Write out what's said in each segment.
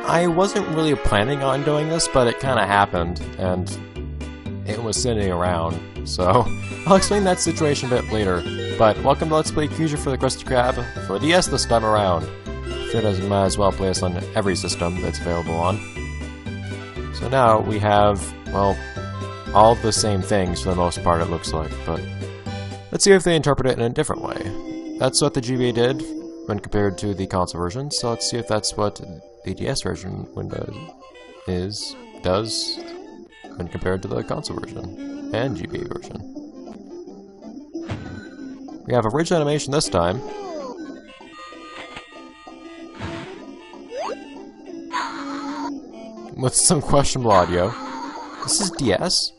I wasn't really planning on doing this, but it kind of happened, and it was sitting around, so I'll explain that situation a bit later. But welcome to Let's Play Fusion for the Krusty Krab for DS this time around. Sure doesn't might as well play this on every system that's available on. So now we have, well, all the same things for the most part, it looks like, but let's see if they interpret it in a different way. That's what the GBA did when compared to the console version, so let's see if that's what the DS version does when compared to the console version and GBA version. We have a ridge animation this time. With some questionable audio. This is DS?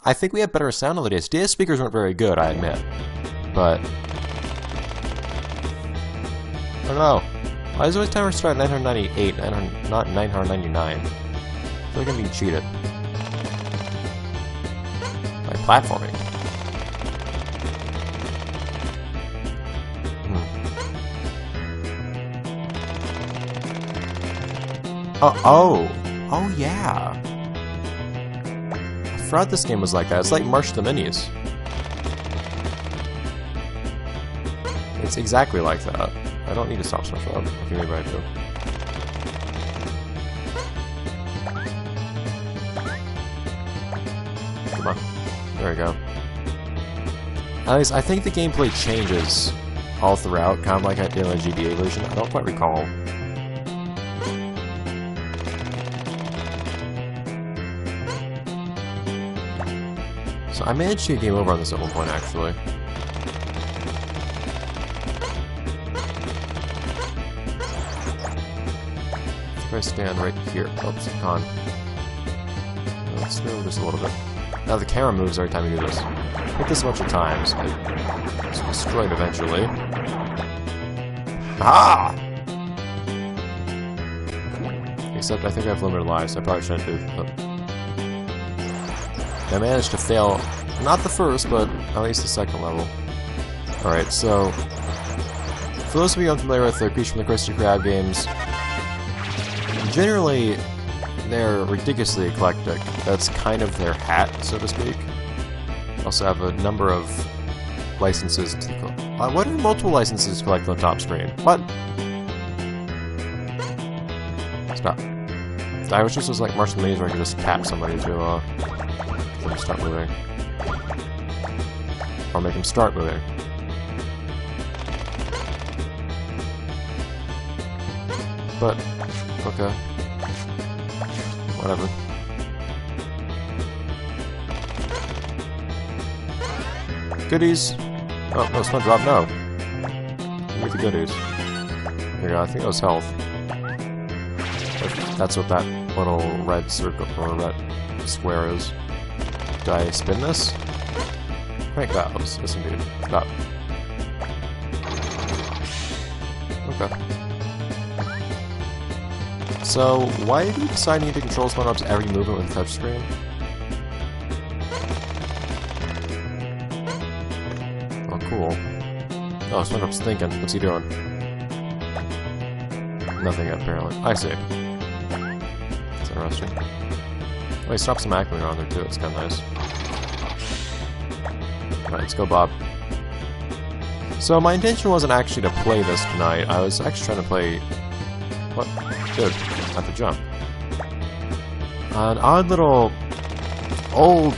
I think we have better sound on the DS. DS speakers weren't very good, I admit. But I don't know. Why does every time we start at 998, not 999? I feel like I'm being cheated. By platforming. Oh yeah. I forgot this game was like that. It's like March of the Minis. It's exactly like that. I don't need to stop SpongeBob. Okay, maybe I do. Come on. There we go. At least, I think the gameplay changes all throughout, kind of like I did in the GBA version. I don't quite recall. So I managed to get game over on this at one point, actually. If I stand right here. Oops, con. Let's move just a little bit. Now the camera moves every time you do this. Hit this a bunch of times. It's destroyed eventually. Ah! Except I think I have limited lives, so I probably shouldn't do that. I managed to fail, not the first, but at least the second level. Alright, so for those of you unfamiliar with the Creature from the Krusty Krab games, generally they're ridiculously eclectic. That's kind of their hat, so to speak. They also have a number of licenses to what are multiple licenses to collect on the top screen? What? Stop. I wish this was like March of the Minis where I could just tap somebody to start moving. Or make him start moving. But, okay. Whatever. Goodies! Oh, no, SpongeBob, no! Give me the goodies. Here we go, I think that was health. That's what that little red circle, or red square is. Do I spin this? Crank valves. Yes, indeed. Stop. Okay. So, why did you decide you need to control SpongeBob's every movement with a touchscreen? Oh, cool. Oh, SpongeBob's thinking. What's he doing? Nothing, apparently. I see. That's interesting. Oh, he stopped some acting around there too, it's kinda nice. Alright, let's go, Bob. So, my intention wasn't actually to play this tonight, I was actually trying to play... What? Dude, I have to jump. An odd little... old...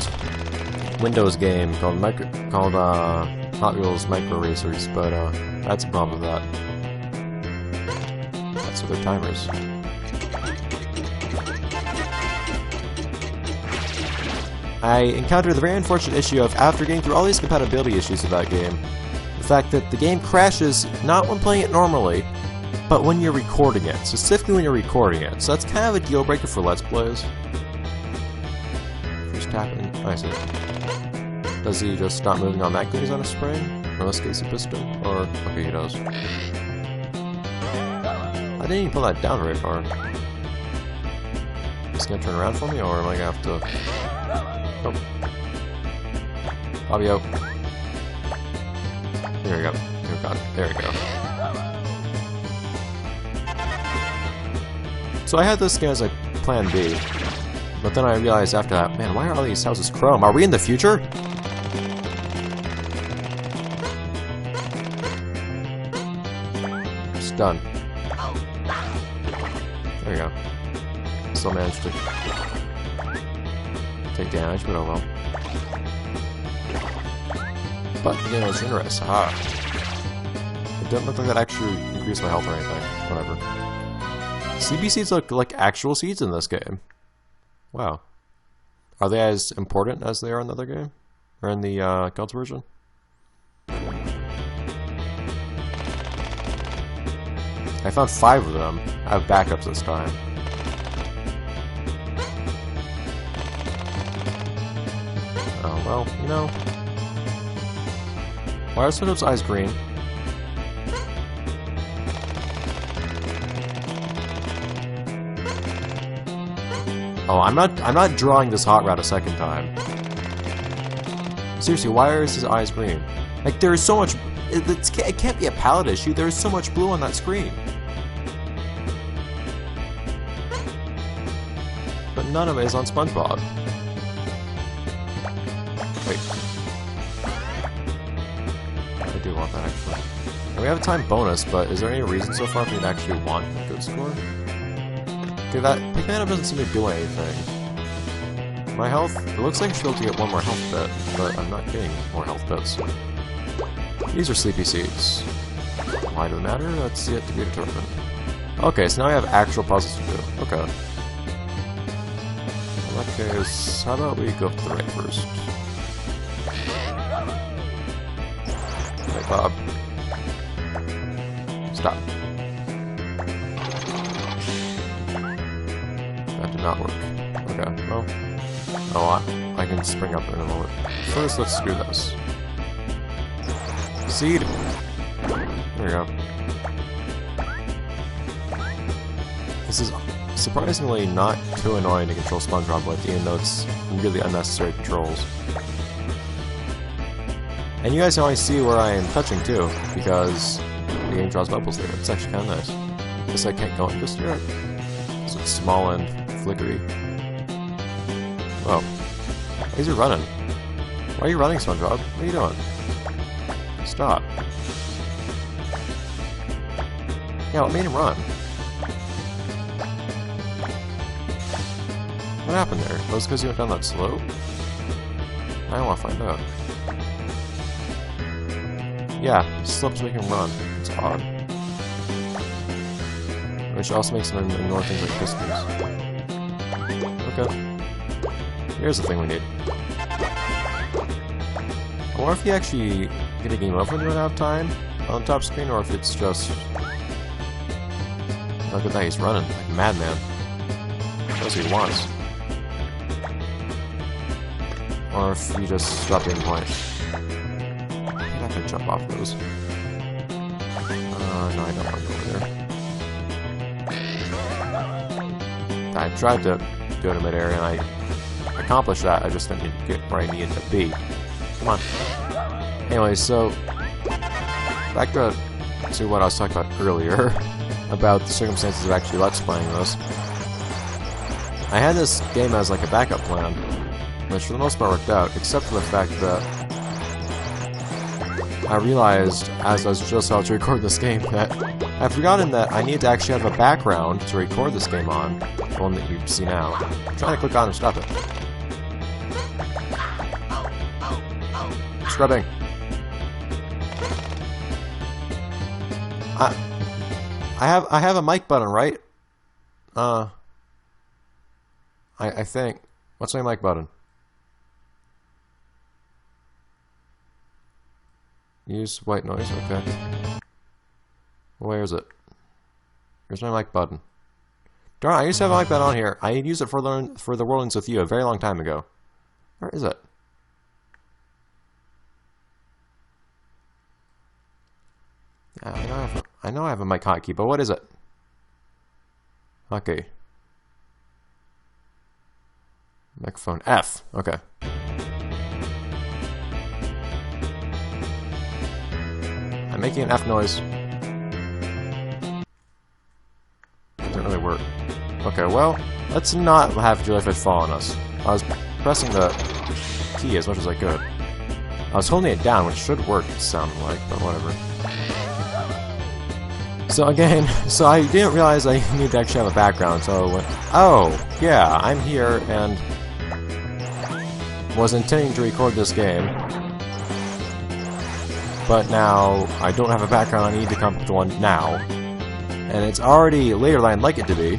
Windows game called Hot Wheels Micro Racers, but that's a problem with that. That's with their timers. I encountered the very unfortunate issue of, after getting through all these compatibility issues of that game, the fact that the game crashes not when playing it normally, but when you're recording it, specifically when you're recording it. So that's kind of a deal breaker for Let's Plays. First tapping. Oh, I see. Does he just stop moving on that when he's on a spring? Or in this case, a piston? Or, okay, he does. I didn't even pull that down very far. Is he gonna turn around for me, or am I gonna have to... Nope. Fabio. There we go. Oh god. There we go. So I had this game as a plan B, but then I realized after that, man, why are all these houses chrome? Are we in the future? Just done. There we go. Still managed to take damage, but oh well. But the game was generous. Aha. It didn't look like that actually increased my health or anything. Whatever. CB seeds look like actual seeds in this game. Wow. Are they as important as they are in the other game? Or in the Gods version? I found 5 of them. I have backups this time. Oh, well, you know. Why are Spongebo's eyes green? Oh, I'm not drawing this hot rod a second time. Seriously, why are his eyes green? Like, there is so much... It can't be a palette issue. There is so much blue on that screen. But none of it is on SpongeBob. Wait. I do want that, actually. And we have a time bonus, but is there any reason so far for me to actually want a good score? Okay, that Pigman doesn't seem to do anything. My health, it looks like I should be able to get one more health bit, but I'm not getting more health bits. These are sleepy seeds. Why do they matter? That's yet to be determined. Okay, so now I have actual puzzles to do. Okay. In that case, how about we go up to the right first? Hey, Bob. Stop. That did not work. Okay, well. Oh, I can spring up in a moment. First, let's do this. Seed! There we go. This is surprisingly not too annoying to control SpongeBob with, even though it's really unnecessary controls. And you guys can always see where I am touching too, because the game draws bubbles there. It's actually kind of nice. Guess I can't go in just yet. So it's small and flickery. Whoa. Why are you running? Why are you running, SpongeBob? What are you doing? Stop. Yeah, what made him run? What happened there? Oh, it's because he went down that slope? I want to find out. Yeah, slopes make him run. It's odd. Which also makes him ignore things like pistols. Okay. Here's the thing we need. I wonder if you actually get a game over when you run out of time on the top screen, or if it's just... Look at that, he's running like a madman. That's what he wants. Or if you just drop the end point. I'm not gonna jump off those. No, I don't want to go over there. I tried to do it in midair and I accomplished that, I just didn't get where I needed to be. Come on. Anyways, so back to what I was talking about earlier about the circumstances of actually Let's Playing this. I had this game as like a backup plan, which for the most part worked out, except for the fact that I realized as I was just about to record this game that I've forgotten that I need to actually have a background to record this game on, the one that you see now. I'm trying to click on and stop it. Scrubbing. I have a mic button, right? I think. What's my mic button? Use white noise, okay. Where is it? Here's my mic button. Darn, I used to have a mic button on here. I used it for the World Ends With You a very long time ago. Where is it? I know I have a mic hotkey, but what is it? Okay. Microphone F. Okay. I'm making an F noise. didn't really work. Okay, well, let's not have jellyfish fall on us. I was pressing the key as much as I could. I was holding it down, which should work, it sounded like, but whatever. So again, so I didn't realize I need to actually have a background, so I went, oh, yeah, I'm here, and was intending to record this game. But now, I don't have a background, I need to come up with one now. And it's already later than I'd like it to be.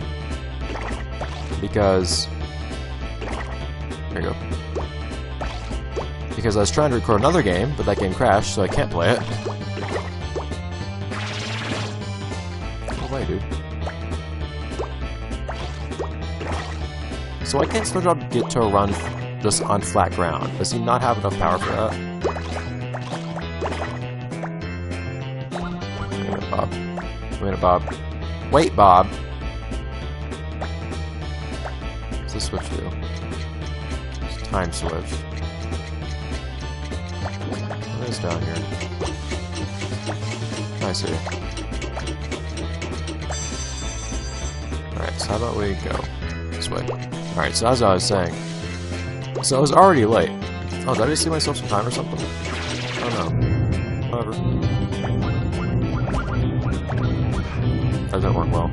Because... there you go. Because I was trying to record another game, but that game crashed, so I can't play it. Go away, dude. So why can't SpongeBob get to a run just on flat ground? Does he not have enough power for that? Wait a minute, Bob. Wait a minute, Bob. Wait, Bob! What's this switch do? It's a time switch. What is down here? I see. Alright, so how about we go this way? Alright, so as I was saying, so it was already late. Oh, did I just see myself some time or something? Oh no. Whatever. That didn't work well.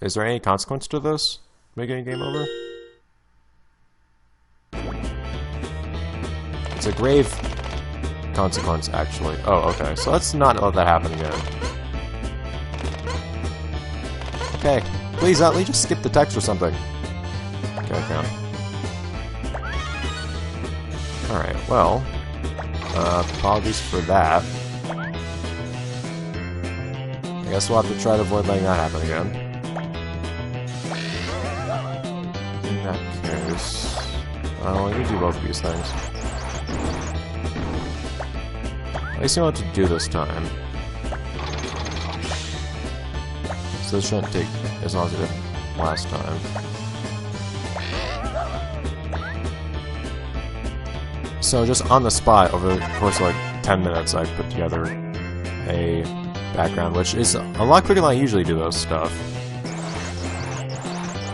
Is there any consequence to this? Making a game over? It's a grave consequence, actually. Oh, okay. So let's not let that happen again. Okay. Please, at least just skip the text or something. Okay, I can. Alright, well. Apologies for that. I guess we'll have to try to avoid letting that happen again. In that case... oh, you do both of these things. At least I know what to do this time. So this shouldn't take as long as it did last time. So just on the spot, over the course of like 10 minutes, I put together a background, which is a lot quicker than I usually do those stuff.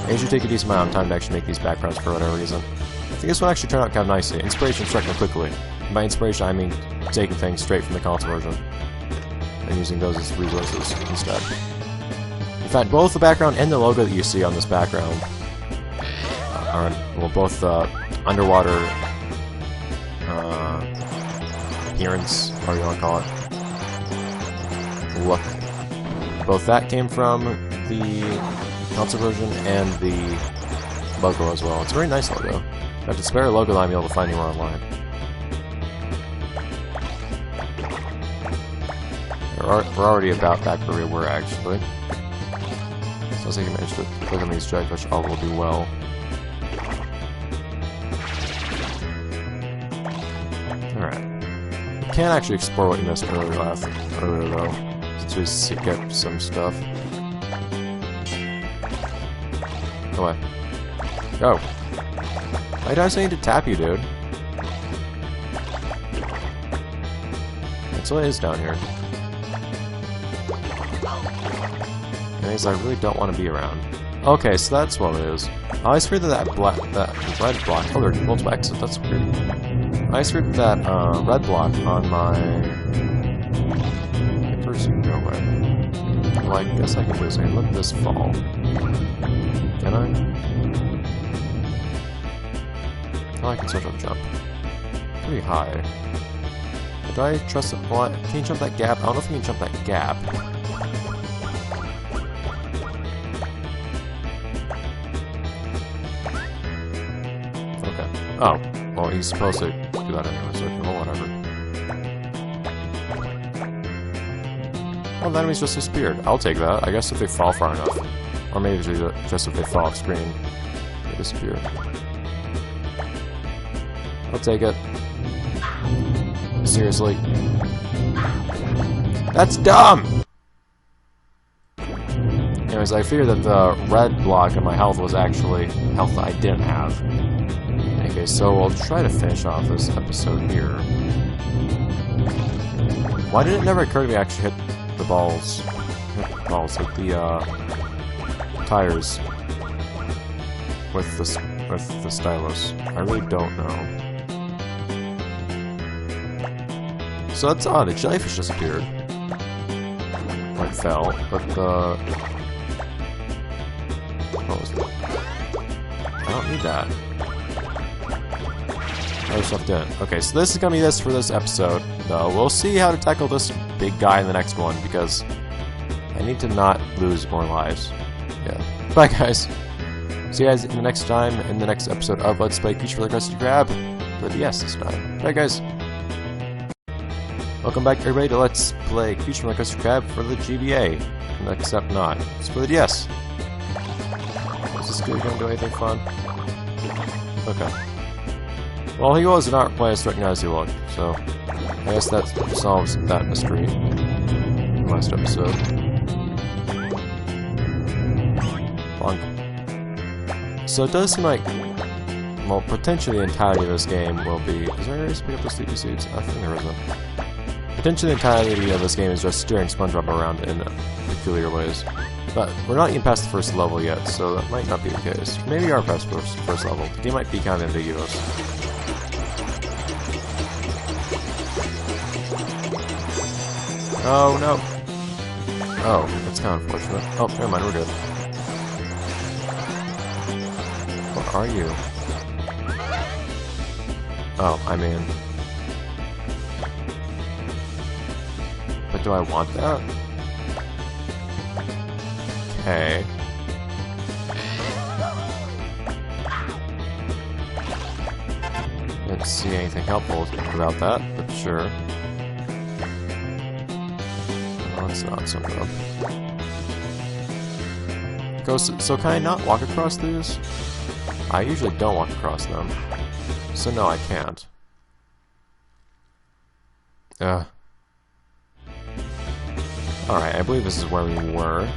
I usually take a decent amount of time to actually make these backgrounds for whatever reason. I think this one actually turned out kind of nicely. Inspiration struck me quickly. And by inspiration, I mean taking things straight from the console version and using those as resources instead. In fact, both the background and the logo that you see on this background are, well, both underwater appearance, or you want to call it, look. Both that came from the console version and the logo as well. It's a very nice logo. In fact, it's a better logo than I'm able to find anywhere online. We're already about back where we were, actually. So I think I managed to click on these jellyfish, all will do well. Alright. You can actually explore what you missed earlier though. Just to get some stuff. Go away. Go! Why did I say to tap you, dude? That's what it is down here. Things I really don't want to be around. Okay, so that's what it is. I always figured that that red block. Oh, there's multiple exits. That's weird. I always figured that red block on my. First, you can go away. Well, I guess I can do this. I can let this fall. Can I? Oh, I can switch up jump. Pretty high. But do I trust it? Well, can you jump that gap? I don't know if you can jump that gap. Oh, well, he's supposed to do that anyway, so well, whatever. Well, the enemies just disappeared. I'll take that. I guess if they fall far enough. Or maybe just if they fall off screen, they disappear. I'll take it. Seriously. That's dumb! Anyways, I fear that the red block in my health was actually health that I didn't have. Okay, so we'll try to finish off this episode here. Why did it never occur to me to actually hit the balls. Hit the tires with the stylus. I really don't know. So that's odd. The jellyfish just appeared. Like fell, but the what was that? I don't need that. Other stuff didn't. Okay, so this is gonna be this for this episode, though. We'll see how to tackle this big guy in the next one, because I need to not lose more lives. Yeah. Bye, guys. See you guys in the next time, in the next episode of Let's Play Creature for the Krusty Krab. For the DS this time. Bye, guys. Welcome back, everybody, to Let's Play Creature for the Krusty Krab for the GBA. Except not. It's for the DS. Is this dude gonna do anything fun? Okay. Well, he was not quite as threatening as he looked, so I guess that solves that mystery. Last episode. Bonk. So it does seem like, well, potentially the entirety of this game will be... Is there a way to pick up the sleepy suits? I think there isn't. Potentially the entirety of this game is just steering SpongeBob around in peculiar ways. But we're not even past the first level yet, so that might not be the case. Maybe we are past the first level. The game might be kind of ambiguous. Oh, no. Oh, that's kind of unfortunate. Oh, never mind, we're good. What are you? Oh, I mean... But do I want that? Okay. Didn't see anything helpful about that, but sure. Oh, it's not so good. So can I not walk across these? I usually don't walk across them. So no, I can't. Alright, I believe this is where we were.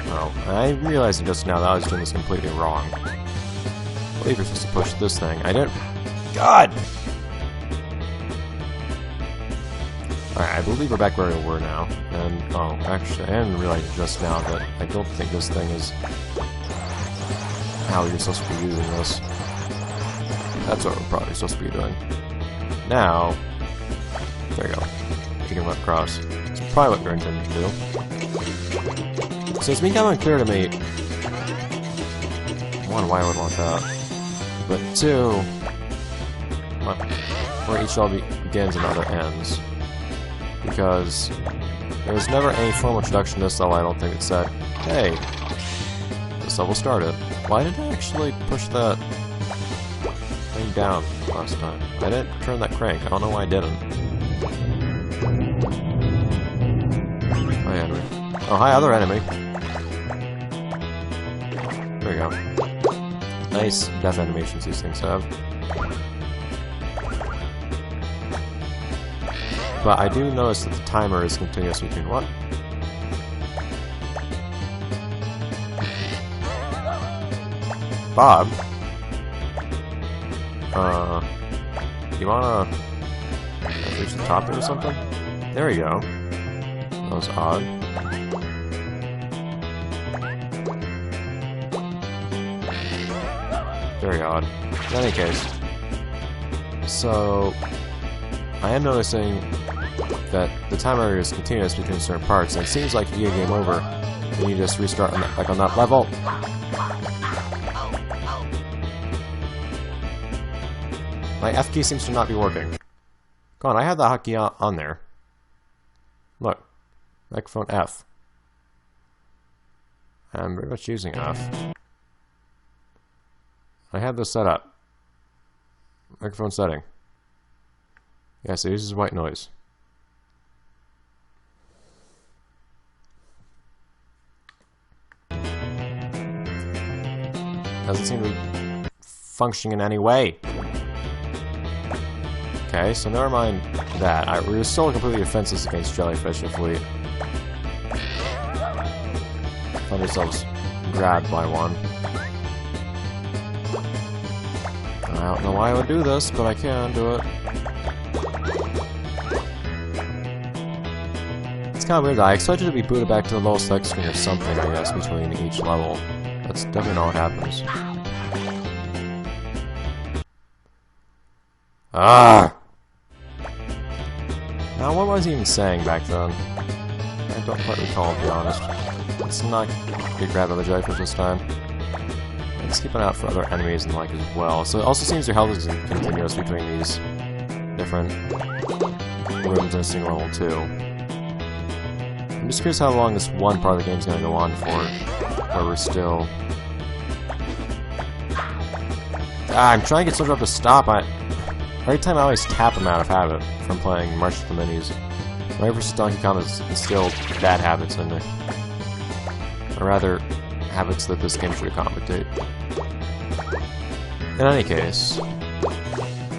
Oh, I realized just now that I was doing this completely wrong. I believe you're supposed to push this thing. I didn't... God! Alright, I believe we're back where we were now. And, oh, actually, I didn't realize just now that I don't think this thing is how you're supposed to be using this. That's what we're probably supposed to be doing. Now, there you go. You can run across. It's probably what you're intending to do. So it's becoming unclear to me, one, why I would want that, but two, where each level begins and other ends. Because there was never any formal introduction to this level. I don't think it said, hey, this level started. Why did I actually push that thing down last time? I didn't turn that crank. I don't know why I didn't. Hi, enemy. Oh, hi, other enemy. There we go. Nice death animations these things have. But I do notice that the timer is continuous between what? Bob? You wanna reach the top there or something? There we go. That was odd. Very odd. In any case, so I am noticing that the timer is continuous between certain parts, and it seems like if you get game over, then you just restart on that, like on that level. My F key seems to not be working. Come on, I have the hotkey on there. Look, microphone F. I'm very much using F. I have this set up. Microphone setting. Yes, it uses white noise. Doesn't seem to be functioning in any way. Okay, so never mind that. We're still completely defenseless against jellyfish if we find ourselves grabbed by one. I don't know why I would do this, but I can do it. It's kind of weird. I expected to be booted back to the low select screen or something, I guess, between each level. That's definitely not what happens. Ah! Now, what was he even saying back then? I don't quite recall, to be honest. Let's not get grabbed by the jellyfish this time. Let's keep an eye out for other enemies and like as well. So it also seems your health is continuous between these different rooms in a single level too. I'm just curious how long this one part of the game is going to go on for, where we're still... I'm trying to get Soldier up to stop. Every time I always tap him out of habit from playing March of the Minis. Mario vs. Donkey Kong has instilled bad habits in me. Or rather, habits that this game should accommodate. In any case,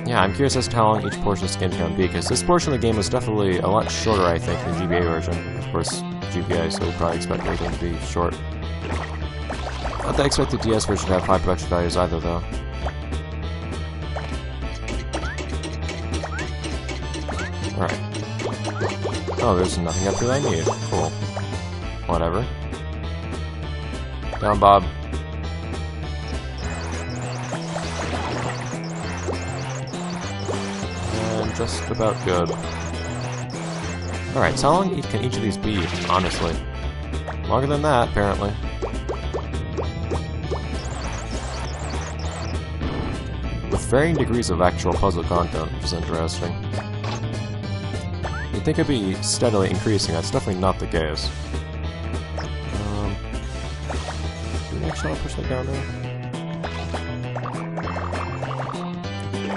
yeah, I'm curious as to how long each portion of this game is going to be, because this portion of the game was definitely a lot shorter, I think, than the GBA version. Of course, GBA, so we probably expect everything to be short. Not that I expect the DS version to have high production values either, though. Alright. Oh, there's nothing up here I need. Cool. Whatever. Down, Bob. And just about good. Alright, so how long can each of these be, honestly? Longer than that, apparently. With varying degrees of actual puzzle content, which is interesting. You'd think it'd be steadily increasing, that's definitely not the case. Do we actually want to push that down there?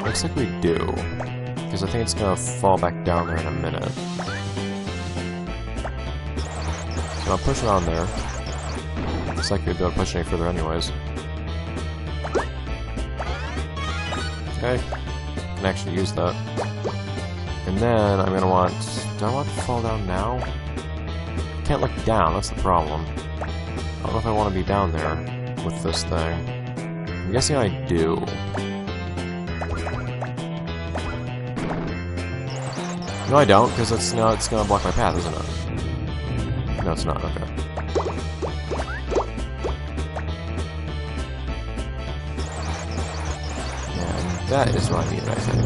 Looks like we do. Because I think it's gonna fall back down there in a minute. So I'll push it on there. Looks like we'd be able to push any further anyways. Okay. Can actually use that. And then I'm gonna want... Do I want to fall down now? I can't look down, that's the problem. I don't know if I want to be down there with this thing. I'm guessing I do. No, I don't, because it's gonna block my path, isn't it? No, it's not. Okay. And that is what I need, I think.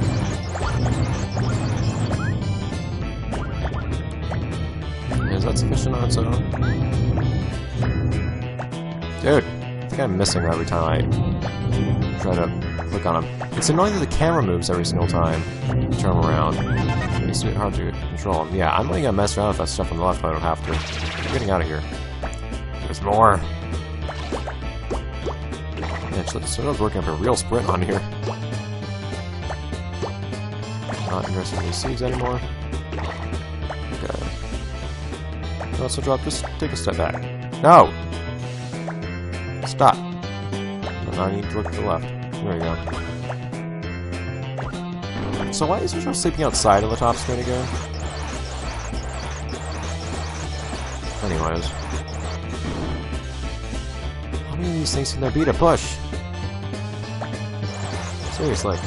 Is that sufficient on its own? Dude, I think I'm missing every time I try to click on him. It's annoying that the camera moves every single time you turn him around. It's hard to control him. Yeah, I'm only gonna mess around with that stuff on the left if I don't have to. I'm getting out of here. There's more. Man, Soda's working up a real sprint on here. Not interested in these seeds anymore. Okay. Let's drop. Just take a step back. No! Stop. Now I need to look to the left. There we go. So why is Visual sleeping outside of the top screen again? Anyways. How many of these things can there be to push? Seriously.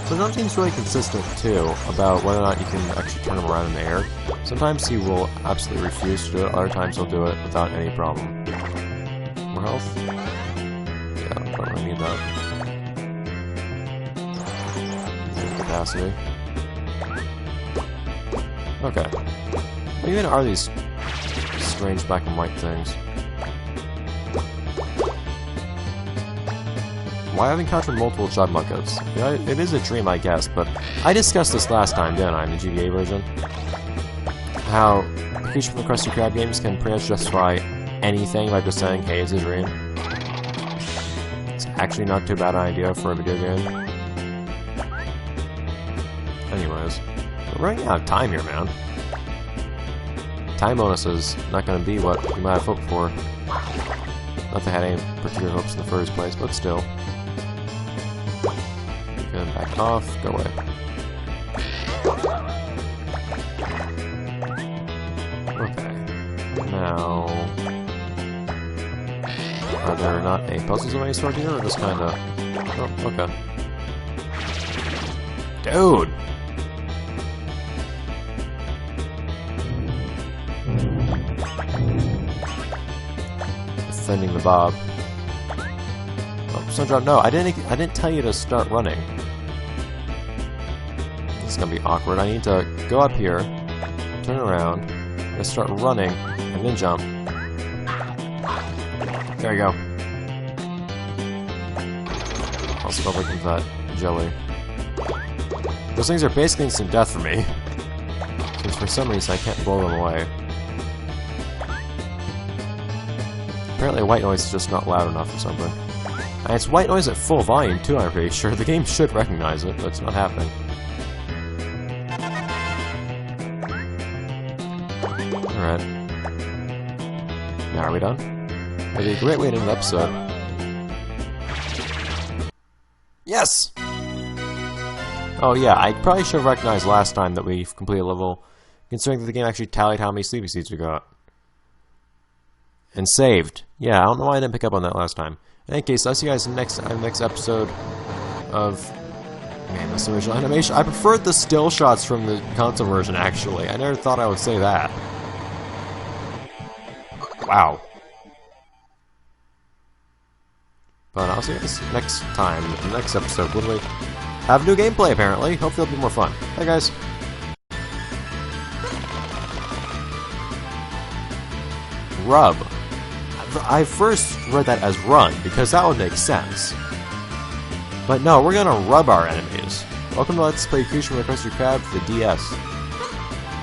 So John seems really consistent, too, about whether or not you can actually turn him around in the air. Sometimes he will absolutely refuse to do it, other times he'll do it without any problem. More health? Yeah, don't really need that. Capacity. Okay. What even are these strange black and white things? Why have I encountered multiple job muckets? Yeah, it is a dream, I guess, but I discussed this last time, didn't I, in the GBA version? How the creature from the Krusty Krab games can pretty much justify anything by just saying, hey, it's a dream. It's actually not too bad an idea for a video game. Anyways, we're running out of time here, man. Time bonus is not going to be what you might have hoped for. Not that I had any particular hopes in the first place, but still. Good, back off, go away. Okay. Now... Are there not any puzzles of any sort here, or just kinda... Oh, okay. Dude! defending the Bob. Oh, Spongebob, no, I didn't tell you to start running. This is gonna be awkward. I need to go up here, turn around, and start running, and then jump. There you go. I'll spell like that jelly. Those things are basically instant death for me. Since for some reason I can't blow them away. Apparently white noise is just not loud enough or something. And it's white noise at full volume too, I'm pretty sure. The game should recognize it, but it's not happening. Alright. Now are we done? That'd be a great way to end the episode. Yes! Oh yeah, I probably should have recognized last time that we completed a level, considering that the game actually tallied how many sleepy seeds we got. And saved. Yeah, I don't know why I didn't pick up on that last time. In any case, I'll see you guys next episode of... Man, this original animation. I preferred the still shots from the console version, actually. I never thought I would say that. Wow. But I'll see you guys next time, in the next episode, when we have new gameplay, apparently. Hopefully it'll be more fun. Bye, guys. Rub. I first read that as run, because that would make sense. But no, we're gonna rub our enemies. Welcome to Let's Play Krusty from the Krusty Krab for the DS.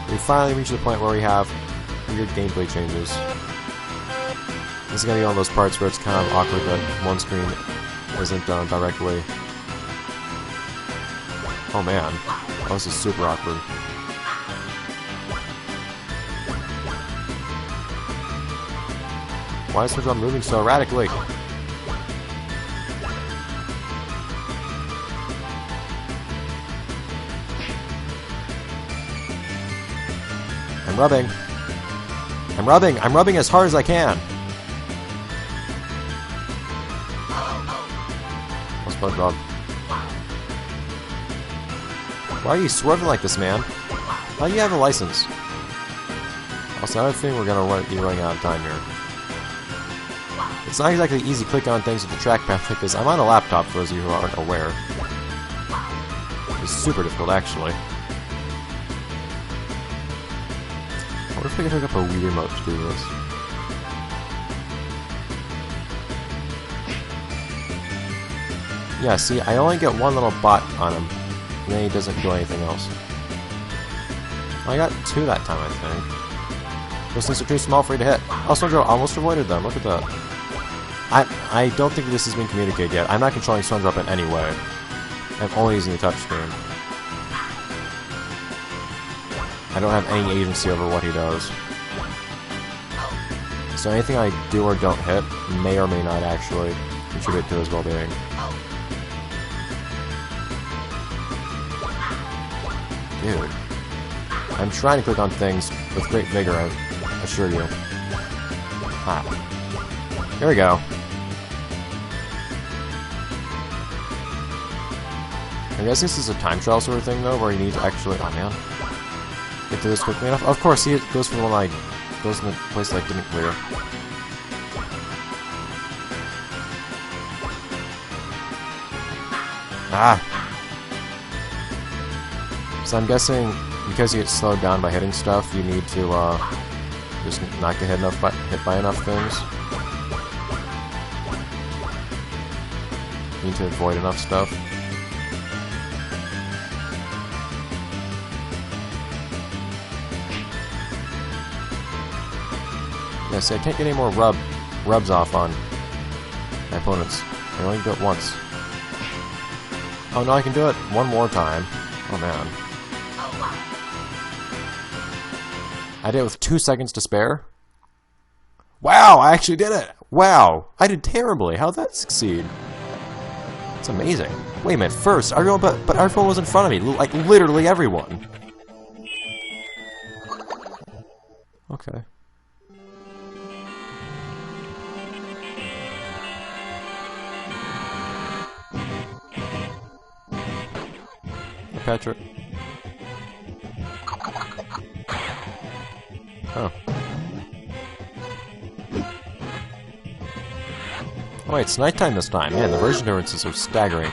We finally reached the point where we have weird gameplay changes. This is gonna be one of those parts where it's kind of awkward that one screen isn't done directly. Oh man, that was just super awkward. Why is SpongeBob moving so erratically? I'm rubbing. I'm rubbing. I'm rubbing as hard as I can. Oh, SpongeBob. Why are you swerving like this, man? How do you have a license? Also, another thing, we're gonna be running out of time here. It's not exactly easy to click on things with the trackpad because I'm on a laptop, for those of you who aren't aware. It's super difficult, actually. I wonder if I can hook up a Wii remote to do this. Yeah, see, I only get one little bot on him, and then he doesn't do anything else. Well, I got two that time, I think. Those things are too small for you to hit. Also, Joe almost avoided them. Look at that. I don't think this has been communicated yet. I'm not controlling SpongeBob in any way. I'm only using the touchscreen. I don't have any agency over what he does. So anything I do or don't hit may or may not actually contribute to his well-being. Dude. I'm trying to click on things with great vigor, I assure you. Ah. Here we go. I guess this is a time trial sort of thing, though, where you need to actually... Oh, man. Get to this quickly enough. Of course, he goes for the one goes in the place that I didn't clear. Ah! So I'm guessing, because you get slowed down by hitting stuff, you need to, just not get hit by enough things. You need to avoid enough stuff. Yeah, see, I can't get any more rubs off on my opponents. I only do it once. Oh, no, I can do it one more time. Oh, man. I did it with 2 seconds to spare. Wow, I actually did it! Wow, I did terribly. How'd that succeed? It's amazing. Wait a minute, first, everyone, but everyone was in front of me. Like, literally everyone. Okay. Hey, Patrick. Oh. Wait, it's nighttime this time. Man, the version differences are staggering.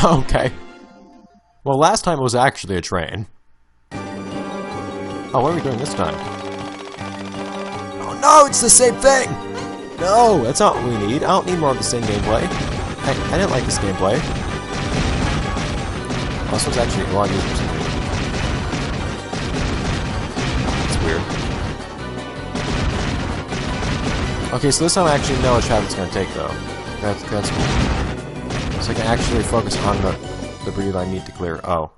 Okay. Well, last time it was actually a train. Oh, what are we doing this time? Oh no, it's the same thing! No, that's not what we need. I don't need more of the same gameplay. I didn't like this gameplay. Oh, this one's actually a lot easier for some reason. It's weird. Okay, so this time I actually know which path it's going to take, though. That's cool. So I can actually focus on the debris that I need to clear. Oh.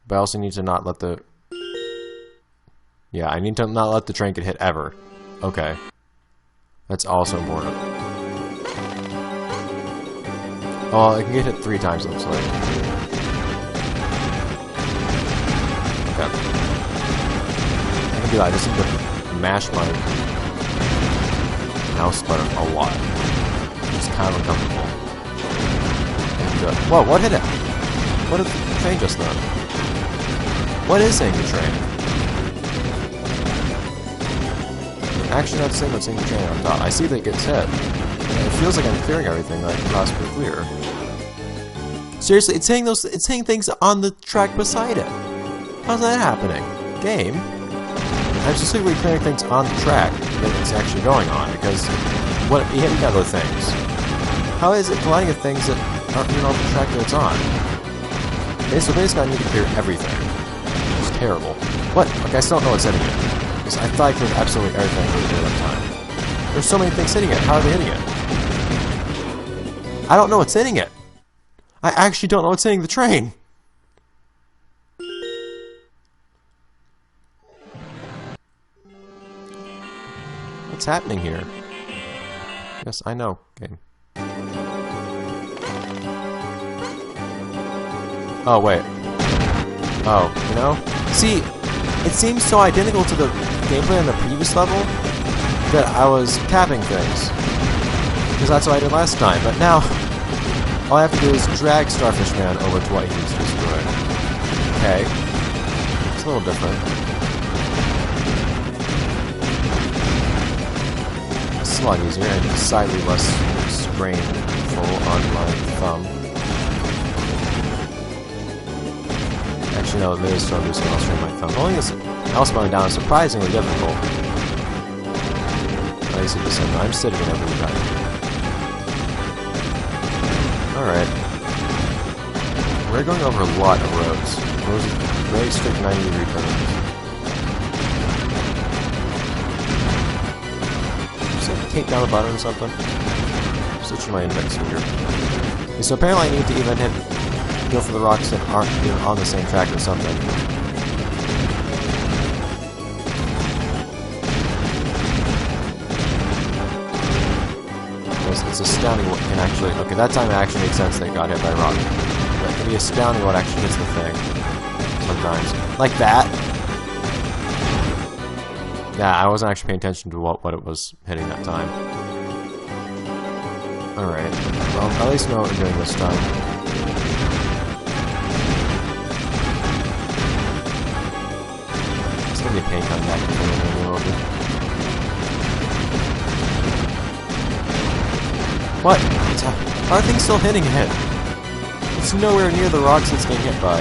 But I also need to not let the... Yeah, I need to not let the train get hit ever. Okay. That's also important. Oh, it can get hit 3 times, it looks like. Okay. I can do that. I just need to mash my mouse button a lot. It's kind of uncomfortable. Whoa, what hit it? What did the train just done? What is hitting the train? Actually, not saying what's hitting the train on top. I see that it gets hit. And it feels like I'm clearing everything that I can possibly clear. Seriously, it's hitting things on the track beside it. How's that happening? Game? I'm specifically clearing things on the track that it's actually going on, because what it be hitting other things. How is it colliding with things that aren't even on the track that it's on? Okay, so basically I need to clear everything. It's terrible. What? Okay, I still don't know what's hitting it. Because I thought I cleared absolutely everything really good that time. There's so many things hitting it. How are they hitting it? I don't know what's hitting it. I actually don't know what's hitting the train. What's happening here? Yes, I know, game. Oh, wait. Oh, you know? See, it seems so identical to the gameplay on the previous level that I was tapping things. Because that's what I did last time, but now all I have to do is drag Starfish Man over to what he needs to destroy. Okay. It's a little different. It's a lot easier and slightly less strainful on my thumb. Actually, no, there is still something else strain my thumb. Holding this mouse button down is surprisingly difficult. At least at the same time, I'm sitting in every time. Alright. We're going over a lot of roads. Those are very strict 90-degree turns. Just take down the button or something. Switch to my index finger. Okay, so apparently I need to even go for the rocks that aren't even on the same track or something. It's astounding what can actually... Okay, that time it actually makes sense that it got hit by a rock. But it can be astounding what actually hits the thing. Sometimes. Like that. Yeah, I wasn't actually paying attention to what it was hitting that time. Alright. Well, at least know what we're doing this time. It's gonna be a pain coming back and pulling me over. What? How are things still hitting it? It's nowhere near the rocks it's getting hit by.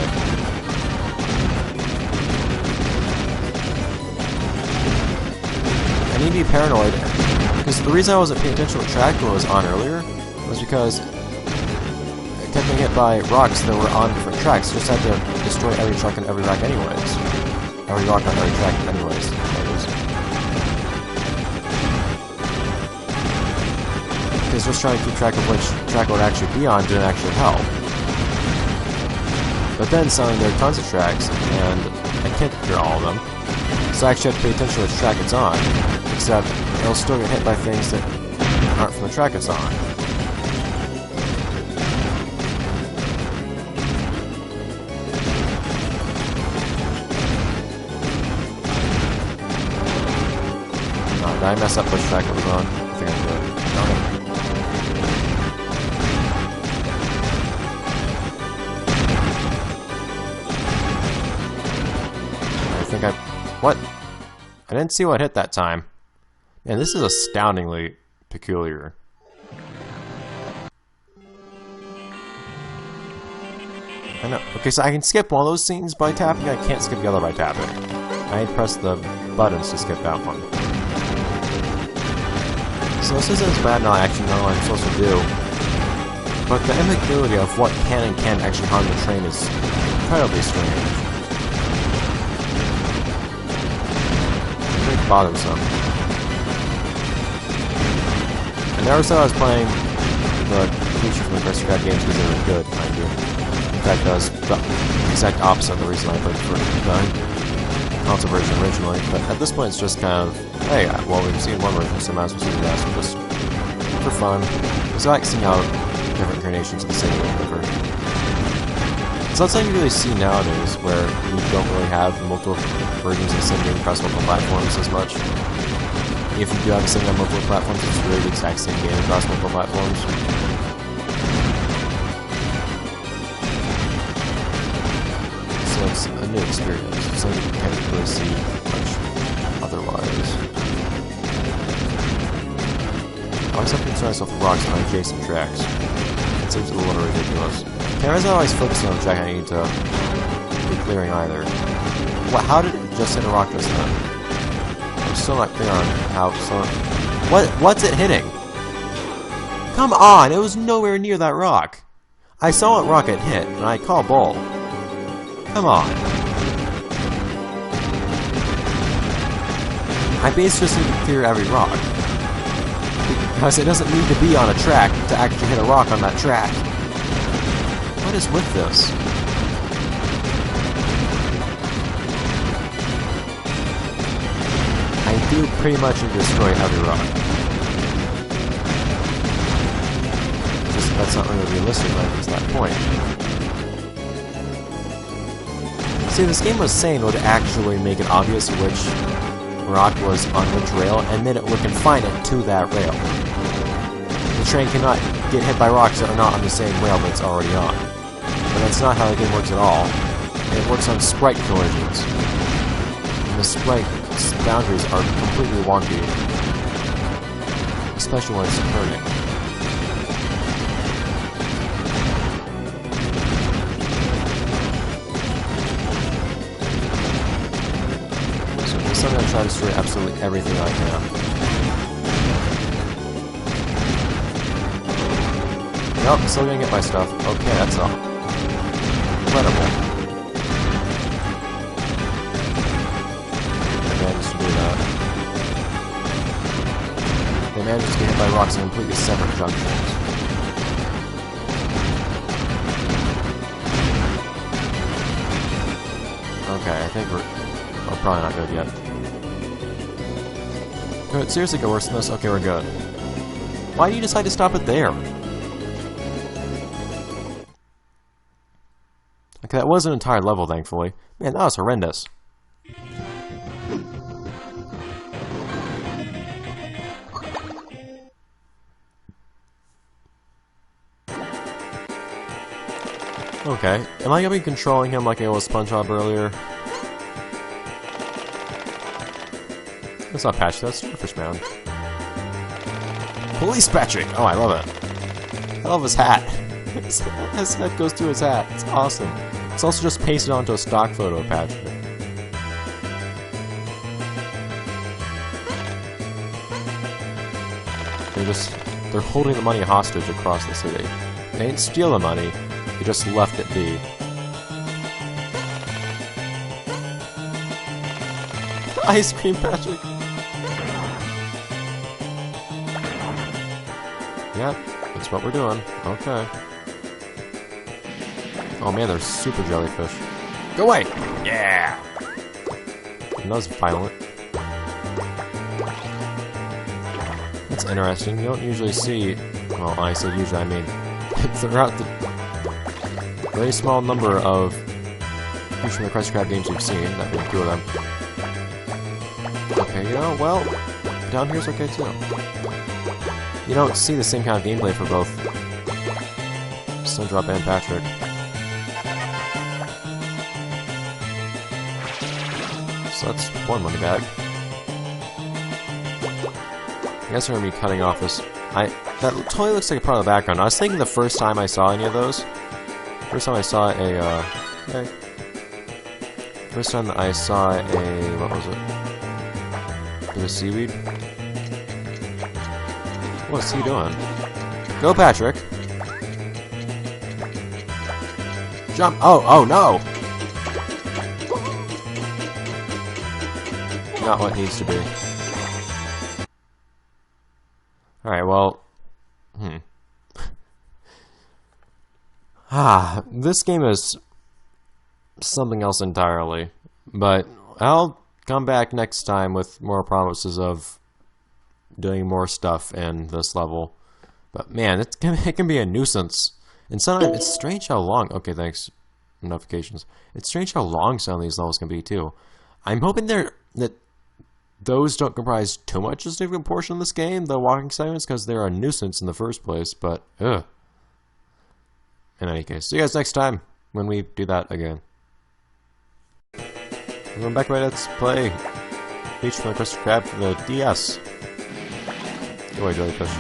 I need to be paranoid, because the reason I wasn't paying attention to what track I was on earlier was because I kept getting hit by rocks that were on different tracks. I just had to destroy every truck and every rack anyways. Every rock on every track anyways. Because just trying to keep track of which track I would actually be on didn't actually help. But then suddenly there are tons of tracks, and I can't clear all of them. So I actually have to pay attention to which track it's on, except it'll still get hit by things that aren't from the track it's on. Oh, did I mess up which track it was on? I think I did. Okay. What? I didn't see what hit that time. Man, this is astoundingly peculiar. I know. Okay, so I can skip one of those scenes by tapping. I can't skip the other by tapping. I need to press the buttons to skip that one. So this isn't as bad now. I actually know what I'm supposed to do. But the ambiguity of what can and can't actually harm the train is incredibly strange. It's very bothersome. I never said I was playing the feature from the Krusty Krab games because they were good, mind you. In fact, that was the exact opposite of the reason I played for the console version originally. But at this point, it's just kind of, hey, well, we've seen one version, so might as well see the rest, just for fun. Because I like seeing how different incarnations of the same game differ. So that's something you really see nowadays, where you don't really have multiple versions of the same game across multiple platforms as much. If you do have the same game on multiple platforms, it's really the exact same game across multiple platforms. So it's a new experience. It's something you can't really see much otherwise. I always have to concern myself with rocks on adjacent tracks. It seems a little ridiculous. Cameras are always focusing on the track I need to be clearing either. What? How did it just hit a rock just then? I'm still not clear on how so. What's it hitting? Come on! It was nowhere near that rock. I saw what rock it hit, and I call bull. Come on. I basically just need to clear every rock. Because it doesn't need to be on a track to actually hit a rock on that track. What is with this? I do pretty much need to destroy every rock. Just that's not really realistic when it gets to that point. See, this game was saying it would actually make it obvious which rock was on which rail, and then it would confine it to that rail. The train cannot get hit by rocks that are not on the same rail that it's already on. But that's not how the game works at all. It works on sprite collisions. And the sprite boundaries are completely wonky. Especially when it's turning. So this time I'm going to try to destroy absolutely everything I can. Nope, still gonna get my stuff. Okay, that's all. Incredible. They managed to do that. They managed to get hit by rocks in completely separate junctions. Okay, I think we're probably not good yet. Could it seriously get worse than this? Okay, we're good. Why do you decide to stop it there? Okay, that was an entire level, thankfully. Man, that was horrendous. Okay, am I gonna be controlling him like I was SpongeBob earlier? That's not Patrick, that's Starfish Man. Police Patrick! Oh, I love it. I love his hat. His head goes through his hat. It's awesome. It's also just pasted onto a stock photo of Patrick. They're holding the money hostage across the city. They didn't steal the money, they just left it be. Ice cream, Patrick! Yep, that's what we're doing. Okay. Oh man, they're super jellyfish. Go away! Yeah! And that was violent. That's interesting. You don't usually see... Well, I said usually, I mean... throughout the very small number of features from the Krusty Krab games you've seen, that being 2 of them. Okay, you know, well... Down here's okay too. You don't see the same kind of gameplay for both Sundrop and Patrick. So that's one money bag. guess we're gonna be cutting off this. That totally looks like a part of the background. I was thinking the first time I saw any of those. First time I saw a, First time that I saw a, what was it? Bit of seaweed? What's he doing? Go, Patrick! Jump! Oh no! Not what it needs to be. Alright, well... this game is something else entirely. But I'll come back next time with more promises of doing more stuff in this level. But man, it can be a nuisance. And sometimes it's strange how long... Okay, thanks. Notifications. It's strange how long some of these levels can be, too. I'm hoping that those don't comprise too much a significant portion of this game, the walking segments, because they're a nuisance in the first place, but, ugh. In any case, see you guys next time when we do that again. We're going back to Let's Play Peach from the Krusty Krab for the DS. Go away, jellyfish.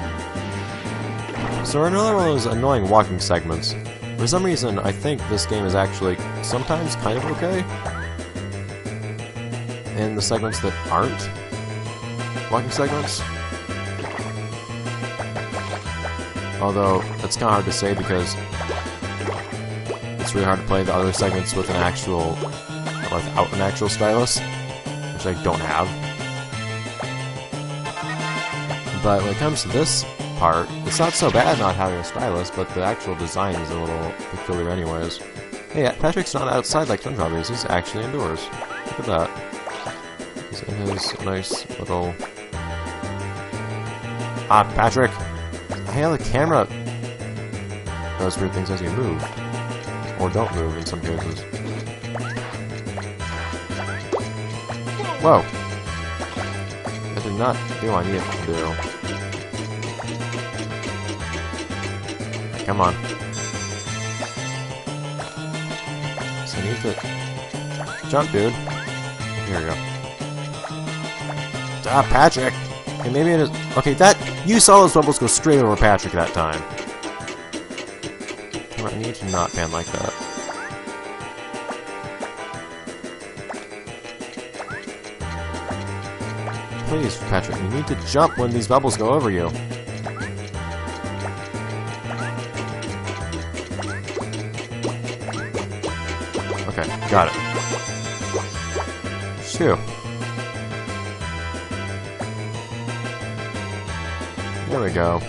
So another one of those annoying walking segments. For some reason, I think this game is actually sometimes kind of okay. In the segments that aren't walking segments. Although, that's kind of hard to say because it's really hard to play the other segments with an actual, without an actual stylus, which I don't have. But when it comes to this part, it's not so bad not having a stylus, but the actual design is a little peculiar anyways. Hey, Patrick's not outside like SpongeBob is, he's actually indoors. Look at that. He's in his nice little... Patrick! Hey, the camera does weird things as you move. Or don't move in some cases. Whoa! That did not do what I need it to do. Come on. So I need to... Jump, dude. Here we go. Patrick! Okay, maybe it is... Okay, that... You saw those bubbles go straight over Patrick that time. I need to not pan like that. Please, Patrick, you need to jump when these bubbles go over you. Okay, got it. Shoo. There we go.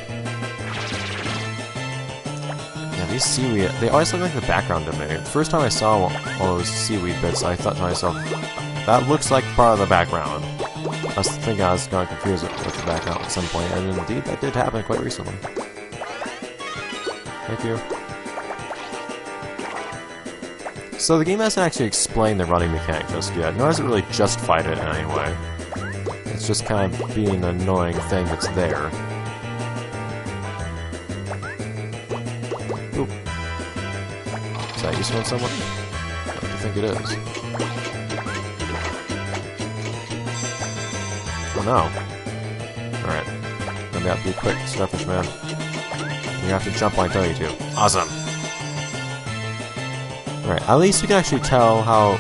Yeah, these seaweed, they always look like the background to me. The first time I saw all those seaweed bits, I thought to myself, that looks like part of the background. I was thinking I was going to confuse it with the background at some point, and indeed that did happen quite recently. Thank you. So the game hasn't actually explained the running mechanic just yet, nor has it really justified it in any way. It's just kind of being an annoying thing that's there. Oop. Is that useful in some way? I like to think it is. Oh no. Alright. Then we have to be quick, Starfish Man. You have to jump when I tell you to. Awesome! Alright, at least we can actually tell how...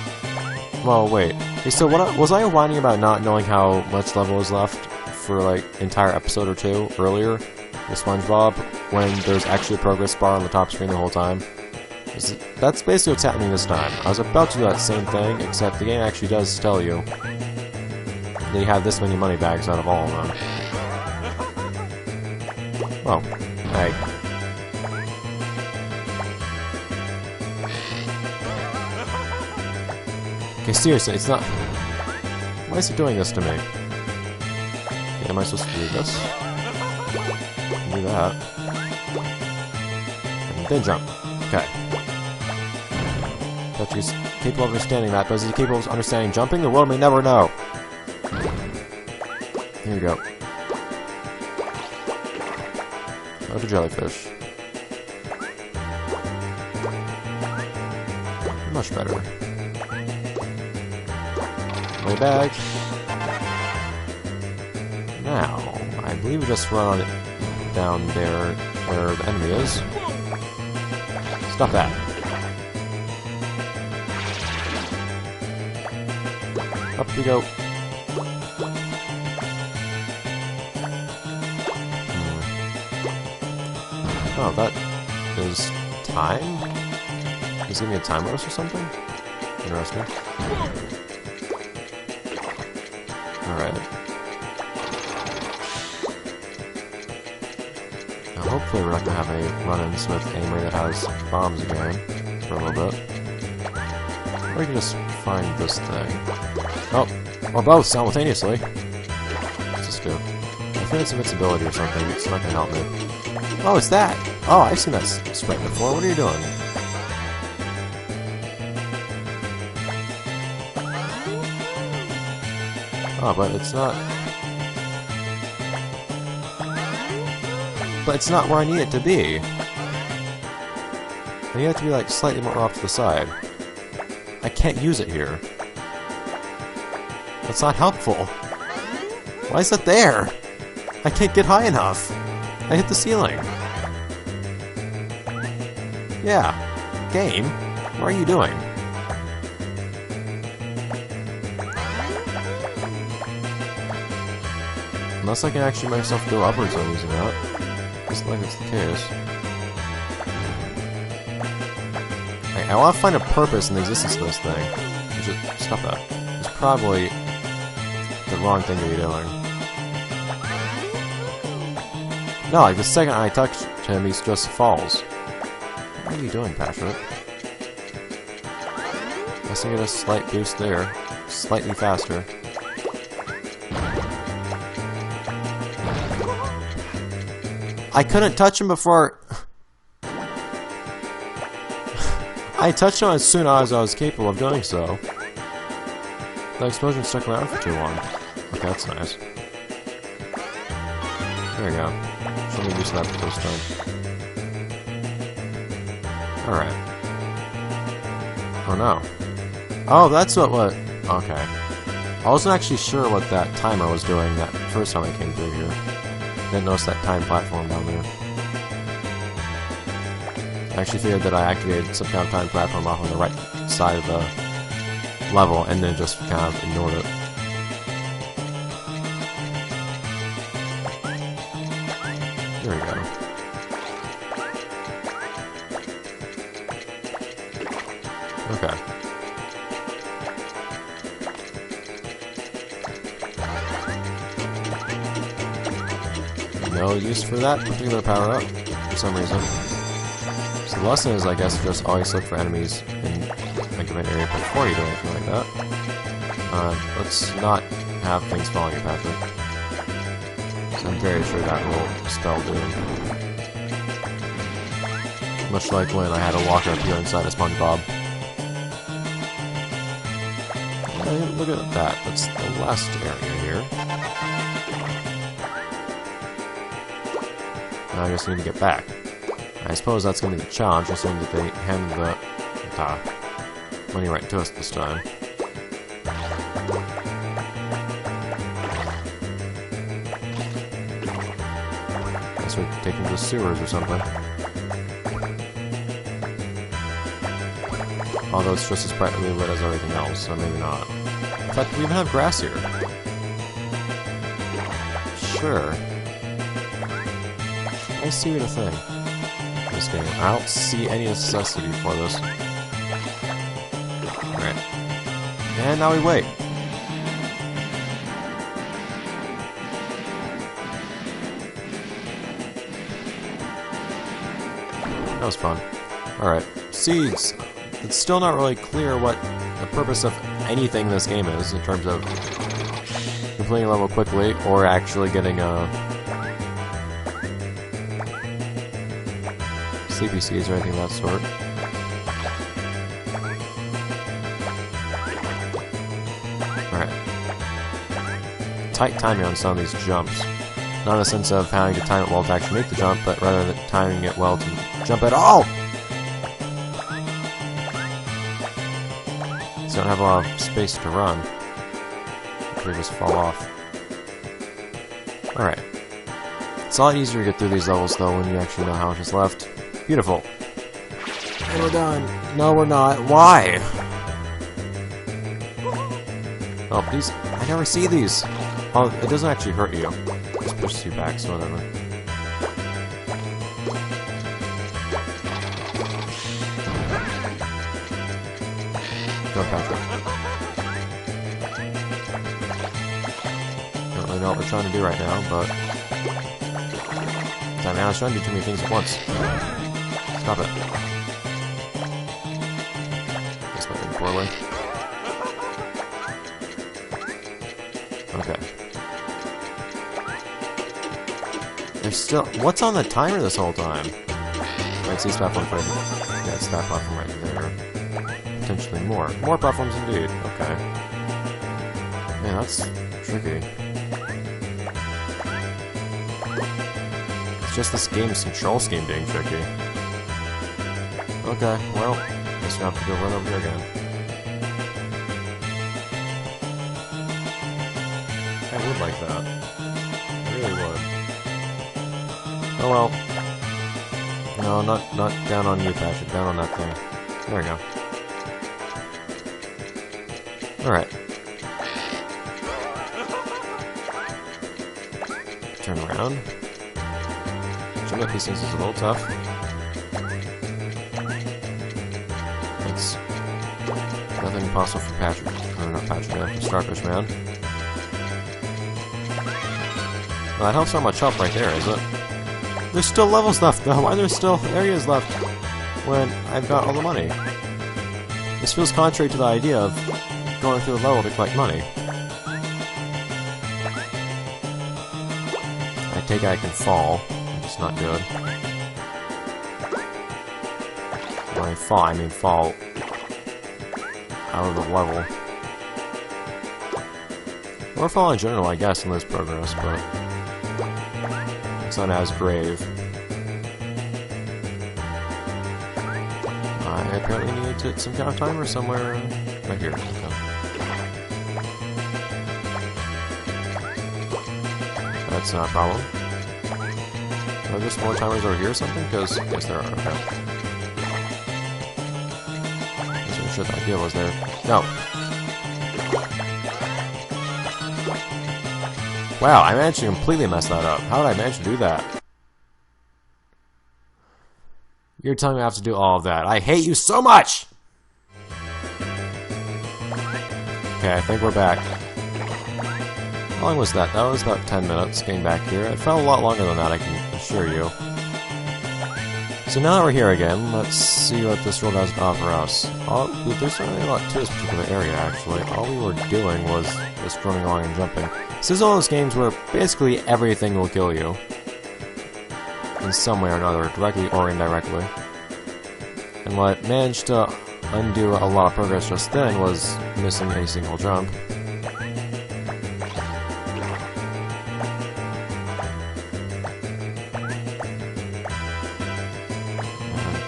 Well, wait. Hey, so what was I whining about not knowing how much level is left for, like, entire episode or two earlier with SpongeBob, when there's actually a progress bar on the top screen the whole time? That's basically what's happening this time. I was about to do that same thing, except the game actually does tell you that you have this many money bags out of all of them. Oh, hey. Okay, seriously, it's not... Why is it doing this to me? Okay, am I supposed to do this? Do that. And then jump. Okay. Patrick's capable of understanding that, but is he capable of understanding jumping? The world may never know. Here we go. Another jellyfish. Much better. Way back. Now, I'm believe we just run on it down there where the enemy is. Stop that. Up we go. Oh, that is time? He's giving me a time roast or something? Interesting. Alright. Now hopefully we're not going to have any run-ins with Amory that has bombs again for a little bit. Or we can just find this thing. Oh! Or both simultaneously! What's this do? I think it's invincibility or something. It's not going to help me. Oh, it's that! Oh, I've seen that sprite before. What are you doing? Oh, but it's not... But it's not where I need it to be. I need it to be, like, slightly more off to the side. I can't use it here. That's not helpful. Why is it there? I can't get high enough. I hit the ceiling. Yeah. Game? What are you doing? Unless I can actually make myself go upwards on using that. Just like it's the case. I want to find a purpose in the existence of this thing. Just stop that. It's probably the wrong thing to be doing. No, like the second I touch him, he just falls. What are you doing, Patrick? Guess I get a slight boost there. Slightly faster. I couldn't touch him before... I touched him as soon as I was capable of doing so. The explosion stuck around for too long. Okay, that's nice. There we go. Should we use that the first time? Alright. Oh no. Oh, that's what... Okay. I wasn't actually sure what that timer was doing that first time I came through here. Didn't notice that time platform down there. I actually figured that I activated some kind of time platform off on the right side of the level and then just kind of ignored it. There we go. Okay. No use for that particular power-up, for some reason. So the lesson is, I guess, just always look for enemies in a given area before you do anything like that. Let's not have things follow you, Patrick. So I'm very sure that will spell doom. Much like when I had a walker appear inside a SpongeBob. Look at that. That's the last area here. Now I just need to get back. I suppose that's going to be the challenge, assuming that they hand the money right to us this time. Guess we're taking to the sewers or something. Although it's just as brightly lit as everything else, so maybe not. In fact, we even have grass here. Sure. I see what a thing. This game. I don't see any necessity for this. Alright. And now we wait. That was fun. Alright. Seeds. It's still not really clear what the purpose of anything in this game is in terms of completing a level quickly or actually getting CPCs or anything of that sort. Alright. Tight timing on some of these jumps. Not in the sense of having to time it well to actually make the jump, but rather than timing it well to jump at all! So I don't have a lot of space to run. They just fall off. Alright. It's a lot easier to get through these levels, though, when you actually know how much is left. Beautiful. And we're done. No, we're not. Why? Oh, these... I never see these. Oh, it doesn't actually hurt you. It just pushes you back, so whatever. Go, Patrick. Don't really know what we're trying to do right now, but... I mean, I was trying to do too many things at once. Stop it. Guess my thing poorly. Okay. There's still... What's on the timer this whole time? Right, see, it's platform right there. Yeah, it's that platform right there. Potentially more. More platforms indeed. Okay. Man, that's tricky. It's just this game's control scheme being tricky. Okay, well, guess we have to go run over here again. I would like that. I really would. Oh well. No, not down on you, Patrick. Down on that thing. There we go. Alright. Turn around. Jumping up these things is a little tough. It's nothing impossible for Patrick. Or not Patrick, Starfish Man. Well, that helps not much help right there, is it? There's still levels left, though. Why are there still areas left when I've got all the money? This feels contrary to the idea of going through the level to collect money. I take it I can fall, which is not good. When I fall, I mean fall out of the level. Or fall in general, I guess, in this progress, but it's not as grave. I apparently need to hit some kind of timer somewhere right here. Okay. That's not a problem. Are there more timers over here or something? Because, yes, there are. Okay. I wasn't sure the idea was there. No! Wow, I managed to completely mess that up. How did I manage to do that? You're telling me I have to do all of that. I hate you so much! Okay, I think we're back. How long was that? That was about 10 minutes getting back here. It felt a lot longer than that, I can assure you. So now that we're here again, let's see what this world has to offer us. There's not really a lot to this particular area, actually. All we were doing was just running along and jumping. This is one of those games where basically everything will kill you. In some way or another, directly or indirectly. And what managed to undo a lot of progress just then was missing a single jump.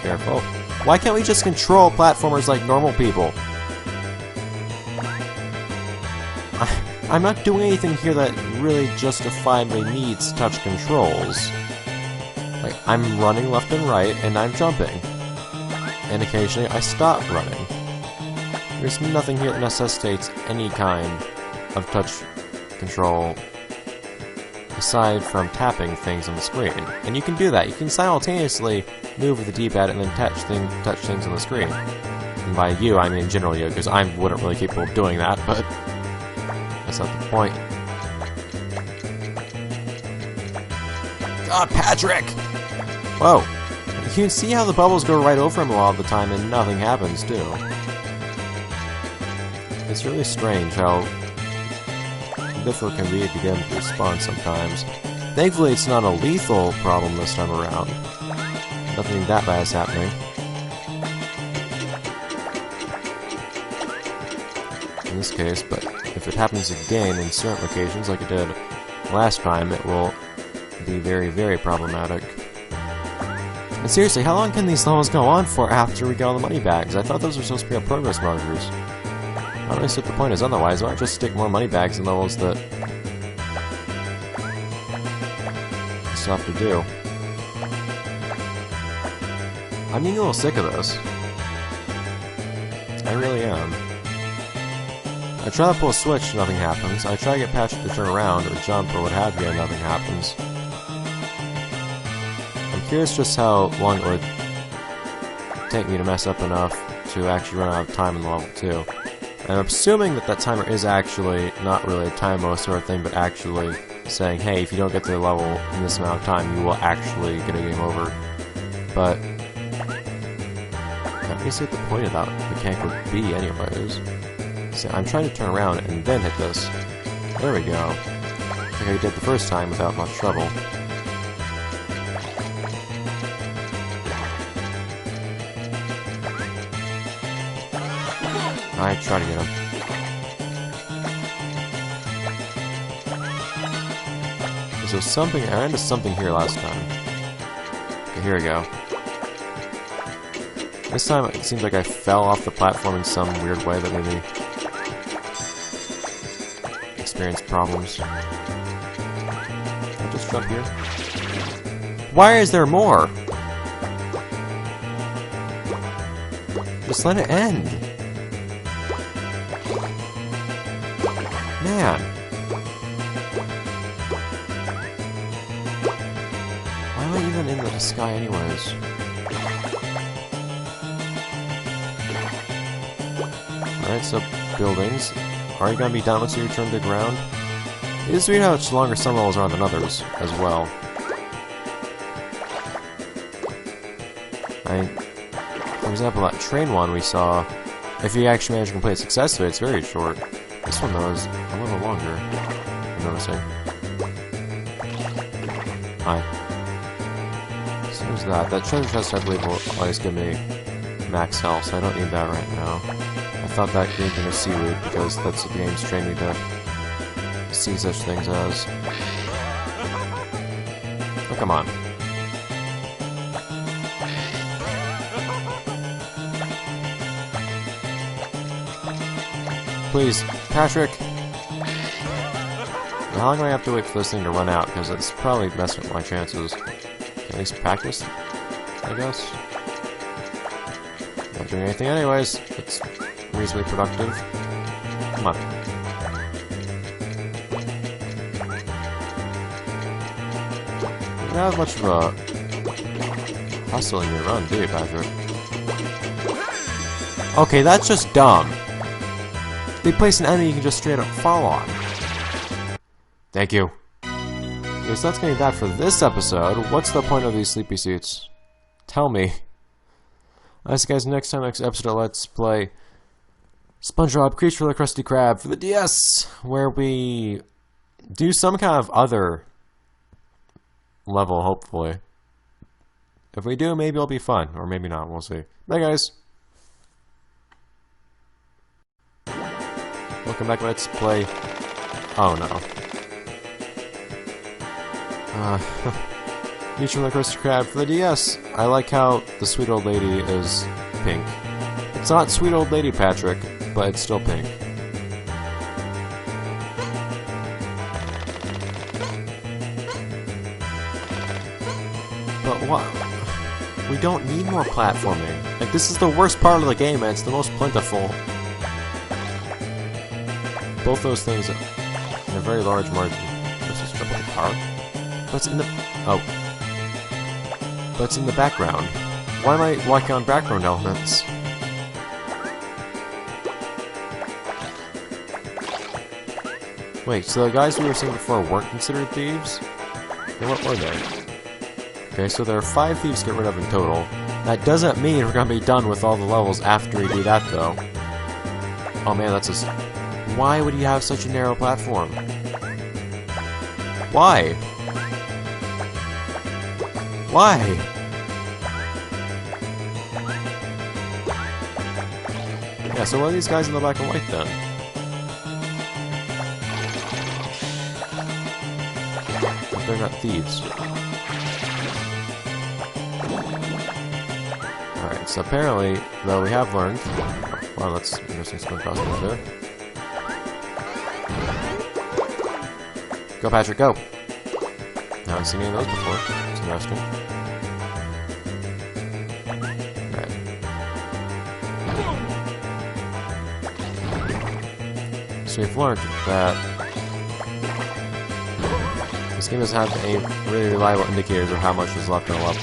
Careful. Why can't we just control platformers like normal people? I'm not doing anything here that really justifiably needs touch controls. Like, I'm running left and right, and I'm jumping. And occasionally I stop running. There's nothing here that necessitates any kind of touch control aside from tapping things on the screen. And you can do that. You can simultaneously move with the D-pad and then touch things on the screen. And by you, I mean general you, because I wouldn't really capable of doing that, but that's not the point. God, Patrick! Whoa. You can see how the bubbles go right over him a lot of the time and nothing happens, too. It's really strange how difficult it can be to get him to respond sometimes. Thankfully, it's not a lethal problem this time around. Nothing that bad is happening. In this case, but if it happens again in certain occasions, like it did last time, it will be very, very problematic. And seriously, how long can these levels go on for after we get all the money bags? I thought those were supposed to be our progress markers. I don't really see what the point is otherwise. Why not just stick more money bags in levels that still have to do. I'm getting a little sick of this. I really am. I try to pull a switch, nothing happens. I try to get Patrick to turn around or jump or what have you, and nothing happens. I'm curious just how long it would take me to mess up enough to actually run out of time in the level 2. And I'm assuming that that timer is actually not really a time mode sort of thing, but actually saying, hey, if you don't get to the level in this amount of time, you will actually get a game over. But let me see what the point of that mechanic would be anyways. So I'm trying to turn around and then hit this. There we go. Like I did the first time without much trouble. I try to get him. So something, I ran into something here last time. Okay, here we go. This time it seems like I fell off the platform in some weird way that made me experience problems. Can I just jump here? Why is there more? Just let it end. Man. Why am I even in the sky anyways? Alright, so buildings. Are you gonna be done once you return to the ground? It is weird how much longer some levels are than others, as well. For example, that train one we saw, if you actually manage to complete it successfully, it's very short. This one, though, is a little longer, I'm noticing. Hi. So there's that. That treasure chest, I believe, will always give me max health, so I don't need that right now. I thought that gave me a seaweed, because that's what the game's trained me to see such things as. Oh, come on. Please, Patrick! How long do I have to wait for this thing to run out? Because it's probably messing with my chances. At least practice, I guess. Not doing anything anyways. It's reasonably productive. Come on. You don't have much of a hustle in your run, do you, Patrick? Okay, that's just dumb. They place an enemy you can just straight up fall on. Thank you. Okay, so that's gonna be that for this episode. What's the point of these sleepy suits? Tell me. Alright, so guys, next episode, let's play SpongeBob Creature for the Krusty Krab for the DS, where we do some kind of other level, hopefully. If we do, maybe it'll be fun, or maybe not, we'll see. Bye, guys! Welcome back, let's play... Oh, no. Creature for the Krusty Krab for the DS. I like how the sweet old lady is pink. It's not sweet old lady Patrick, but it's still pink. But what? We don't need more platforming. Like, this is the worst part of the game, and it's the most plentiful. Both those things in a very large margin. Let's just jump on the car. But it's in the... Oh. But it's in the background. Why am I walking on background elements? Wait, so the guys we were seeing before weren't considered thieves? Or what were they? Okay, so there are 5 thieves to get rid of in total. That doesn't mean we're gonna be done with all the levels after we do that, though. Oh man, that's just... Why would you have such a narrow platform? Why? Why? Yeah, so what are these guys in the black and white then? They're not thieves. Alright, so apparently, though we have learned... Wow, that's interesting spin crossbow there. Go, Patrick, go! Haven't seen any of those before. It's interesting. Alright. So we've learned that this game doesn't have any really reliable indicators of how much is left in a level.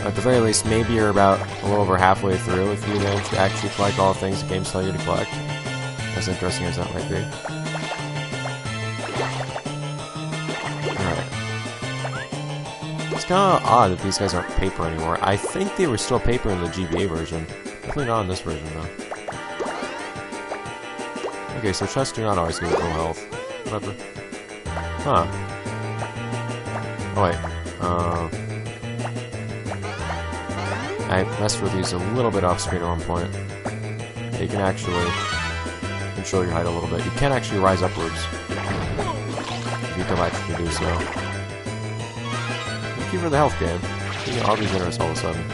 At the very least, maybe you're about a little over halfway through if you manage to actually collect all the things the games tell you to collect. As interesting as that might be. Alright. It's kind of odd that these guys aren't paper anymore. I think they were still paper in the GBA version. Definitely not in this version, though. Okay, so chests do not always give full health. Whatever. Huh. Oh, wait. I messed with these a little bit off screen at one point. You can actually control your height a little bit. You can actually rise upwards if you come actually do so. Thank you for the health game. I'll be generous all of a sudden.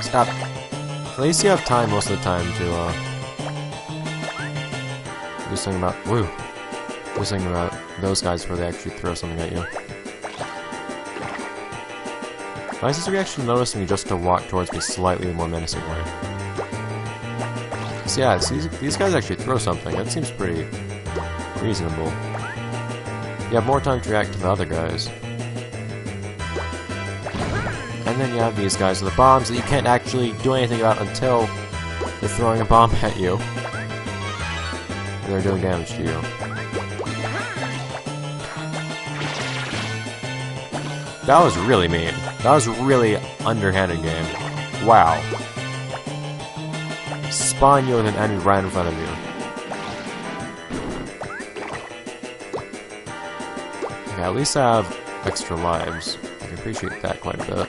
Stop. At least you have time most of the time to do something about. Woo! Do something about those guys before they actually throw something at you. Nice is actually noticing me just to walk towards me slightly more menacing way. So yeah, these guys actually throw something. That seems pretty reasonable. You have more time to react to the other guys. And then you have these guys with the bombs that you can't actually do anything about until they're throwing a bomb at you. And they're doing damage to you. That was really mean. That was a really underhanded game. Wow. Spawn you with an enemy right in front of you. Okay, at least I have extra lives. I can appreciate that quite a bit.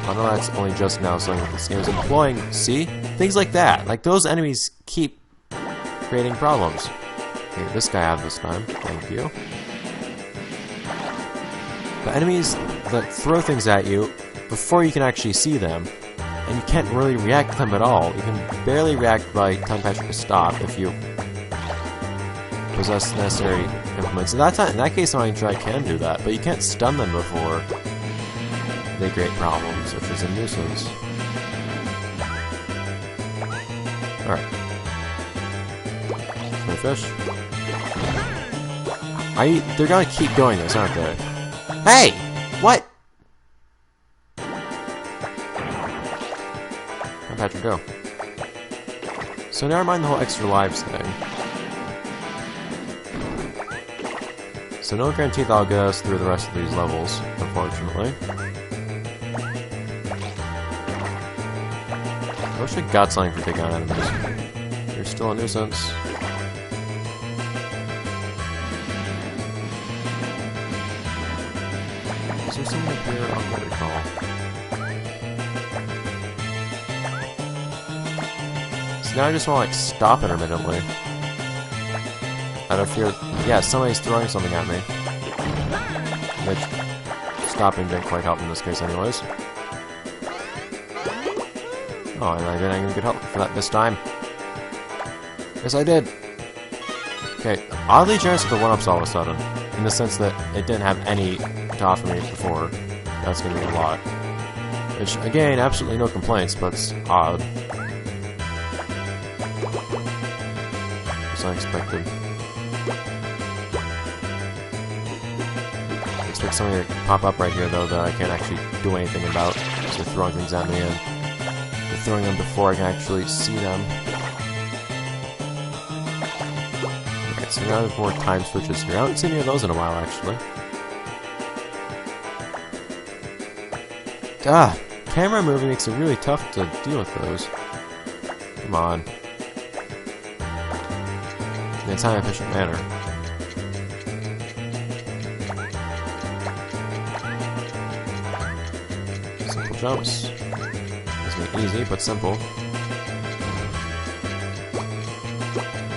I know that's only just now something that this game is employing. See? Things like that. Like, those enemies keep creating problems. Okay, this guy I have this time. Thank you. The enemies that throw things at you before you can actually see them, and you can't really react to them at all. You can barely react by telling Patrick to stop if you possess the necessary implements. In that case, I can do that, but you can't stun them before they create problems, which is a nuisance. Alright. Fish. They're gonna keep doing this, aren't they? Hey! What? Let Patrick go. So never mind the whole extra lives thing. So no guarantee that'll get us through the rest of these levels, unfortunately. I wish I got something for taking on enemies. You're still a nuisance. Is there something up here? I don't recall. So now I just want to, like, stop intermittently. Out of fear. Yeah, somebody's throwing something at me. Which, stopping didn't quite help in this case anyways. Oh, and I didn't even get help for that this time. Yes, I did. Okay, oddly generous with the 1-ups all of a sudden. In the sense that it didn't have any to offer me before. That's gonna be a lot. Which, again, absolutely no complaints, but it's odd. It's unexpected. I expect something to pop up right here, though, that I can't actually do anything about. So they're throwing things at me, and they're throwing them before I can actually see them. Alright, so now there's more time switches here. I haven't seen any of those in a while, actually. Ah! Camera moving makes it really tough to deal with those. Come on. In a time-efficient manner. Simple jumps. This is easy, but simple.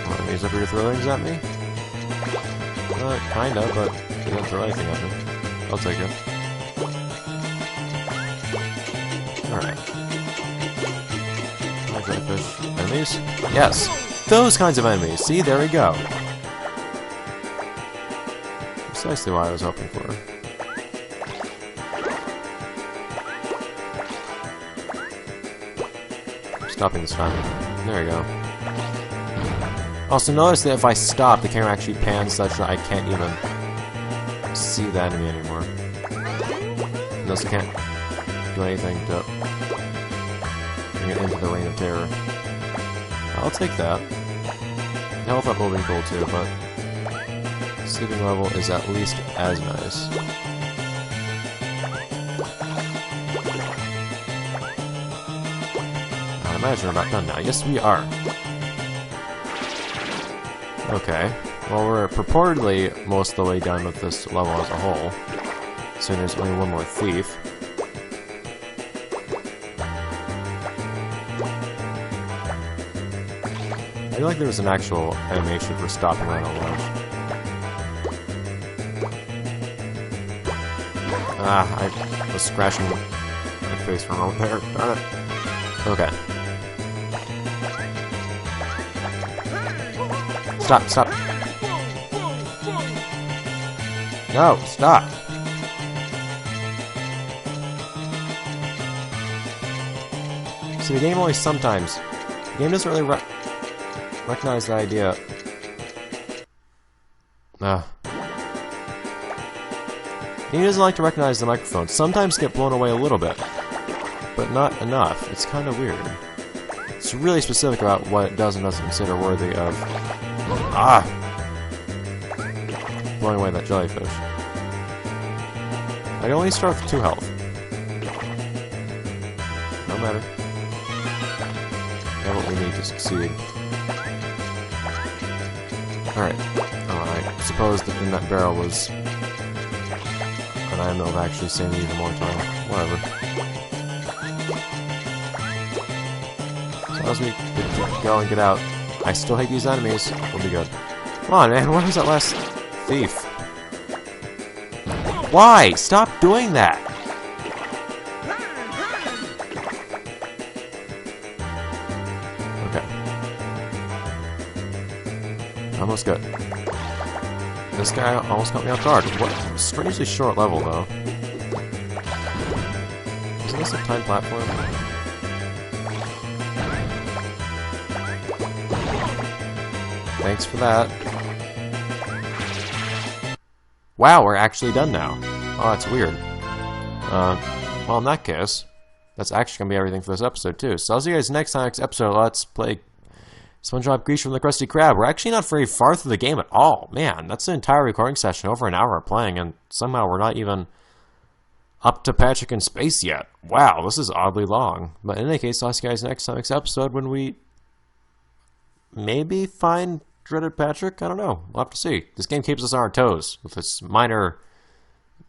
Enemies up here to throw things at me? Kinda, but they don't throw anything at me. I'll take it. Alright. Fish. Enemies? Yes! those kinds of enemies. See, there we go. Precisely what I was hoping for. Stopping this time. There we go. Also, notice that if I stop, the camera actually pans such that I can't even see the enemy anymore. Notice I can't do anything to bring it into the reign of terror. I'll take that. Health up will be cool too, but sleeping level is at least as nice. I imagine we're about done now. Yes, we are. Okay. Well, we're purportedly most of the way done with this level as a whole. So there's only one more thief. I feel like there was an actual animation for stopping right on ledge. Ah, I was scratching my face from over there. Darn it. Okay. Stop, stop. No, stop. See, the game only sometimes. The game doesn't really recognize that idea. The game doesn't like to recognize the microphone. Sometimes get blown away a little bit, but not enough. It's kind of weird. It's really specific about what it does and doesn't consider worthy of. Ah! Blowing away that jellyfish. I only start with 2 health. No matter. We have what we need to succeed. Alright. Oh, I suppose that in that barrel was an item that would actually save me even more time. Whatever. So as we go and get out, I still hate these enemies. We'll be good. Come on, man. Where was that last thief? Why? Stop doing that! Okay. Almost good. This guy almost caught me off guard. What? Strangely short level, though. Isn't this a time platform? Thanks for that. Wow, we're actually done now. Oh, that's weird. Well, in that case, that's actually going to be everything for this episode, too. So I'll see you guys next time, next episode. Let's play SpongeBob Grease from the Krusty Krab. We're actually not very far through the game at all. Man, that's an entire recording session, over an hour of playing, and somehow we're not even up to Patrick in space yet. Wow, this is oddly long. But in any case, I'll see you guys next time, next episode, when we maybe find dreaded Patrick? I don't know. We'll have to see. This game keeps us on our toes, with its minor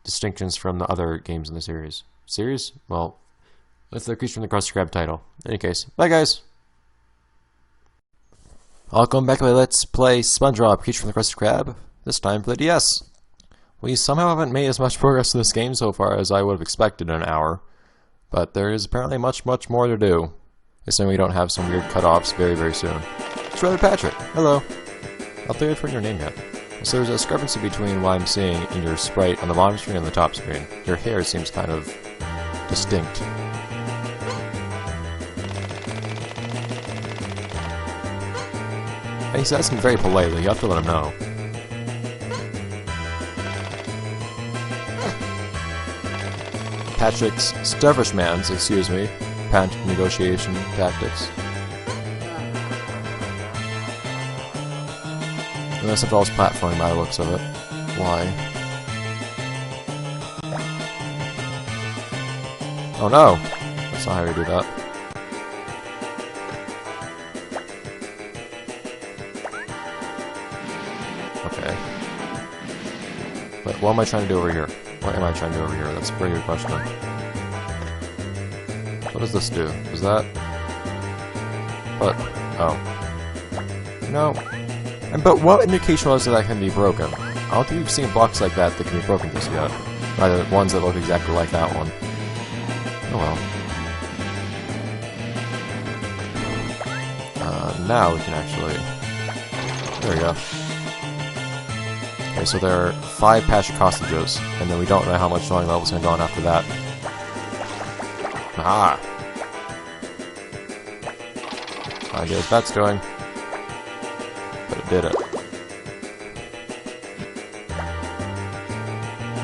distinctions from the other games in the series. Series? Well, with the Creature from the Krusty Krab title. In any case, bye guys! Welcome back to Let's Play SpongeBob Creature from the Krusty Krab, this time for the DS. We somehow haven't made as much progress in this game so far as I would have expected in an hour, but there is apparently much, much more to do, assuming we don't have some weird cutoffs very, very soon. It's Brother Patrick. Hello. I'll think I've heard your name yet. So there's a discrepancy between what I'm seeing in your sprite on the bottom screen and the top screen. Your hair seems kind of distinct. He's asking very politely. You have to let him know. Patrick's Starfish Man's, excuse me, patent negotiation tactics. And this involves platforming by the looks of it. Why? Oh no! That's not how we do that. Okay. But what am I trying to do over here? What am I trying to do over here? That's a pretty good question. What does this do? Is that... What? Oh. No. But what indication was that can be broken? I don't think we've seen blocks like that that can be broken just yet. Rather, ones that look exactly like that one. Oh well. And now we can actually... There we go. Okay, so there are 5 Patrick hostages, and then we don't know how much long level's gonna go on after that. Ah! No idea what that's doing. But it did it.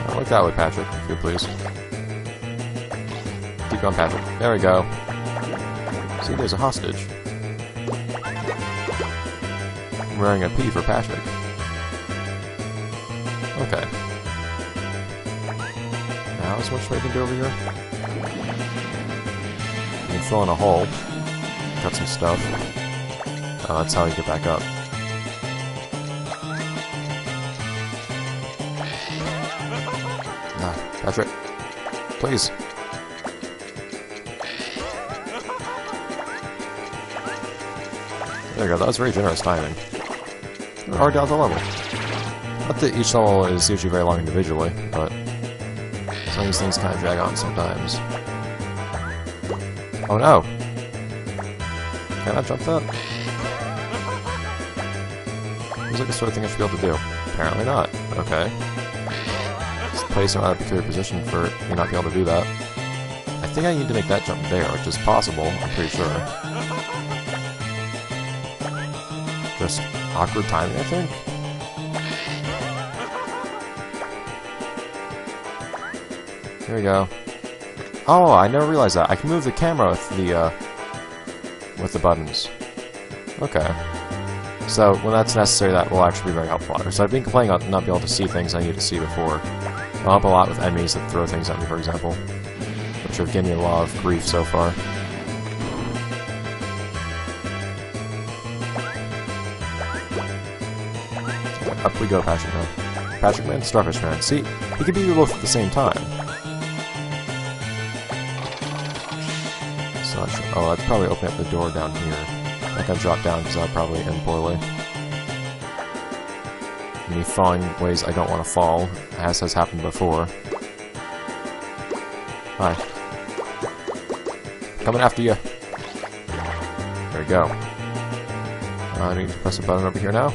Now, look that way, Patrick, if you please. Keep going, Patrick. There we go. See, there's a hostage. I'm wearing a P for Patrick. Okay. Now, is much we can do over here? You can fill in a hole. Cut some stuff. Oh, that's how you get back up. Ah, Patrick. Please. There we go, that was very generous timing. We're already down the level. Not that each level is usually very long individually, but some of these things kind of drag on sometimes. Oh no! Can I jump that? Seems like the sort of thing I should be able to do. Apparently not. Okay. Just place him out of a peculiar position for me not being able to do that. I think I need to make that jump there, which is possible, I'm pretty sure. Just awkward timing, I think? Here we go. Oh, I never realized that. I can move the camera with the buttons. Okay. So, when that's necessary, that will actually be very helpful. So I've been complaining about not being able to see things I need to see before. I'll help a lot with enemies that throw things at me, for example. Which have given me a lot of grief so far. Up we go, Patrick Man. Patrick Man, Starfish Man. See, he can be both at the same time. So oh, I'd probably open up the door down here. I can drop down because I'll probably end poorly. Me falling ways I don't want to fall, as has happened before. Hi. Coming after you. There we go. I need to press a button over here now.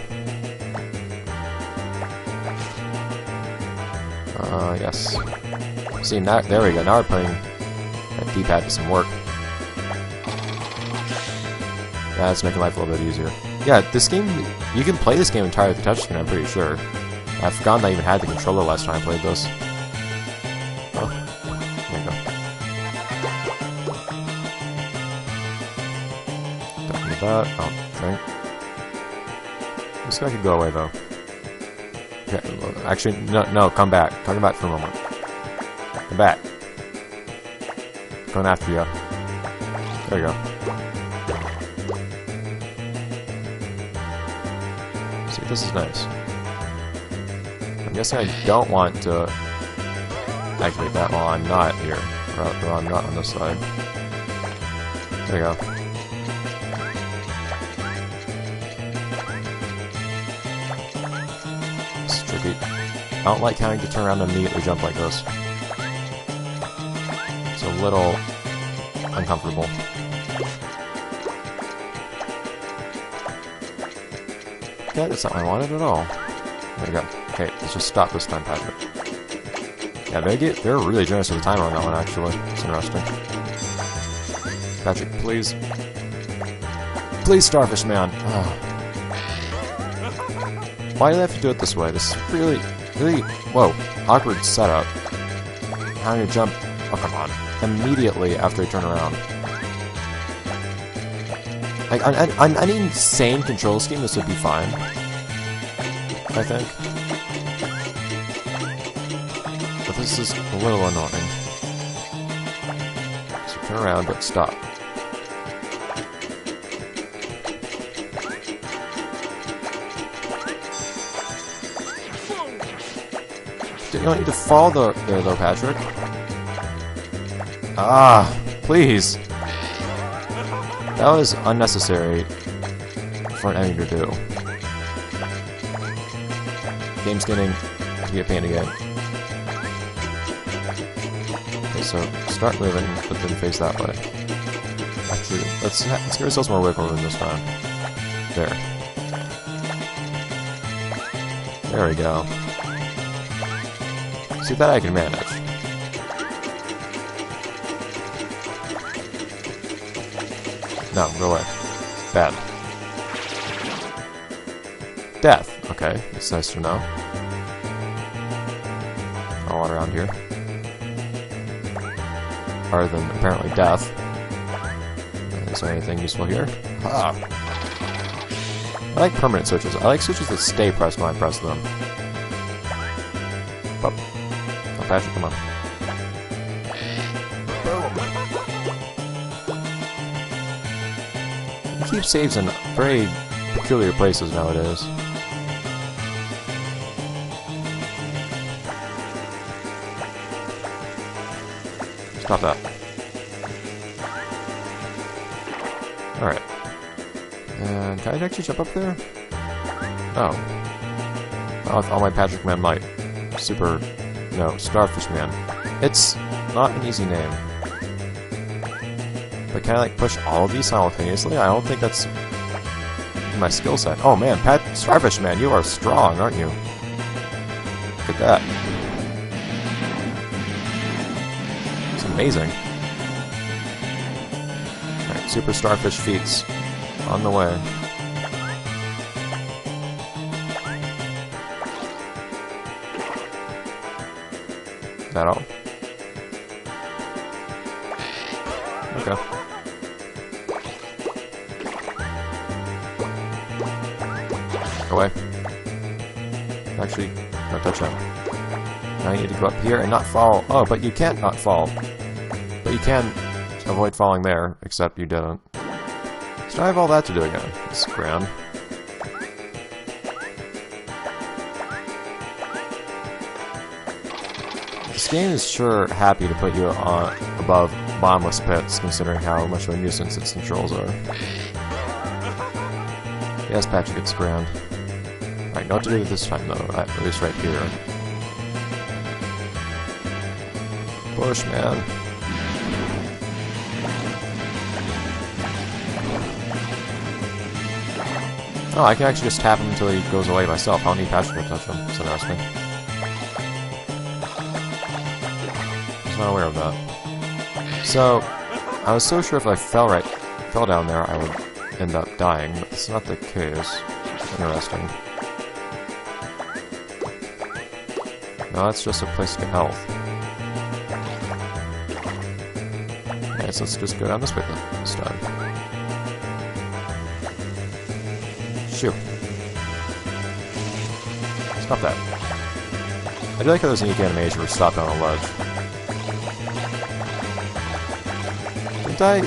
Yes. See, now, there we go. Now we're putting that D-pad to some work. That's making life a little bit easier. Yeah, this game, you can play this game entirely with the touchscreen, I'm pretty sure. I've forgotten I even had the controller last time I played this. Oh, there you go. Don't need that. Oh, drink. This guy could go away, though. Okay, actually, no, come back. Come back for a moment. Come back. Going after you. There you go. See, this is nice. I'm guessing I don't want to activate that while I'm not here. Or while I'm not on this side. There you go. It's tricky. I don't like having to turn around and immediately jump like this. It's a little uncomfortable. Okay, that's not what I wanted at all. There we go. Okay, let's just stop this time, Patrick. Yeah, they're really generous with the timer on that one, actually. It's interesting. Patrick, please. Please, Starfish Man. Oh. Why do they have to do it this way? This is really, whoa, awkward setup. Having to jump, oh come on, immediately after I turn around. Like, on any insane control scheme, this would be fine. I think. But this is a little annoying. So turn around, but stop. You don't need to fall there, though, Patrick. Ah, please. That was unnecessary for an enemy to do. Game's getting to be a pain again. Okay, so start moving, but then face that way. Actually, let's give ourselves more wiggle room this time. There. There we go. See, that I can manage. No, go away. Bad. Death. Okay, it's nice to know. All around here. Other than apparently death. Is there anything useful here? Ah. I like permanent switches. I like switches that stay pressed when I press them. Oh, Patrick, come on. You keep saves in very peculiar places nowadays. Stop that. Alright. And can I actually jump up there? Oh. All my Patrick men might. Super... No, Starfish Man. It's not an easy name. But can I, like, push all of these simultaneously? I don't think that's my skill set. Oh man, Starfish Man, you are strong, aren't you? Look at that. It's amazing. Alright, Super Starfish feats on the way. Is that all? Okay. Go away. Actually, don't touch that. Now you need to go up here and not fall. Oh, but you can't not fall. But you can avoid falling there, except you didn't. So I have all that to do again. It's grand. This game is sure happy to put you on above bottomless pits, considering how much of a nuisance its controls are. Yes, Patrick, it's grand. Alright, know what to do this time, though. At least right here. Push, man. Oh, I can actually just tap him until he goes away myself. I don't need Patrick to touch him. That's interesting. I was not aware of that. So, I was so sure if I fell down there, I would end up dying, but it's not the case. Interesting. No, that's just a place to get health. Okay, so let's just go down this way this time. Shoot. Stop that. I do like how there's a unique animation where stop on a ledge. Didn't I?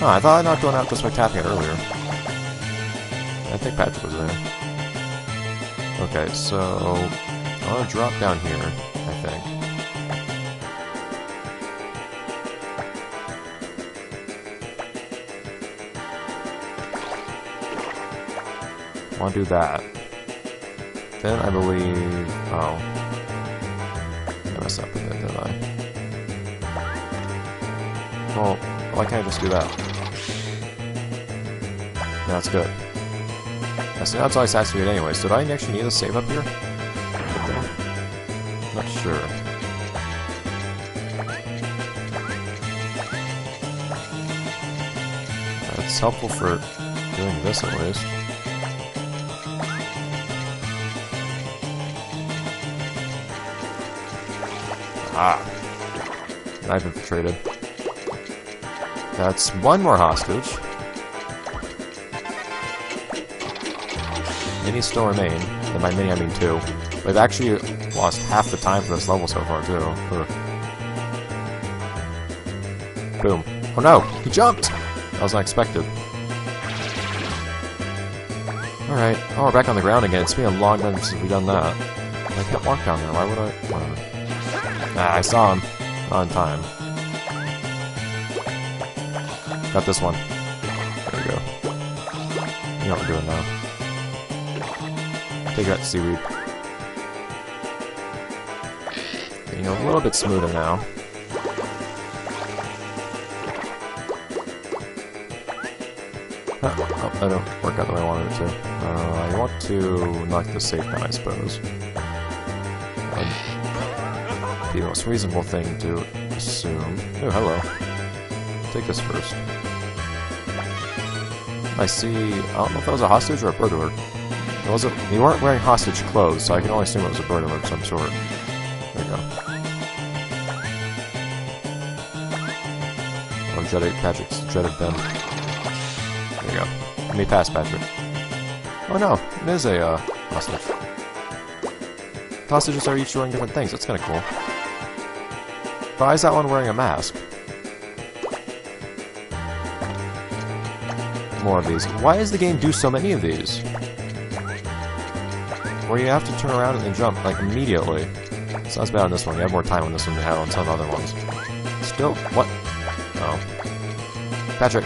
Oh, I thought I knocked one out just by tapping it earlier. I think Patrick was there. Okay, so I want to drop down here, I think. I want to do that. Then I believe... Oh. I messed up with it, didn't I? Well, why can't I just do that? No, that's good. So now it's always activated anyways. Did I actually need a save up here? Not sure. It's helpful for doing this at least. Ah! I've infiltrated. That's one more hostage. Many still remain, and by many I mean two. We've actually lost half the time for this level so far, too. Ugh. Boom. Oh no! He jumped! That was unexpected. Alright. Oh, we're back on the ground again. It's been a long time since we've done that. I can't walk down there. Why would I? Whatever. Ah, I saw him. On time. Got this one. There we go. You know what we're doing now. Take that seaweed. Getting a little bit smoother now. Oh, that didn't work out the way I wanted it to. I want to knock this safe down, I suppose. That'd be the most reasonable thing to assume. Oh, hello. Take this first. I see... I don't know if that was a hostage or a bird alert. It wasn't... You weren't wearing hostage clothes, so I can only assume it was a bird alert of some sort. There you go. Oh, Patrick's dreaded bend. There you go. Let me pass, Patrick. Oh no, it is a hostage. Hostages are each wearing different things. That's kind of cool. Why is that one wearing a mask? More of these. Why does the game do so many of these? Where you have to turn around and then jump, like, immediately. It's not as bad on this one. You have more time on this one than you have on some other ones. Still? What? Oh. Patrick.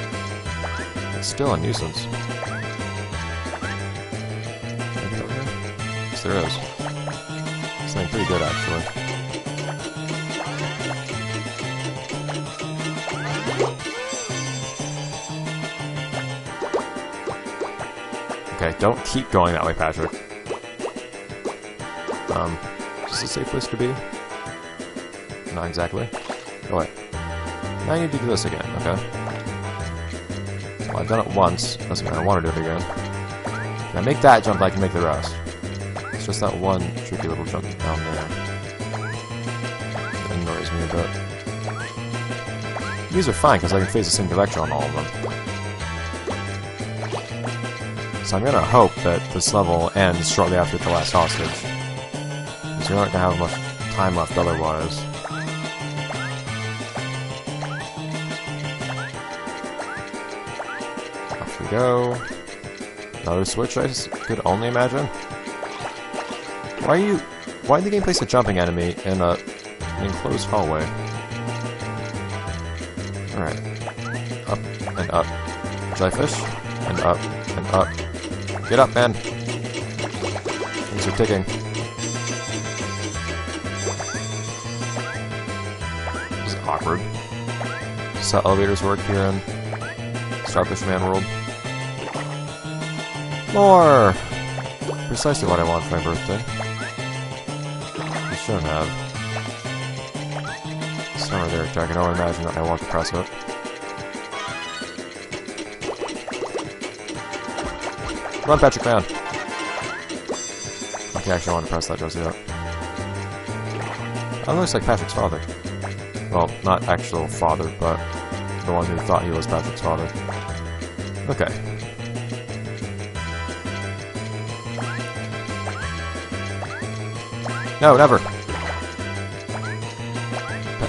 It's still a nuisance. Yes, there is. Something pretty good, actually. Okay, don't keep going that way, Patrick. Is this a safe place to be? Not exactly. Oh, wait. Now I need to do this again, okay. Well, I've done it once. Doesn't mean I want to do it again. If I make that jump, I can make the rest. It's just that one tricky little jump down there. That annoys me a bit. These are fine, because I can face the same direction on all of them. So I'm gonna hope that this level ends shortly after the last hostage. Because we aren't gonna have much time left otherwise. Off we go. Another switch, I could only imagine. Why did the game place a jumping enemy in an enclosed hallway? Alright. Up and up. Jellyfish. And up and up. Get up, man! Things are ticking. This is awkward. This is how elevators work here in Starfish Man World. More! Precisely what I want for my birthday. I shouldn't have. Somewhere there, I can only imagine that I want to press it. Come on, Patrick, man. Okay, actually, I want to press that just yet. That looks like Patrick's father. Well, not actual father, but the one who thought he was Patrick's father. Okay. No, never!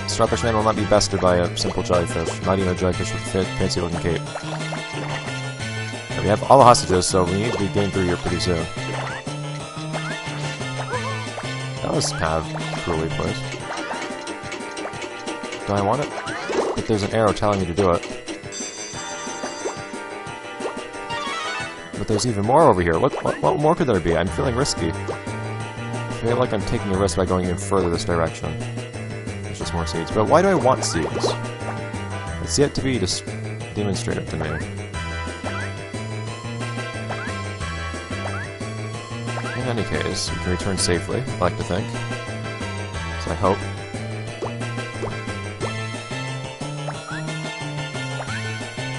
Starfish Man will not be bested by a simple jellyfish. Not even a jellyfish with a fancy-looking cape. We have all the hostages, so we need to be getting through here pretty soon. That was kind of cruelly placed. Do I want it? But there's an arrow telling me to do it. But there's even more over here. Look, what more could there be? I'm feeling risky. I feel like I'm taking a risk by going even further this direction. There's just more seeds. But why do I want seeds? It's yet to be demonstrated to me. In any case, we can return safely, I like to think. So I hope.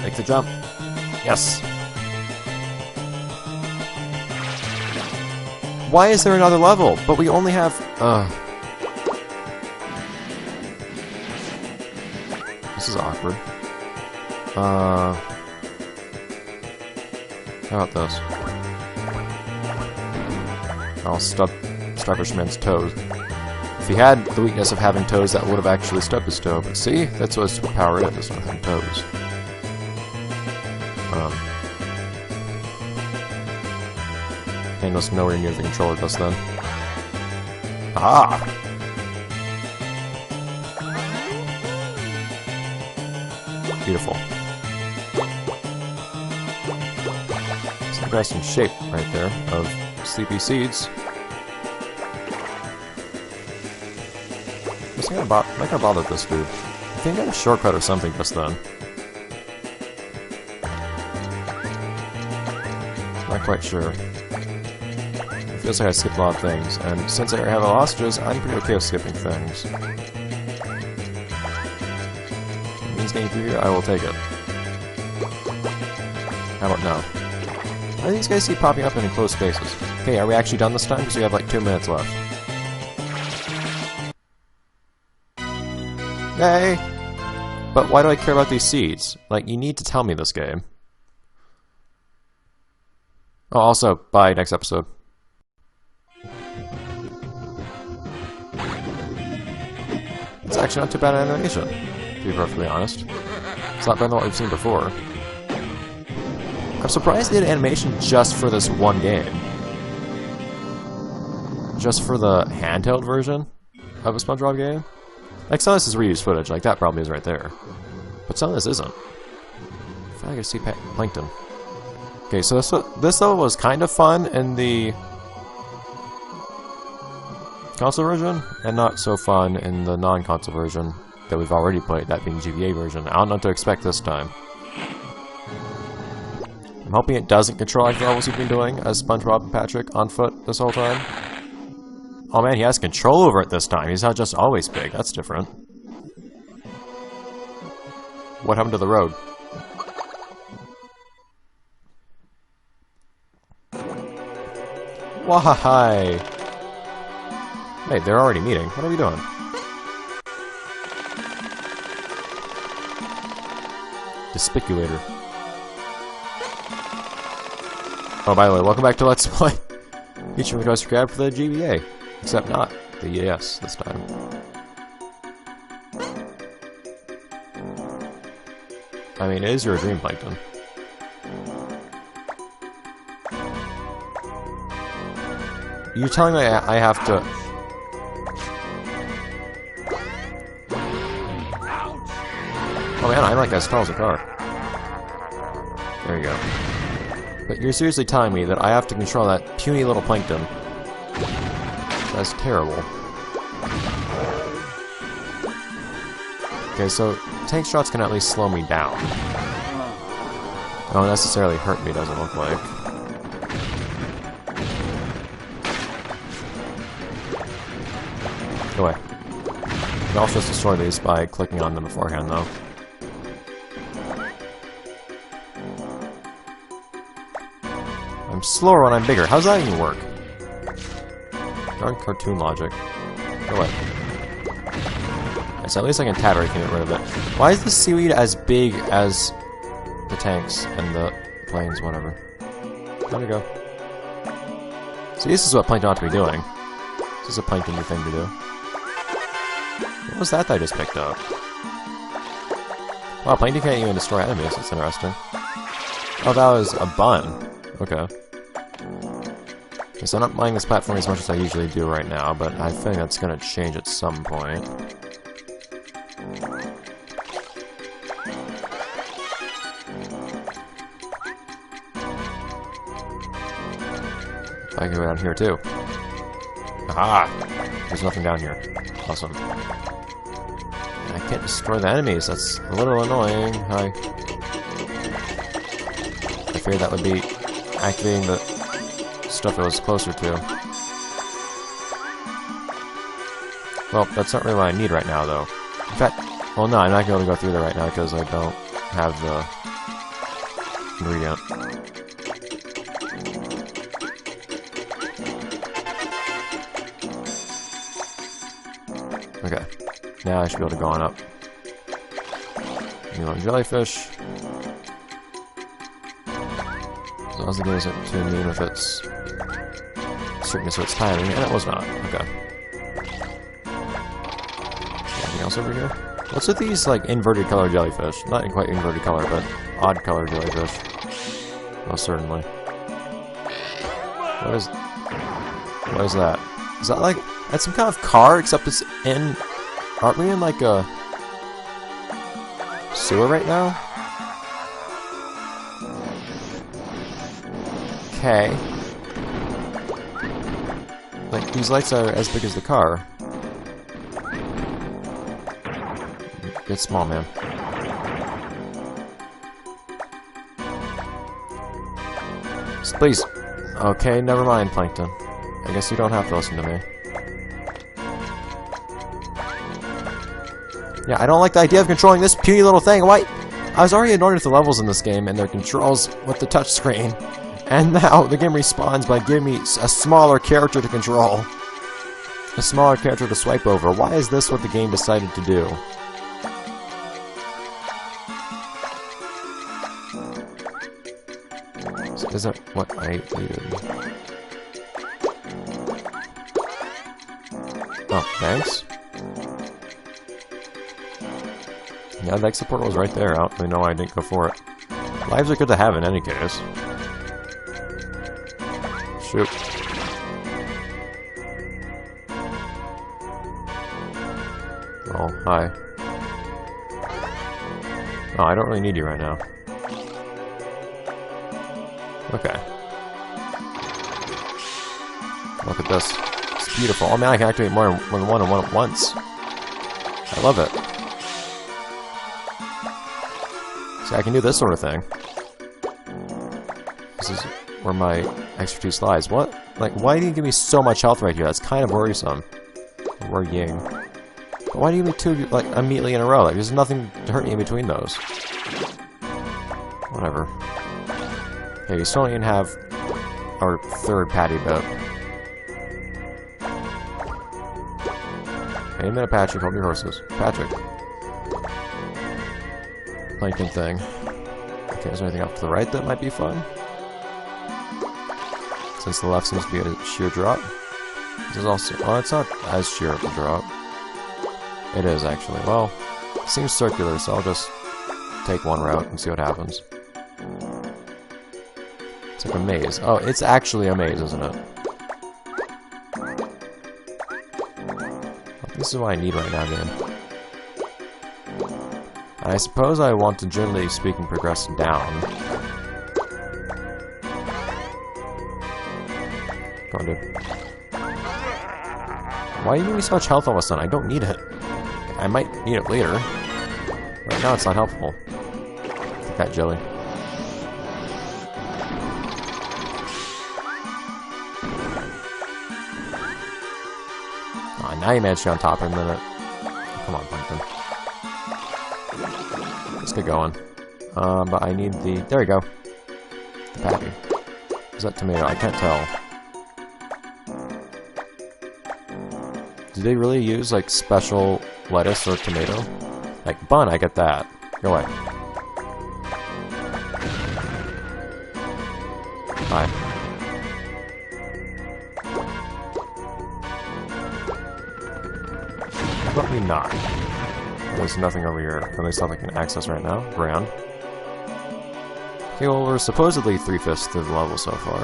Make the jump. Yes! Why is there another level? But we only have... This is awkward. How about this? I'll stub Starfish Man's toes. If he had the weakness of having toes, that would have actually stubbed his toe. But see, that's what his power is, not having toes. And was nowhere near the controller just then. Ah! Beautiful. Some interesting shape right there of sleepy seeds. I'm not gonna bother this dude. I think I got a shortcut or something just then. Not quite sure. It feels like I skipped a lot of things, and since I have hostages, I'm pretty okay with skipping things. It means getting through here, I will take it. How about now? Why do these guys keep popping up in enclosed spaces? Okay, are we actually done this time? Because we have like 2 minutes left. Yay! But why do I care about these seeds? Like, you need to tell me this game. Oh, also, bye, next episode. It's actually not too bad an animation, to be perfectly honest. It's not better than what we've seen before. I'm surprised they did animation just for this one game. Just for the handheld version of a SpongeBob game. Like, some of this is reused footage, like that probably is right there. But some of this isn't. I feel like I see plankton. Okay, so this level was kind of fun in the console version, and not so fun in the non-console version that we've already played, that being GBA version. I don't know what to expect this time. I'm hoping it doesn't control like the levels we've been doing as SpongeBob and Patrick on foot this whole time. Oh man, he has control over it this time. He's not just always big. That's different. What happened to the road? Why? Hey, they're already meeting. What are we doing? Despiculator. Oh, by the way, welcome back to Let's Play Featuring the Krusty Krab for the GBA. Except not the EAS this time. I mean, it is your dream, Plankton. You're telling me I have to... Oh man, I'm like as tall as a car. There you go. But you're seriously telling me that I have to control that puny little plankton. That's terrible. Okay, so tank shots can at least slow me down. Don't necessarily hurt me, doesn't look like. Go away. You can also just destroy these by clicking on them beforehand, though. I'm slower when I'm bigger. How's that even work? Darn cartoon logic. Go away. So at least I can tab everything and get rid of it. Why is the seaweed as big as the tanks and the planes, whatever? There we go. See, this is what plankton ought to be doing. This is a plankton thing to do. What was that I just picked up? Wow, plankton can't even destroy enemies. That's interesting. Oh, that was a bun. Okay. Okay, so I'm not mining this platform as much as I usually do right now, but I think that's going to change at some point. I can go down here too. Aha! There's nothing down here. Awesome. I can't destroy the enemies, that's a little annoying. Hi. I feared that would be activating the stuff I was closer to. Well, that's not really what I need right now, though. In fact, well, no, I'm not going to go through there right now because I don't have the ingredient. Okay, now I should be able to go on up. New jellyfish. As long as the game isn't too mean with its strictness of its timing, and it was not. Okay. Anything else over here? What's with these, like, inverted color jellyfish? Not in quite inverted color, but odd color jellyfish. Most certainly. What is that? Is that like... That's some kind of car, except it's in... Aren't we in, like, a... sewer right now? Okay. Like, these lights are as big as the car. Get small, man. Please. Okay, never mind, Plankton. I guess you don't have to listen to me. Yeah, I don't like the idea of controlling this puny little thing. Why? I was already annoyed with the levels in this game and their controls with the touchscreen. And now the game respawns by giving me a smaller character to control. A smaller character to swipe over. Why is this what the game decided to do? This isn't what I needed. Oh, thanks. Yeah, the exit portal was right there. I don't really know why I didn't go for it. Lives are good to have in any case. Shoot. Oh, hi. Oh, I don't really need you right now. Okay. Look at this. It's beautiful. Oh man, I can activate more than one and one at once. I love it. See, I can do this sort of thing. This is where my expertise lies. What? Like, why do you give me so much health right here? That's kind of worrisome. Worrying. But why do you give me two, like, immediately in a row? Like, there's nothing to hurt me in between those. Whatever. Okay, we still don't even have our third patty bit. Hey, a minute, Patrick. Hold your horses. Patrick. Plankton thing. Okay, is there anything off to the right that might be fun? Since the left seems to be at a sheer drop. This is also... Oh, it's not as sheer of a drop. It is, actually. Well, it seems circular, so I'll just take one route and see what happens. It's like a maze. Oh, it's actually a maze, isn't it? This is what I need right now, game. I suppose I want to, generally speaking, progress down. Come on, dude. Why are you giving me so much health all of a sudden? I don't need it. I might need it later. Right now it's not helpful. Take that, jelly. Oh, now you managed to get on top in a minute. Come on, Plankton. Let's get going. But I need the... There we go. The patty. Is that tomato? I can't tell. Do they really use, like, special lettuce or tomato? Like, bun, I get that. Go away. Hi. How about we not? There's nothing over here. At least nothing I can access right now. Grand. Okay, well, we're supposedly 3/5 through the level so far.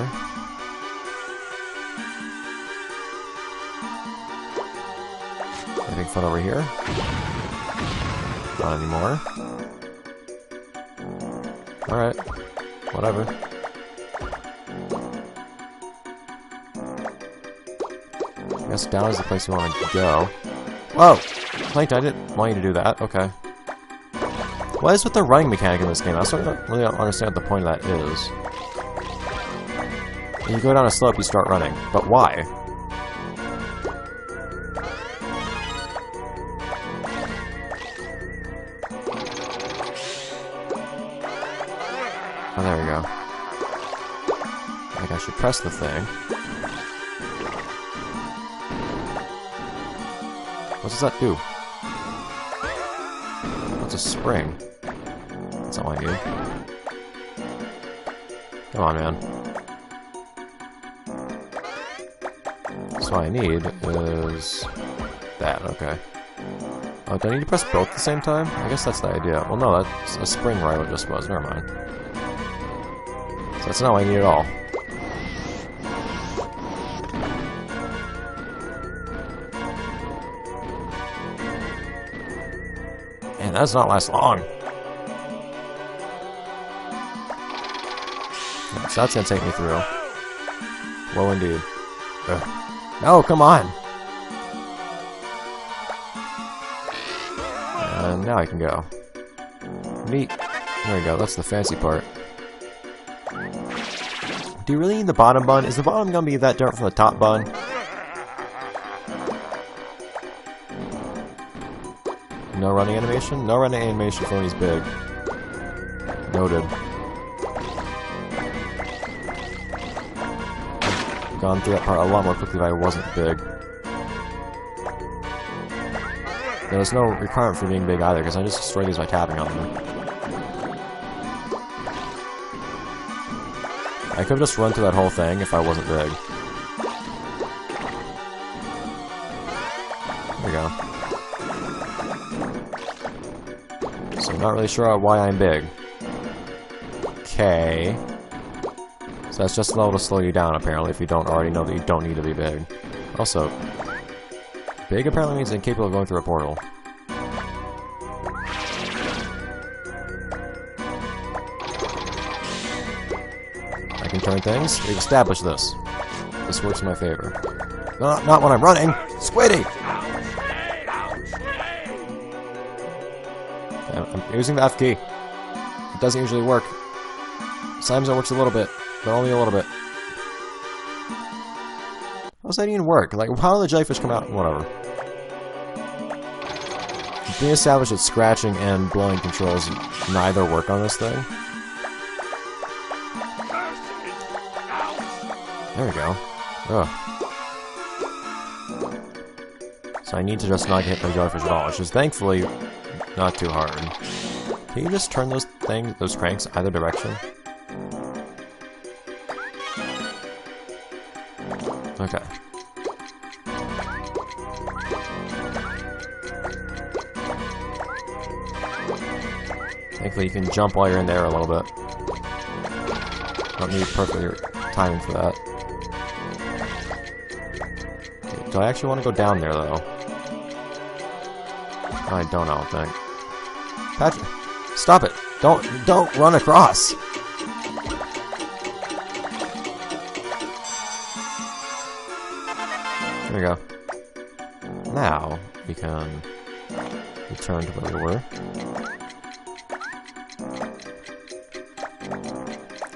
Anything fun over here? Not anymore. Alright. Whatever. I guess down is the place we want to go. Whoa! Plankton, I didn't want you to do that. Okay. What is with the running mechanic in this game? I also don't really understand what the point of that is. When you go down a slope, you start running. But why? Oh, there we go. I think I should press the thing. What does that do? What's a spring? That's all I need. Come on, man. So what I need is... that, okay. Oh, do I need to press both at the same time? I guess that's the idea. Well, no, that's a spring right it just was. Never mind. So that's not what I need at all. Man, that does not last long. So that's gonna take me through. Well, indeed. Ugh. No, come on! And now I can go. Neat. There we go, that's the fancy part. Do you really need the bottom bun? Is the bottom gonna be that different from the top bun? No running animation? No running animation for when he's big. Noted. I've gone through that part a lot more quickly if I wasn't big. There's no requirement for being big either, because I just destroy these by tapping on them. I could have just run through that whole thing if I wasn't big. There we go. So I'm not really sure why I'm big. Okay. So that's just a level to slow you down, apparently, if you don't already know that you don't need to be big. Also, big apparently means incapable of going through a portal. I can turn things. We've established this. This works in my favor. Not when I'm running! Squiddy! I'm using the F key. It doesn't usually work. Sometimes it works a little bit, but only a little bit. How does that even work? Like, how do the jellyfish come out? Whatever. Being established that scratching and blowing controls neither work on this thing. There we go. Ugh. So I need to just not hit the jellyfish at all, which is thankfully not too hard. Can you just turn those cranks either direction? Okay. Thankfully you can jump while you're in there a little bit. Don't need perfect timing for that. Okay, do I actually want to go down there though? I don't think. Patrick, stop it! Don't run across! There we go. Now, we can return to where we were.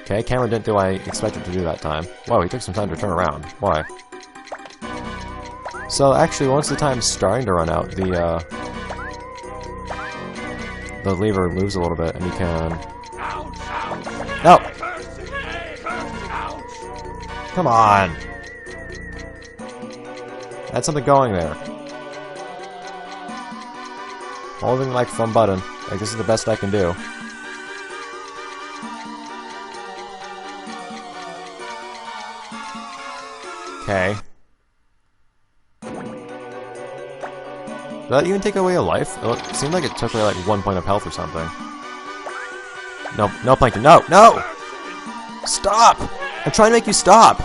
Okay, camera didn't do what I expected to do that time. Wow, he took some time to turn around. Why? So, actually, once the time's starting to run out, the lever moves a little bit, and you can... No! Come on! Had something going there. Holding the microphone button. Like, this is the best I can do. Okay. Did that even take away a life? It seemed like it took away like 1 point of health or something. No, no Plankton, no, no! Stop! I'm trying to make you stop!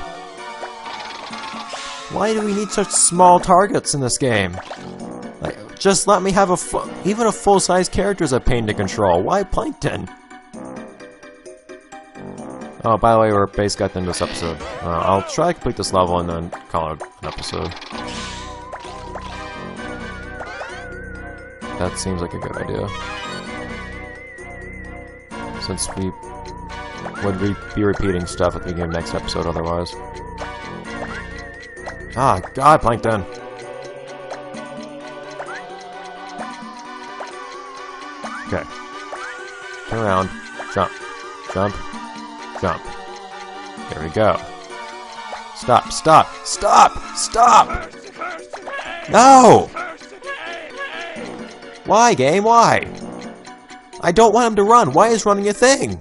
Why do we need such small targets in this game? Like, just let me have even a full-size character is a pain to control. Why Plankton? Oh, by the way, we're basically at the end of this episode. I'll try to complete this level and then call it an episode. That seems like a good idea. Since we would be repeating stuff at the beginning of the next episode otherwise. Ah, God, Plankton! Okay. Turn around. Jump. Jump. Jump. There we go. Stop, stop, stop, stop! No! Why, game? Why? I don't want him to run. Why is running a thing?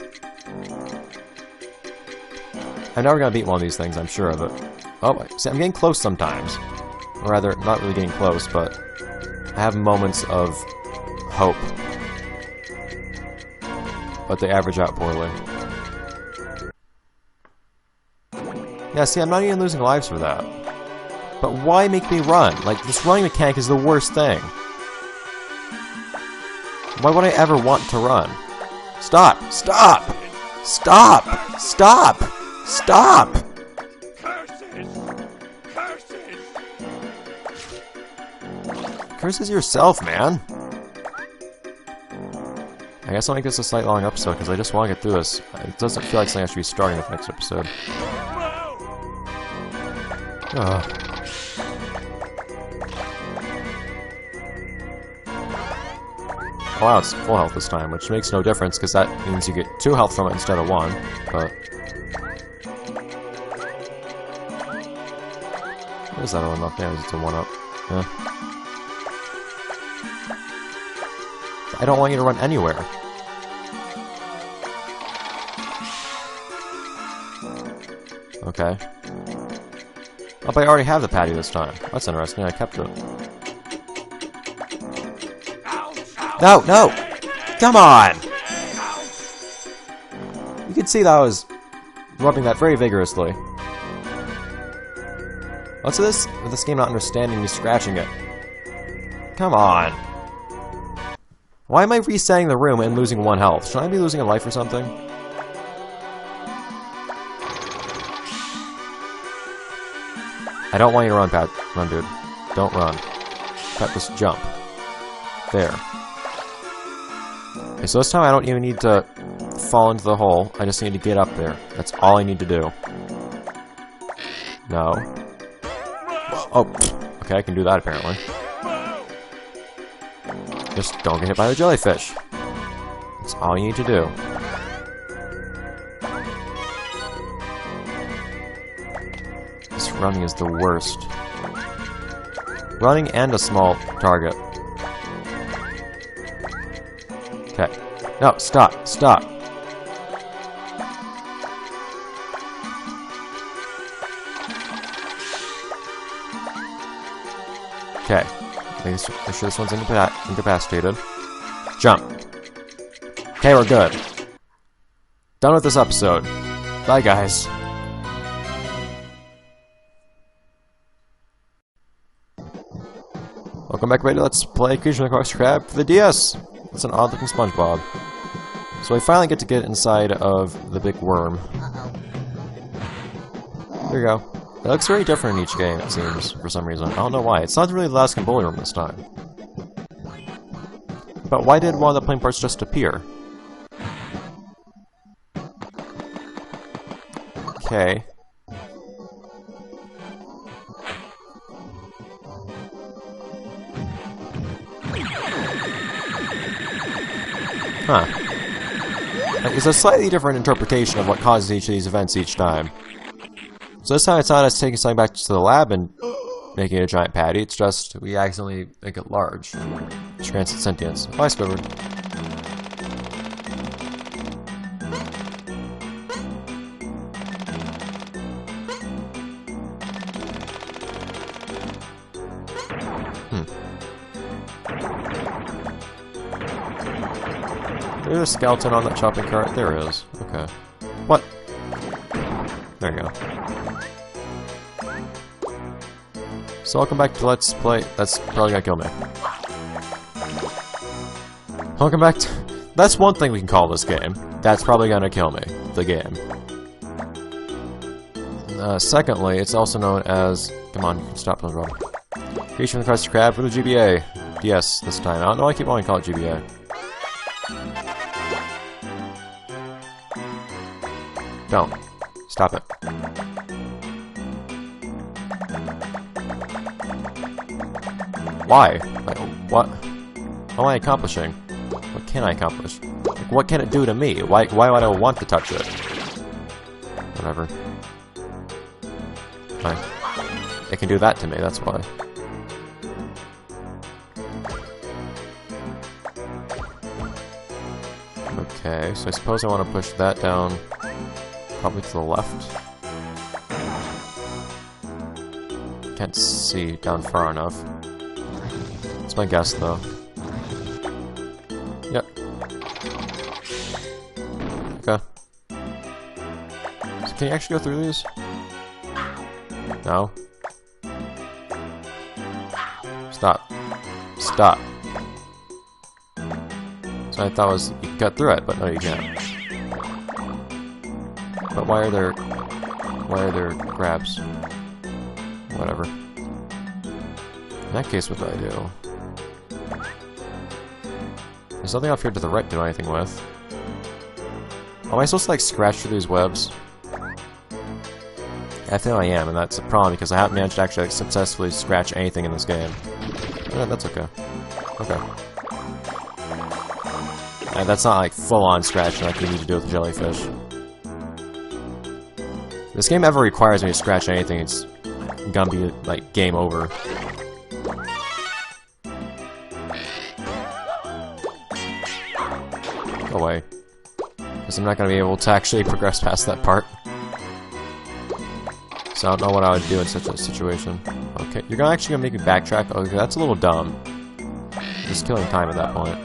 I'm never gonna beat one of these things, I'm sure of it. Oh, see, I'm getting close sometimes. Or rather, not really getting close, but I have moments of hope. But they average out poorly. Yeah, see, I'm not even losing lives for that. But why make me run? Like, this running mechanic is the worst thing. Why would I ever want to run? Stop! Stop! Stop! Stop! Stop! Curses yourself, man. I guess I'll make this a slightly long episode because I just want to get through this. It doesn't feel like something I should be starting with next episode. Ugh. Oh, wow, it's full health this time, which makes no difference because that means you get 2 health from it instead of 1. But is that all enough damage? It's a 1-up. Yeah. I don't want you to run anywhere. Okay. Oh, but I already have the patty this time. That's interesting. I kept it. No, no! Come on! You can see that I was rubbing that very vigorously. What's this? With this game not understanding me scratching it. Come on. Why am I resetting the room and losing 1 health? Should I be losing a life or something? I don't want you to run, Pat. Run, dude. Don't run. Pat, just jump. There. Okay, so this time I don't even need to fall into the hole. I just need to get up there. That's all I need to do. No. Oh, okay, I can do that apparently. Just don't get hit by the jellyfish. That's all you need to do. This running is the worst. Running and a small target. Okay. No, stop, stop. Okay. Make sure this one's incapacitated. Jump. Okay, we're good. Done with this episode. Bye, guys. Welcome back, everybody. Let's play Creature from the Krusty Krab for the DS. It's an odd-looking SpongeBob. So I finally get to get inside of the big worm. There you go. It looks very different in each game, it seems, for some reason. I don't know why. It's not really the last bully room this time. But why did one of the plane parts just appear? Okay. Huh. It's a slightly different interpretation of what causes each of these events each time. So this time it's not us taking something back to the lab and making it a giant patty, it's just we accidentally make it large. Which grants it sentience. Oh, I Squidward. There's a skeleton on that shopping cart. There is. Okay. What? There you go. So welcome back to Let's Play. That's probably gonna kill me. Welcome back to... That's one thing we can call this game. That's probably gonna kill me. The game. Secondly, it's also known as... Come on, stop the road. Creature from the Krusty Krab for the GBA. DS this time. I don't know why I keep wanting to call it GBA. Don't. Stop it. Why? Like, what? What am I accomplishing? What can I accomplish? Like, what can it do to me? Why would I want to touch it? Whatever. Fine. It can do that to me, that's why. Okay, so I suppose I want to push that down probably to the left. Can't see down far enough. That's my guess, though. Yep. Okay. So can you actually go through these? No. Stop. Stop. So I thought was you could cut through it, but no, you can't. But why are there crabs? Whatever. In that case, what do I do? There's nothing off here to the right to do anything with. Am I supposed to, like, scratch through these webs? I feel I am, and that's a problem because I haven't managed to actually, like, successfully scratch anything in this game. Yeah, that's okay. Okay. And that's not, like, full-on scratching like you need to do with jellyfish. If this game ever requires me to scratch anything, it's gonna be, like, game over. Go away. Because I'm not going to be able to actually progress past that part. So I don't know what I would do in such a situation. Okay, you're actually going to make me backtrack? Okay, that's a little dumb. Just killing time at that point.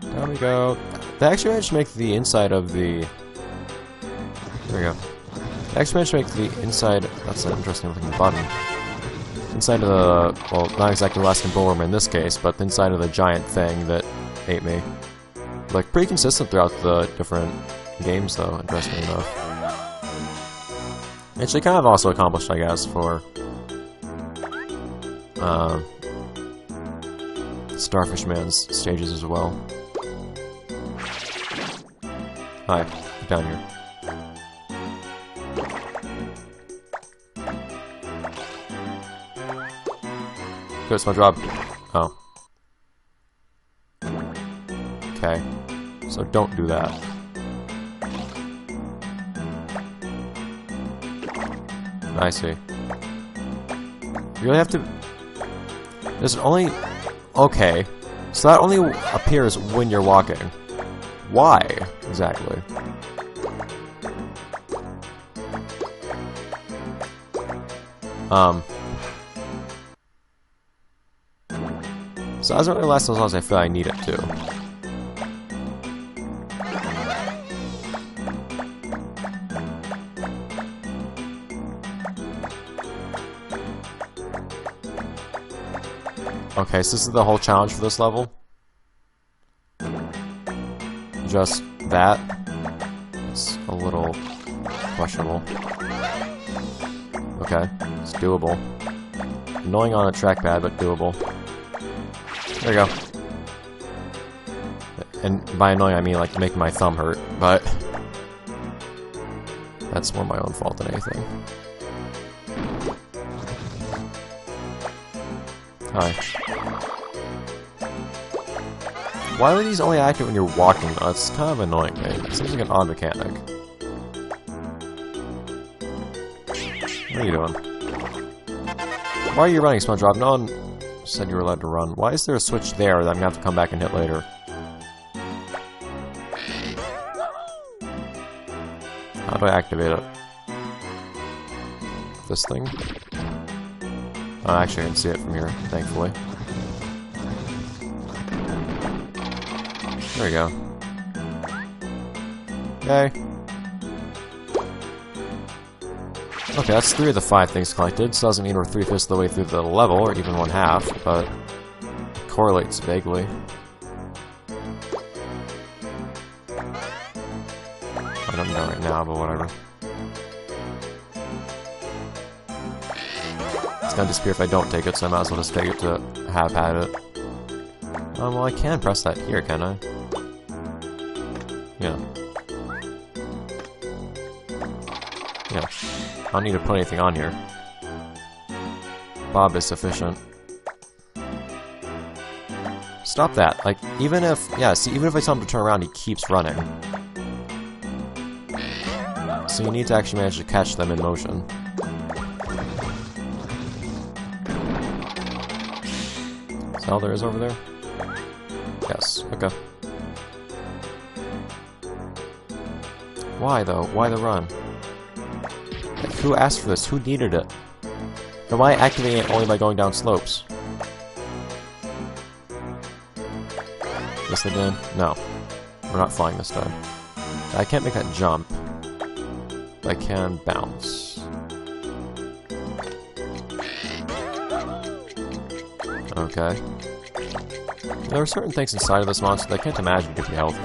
There we go. They actually managed to make the inside of the... There we go. They actually managed to make the inside... That's an interesting looking button. Inside of the... Well, not exactly the Alaskan bullworm in this case, but the inside of the giant thing that ate me. Like, pretty consistent throughout the different games, though, interestingly enough. Actually, kind of also accomplished, I guess, for... Starfish Man's stages as well. Hi, get down here. Good, it's my job. Oh. Okay. So don't do that. I see. You really have to... There's only... Okay. So that only appears when you're walking. Why, exactly? So it doesn't really last as long as I feel I need it to. Okay, so this is the whole challenge for this level? Just that? It's a little questionable. Okay, it's doable. Annoying on a trackpad, but doable. There you go. And by annoying I mean like making my thumb hurt, but that's more my own fault than anything. Hi. Why are these only active when you're walking? That's kind of annoying, man. It seems like an odd mechanic. What are you doing? Why are you running, SpongeBob? No one said you were allowed to run. Why is there a switch there that I'm gonna have to come back and hit later? How do I activate it? This thing? Oh, actually, I can see it from here, thankfully. There we go. Okay. Okay, that's 3 of the 5 things collected, so doesn't mean we're 3/5 of the way through the level, or even 1/2, but it correlates vaguely. I don't know right now, but whatever. It's gonna disappear if I don't take it, so I might as well just take it to have had it. Well, I can press that here, can I? Yeah. Yeah. I don't need to put anything on here. Bob is sufficient. Stop that. Like, even if... Yeah, see, even if I tell him to turn around, he keeps running. So you need to actually manage to catch them in motion. Is that all there is over there? Yes, okay. Why, though? Why the run? Like, who asked for this? Who needed it? Am I activating it only by going down slopes? Yes, they did? No. We're not flying this time. I can't make that jump. I can bounce. Okay. There are certain things inside of this monster that I can't imagine could be healthy.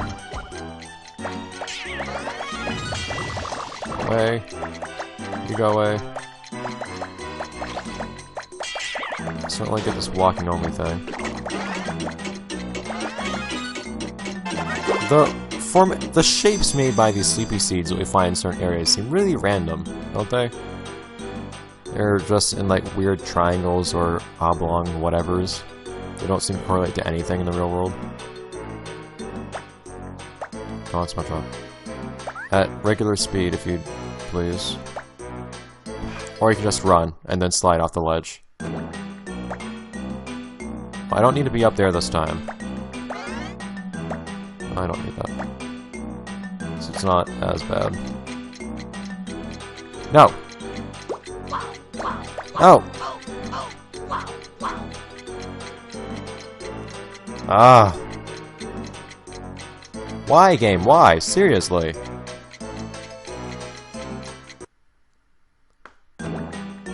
Away. You go away. So I don't really get this walking only thing. The shapes made by these sleepy seeds that we find in certain areas seem really random, don't they? They're just in like weird triangles or oblong whatevers. They don't seem to correlate to anything in the real world. Oh, it's much wrong. At regular speed, if you'd please. Or you can just run and then slide off the ledge. I don't need to be up there this time. I don't need that. So it's not as bad. No! No! Ah! Why, game? Why? Seriously?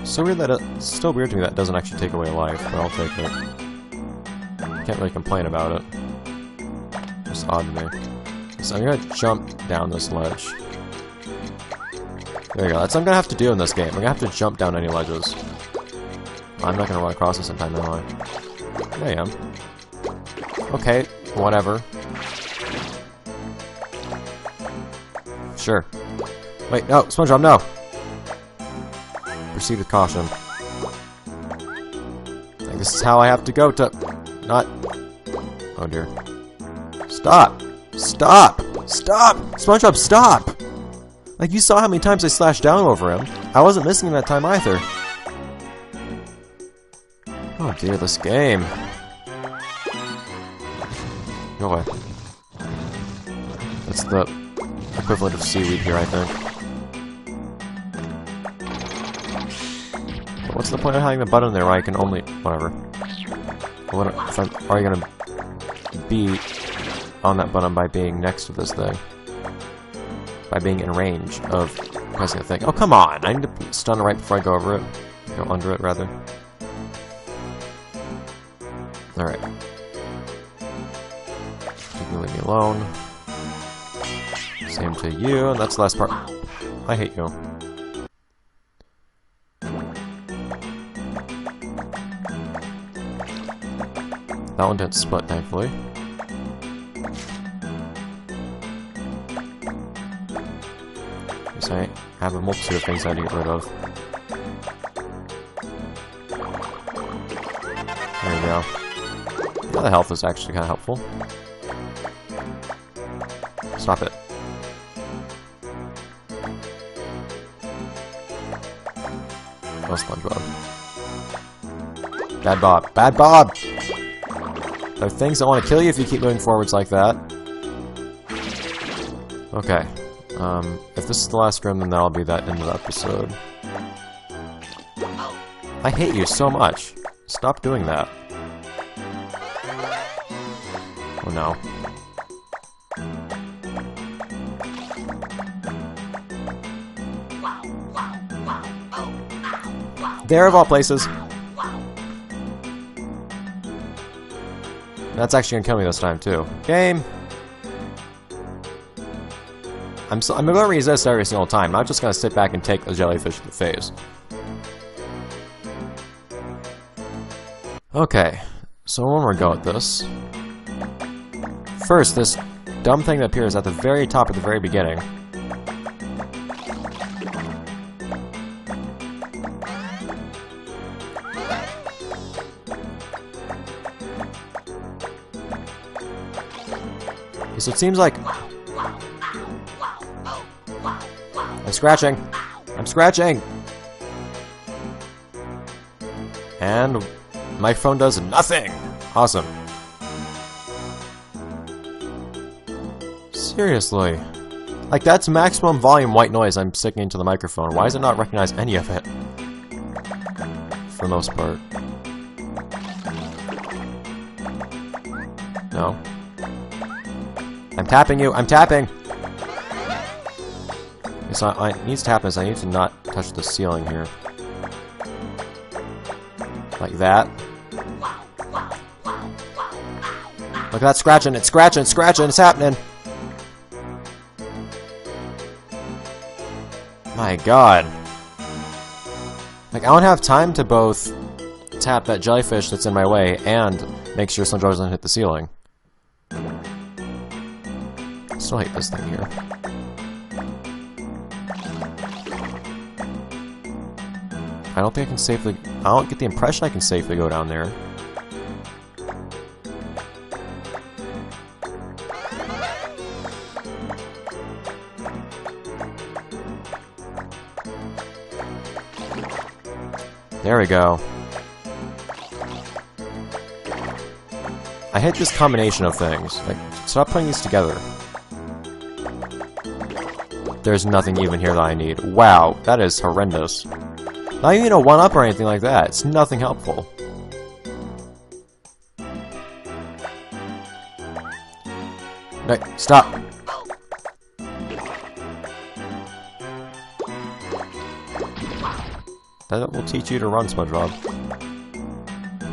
So weird that it's still weird to me that it doesn't actually take away life, but I'll take it. Can't really complain about it. Just odd to me. So I'm gonna jump down this ledge. There you go. That's what I'm gonna have to do in this game. I'm gonna have to jump down any ledges. I'm not gonna run across this in time, am I? I am. Okay, whatever. Sure. Wait, no, SpongeBob, no! Proceed with caution. Like, this is how I have to go to... Not... Oh dear. Stop! Stop! Stop! SpongeBob, stop! Like, you saw how many times I slashed down over him. I wasn't missing him that time either. Oh dear, this game. Go away. That's the equivalent of seaweed here, I think. But what's the point of having the button there where I can only... Whatever. Are you gonna be on that button by being next to this thing? By being in range of pressing the thing. Oh, come on! I need to stun it right before I go over it. Go under it, rather. Alright. You can leave me alone. Same to you, and that's the last part. I hate you. That one didn't split, thankfully. I have a multitude of things I need to get rid of. There you go. Yeah, the health is actually kind of helpful. Stop it. Oh, SpongeBob. Bad Bob. Bad Bob! There are things that want to kill you if you keep moving forwards like that. Okay. If this is the last room, then that'll be that end of the episode. I hate you so much. Stop doing that. Oh no. There of all places. That's actually gonna kill me this time too. Game. I'm gonna resist every single time. I'm not just gonna sit back and take the jellyfish in the face. Okay, so one more go at this. First, this dumb thing that appears at the very top at the very beginning. Okay, so it seems like... I'm scratching! I'm scratching! And my phone does nothing! Awesome. Seriously. Like, that's maximum volume white noise I'm sticking into the microphone. Why does it not recognize any of it? For the most part. No. I'm tapping you! I'm tapping! It's not, what needs to happen is I need to not touch the ceiling here. Like that. Look at that scratching! It's scratching! It's scratching! It's happening! My god. Like, I don't have time to both tap that jellyfish that's in my way and make sure SpongeBob doesn't hit the ceiling. I still hate this thing here. I don't think I can safely... I don't get the impression I can safely go down there. There we go. I hate this combination of things. Like, stop putting these together. There's nothing even here that I need. Wow, that is horrendous. Not even a 1-up or anything like that. It's nothing helpful. Hey, stop! That will teach you to run, SpongeBob.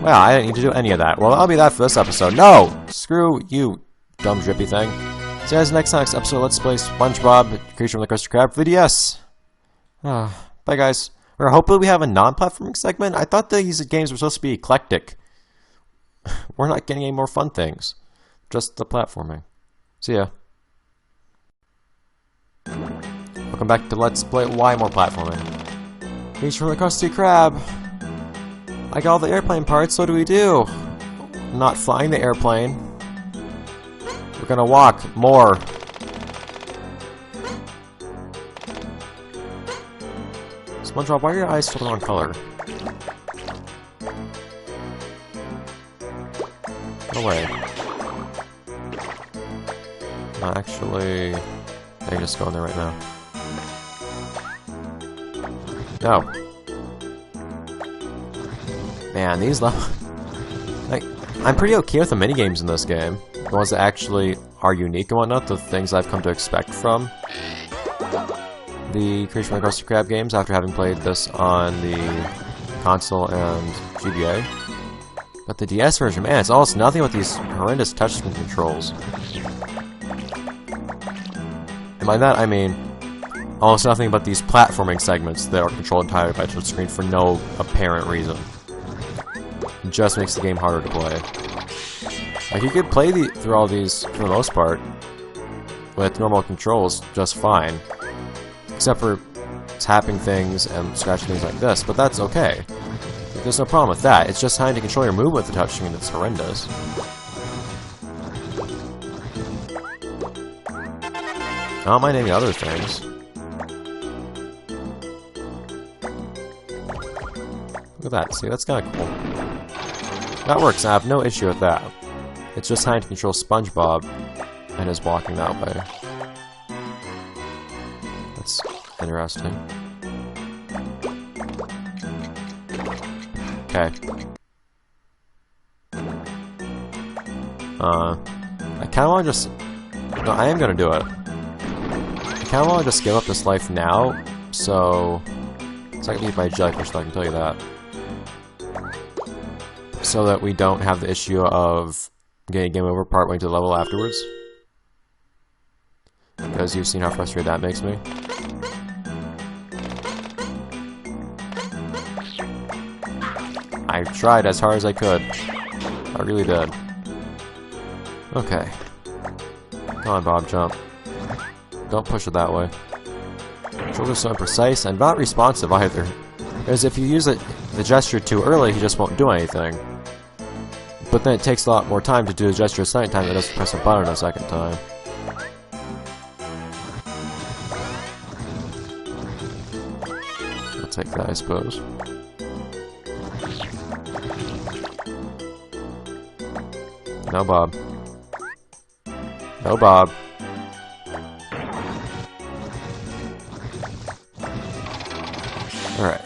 Well, I didn't need to do any of that. Well, that'll be that for this episode. No! Screw you, dumb drippy thing. See you guys next episode. Let's play SpongeBob, Creature from the Krusty Krab for the DS. Bye, guys. Or hopefully we have a non-platforming segment. I thought these games were supposed to be eclectic. We're not getting any more fun things. Just the platforming. See ya. Welcome back to Let's Play Why More Platforming. Creature from the Krusty Krab. I got all the airplane parts, what do we do? Not flying the airplane. We're gonna walk more. SpongeBob, why are your eyes still the wrong color? Get away. No, actually, I can just go in there right now. No. Man, these levels... Like, I'm pretty okay with the minigames in this game. The ones that actually are unique and whatnot, the things I've come to expect from the Creature from the Krusty Krab games after having played this on the console and GBA. But the DS version, man, it's almost nothing with these horrendous touchscreen controls. And by that, I mean almost nothing but these platforming segments that are controlled entirely by touchscreen for no apparent reason. It just makes the game harder to play. Like, you could play through all these, for the most part, with normal controls just fine. Except for tapping things and scratching things like this, but that's okay. There's no problem with that. It's just trying to control your movement with the touchscreen that's horrendous. I don't mind any other things. Look at that. See, that's kind of cool. That works. I have no issue with that. It's just trying to control SpongeBob and his walking that way. That's interesting. Okay. I kinda wanna just... No, I am gonna do it. I kinda wanna just give up this life now, so... It's not gonna eat my jellyfish, I can tell you that. So that we don't have the issue of getting game over partway into the level afterwards. Because you've seen how frustrated that makes me. I tried as hard as I could. I really did. Okay. Come on, Bob, jump. Don't push it that way. Controls are so imprecise and not responsive either. Because if you use the gesture too early, he just won't do anything. But then it takes a lot more time to do the gesture a second time than it does to press a button a second time. I'll take that, I suppose. No, Bob. No, Bob. Alright.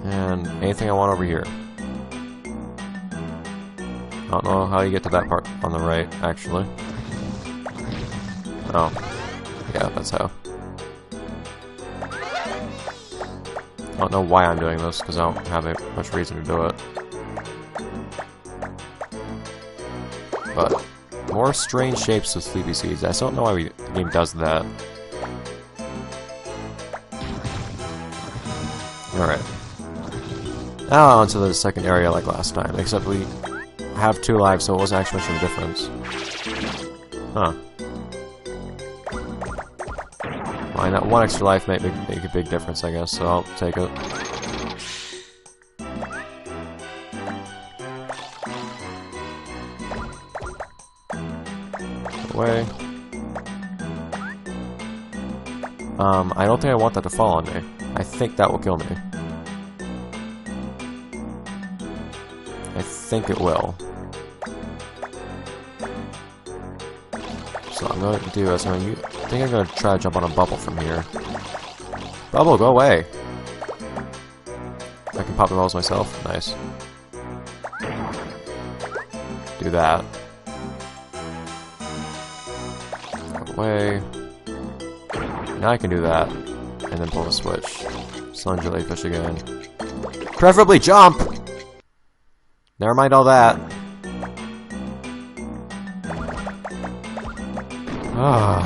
And anything I want over here. I don't know how you get to that part on the right, actually. Oh. Yeah, that's how. I don't know why I'm doing this, because I don't have much reason to do it. But, more strange shapes with sleepy seeds. I still don't know why the game does that. Alright. Now onto the second area like last time, except we have 2 lives, so it wasn't actually much of a difference. Huh. Why not? 1 extra life might make a big difference, I guess, so I'll take it. Away. I don't think I want that to fall on me. I think that will kill me. I think it will. So I'm going to do is I think I'm going to try to jump on a bubble from here. Bubble, go away! I can pop the bubbles myself. Nice. Do that. Go away. Now I can do that. And then pull the switch. Slung jellyfish again. Preferably jump! Never mind all that. Ah.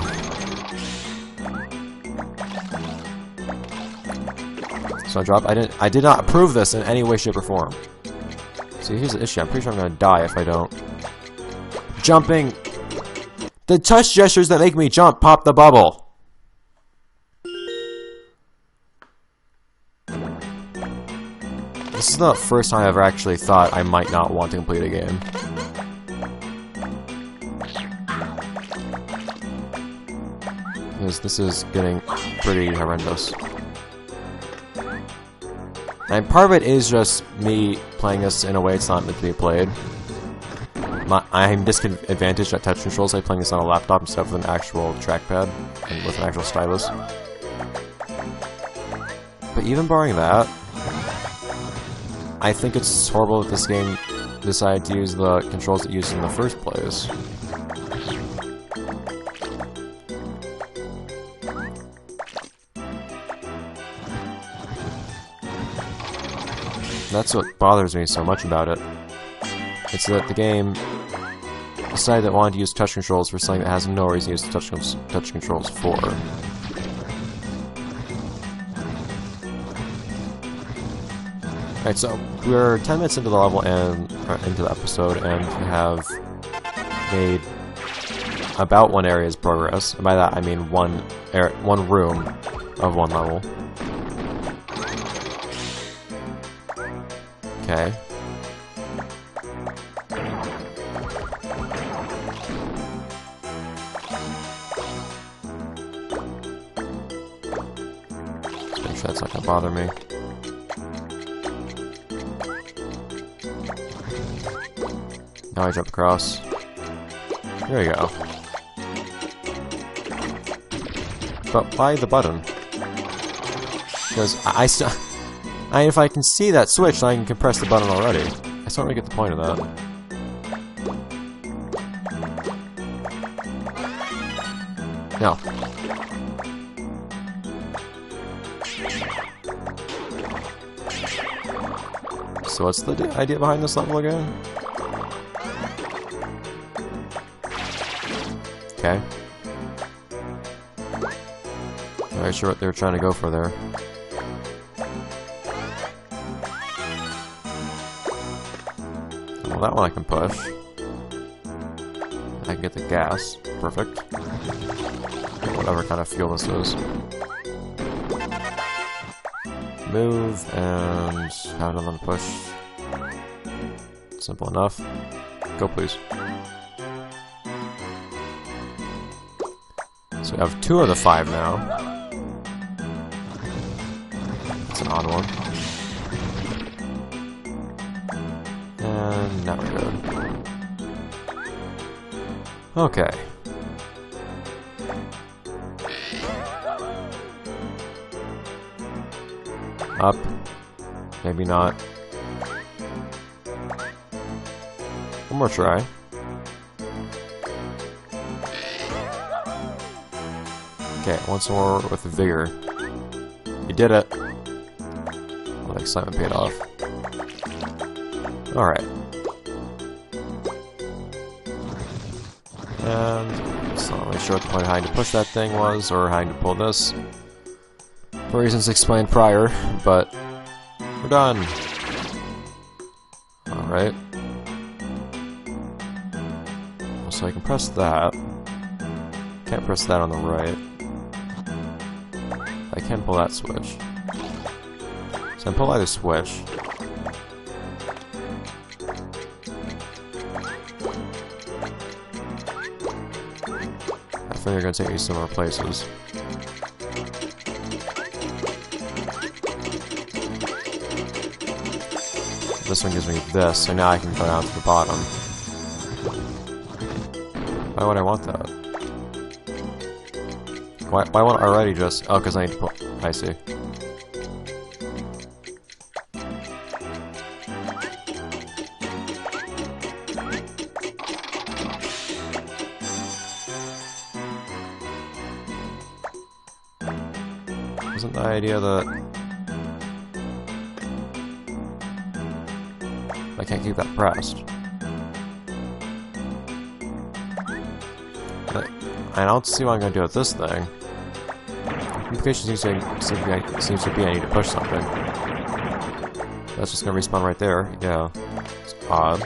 So I dropped. I did not approve this in any way, shape, or form. See, here's the issue. I'm pretty sure I'm gonna die if I don't. Jumping. The touch gestures that make me jump pop the bubble. This is the first time I've ever actually thought I might not want to complete a game. Because this is getting pretty horrendous. And part of it is just me playing this in a way it's not meant to be played. I'm disadvantaged at touch controls by playing this on a laptop instead of with an actual trackpad and with an actual stylus. But even barring that, I think it's horrible that this game decided to use the controls it used in the first place. That's what bothers me so much about it. It's that the game decided that it wanted to use touch controls for something that has no reason to use touch controls for. Alright, so we're 10 minutes into the level and into the episode and have made about 1 area's progress. And by that I mean one room of 1 level. Okay. Just make sure that's not gonna bother me. Now I jump across. There you go. But why the button? Because if I can see that switch, then I can compress the button already. I just don't really get the point of that. No. So what's the idea behind this level again? Okay. Not very sure what they were trying to go for there. Well, that one I can push. I can get the gas. Perfect. Whatever kind of fuel this is. Move and have another push. Simple enough. Go, please. So we have 2 of the 5 now. That's an odd one. And now we're good. Okay. Up. Maybe not. One more try. Okay, once more with vigor. You did it. Well, the excitement paid off. Alright. And so not really sure what the point of having to push that thing was, or having to pull this. For reasons explained prior, but We're done. Alright. So I can press that. Can't press that on the right. I can pull that switch. So I can pull either switch. I think they're going to take me similar places. This one gives me this, so now I can go down to the bottom. Why would I want that? Why won't I already just... Oh, because I need to pull... I see. Isn't the idea that... I can't keep that pressed. But I don't see what I'm going to do with this thing. Complication seems to be I need to push something. That's just going to respawn right there. Yeah. It's odd.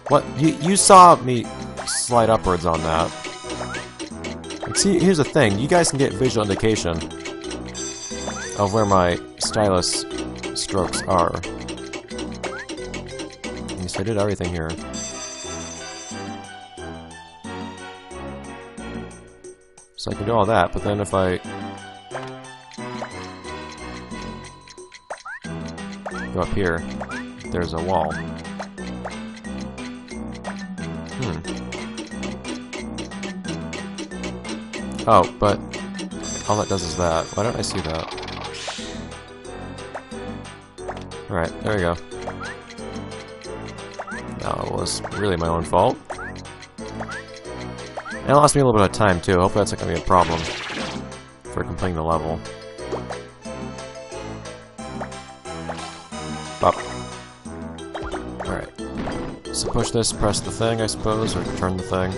What? You saw me slide upwards on that. And see, here's the thing. You guys can get visual indication of where my stylus strokes are. So I did everything here. So I can do all that, but then if I go up here, there's a wall. Oh, but all that does is that. Why don't I see that? Alright, there we go. Now, it was really my own fault. And it lost me a little bit of time, too. Hopefully that's not going to be a problem for completing the level. Up. Alright. So push this, press the thing, I suppose, or turn the thing.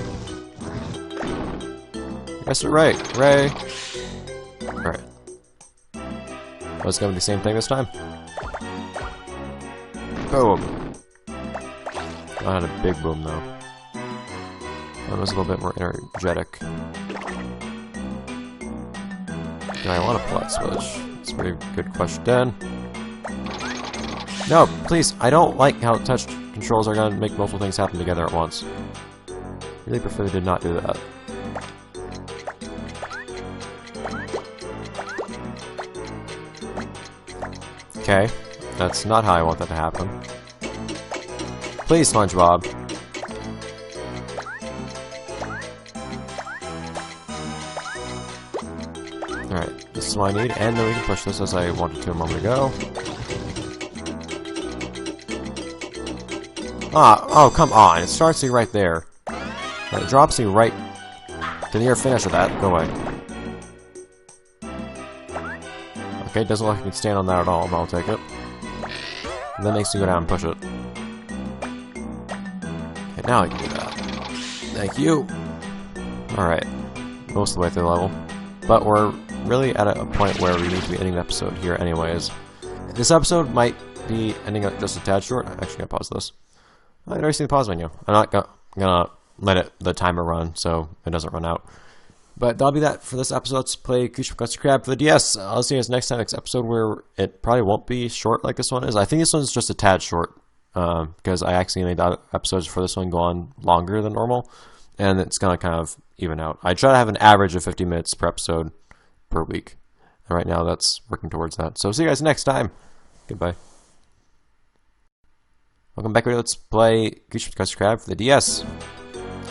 I guessed it right. Hooray! Alright. Oh, it's going to be the same thing this time? Boom! I had a big boom, though. That was a little bit more energetic. Do I want to pull that switch? That's a very good question. No, please, I don't like how touch controls are going to make multiple things happen together at once. Really prefer they did not do that. Okay, that's not how I want that to happen. Please, SpongeBob. Alright, this is what I need, and then we can push this as I wanted to a moment ago. Ah, oh, come on, it starts me right there. It drops me right to the near finish of that. Go away. Okay, doesn't look like I can stand on that at all, but I'll take it. And then makes me go down and push it. Okay, now I can do that. Thank you! Alright. Most of the way through the level. But we're really at a point where we need to be ending the episode here anyways. This episode might be ending up just a tad short. I'm actually gonna pause this. I've already seen the pause menu. I'm not gonna let the timer run so it doesn't run out. But that'll be that for this episode. Let's play Krusty Krab for the DS. I'll see you guys next time, next episode, where it probably won't be short like this one is. I think this one's just a tad short, because I actually made episodes for this one go on longer than normal, and it's gonna kind of even out. I try to have an average of 50 minutes per episode per week, and right now that's working towards that. So see you guys next time. Goodbye. Welcome back to Let's Play Krusty Krab for the DS.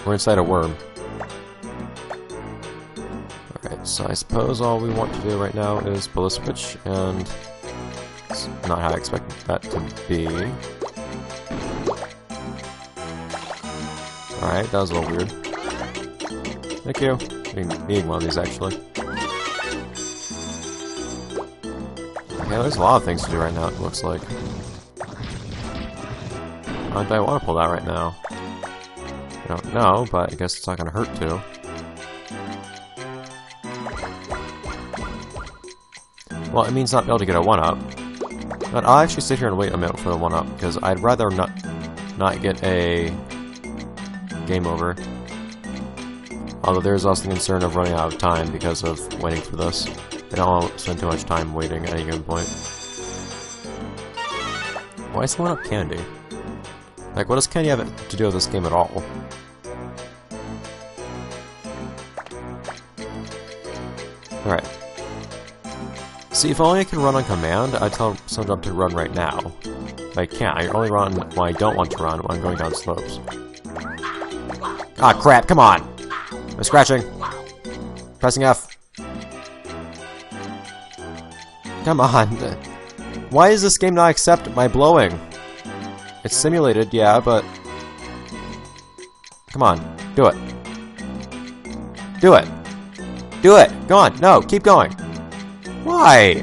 We're inside a worm. Alright, so I suppose all we want to do right now is pull a switch, and it's not how I expected that to be. Alright, that was a little weird. Thank you. I need one of these, actually. Okay, there's a lot of things to do right now, it looks like. Why do I want to pull that right now? I don't know, but I guess it's not going to hurt to. Well, it means not be able to get a 1-up. But I'll actually sit here and wait a minute for the 1-up, because I'd rather not get a game over. Although there's also the concern of running out of time because of waiting for this. I don't want to spend too much time waiting at any given point. Why is the 1-up candy? Like, what does candy have to do with this game at all? Alright. See, if only I could run on command, I'd tell SpongeBob to run right now. But I can't. I only run when I don't want to run, when I'm going down slopes. Ah, crap, come on! I'm scratching. Pressing F. Come on. Why does this game not accept my blowing? It's simulated, yeah, but... Come on. Do it. Do it. Do it! Go on! No! Keep going! Why?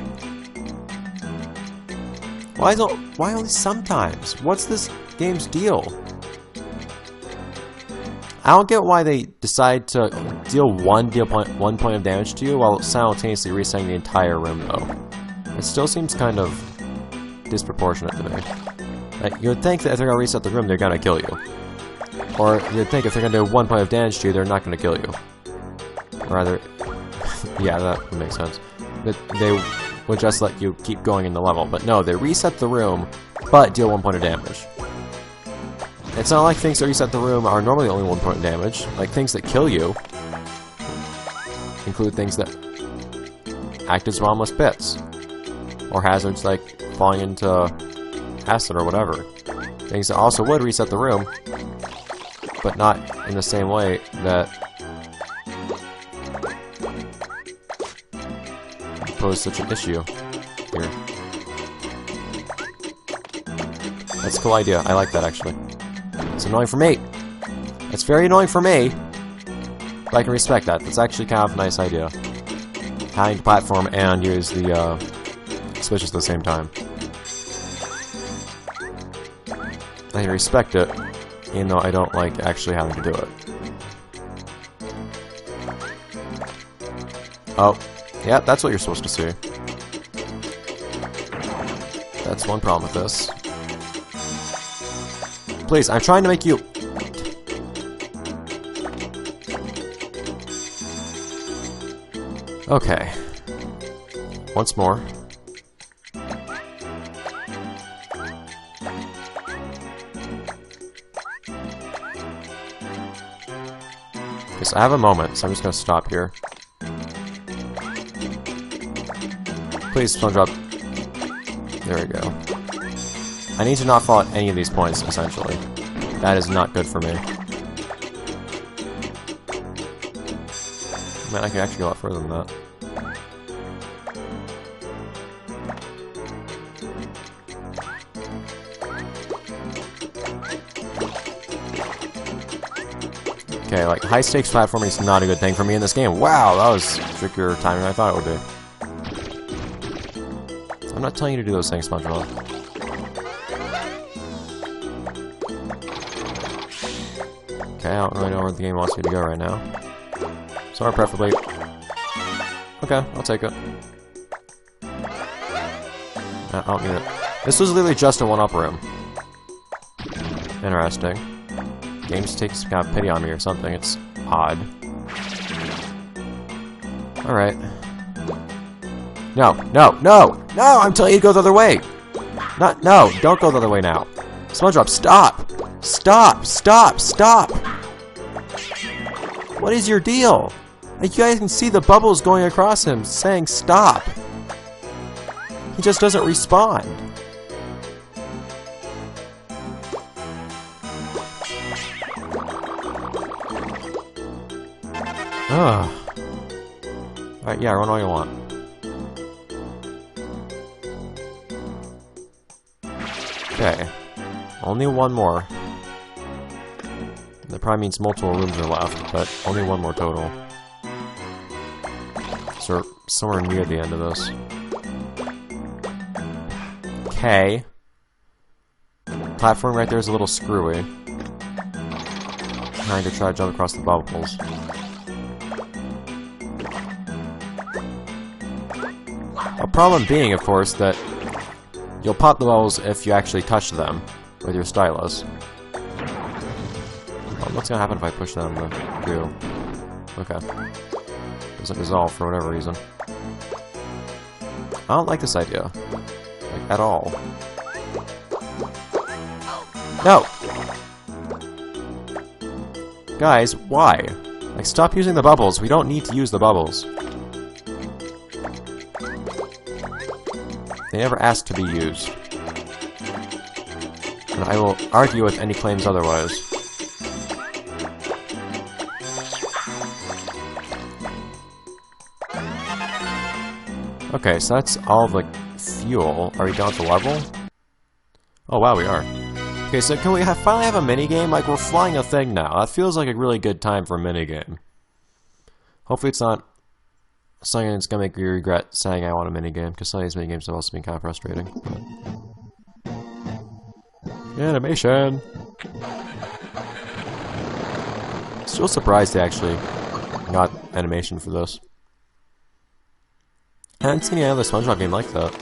Why only sometimes? What's this game's deal? I don't get why they decide to deal one point of damage to you while simultaneously resetting the entire room, though. It still seems kind of disproportionate to me. Like, you'd think that if they're gonna reset the room, they're gonna kill you. Or you'd think if they're gonna do 1 point of damage to you, they're not gonna kill you. Or rather, yeah, that would make sense. That they would just let you keep going in the level. But no, they reset the room, but deal 1 point of damage. It's not like things that reset the room are normally only 1 point of damage. Like, things that kill you include things that act as bombless bits. Or hazards like falling into acid or whatever. Things that also would reset the room, but not in the same way that pose such an issue here. That's a cool idea. I like that, actually. It's annoying for me. It's very annoying for me, but I can respect that. That's actually kind of a nice idea. Having to platform and use the switches at the same time. I can respect it, even though I don't like actually having to do it. Oh. Yeah, that's what you're supposed to see. That's one problem with this. Please, I'm trying to make you... Okay. Once more. Yes, I have a moment, so I'm just gonna stop here. Please, SpongeBob. There we go. I need to not fall at any of these points, essentially. That is not good for me. Man, I can actually go a lot further than that. Okay, like, high-stakes platforming is not a good thing for me in this game. Wow, that was trickier timing than I thought it would be. I'm not telling you to do those things, SpongeBob. Okay, I don't really know where the game wants me to go right now. Somewhere preferably... Okay, I'll take it. I don't need it. This was literally just a 1-up room. Interesting. Game just takes kind of pity on me or something. It's odd. Alright. No, no, no! No! I'm telling you to go the other way! No, don't go the other way now. SpongeBob, stop! Stop! Stop! Stop! What is your deal? Like, you guys can see the bubbles going across him saying stop. He just doesn't respond. Ugh. Alright, yeah, run all you want. Okay. Only one more. That probably means multiple rooms are left, but only one more total. So we're somewhere near the end of this. Okay. Platform right there is a little screwy. Trying to try to jump across the bubbles. problem being, of course, that you'll pop the bubbles if you actually touch them with your stylus. What's gonna happen if I push down the goo? Okay. Doesn't dissolve for whatever reason. I don't like this idea. Like, at all. No! Guys, why? Like, stop using the bubbles. We don't need to use the bubbles. They never asked to be used. And I will argue with any claims otherwise. Okay, so that's all the fuel. Are we down to level? Oh wow, we are. Okay, so can we finally have a minigame? Like, we're flying a thing now. That feels like a really good time for a minigame. Hopefully it's not something that's gonna make me regret saying I want a minigame, because some of these minigames have also been kind of frustrating. But... Animation! Still surprised they actually got animation for this. I haven't seen any other SpongeBob game like that.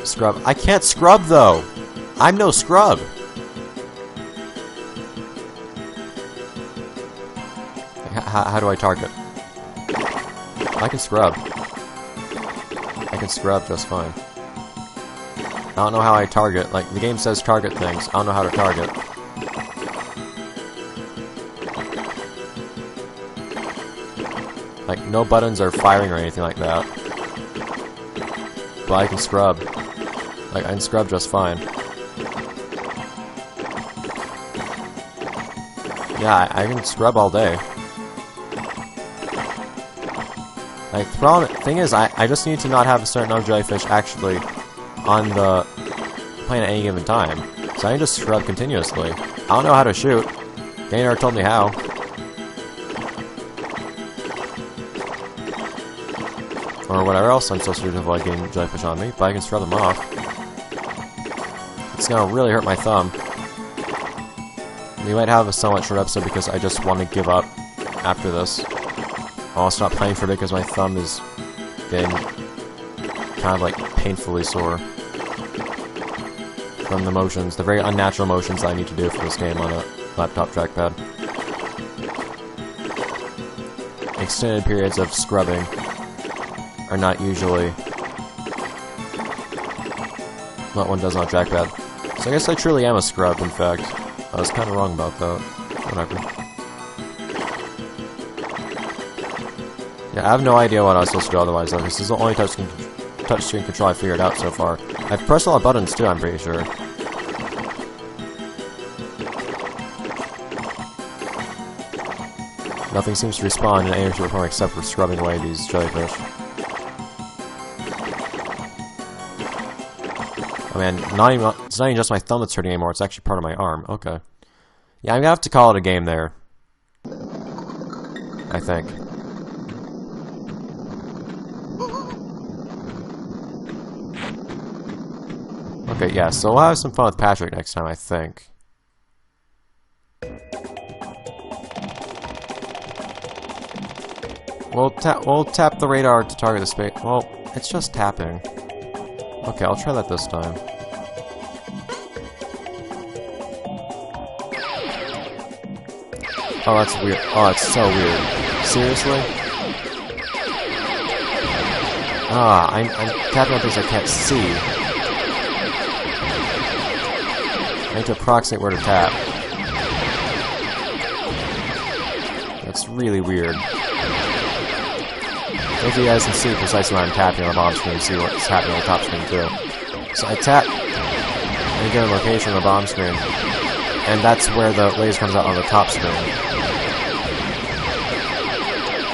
Scrub. I can't scrub, though! I'm no scrub! How do I target? I can scrub. I can scrub just fine. I don't know how I target. Like, the game says target things. I don't know how to target. Like, no buttons are firing or anything like that. But I can scrub. Like, I can scrub just fine. Yeah, I can scrub all day. Like, the thing is, I just need to not have a certain number of jellyfish actually on the plane at any given time. So I can just scrub continuously. I don't know how to shoot. They never told me how. Or whatever else I'm supposed to do to avoid getting jellyfish on me, but I can scrub them off. It's gonna really hurt my thumb. We might have a somewhat short episode because I just want to give up after this. I'll stop playing for a bit because my thumb is getting kind of like painfully sore from the motions, the very unnatural motions that I need to do for this game on a laptop trackpad. Extended periods of scrubbing are not usually what one does on a trackpad. So I guess I truly am a scrub, in fact. I was kind of wrong about that. Whatever. Yeah, I have no idea what I was supposed to do otherwise, though. This is the only touchscreen control I figured out so far. I've pressed all the buttons, too, I'm pretty sure. Nothing seems to respond in any shape or form except for scrubbing away these jellyfish. I mean, it's not even just my thumb that's hurting anymore, it's actually part of my arm. Okay. Yeah, I'm gonna have to call it a game there. I think. Okay, yeah, so we'll have some fun with Patrick next time, I think. We'll tap the radar to target the space. Well, it's just tapping. Okay, I'll try that this time. Oh, that's weird. Oh, that's so weird. Seriously? Ah, I'm tapping on things I can't see. I need to approximate where to tap. That's really weird. If you guys can see precisely when I'm tapping on the bottom screen, see what's happening on the top screen too. So I tap in a given location on the bottom screen, and that's where the laser comes out on the top screen.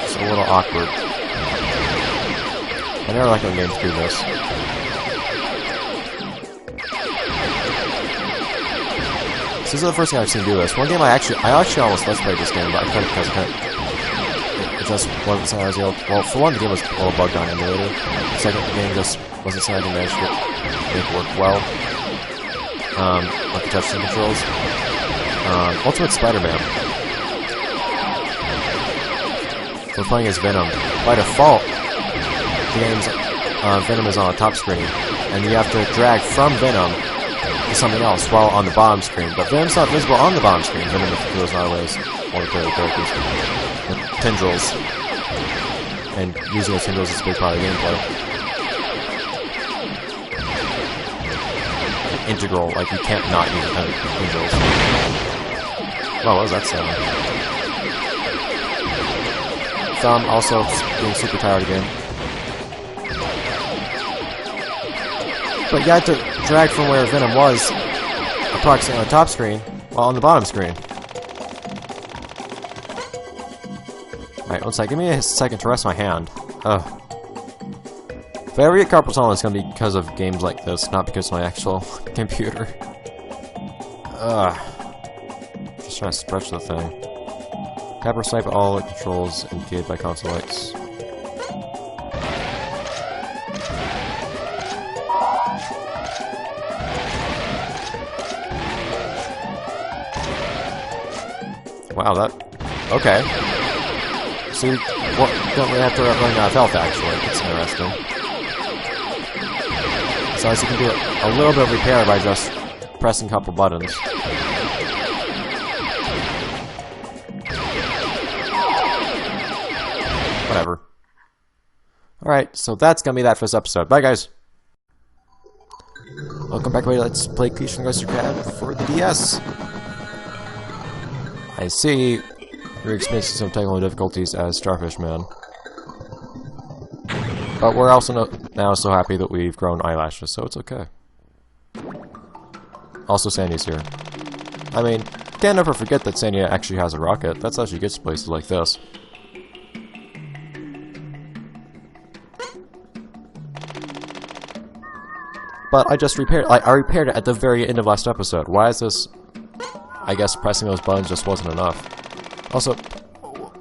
It's a little awkward. I never like when games do this. This is the first game I've seen do this. One game I actually almost let's play this game, but I couldn't because it just wasn't something I was able to, well, for one, the game was a little bugged on emulator. The second, the game just wasn't something I could manage to make work well. Like the touchscreen controls. Ultimate Spider-Man. we're playing as Venom. By default, the game's Venom is on the top screen, and you have to drag from Venom to something else while on the bottom screen. But Venom's not visible on the bottom screen. Venom goes not always all the characters. The tendrils. And using those tendrils is a big part of the gameplay. Integral, like you can't not use tendrils. Wow, what was that sound? Thumb also being super tired again. But you had to drag from where Venom was, approximately on the top screen, while on the bottom screen. Alright, one sec. Give me a second to rest my hand. Ugh. If I ever get carpal tunnel, it's gonna be because of games like this, not because of my actual computer. Ugh. Just trying to stretch the thing. Tap or snipe all controls indicated by console lights. Wow, that... okay. So you don't really have to run out of health, actually. It's interesting. So as you can do a little bit of repair by just pressing a couple buttons. Whatever. Alright, so that's gonna be that for this episode. Bye, guys! Welcome back, everybody. Let's play Krusty Krab for the DS. I see you're experiencing some technical difficulties as Starfish Man. But we're also now so happy that we've grown eyelashes, so it's okay. Also, Sandy's here. I mean, can't ever forget that Sandy actually has a rocket. That's how she gets to places like this. But I just repaired. I repaired it at the very end of last episode. Why is this? I guess pressing those buttons just wasn't enough. Also,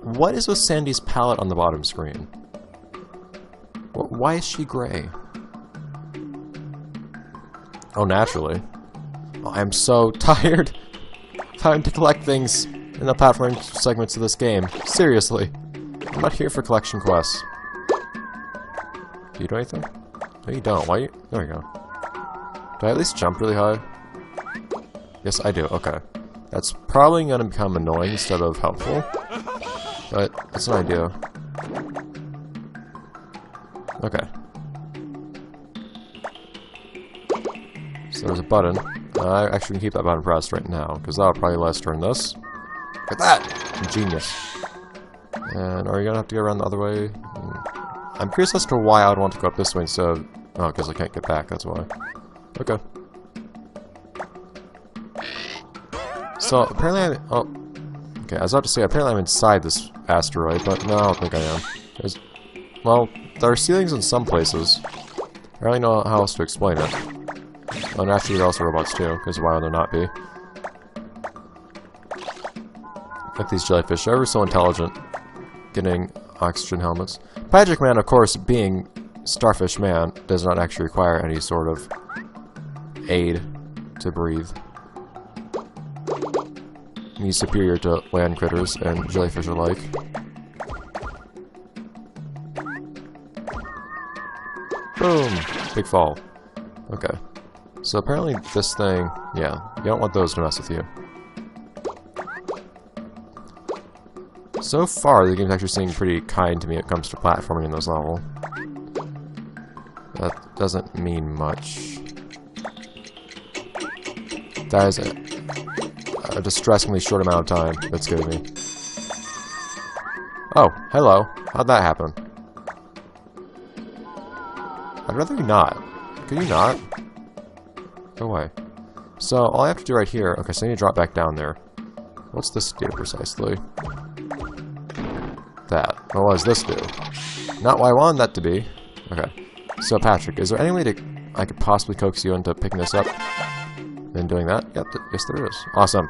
what is with Sandy's palette on the bottom screen? Why is she gray? Oh, naturally. Oh, I'm so tired of having to collect things in the platform segments of this game. Seriously. I'm not here for collection quests. Do you do anything? No, you don't. Why you? There we go. Do I at least jump really high? Yes, I do. Okay. That's probably going to become annoying instead of helpful. But that's an idea. Okay. So there's a button. I actually can keep that button pressed right now, because that'll probably let us turn this. Look at that! Genius. And are you going to have to go around the other way? I'm curious as to why I would want to go up this way instead of... oh, because I can't get back, that's why. Okay. So, apparently I'm... oh. Okay, I was about to say, apparently I'm inside this asteroid, but no, I don't think I am. Well, there are ceilings in some places. I don't really know how else to explain it. Oh, and actually there are also robots too, because why would there not be? Like these jellyfish, they're ever so intelligent. Getting oxygen helmets. Patrick Man, of course, being Starfish Man, does not actually require any sort of aid to breathe. He's superior to land critters and jellyfish alike. Boom! Big fall. Okay. So apparently this thing... yeah, you don't want those to mess with you. So far, the game's actually seeming pretty kind to me when it comes to platforming in this level. That doesn't mean much. That is a distressingly short amount of time that's giving me. Oh, hello. How'd that happen? I'd rather you not. Could you not? Go away. So, all I have to do right here... okay, so I need to drop back down there. What's this do, precisely? That. What does this do? Not what I wanted that to be. Okay. So, Patrick, is there any way I could possibly coax you into picking this up? And doing that? Yep, yes there is. Awesome.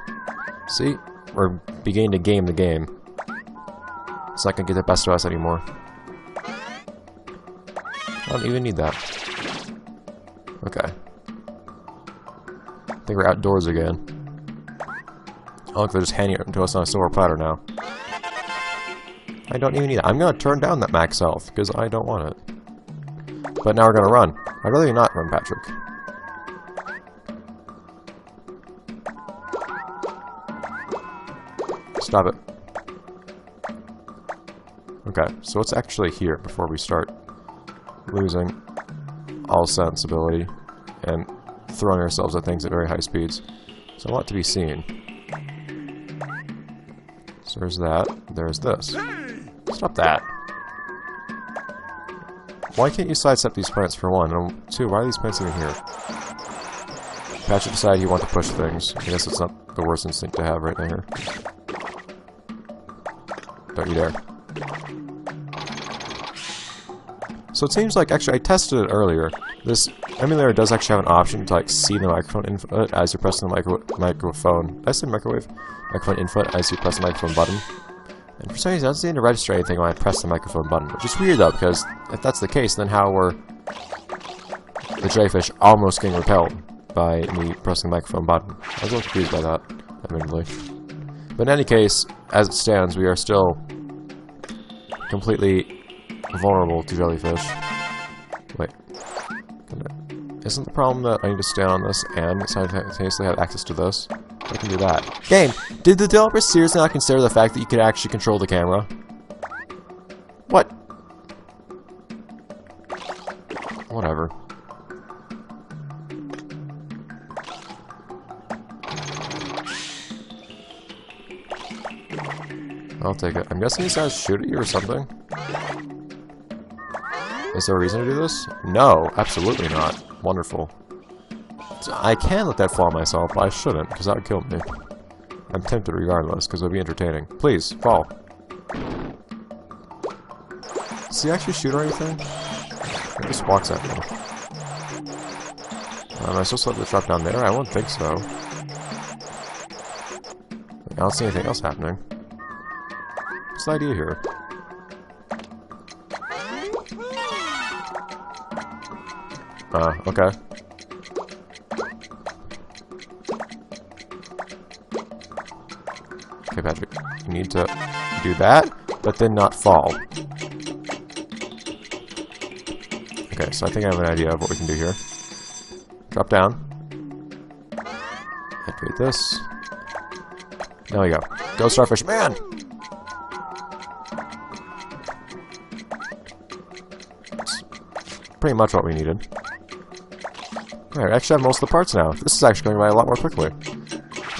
See? We're beginning to game the game. It's not gonna get the best of us anymore. I don't even need that. Okay. I think we're outdoors again. Oh look, they're just handing it to us on a silver platter now. I don't even need it. I'm gonna turn down that max health, because I don't want it. But now we're gonna run. I'd rather not run, Patrick. Stop it. Okay, so what's actually here before we start losing all sensibility and throwing ourselves at things at very high speeds? So I want it to be seen. So there's that. There's this. Stop that. Why can't you sidestep these plants for one? And two, why are these plants even here? Patrick decided he wanted to push things. I guess it's not the worst instinct to have right here. Don't you dare. So it seems like, actually, I tested it earlier. This emulator does actually have an option to, like, see the microphone input as you're pressing the microphone. Did I say microwave? Microphone input as you press the microphone button. And for some reason, it doesn't seem to register anything when I press the microphone button. Which is weird, though, because if that's the case, then how were the jellyfish almost getting repelled by me pressing the microphone button? I was a little confused by that, admittedly. But in any case, as it stands, we are still completely vulnerable to jellyfish. Wait. Isn't the problem that I need to stay on this and simultaneously have access to this? I can do that. Game! Did the developers seriously not consider the fact that you could actually control the camera? What? Whatever. I'll take it. I'm guessing he's gonna shoot at you or something. Is there a reason to do this? No, absolutely not. Wonderful. So I can let that fall myself, but I shouldn't, because that would kill me. I'm tempted regardless, because it would be entertaining. Please, fall. Does he actually shoot or anything? He just walks at me. Am I supposed to let the drop down there? I won't think so. I don't see anything else happening. What's the idea here? Okay. Okay, Patrick. You need to do that, but then not fall. Okay, so I think I have an idea of what we can do here. Drop down. Activate this. There we go. Go, Starfish Man! That's pretty much what we needed. Alright, I actually have most of the parts now. This is actually going by a lot more quickly.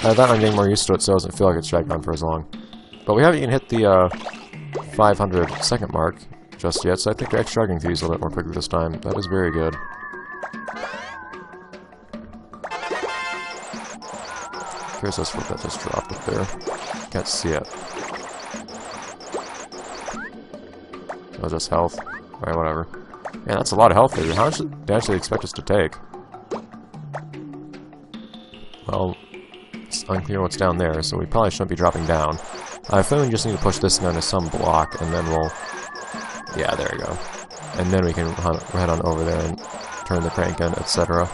That I'm getting more used to it, so it doesn't feel like it's dragged on for as long. But we haven't even hit the 500 second mark just yet, so I think we're actually getting through these a little bit more quickly this time. That is very good. Here's this what that just dropped up there. Can't see it. Oh, just health. Alright, whatever. Man, that's a lot of health there. How much did they actually expect us to take? Well, it's unclear what's down there, so we probably shouldn't be dropping down. I think we just need to push this down to some block, and then we'll... Yeah, there we go. And then we can head on over there and turn the crank in, etc.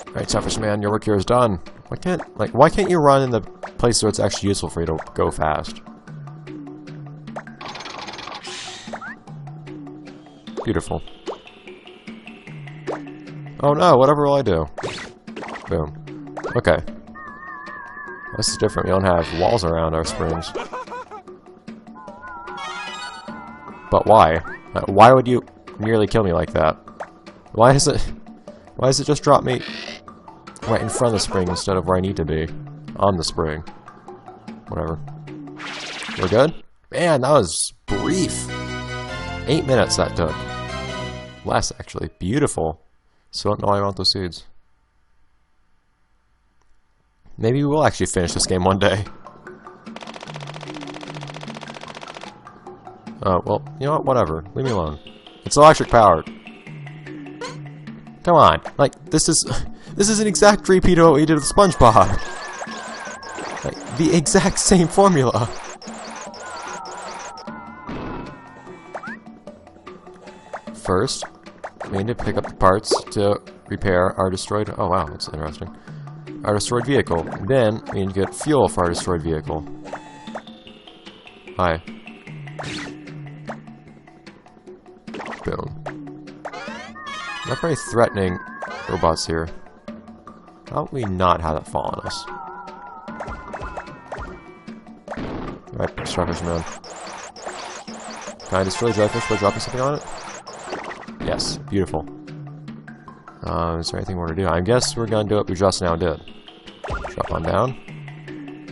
Alright, Selfish Man, your work here is done. Why can't you run in the place where it's actually useful for you to go fast? Beautiful. Oh no, whatever will I do? Boom. Okay. This is different. We don't have walls around our springs. But why? Why would you nearly kill me like that? Why is it just drop me right in front of the spring instead of where I need to be? On the spring. Whatever. We're good? Man, that was brief. 8 minutes that took. Less, actually. Beautiful. Still don't know why I want those seeds. Maybe we will actually finish this game one day. Oh, well, you know what? Whatever. Leave me alone. It's electric powered. Come on. Like, this is an exact repeat of what we did with SpongeBob. Like, the exact same formula. First, we need to pick up the parts to repair our destroyed... Oh, wow, that's interesting. Our destroyed vehicle. Then, we need to get fuel for our destroyed vehicle. Hi. Boom. Not very threatening robots here. How would we not have that fall on us? Alright, Starfish Man. Can I destroy Jellyfish by dropping something on it? Yes, beautiful. Is there anything more to do? I guess we're gonna do what we just now did. Drop on down.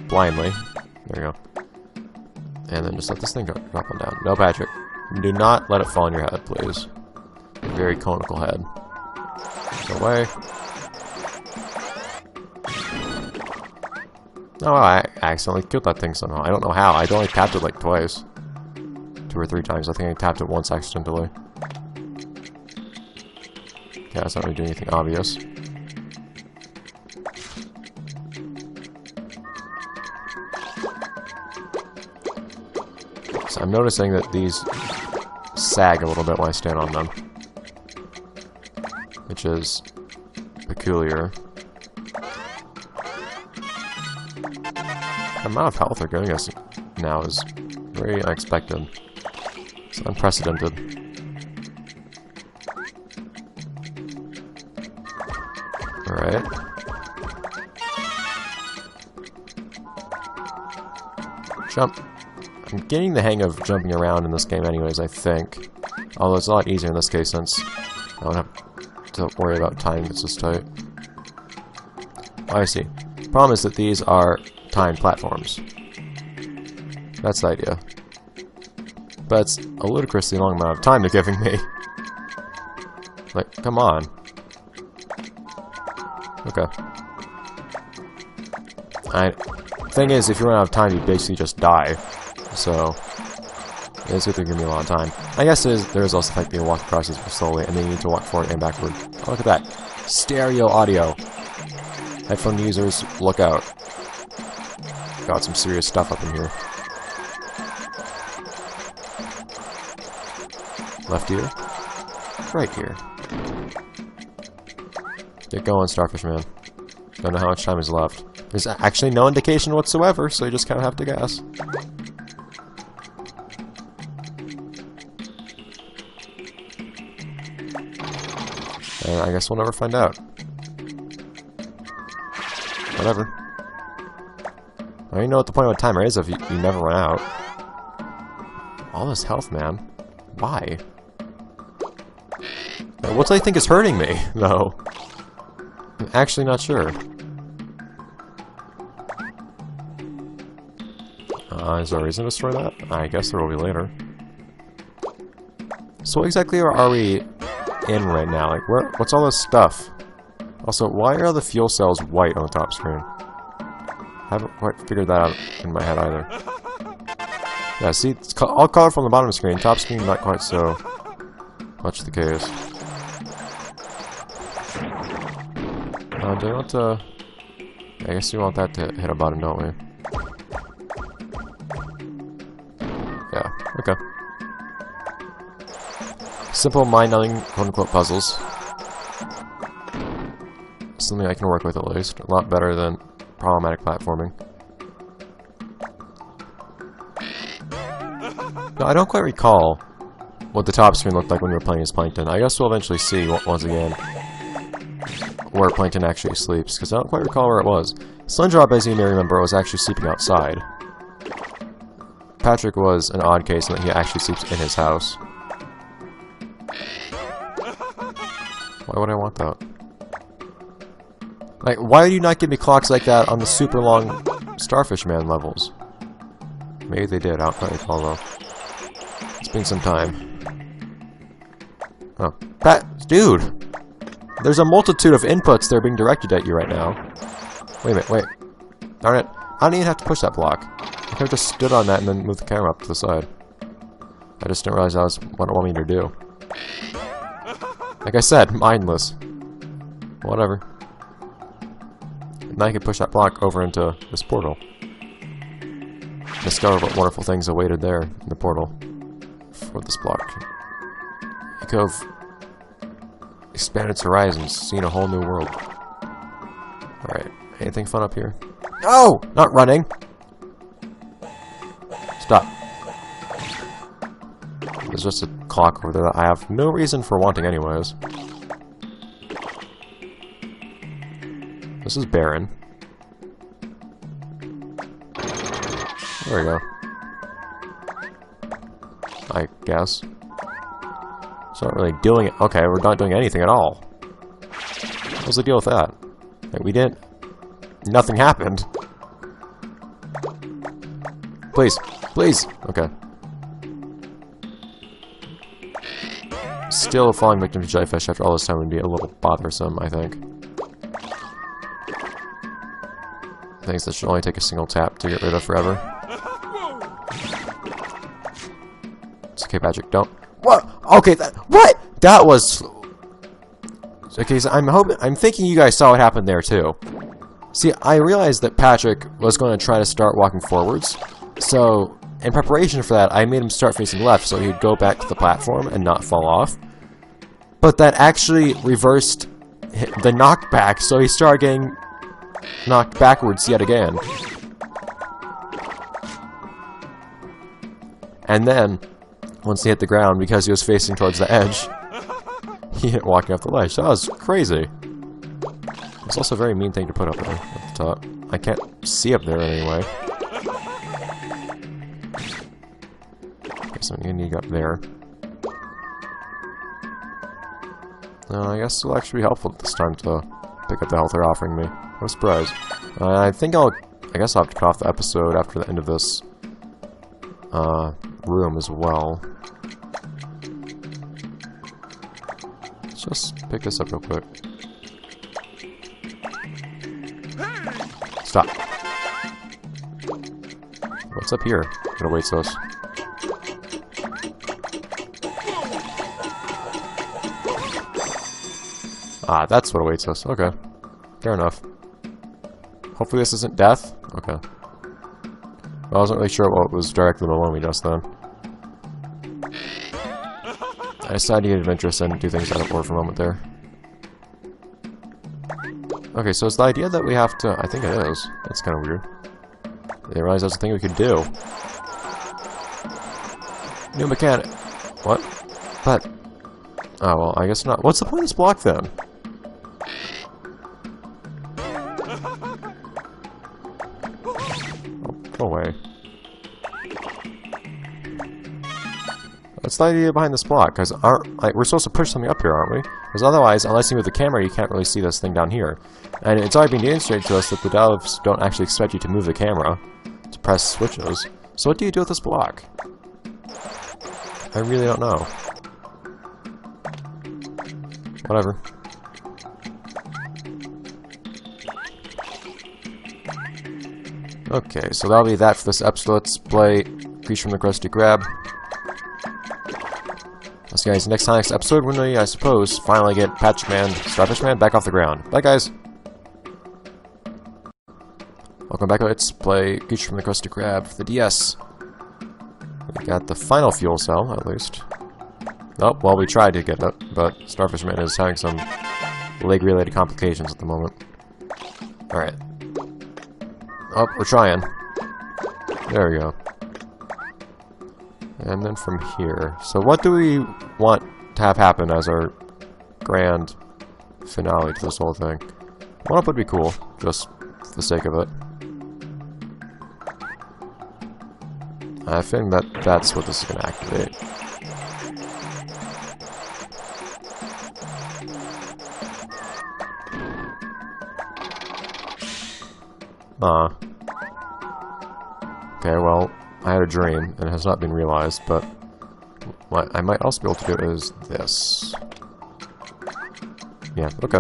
Blindly. There you go. And then just let this thing go. Drop on down. No, Patrick. Do not let it fall on your head, please. Very conical head. Go away. Oh, I accidentally killed that thing somehow. I don't know how. I only tapped it like twice. 2 or 3 times. I think I tapped it once accidentally. Yeah, that's not really doing anything obvious. So I'm noticing that these sag a little bit when I stand on them, which is peculiar. The amount of health they're giving us now is very unexpected. It's unprecedented. Alright. Jump. I'm getting the hang of jumping around in this game anyways, I think. Although it's a lot easier in this case since I don't have to worry about timing, it's just tight. Oh, I see. The problem is that these are timed platforms. That's the idea. But it's a ludicrously long amount of time they're giving me. Like, come on. Okay. Thing is, if you run out of time, you basically just die. So, it's good to give me a lot of time. I guess there is also the fact that you walk across these slowly, and then you need to walk forward and backward. Oh, look at that. Stereo audio. Headphone users, look out. Got some serious stuff up in here. Left ear. Right ear. Get going, Starfish Man. Don't know how much time is left. There's actually no indication whatsoever, so you just kind of have to guess. And I guess we'll never find out. Whatever. I don't even know what the point of a timer is if you never run out. All this health, man. Why? Now, what do they think is hurting me, though? I'm actually not sure. Is there a reason to destroy that? I guess there will be later. So what exactly are we in right now? Like, what's all this stuff? Also, why are the fuel cells white on the top screen? I haven't quite figured that out in my head either. Yeah, see, it's all colorful on the bottom of the screen. Top screen, not quite so much the case. Do we want to... I guess we want that to hit a button, don't we? Yeah, okay. Simple, mind-numbing, quote-unquote puzzles. Something I can work with, at least. A lot better than problematic platforming. No, I don't quite recall what the top screen looked like when we were playing as Plankton. I guess we'll eventually see, once again, where Plankton actually sleeps, because I don't quite recall where it was. Slendrop, as you may remember, was actually sleeping outside. Patrick was an odd case in that he actually sleeps in his house. Why would I want that? Like, why do you not give me clocks like that on the super long Starfish Man levels? Maybe they did, I don't quite recall though. It's been some time. Oh. Dude! There's a multitude of inputs that are being directed at you right now. Wait a minute, wait. Darn it. I don't even have to push that block. I could have just stood on that and then moved the camera up to the side. I just didn't realize that was what it wanted me to do. Like I said, mindless. Whatever. Now I can push that block over into this portal. Discover what wonderful things awaited there in the portal for this block. You could have expanded its horizons, seen a whole new world. Alright, anything fun up here? No! Not running! Stop. There's just a clock over there that I have no reason for wanting anyways. This is barren. There we go. I guess. It's not really doing it. Okay, we're not doing anything at all. What's the deal with that? Like, we didn't... Nothing happened. Please. Please. Okay. Still falling victim to jellyfish after all this time would be a little bothersome, I think. Things that should only take a single tap to get rid of forever. It's okay, Patrick. Don't... What? Okay, what? That was... Okay, so I'm thinking you guys saw what happened there, too. See, I realized that Patrick was going to try to start walking forwards. So, in preparation for that, I made him start facing left so he'd go back to the platform and not fall off. But that actually reversed the knockback, so he started getting knocked backwards yet again. And then, once he hit the ground, because he was facing towards the edge, he hit walking off the ledge. That was crazy. It's also a very mean thing to put up there at the top. I can't see up there anyway. So you need to go up there. I guess it'll actually be helpful this time to pick up the health they're offering me. What a surprise. I think I guess I'll have to cut off the episode after the end of this room as well. Let's just pick this up real quick. Stop. What's up here? What awaits us? Ah, that's what awaits us. Okay. Fair enough. Hopefully this isn't death. Okay. I wasn't really sure what was directly below me just then. I decided to get adventurous and do things out of order for a moment there. Okay, so it's the idea that we have to... I think it is. That's kind of weird. I didn't realize that's a thing we could do. New mechanic. What? But... Oh, well, I guess not. What's the point of this block, then? Oh, go away. That's the idea behind this block, because we're supposed to push something up here, aren't we? Because otherwise, unless you move the camera, you can't really see this thing down here. And it's already been demonstrated to us that the devs don't actually expect you to move the camera to press switches. So what do you do with this block? I really don't know. Whatever. Okay, so that'll be that for this episode. Let's play Creature from the Krusty Krab. I'll see you guys next time, next episode, when we, I suppose, finally get Patrick Man, Starfish Man back off the ground. Bye, guys! Welcome back to Let's Play Creature from the Krusty Krab for the DS. We got the final fuel cell, at least. Oh, well, we tried to get it, but Starfish Man is having some leg-related complications at the moment. Alright. Oh, we're trying. There we go. And then from here. So what do we want to have happen as our grand finale to this whole thing? One up would be cool, just for the sake of it. I think that that's what this is going to activate. Okay, well, I had a dream, and it has not been realized, but what I might also be able to do is this. Yeah, okay.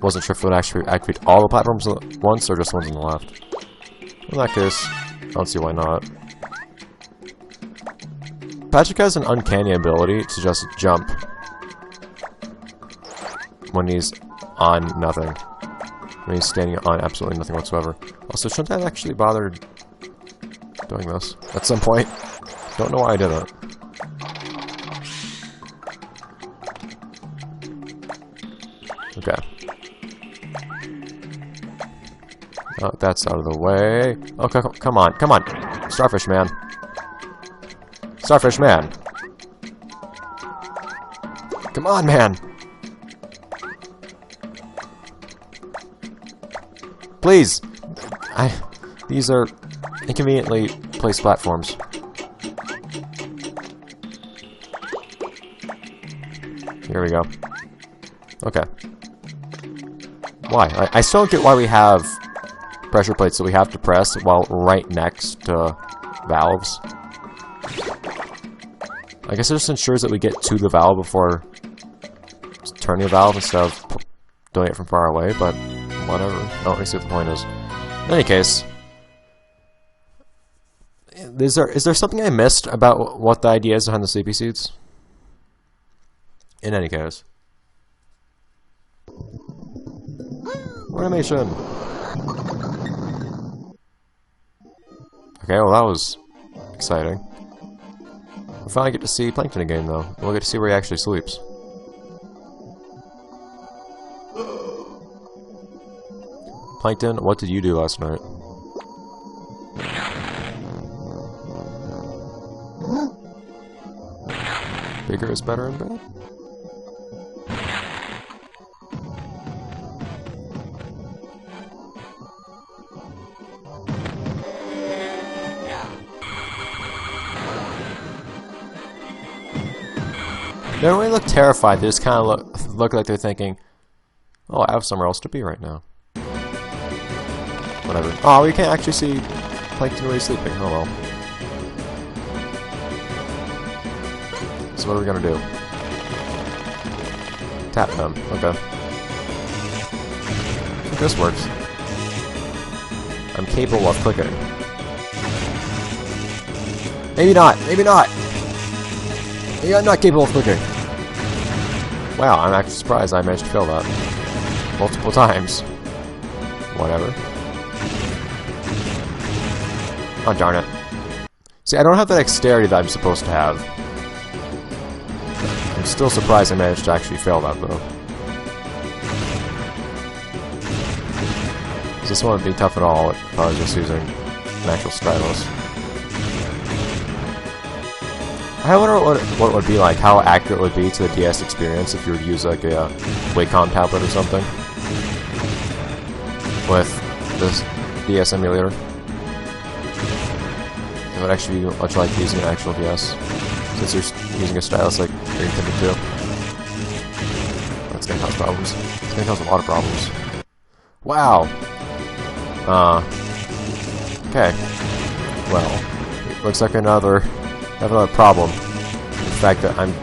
Wasn't sure if it would actually activate all the platforms at once, or just the ones on the left. In that case, I don't see why not. Patrick has an uncanny ability to just jump when he's on nothing. When he's standing on absolutely nothing whatsoever. Also, shouldn't I have actually bothered doing this at some point? Don't know why I didn't. Okay. Oh, that's out of the way. Okay, come on, come on! Starfish Man! Starfish Man! Come on, man! Please! These are inconveniently placed platforms. Here we go. Okay. Why? I still don't get why we have pressure plates that we have to press while right next to valves. I guess it just ensures that we get to the valve before turning the valve instead of doing it from far away, but whatever. I don't really see what the point is. In any case, is there something I missed about what the idea is behind the sleepy seeds? In any case. Animation! Okay, well that was exciting. We finally get to see Plankton again, though. We'll get to see where he actually sleeps. Plankton, what did you do last night? Bigger is better in bed? They don't really look terrified, they just kind of look like they're thinking, oh, I have somewhere else to be right now. Whatever. Oh, we can't actually see Plankton really sleeping. Oh well. So what are we gonna do? Tap them. Okay. I think this works. I'm capable of clicking. Maybe not! Maybe not! Maybe I'm not capable of clicking. Wow, I'm actually surprised I managed to fail that. Multiple times. Whatever. Oh, darn it. See, I don't have that dexterity that I'm supposed to have. I'm still surprised I managed to actually fail that, though. This wouldn't be tough at all if I was just using an actual stylus. I wonder what it would be like, how accurate it would be to the DS experience if you were to use like a Wacom tablet or something with this DS emulator. It would actually be much like using an actual DS, since you're using a stylus like you're intended to. That's gonna cause problems. It's gonna cause a lot of problems. Wow! Okay. Well, looks like another problem. The fact that I'm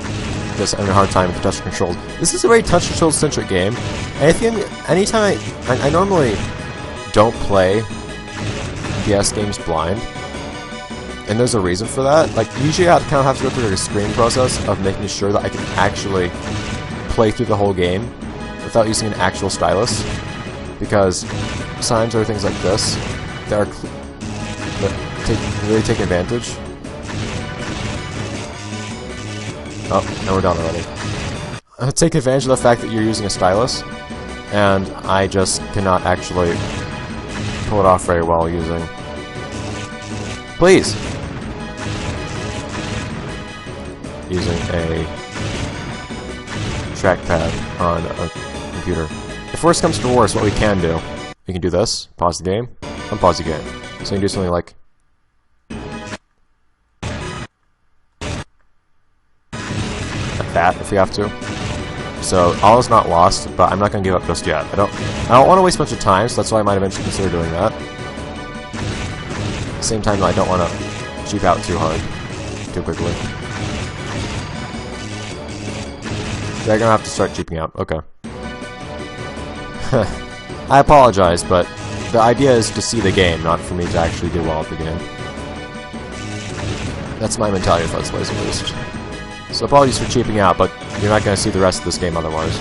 just having a hard time with the touch controls. This is a very touch control centric game. Anytime I normally don't play DS games blind, and there's a reason for that. Like usually I kind of have to go through a screening process of making sure that I can actually play through the whole game without using an actual stylus, because sometimes there are things like this that really take advantage. Oh, now we're done already. Take advantage of the fact that you're using a stylus, and I just cannot actually pull it off very well using... Please! Using a trackpad on a computer. If worst comes to worst, what we can do, we can do this, pause the game, unpause the game. So you can do something like that if we have to. So all is not lost, but I'm not going to give up just yet. I don't want to waste a bunch of time, so that's why I might eventually consider doing that. At the same time, though, I don't want to cheap out too hard, too quickly. They're going to have to start cheaping out. Okay. I apologize, but the idea is to see the game, not for me to actually do well at the game. That's my mentality with Let's Plays, at least. So apologies for cheaping out, but you're not going to see the rest of this game otherwise.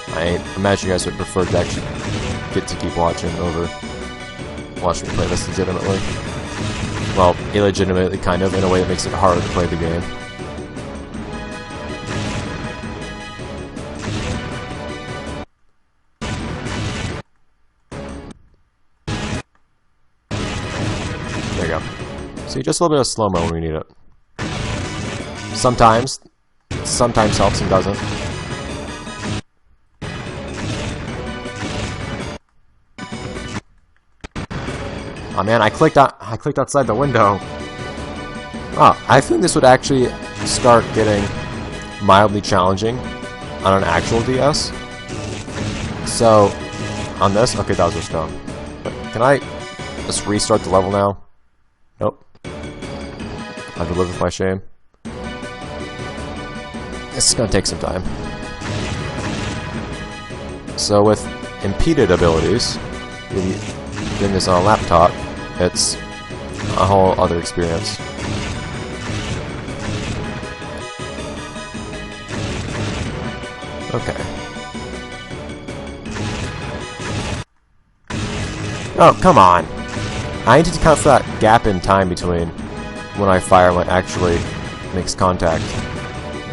I imagine you guys would prefer to actually get to keep watching over watching me play this legitimately. Well, illegitimately, kind of, in a way that makes it harder to play the game. There you go. See, just a little bit of slow-mo when we need it. Sometimes, sometimes helps and doesn't. Oh man, I clicked outside the window. Oh, I think this would actually start getting mildly challenging on an actual DS. So, on this, okay, that was just dumb. But can I just restart the level now? Nope. I have to live with my shame. This is gonna take some time. So with impeded abilities, doing this on a laptop, it's a whole other experience. Okay. Oh, come on! I need to account for that gap in time between when I fire and when it actually makes contact.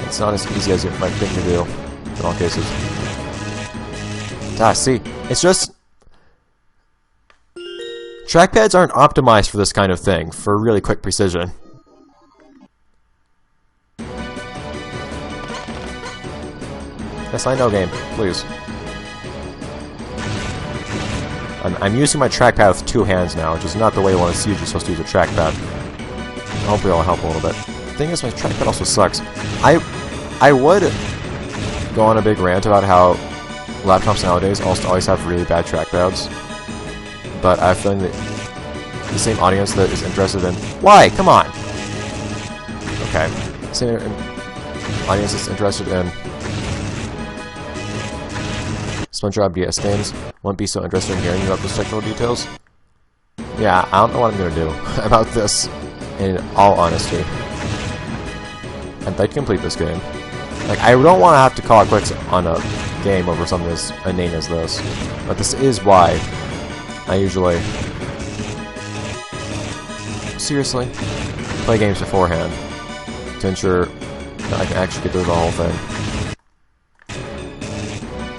It's not as easy as you might think to do in all cases. Ah, see, it's just... trackpads aren't optimized for this kind of thing, for really quick precision. Yes, I know, game. Please. I'm using my trackpad with 2 hands now, which is not the way you want to see it. You're supposed to use a trackpad. Hopefully it'll help a little bit. The thing is, my trackpad also sucks. I would go on a big rant about how laptops nowadays also always have really bad trackpads. But I have a feeling that the same audience that is interested in... Why? Come on! Okay. Same audience that's interested in SpongeBob DS games won't be so interested in hearing about those technical details. Yeah, I don't know what I'm gonna do about this, in all honesty. I'd like to complete this game. Like, I don't want to have to call it quits on a game over something as inane as this. But this is why I usually... seriously? Play games beforehand. To ensure that I can actually get through the whole thing.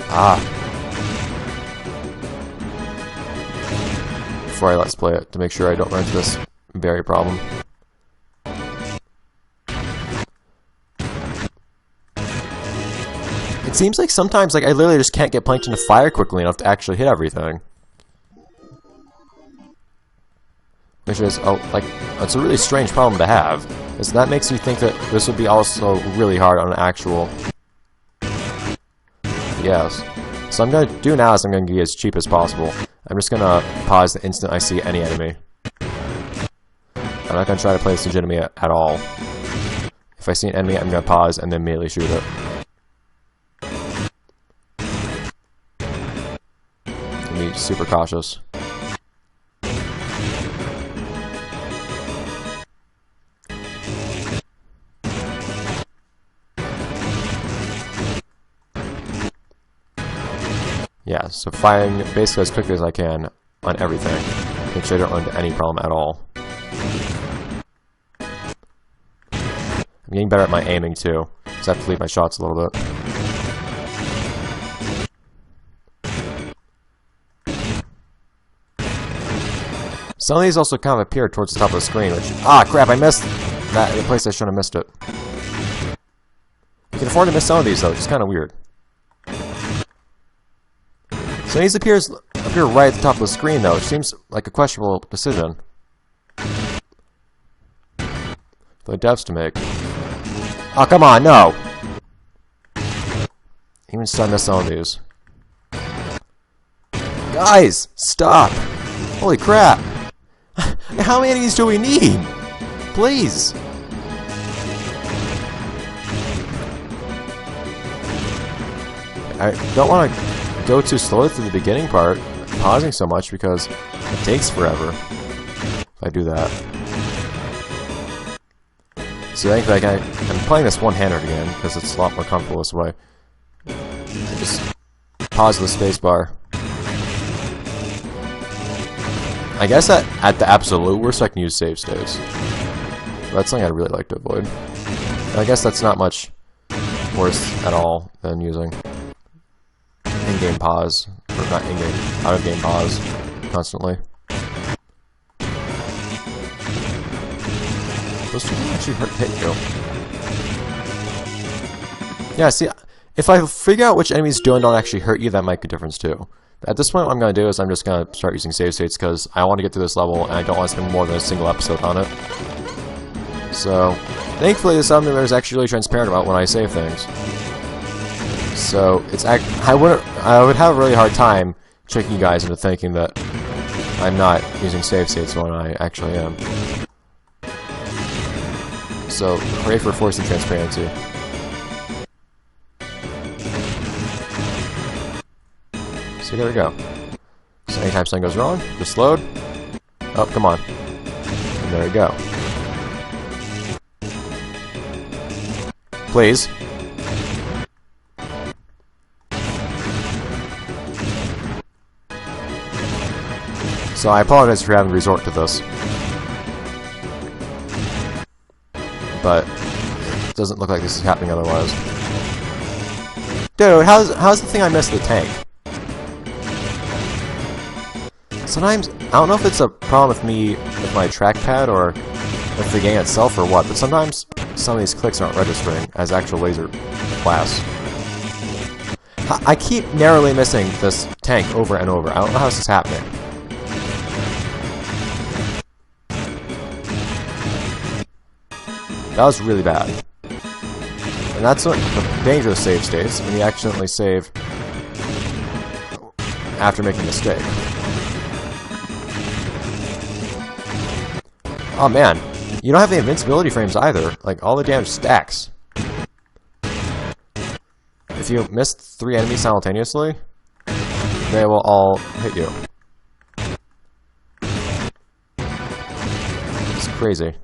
Ah. Before I let's play it, to make sure I don't run into this very problem. It seems like sometimes, like, I literally just can't get Plankton to fire quickly enough to actually hit everything. Which is, like, it's a really strange problem to have. Is that makes me think that this would be also really hard on an actual... Yes. So I'm gonna do now is I'm gonna be as cheap as possible. I'm just gonna pause the instant I see any enemy. I'm not gonna try to play this legitimately at all. If I see an enemy, I'm gonna pause and then immediately shoot it. Be super cautious. Yeah, so firing basically as quickly as I can on everything. Make sure I don't run into any problem at all. I'm getting better at my aiming too, so I have to lead my shots a little bit. Some of these also kind of appear towards the top of the screen, which... Ah, crap, I missed that, the place I shouldn't have missed it. You can afford to miss some of these, though, which is kind of weird. Some of these appear right at the top of the screen, though, which seems like a questionable decision for the devs to make. Oh, come on, no! Even still, I missed some of these. Guys, stop! Holy crap! How many of these do we need? Please! I don't want to go too slowly through the beginning part, pausing so much because it takes forever if I do that. So I think I'm playing this one-handed again because it's a lot more comfortable this way. I just pause the spacebar. I guess that at the absolute worst I can use save states. That's something I'd really like to avoid. And I guess that's not much worse at all than using in-game pause, or not in-game, out-of-game pause constantly. Those two can actually hit you. Yeah, see, if I figure out which enemies do and don't actually hurt you, that might make a difference too. At this point, what I'm going to do is I'm just going to start using save states because I want to get through this level and I don't want to spend more than a single episode on it. So, thankfully, this emulator is actually really transparent about when I save things. So, I would have a really hard time tricking you guys into thinking that I'm not using save states when I actually am. So, hooray for forcing transparency. So there we go. So anytime something goes wrong, just load. Oh, come on. And there we go. Please. So I apologize for having to resort to this. But it doesn't look like this is happening otherwise. Dude, how's the thing I missed the tank? Sometimes, I don't know if it's a problem with me, with my trackpad, or with the game itself, or what, but sometimes some of these clicks aren't registering as actual laser blasts. I keep narrowly missing this tank over and over. I don't know how this is happening. That was really bad. And that's what the dangerous save states, when you accidentally save after making a mistake. Oh man, you don't have the invincibility frames either. Like, all the damage stacks. If you miss 3 enemies simultaneously, they will all hit you. It's crazy.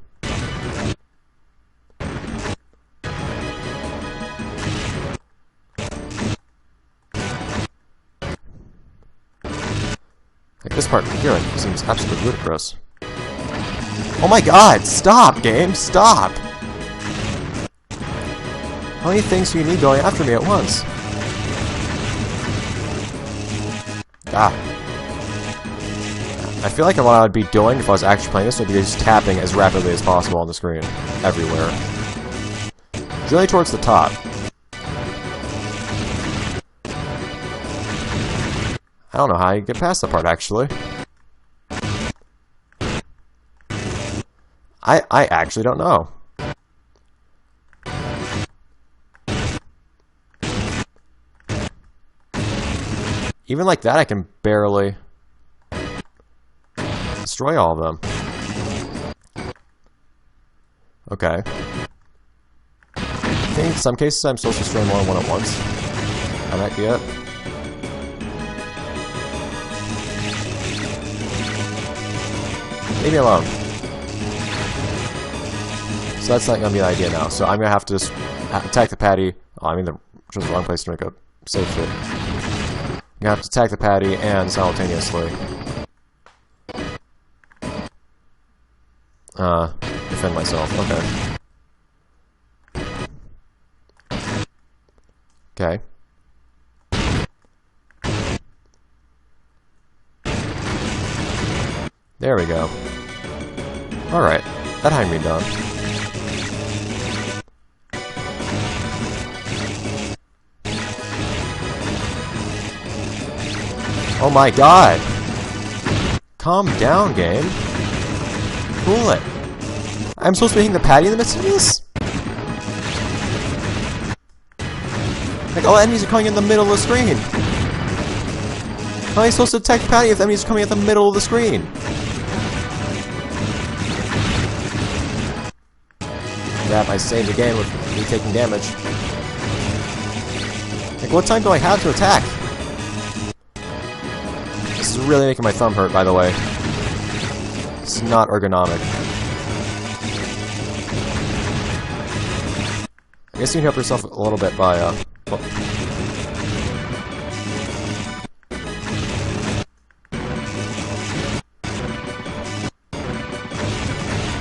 Like, this part here seems absolutely ludicrous. Oh my god, stop, game, stop! How many things do you need going after me at once? Ah. I feel like what I would be doing if I was actually playing this would be just tapping as rapidly as possible on the screen. Everywhere. Generally towards the top. I don't know how you get past that part, actually. I actually don't know. Even like that, I can barely destroy all of them. Okay. I think in some cases I'm supposed to destroy more than one at once. That might be it. Leave me alone. So that's not going to be the idea now. So I'm going to have to just attack the patty. Oh, I mean, which was the wrong place to make a save fit. I'm going to have to attack the patty and simultaneously defend myself. Okay. Okay. There we go. Alright. That had me done. Oh my god! Calm down, game. Cool it. I'm supposed to be hitting the patty in the midst of this? Like, all enemies are coming in the middle of the screen. How am I supposed to attack the patty if the enemies are coming at the middle of the screen? That I saved the game with me taking damage. Like, what time do I have to attack? This is really making my thumb hurt, by the way. It's not ergonomic. I guess you can help yourself a little bit by,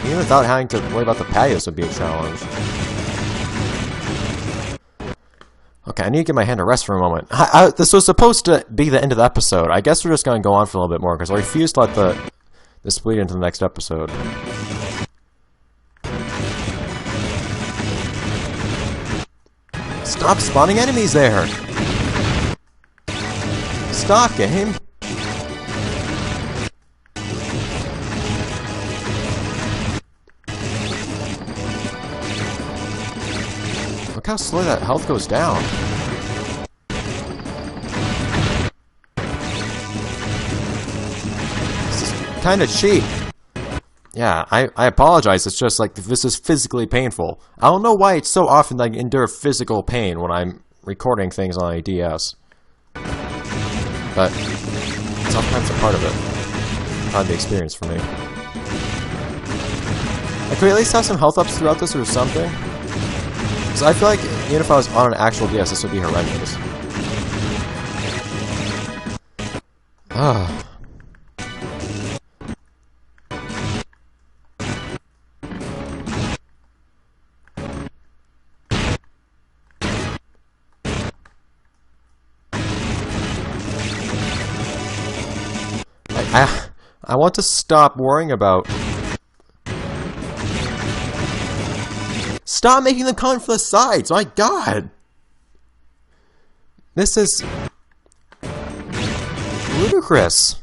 Even without having to worry about the patios would be a challenge. Okay, I need to give my hand a rest for a moment. This was supposed to be the end of the episode. I guess we're just going to go on for a little bit more, because I refuse to let this bleed into the next episode. Stop spawning enemies there! Stop, game! Look how slow that health goes down. This is kinda cheap. Yeah, I apologize, it's just like, this is physically painful. I don't know why it's so often that I endure physical pain when I'm recording things on a DS. But sometimes a part of it. Part of the experience for me. I could at least have some health ups throughout this or something. Because I feel like even if I was on an actual DS, this would be horrendous. Ah. I want to stop worrying about... Stop making them come from the sides! My god! This is... ludicrous.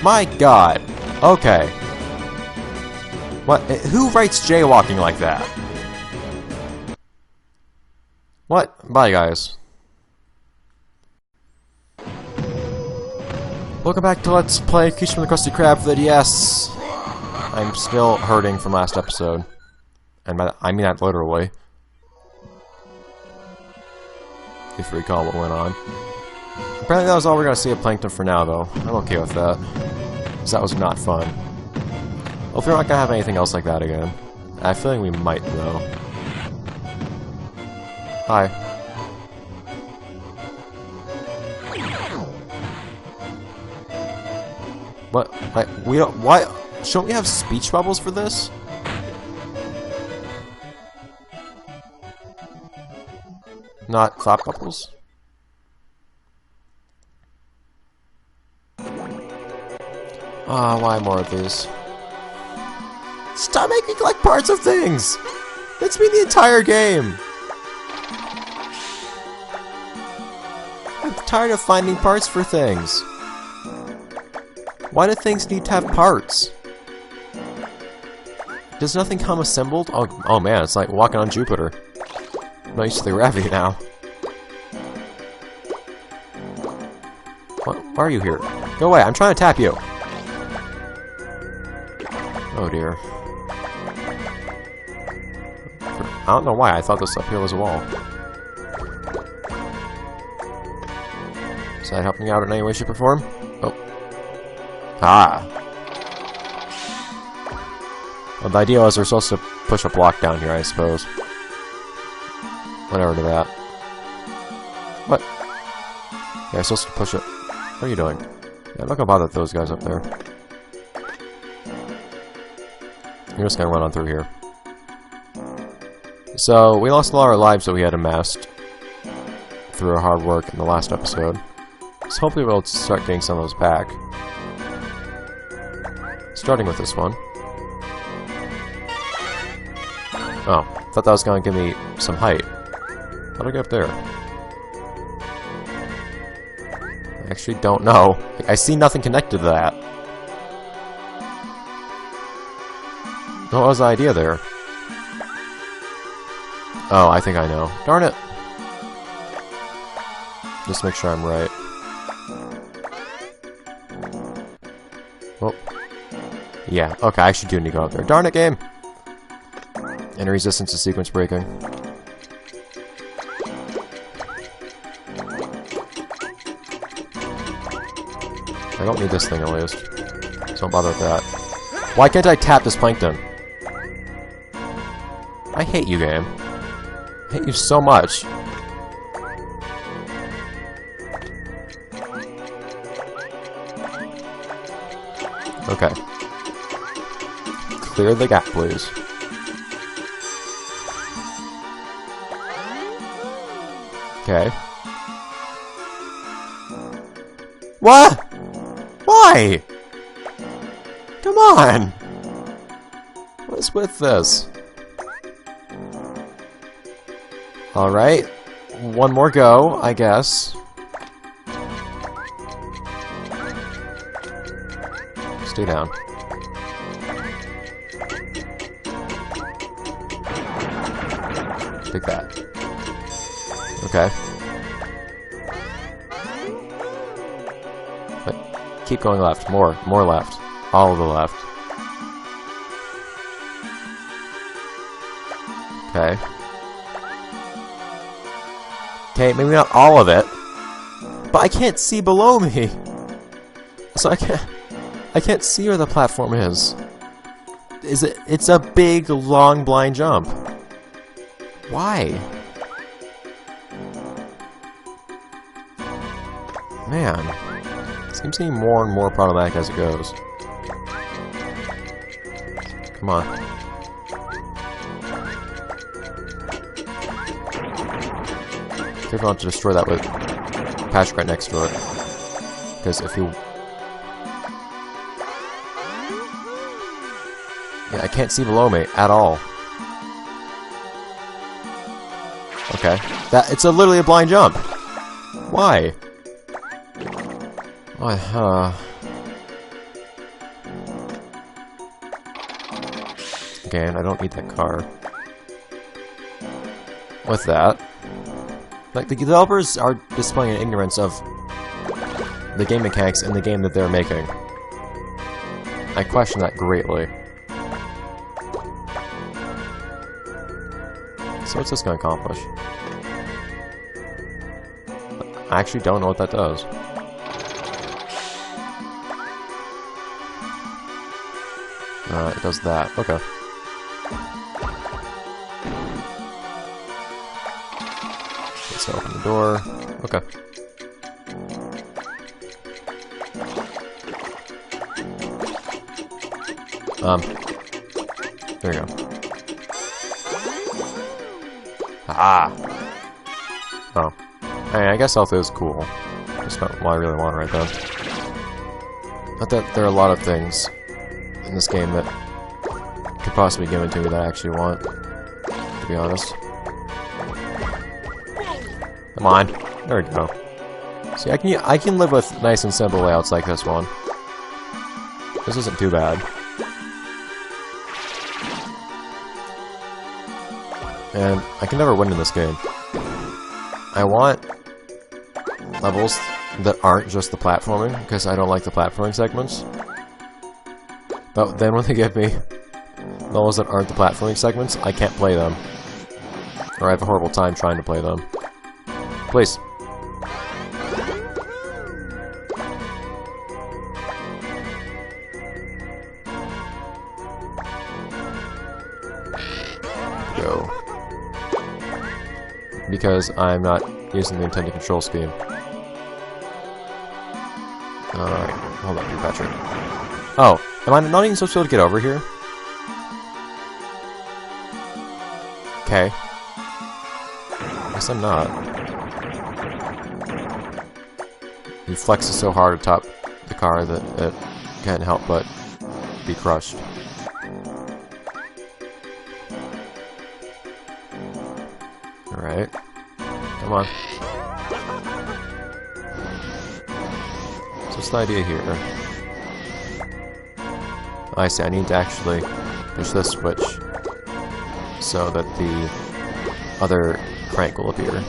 My god. Okay. What? Who writes jaywalking like that? What? Bye, guys. Welcome back to Let's Play Creature from the Krusty Krab for the DS. I'm still hurting from last episode. And I mean that literally. If you recall what went on. Apparently that was all we're going to see of Plankton for now, though. I'm okay with that. Because that was not fun. Hopefully we're not going to have anything else like that again. I feel like we might, though. Hi. What? Like, we don't... Why? Shouldn't we have speech bubbles for this? Not clap bubbles? Ah, why more of these? Stop making me collect parts of things! That's been the entire game! I'm tired of finding parts for things. Why do things need to have parts? Does nothing come assembled? Oh man, it's like walking on Jupiter. I'm not used to the gravity now. Why are you here? Go away, I'm trying to tap you! Oh dear. I don't know why, I thought this up here was a wall. Is that helping you out in any way, shape, or form? Oh. Ah! Well, the idea was we're supposed to push a block down here, I suppose. Whatever to that. What? Yeah, I'm supposed to push it. What are you doing? Yeah, I'm not gonna bother those guys up there. You're just gonna run on through here. So, we lost a lot of our lives that we had amassed through our hard work in the last episode. So hopefully we'll start getting some of those back. Starting with this one. Oh, thought that was gonna give me some height. How'd I get up there? I actually don't know. I see nothing connected to that. What was the idea there? Oh, I think I know. Darn it! Just make sure I'm right. Oh. Yeah, okay, I actually do need to go up there. Darn it, game! And resistance to sequence breaking. I don't need this thing at least. So don't bother with that. Why can't I tap this plankton? I hate you, game. I hate you so much. Okay. Clear the gap, please. Okay. What? Why? Come on! What is with this? Alright. One more go, I guess. Stay down. Take that. Okay. But keep going left. More left. All of the left. Okay. Okay, maybe not all of it. But I can't see below me. So I can't see where the platform is. It's a big, long, blind jump. Why? Man. Seems to be more and more problematic as it goes. Come on. Careful not to destroy that with patch right next to it. Because if you... Yeah, I can't see below me at all. Okay. It's literally a blind jump. Why? Why, Again, I don't need that car. With that... Like, the developers are displaying an ignorance of the game mechanics in the game that they're making. I question that greatly. So what's this gonna accomplish? I actually don't know what that does. It does that. Okay. Let's open the door. Okay. There you go. Ah! Oh. I guess health is cool. That's not what I really want right then. Not that there are a lot of things in this game that could possibly be given to me that I actually want, to be honest. Come on. There we go. See, I can live with nice and simple layouts like this one. This isn't too bad. And I can never win in this game. I want levels that aren't just the platforming, because I don't like the platforming segments. But then when they give me levels that aren't the platforming segments, I can't play them. Or I have a horrible time trying to play them. Please. Go. Because I'm not using the intended control scheme. Alright, hold on, Patrick. Oh, am I not even supposed to be able to get over here? Okay. Guess I'm not. He flexes so hard atop the car that it can't help but be crushed. Alright. Come on. So what's the idea here? Oh, I see, I need to actually push this switch so that the other crank will appear.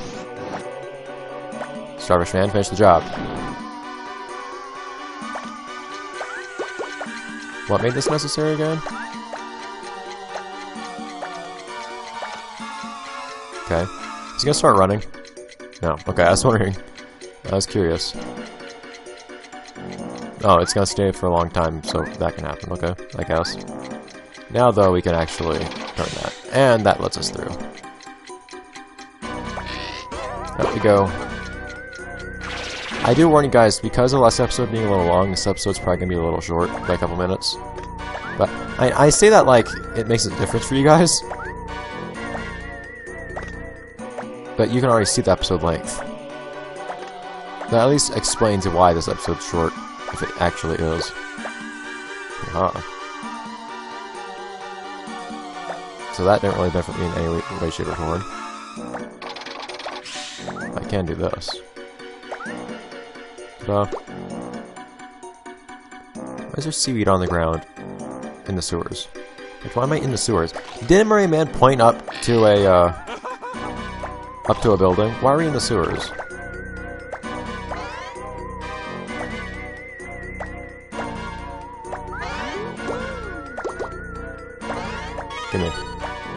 Starfish man, finish the job. What made this necessary again? Okay. Is he gonna start running? No. Okay, I was wondering. I was curious. Oh, it's gonna stay for a long time, so that can happen. Okay, I guess. Now, though, we can actually turn that. And that lets us through. Up we go. I do warn you guys, because of the last episode being a little long, this episode's probably gonna be a little short, by a couple minutes. But I say that like it makes a difference for you guys. But you can already see the episode length. That at least explains why this episode's short, if it actually is. So that didn't really benefit me in any way, shape, or form. I can do this. Why is there seaweed on the ground in the sewers? Like, why am I in the sewers? Didn't Murray Man point up to a building? Why are we in the sewers? Gimme.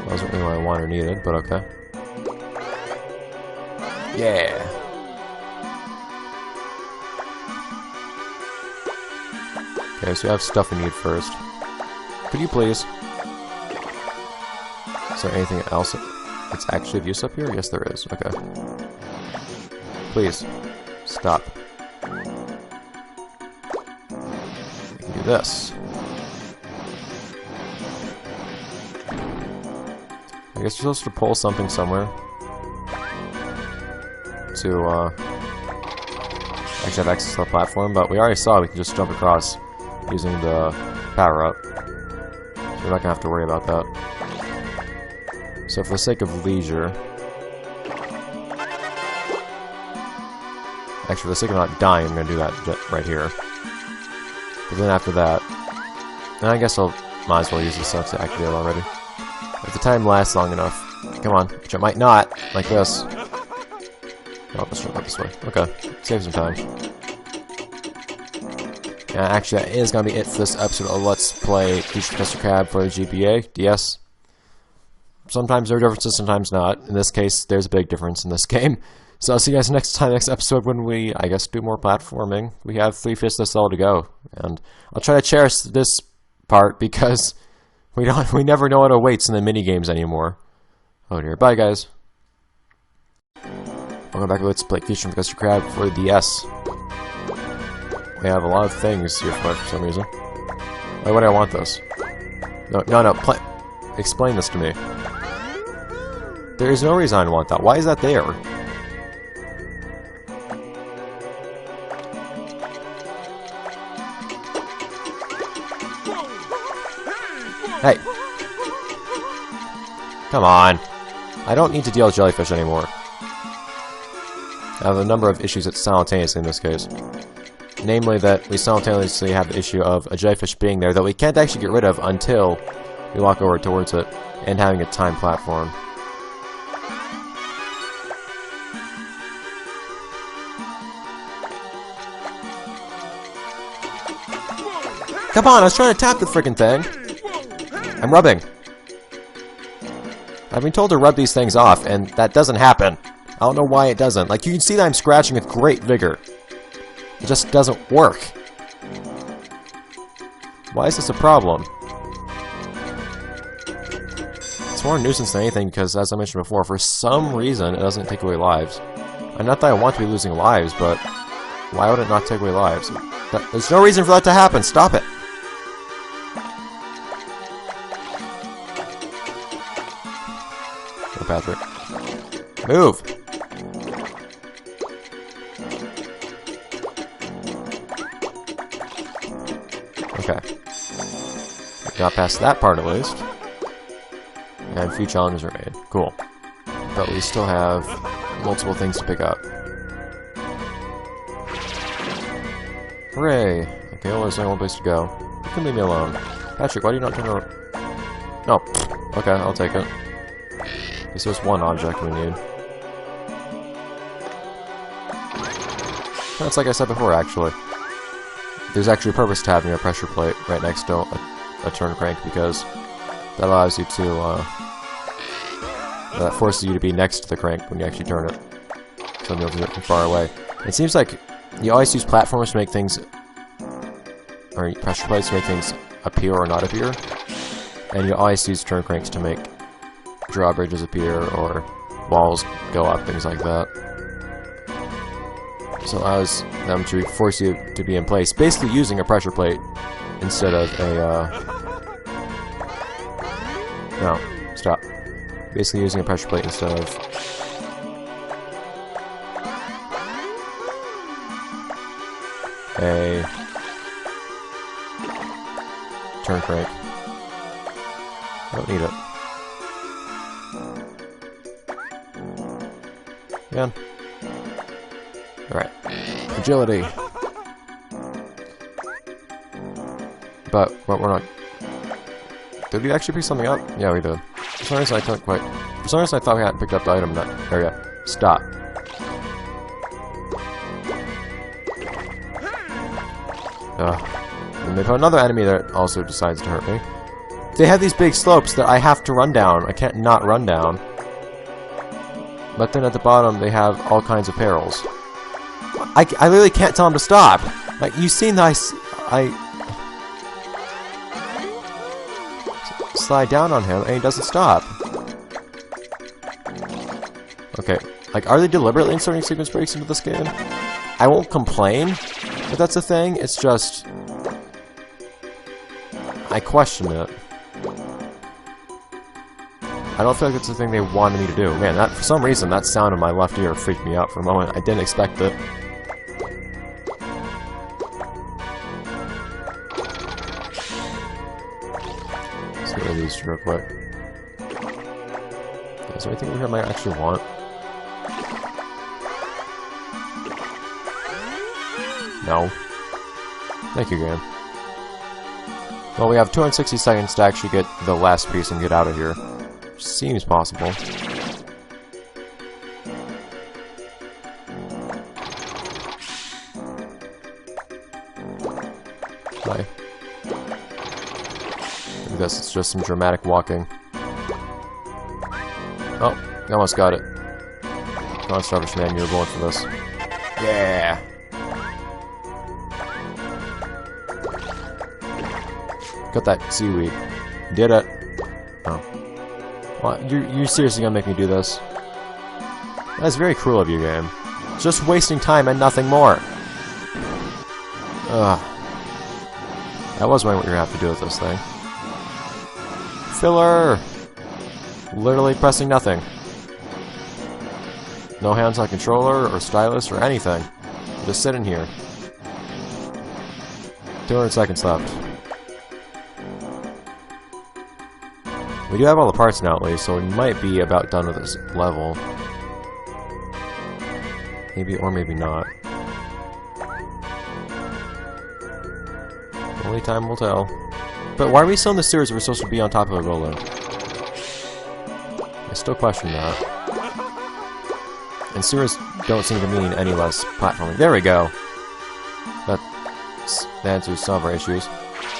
Wasn't really what I wanted or needed, but okay. Yeah! Okay, so we have stuff we need first. Could you please? Is there anything else that's actually of use up here? Yes, there is. Okay. Please. Stop. We can do this. I guess you're supposed to pull something somewhere to actually have access to the platform, but we already saw we can just jump across using the power-up. So we're not gonna have to worry about that. So for the sake of leisure... Actually, for the sake of not dying, I'm gonna do that right here. But then after that... And I guess I'll might as well use this stuff to activate it already. If the time lasts long enough. Come on, which it might not, like this. Oh, let's go this way. Okay, save some time. Yeah, actually, that is going to be it for this episode of Let's Play Future Krusty Krab for the GBA DS. Sometimes there are differences, sometimes not. In this case, there's a big difference in this game. So I'll see you guys next episode when we, I guess, do more platforming. We have 3/5 of this all to go. And I'll try to cherish this part because we never know what awaits in the mini-games anymore. Oh dear. Bye, guys. Welcome back to Let's Play Future Krusty Krab for the DS. We have a lot of things here for some reason. Why would I want this? No. Explain this to me. There is no reason I want that. Why is that there? Hey! Come on! I don't need to deal with jellyfish anymore. I have a number of issues simultaneously in this case. Namely that we simultaneously have the issue of a jellyfish being there that we can't actually get rid of until we walk over towards it, and having a timed platform. Come on, I was trying to tap the freaking thing! I'm rubbing. I've been told to rub these things off, and that doesn't happen. I don't know why it doesn't. Like, you can see that I'm scratching with great vigor. It just doesn't work. Why is this a problem? It's more a nuisance than anything because, as I mentioned before, for some reason it doesn't take away lives. And not that I want to be losing lives, but why would it not take away lives? There's no reason for that to happen. Stop it. Go, Patrick. Move! Okay. We got past that part at least. And a few challenges remain. Cool. But we still have multiple things to pick up. Hooray! Okay, well, there's only one place to go. You can leave me alone. Patrick, why do you not turn around? No. Okay, I'll take it. At least there's one object we need. That's like I said before, actually. There's actually a purpose to having a pressure plate right next to a turn crank, because that allows you to, that forces you to be next to the crank when you actually turn it. So you'll do it from far away. It seems like you always use platforms to make things, or pressure plates to make things appear or not appear. And you always use turn cranks to make drawbridges appear, or walls go up, things like that. So it allows them to force you to be in place, basically using a pressure plate instead of a, no, stop. Basically using a pressure plate instead of a turn crank. Don't need it. Again. Alright. Agility. But we're not. Did we actually pick something up? Yeah, we did. For some reason I couldn't quite. For some reason I thought we hadn't picked up the item in that area. Stop. And they put another enemy that also decides to hurt me. They have these big slopes that I have to run down. I can't not run down. But then at the bottom they have all kinds of perils. I literally can't tell him to stop. Like, you've seen that I slide down on him and he doesn't stop. Okay, like, are they deliberately inserting sequence breaks into this game? I won't complain if that's a thing, it's just I question it. I don't feel like it's the thing they wanted me to do. Man, that, for some reason, that sound in my left ear freaked me out for a moment. I didn't expect it. Let's get rid of these real quick. Is there anything over here I might actually want? No. Thank you, game. Well, we have 260 seconds to actually get the last piece and get out of here. Seems possible. Hi. I guess it's just some dramatic walking. Oh, I almost got it. Come on, Starfish Man, you're going for this. Yeah! Got that seaweed. Did it. Oh. Well, you're seriously gonna make me do this? That's very cruel of you, game. Just wasting time and nothing more. Ugh. I was wondering what you're gonna have to do with this thing. Filler! Literally pressing nothing. No hands on controller or stylus or anything. Just sitting here. 200 seconds left. We do have all the parts now, at least, so we might be about done with this level. Maybe, or maybe not. Only time will tell. But why are we still in the series if we're supposed to be on top of a building? I still question that. And sewers don't seem to mean any less platforming. There we go! That answers some of our issues.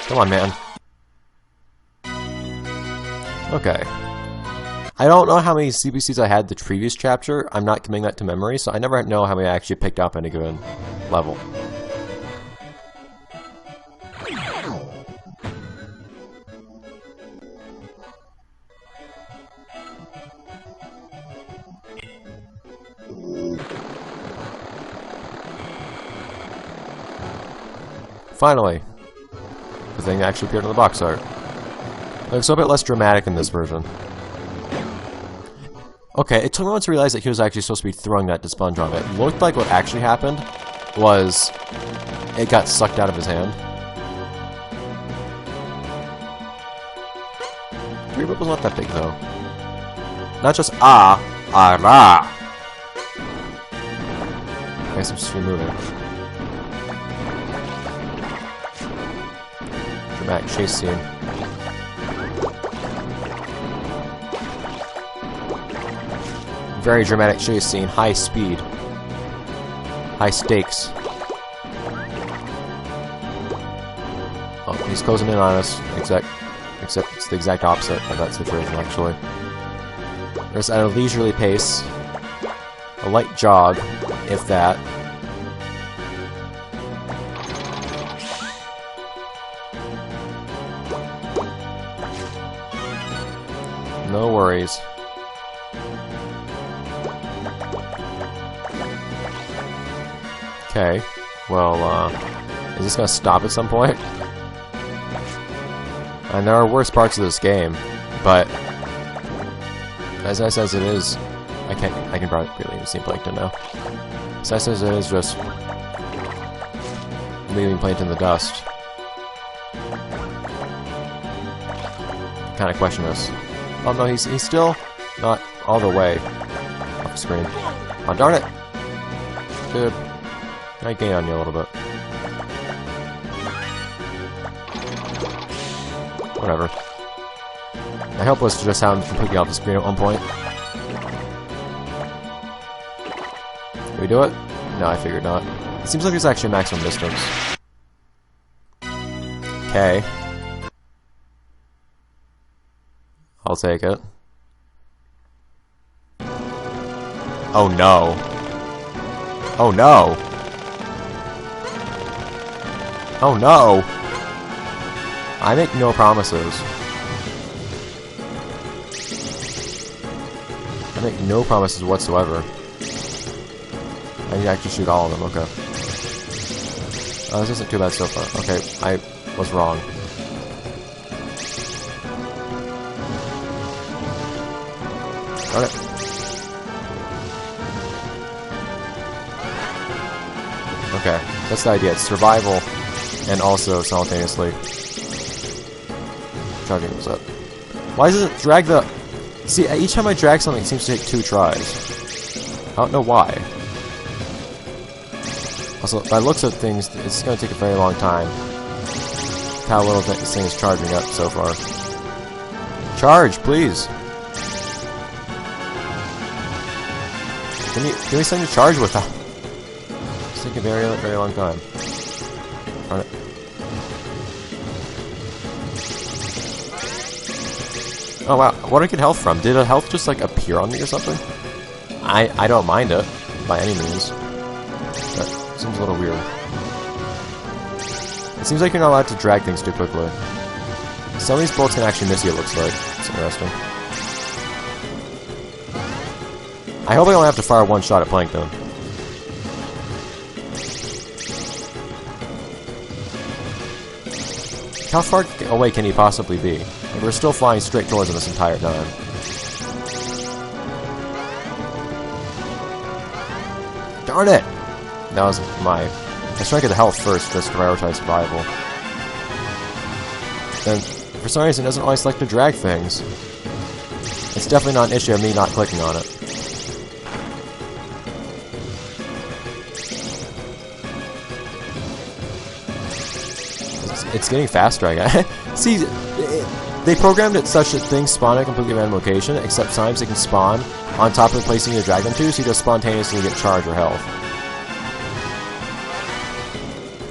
Come on, man. Okay. I don't know how many CBCs I had the previous chapter. I'm not committing that to memory, so I never know how many I actually picked up in a given level. Finally! The thing that actually appeared in the box art. Looks a bit less dramatic in this version. Okay, it took me a moment to realize that he was actually supposed to be throwing that to SpongeBob. It looked like what actually happened was it got sucked out of his hand. 3 ripples not that big though. Not just ah, rah. I guess I'm just removing. Dramatic chase scene. Very dramatic chase scene, high speed, high stakes. Oh, he's closing in on us. Except it's the exact opposite of that situation, actually. There's at a leisurely pace, a light jog, if that. No worries. Okay, well, is this gonna stop at some point? And there are worse parts of this game, but as nice as it is, I can probably even see Plankton now. As nice as it is, just leaving Plankton in the dust. Kind of question this. Oh no, he's still not all the way off the screen. Oh darn it! Dude, I gain on you a little bit. Whatever. My hope was to just have him completely off the screen at one point. Can we do it? No, I figured not. It seems like there's actually a maximum distance. Okay. I'll take it. Oh no. Oh no! Oh no! I make no promises. I make no promises whatsoever. I need to actually shoot all of them, okay. Oh, this isn't too bad so far. Okay, I was wrong. Darn it. Okay, that's the idea. It's survival and also simultaneously charging this up. Why does it drag the... See, each time I drag something, it seems to take 2 tries. I don't know why. Also, by looks of things, it's going to take a very long time. How little this thing is charging up so far. Charge, please! Give me something to charge with. It's taking a very, very long time. Darn it. Oh wow, what did I get health from? Did a health just like appear on me or something? I don't mind it, by any means. That seems a little weird. It seems like you're not allowed to drag things too quickly. Some of these bullets can actually miss you, it looks like. It's interesting. I hope I only have to fire 1 shot at Plankton. How far away can he possibly be? Like, we're still flying straight towards him this entire time. Darn it! That was my... I was trying to get the health first, just to prioritize survival. And for some reason, it doesn't always like to drag things. It's definitely not an issue of me not clicking on it. It's getting faster, I guess. See, they programmed it such that things spawn at a completely random location, except sometimes they can spawn on top of the place you need to drag them to, so you just spontaneously get charge or health.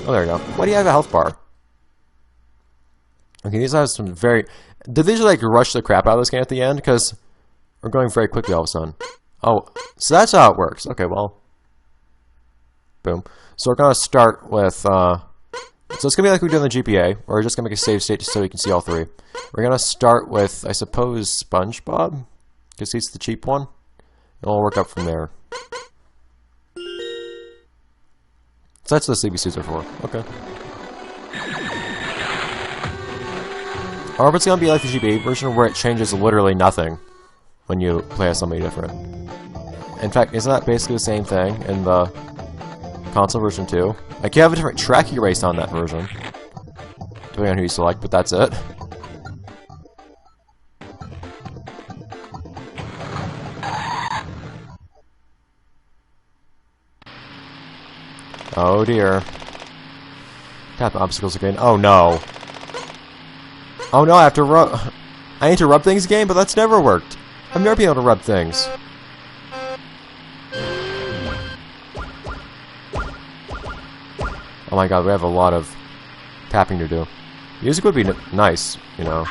Oh, there we go. Why do you have a health bar? Okay, these have some very... Did they just, like, rush the crap out of this game at the end? Because we're going very quickly all of a sudden. Oh, so that's how it works. Okay, well... Boom. So we're going to start with... So it's going to be like we do in the GPA, or we're just going to make a save state just so we can see all 3. We're going to start with, I suppose, SpongeBob, because he's the cheap one, and we'll work up from there. So that's what the CBCs are for. Okay. Or it's going to be like the GPA version, where it changes literally nothing when you play as somebody different. In fact, isn't that basically the same thing in the console version too? Like, you have a different track you race on that version, depending on who you select, but that's it. Oh dear. Tap obstacles again. Oh no. Oh no, I have to rub... I need to rub things again, but that's never worked. I've never been able to rub things. Oh my god, we have a lot of tapping to do. Music would be nice, you know.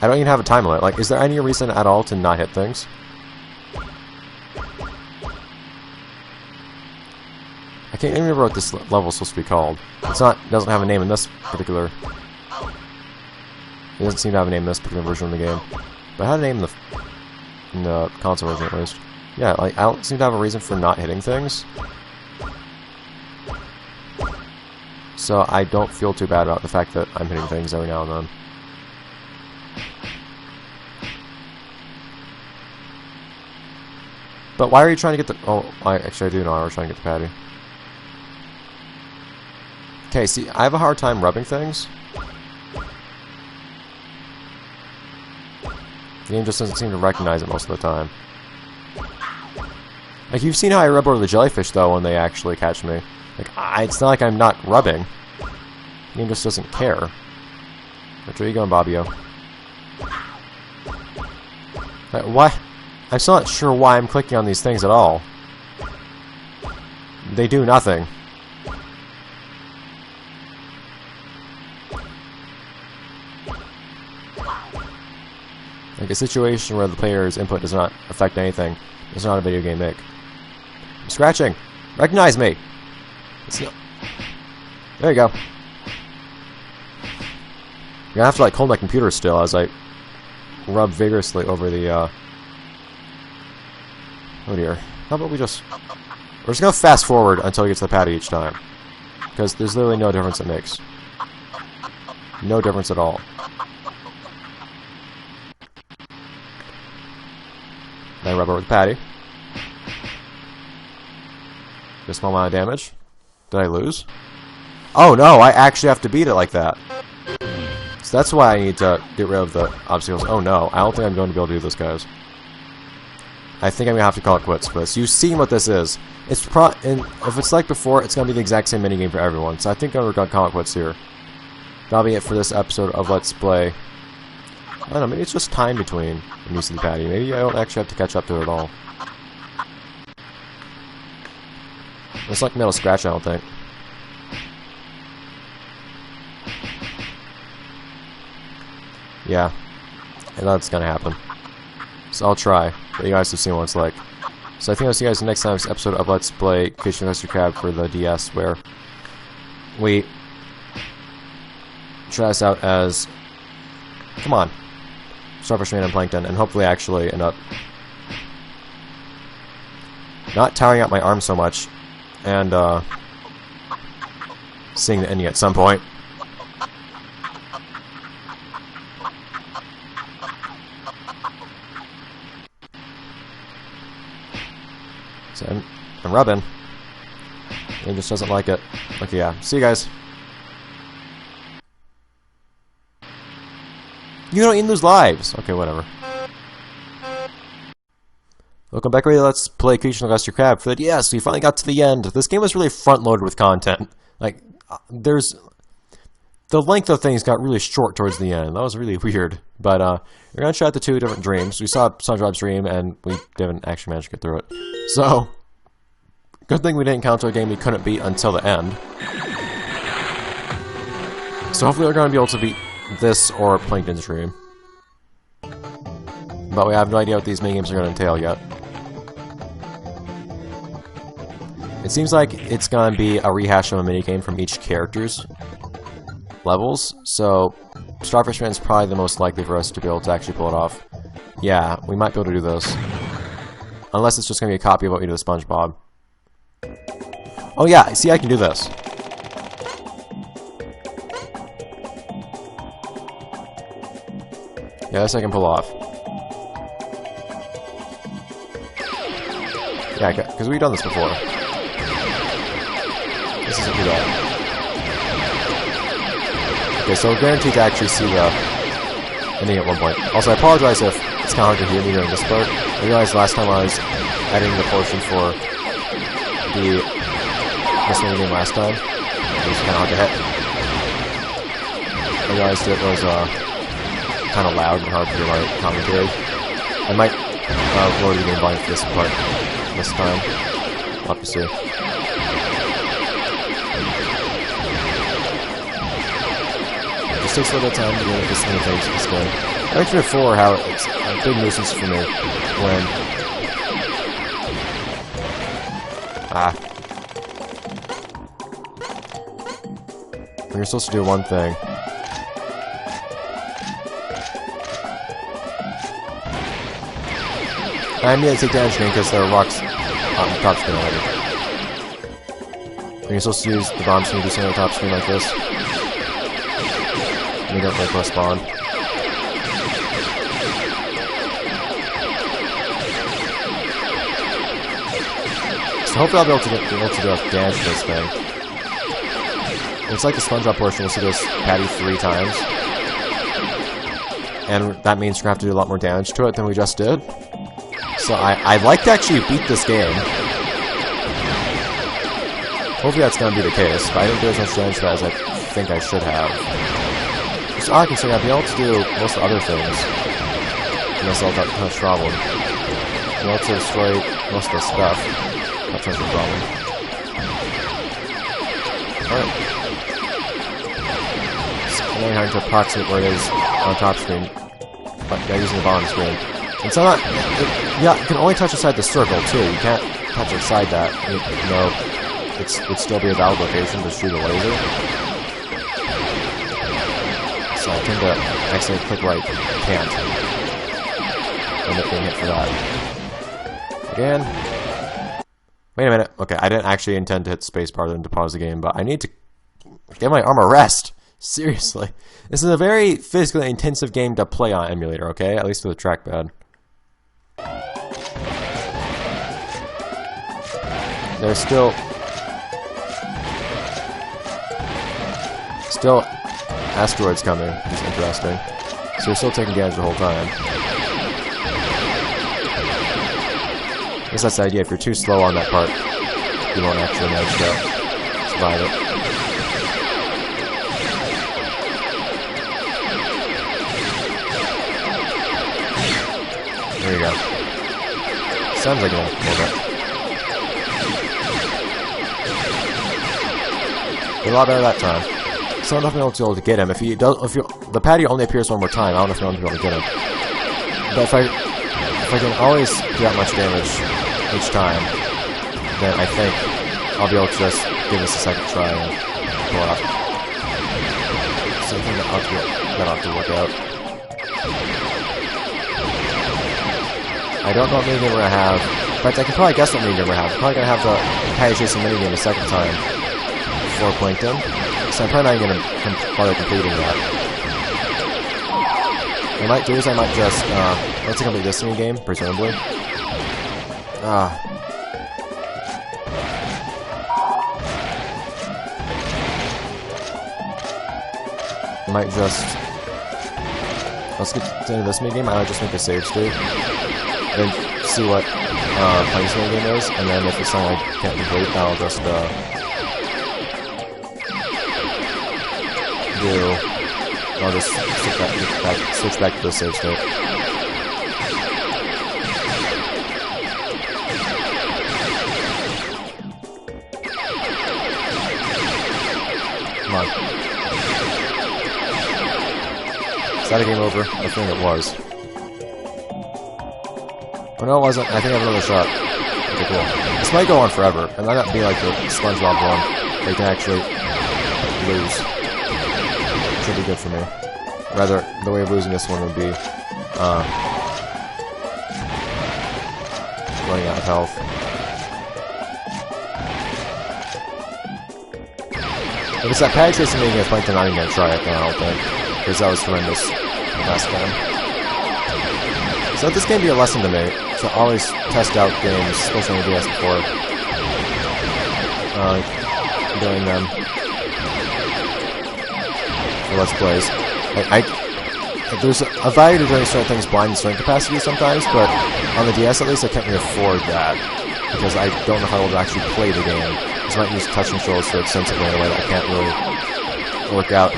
I don't even have a time limit. Like, is there any reason at all to not hit things? I can't even remember what this level is supposed to be called. It's not, it doesn't have a name in this particular... It doesn't seem to have a name in this particular version of the game. But it had a name in the console version at least. Yeah, like, I don't seem to have a reason for not hitting things. So I don't feel too bad about the fact that I'm hitting things every now and then. But why are you trying to get the... Oh, actually I do know I was trying to get the patty. Okay, see, I have a hard time rubbing things. The game just doesn't seem to recognize it most of the time. Like, you've seen how I rub over the jellyfish, though, when they actually catch me. Like, it's not like I'm not rubbing. The game just doesn't care. Which way are you going, Bobbio? Like, what? I'm still not sure why I'm clicking on these things at all. They do nothing. Like, a situation where the player's input does not affect anything is not a video game make. I'm scratching! Recognize me! There you go. You're gonna have to, like, hold my computer still as I rub vigorously over the, Oh dear. How about we just... We're just gonna fast forward until we get to the patty each time. Because there's literally no difference it makes. No difference at all. Then rub over the patty. Just a small amount of damage. Did I lose? Oh no, I actually have to beat it like that. So that's why I need to get rid of the obstacles. Oh no, I don't think I'm going to be able to do this, guys. I think I'm going to have to call it quits for this. You've seen what this is. It's and if it's like before, it's going to be the exact same minigame for everyone. So I think I'm going to call it quits here. That'll be it for this episode of Let's Play. I don't know, maybe it's just time between when you see the patty. Maybe I don't actually have to catch up to it at all. It's like Metal Scratch, I don't think. Yeah. I know it's gonna happen. So I'll try. But you guys have seen what it's like. So I think I'll see you guys in next time's episode of Let's Play Krusty Krab for the DS, where we try this out as... Come on. Starfish Man and Plankton, and hopefully actually end up not tiring out my arm so much, and seeing the ending at some point. So I'm rubbing. He just doesn't like it. Okay, yeah. See you guys. You don't even lose lives. Okay, whatever. Welcome back, everybody. Let's play Krusty Krab for the DS. We finally got to the end. This game was really front-loaded with content. Like, there's... The length of things got really short towards the end. That was really weird. But, we're gonna try out the two different dreams. We saw SpongeBob's dream, and we didn't actually manage to get through it. So, good thing we didn't encounter a game we couldn't beat until the end. So hopefully we're gonna be able to beat this or Plankton's dream. But we have no idea what these minigames are gonna entail yet. It seems like it's gonna be a rehash of a minigame from each character's levels, so Starfish Man is probably the most likely for us to be able to actually pull it off. Yeah, we might be able to do this. Unless it's just gonna be a copy of what we do with SpongeBob. Oh yeah, see, I can do this. Yeah, this I can pull off. Yeah, because we've done this before. This isn't too bad. Okay, so we're guaranteed to actually see the ending at one point. Also, I apologize if it's kind of hard to hear me during this part. I realized last time I was editing the portion for this minigame last time, it was kind of hard to hit. I realized it was kind of loud and hard to hear my commentary. I might lower the game volume for this part this time. We'll have to see. It just takes a little bit of time to get this interface to this game. I mentioned before how it's a big nuisance for me when... when you're supposed to do one thing. I need to take damage again because there are rocks on the top screen already. When you're supposed to use the bomb screen to do something on the top screen like this, and you don't like respawn. So hopefully I'll be able to do enough damage to this thing. It's like the SpongeBob portion, we'll see this patty 3 times. And that means we're going to have to do a lot more damage to it than we just did. So I'd like to actually beat this game. Hopefully that's going to be the case, but I didn't do as much damage to that as I think I should have. So I can say I'll be able to do most of the other things. And that's all that kind of problem. I'll be able to destroy most of the stuff. That's not the problem. Alright. So I'm only having to approximate where it is on top screen. But yeah, using the bottom screen. And so yeah, you can only touch inside the circle too. You can't touch inside that. You know, it would still be a valid location to shoot a laser. So I tend to accidentally click right. Can't. End up being hit for that. Again. Wait a minute. Okay, I didn't actually intend to hit spacebar then to pause the game, but I need to get my armor rest. Seriously. This is a very physically intensive game to play on emulator, okay? At least with a trackpad. There's still asteroids coming, which is interesting. So you're still taking damage the whole time. I guess that's the idea. If you're too slow on that part, you won't actually manage to survive it. There you go. Sounds like a little bit. A lot better that time. So I don't know if I'm able to get him. If the patty only appears one more time, I don't know if I'm able to get him. But if I can always do that much damage each time, then I think I'll be able to just give this a second try and pull up. So I think that ought to work out. I don't know what minigame we're gonna have. In fact, I can probably guess what minigame we're gonna have. We're probably gonna have the patty chasing minigame a second time before Plankton. So I'm probably not gonna bother completing that. What I might do is I might just let's complete this minigame, presumably. I might just let's get to the end of this minigame. I might just make a save state. Then see what Plankton's minigame is, and then if it's something I can't complete, then I'll just I'll just switch back to the save state. Come on. Is that a game over? I think it was. Oh no, it wasn't. I think I have another shot. Okay, cool. This might go on forever, and that might be like the SpongeBob one. They can actually lose. Should be good for me. Rather, the way of losing this one would be running out of health. If it's that patty chasing me against Plankton, I'm not even gonna try it, then I don't think. Because that was horrendous last time. So let this game be a lesson to me, to always test out games, especially on the DS before doing them. Let's plays. There's a value to doing certain things blind in certain capacities sometimes, but on the DS at least I can't really afford that, because I don't know how to actually play the game. I might use touch controls so extensively in a way that I can't really work out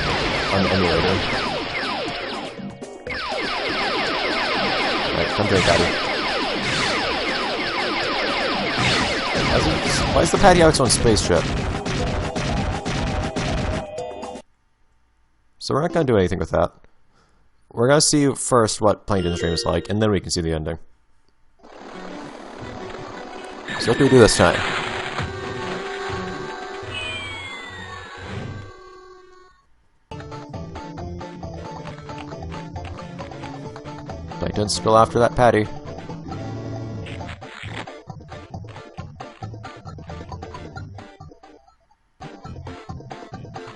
on the emulator. Alright, come drink, Patty. Why is the Patty out its own spaceship? So we're not going to do anything with that. We're going to see first what Plankton's dream is like, and then we can see the ending. So what do we do this time? Plankton's still after that patty.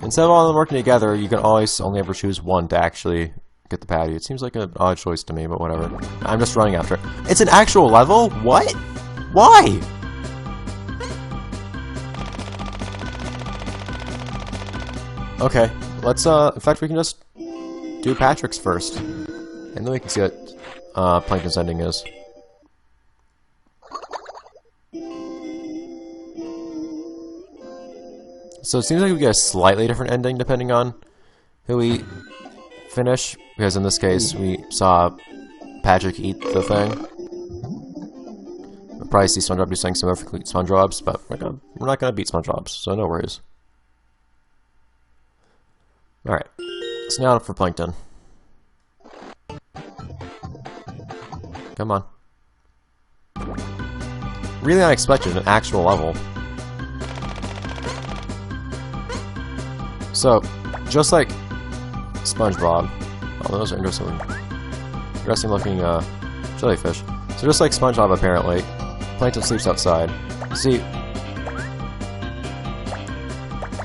Instead of all of them working together, you can always only ever choose one to actually get the patty. It seems like an odd choice to me, but whatever. I'm just running after it. It's an actual level? What? Why? Okay, let's, in fact, we can just do Patrick's first. And then we can see what, Plankton's ending is. So it seems like we get a slightly different ending depending on who we finish. Because in this case, we saw Patrick eat the thing. We'll probably see SpongeBob do something similar for SpongeBob's, but we're not gonna beat SpongeBob's, so no worries. Alright, so now for Plankton. Come on. Really unexpected, an actual level. So, just like SpongeBob, oh, those are interesting looking jellyfish. So just like SpongeBob apparently, Plankton sleeps outside. See,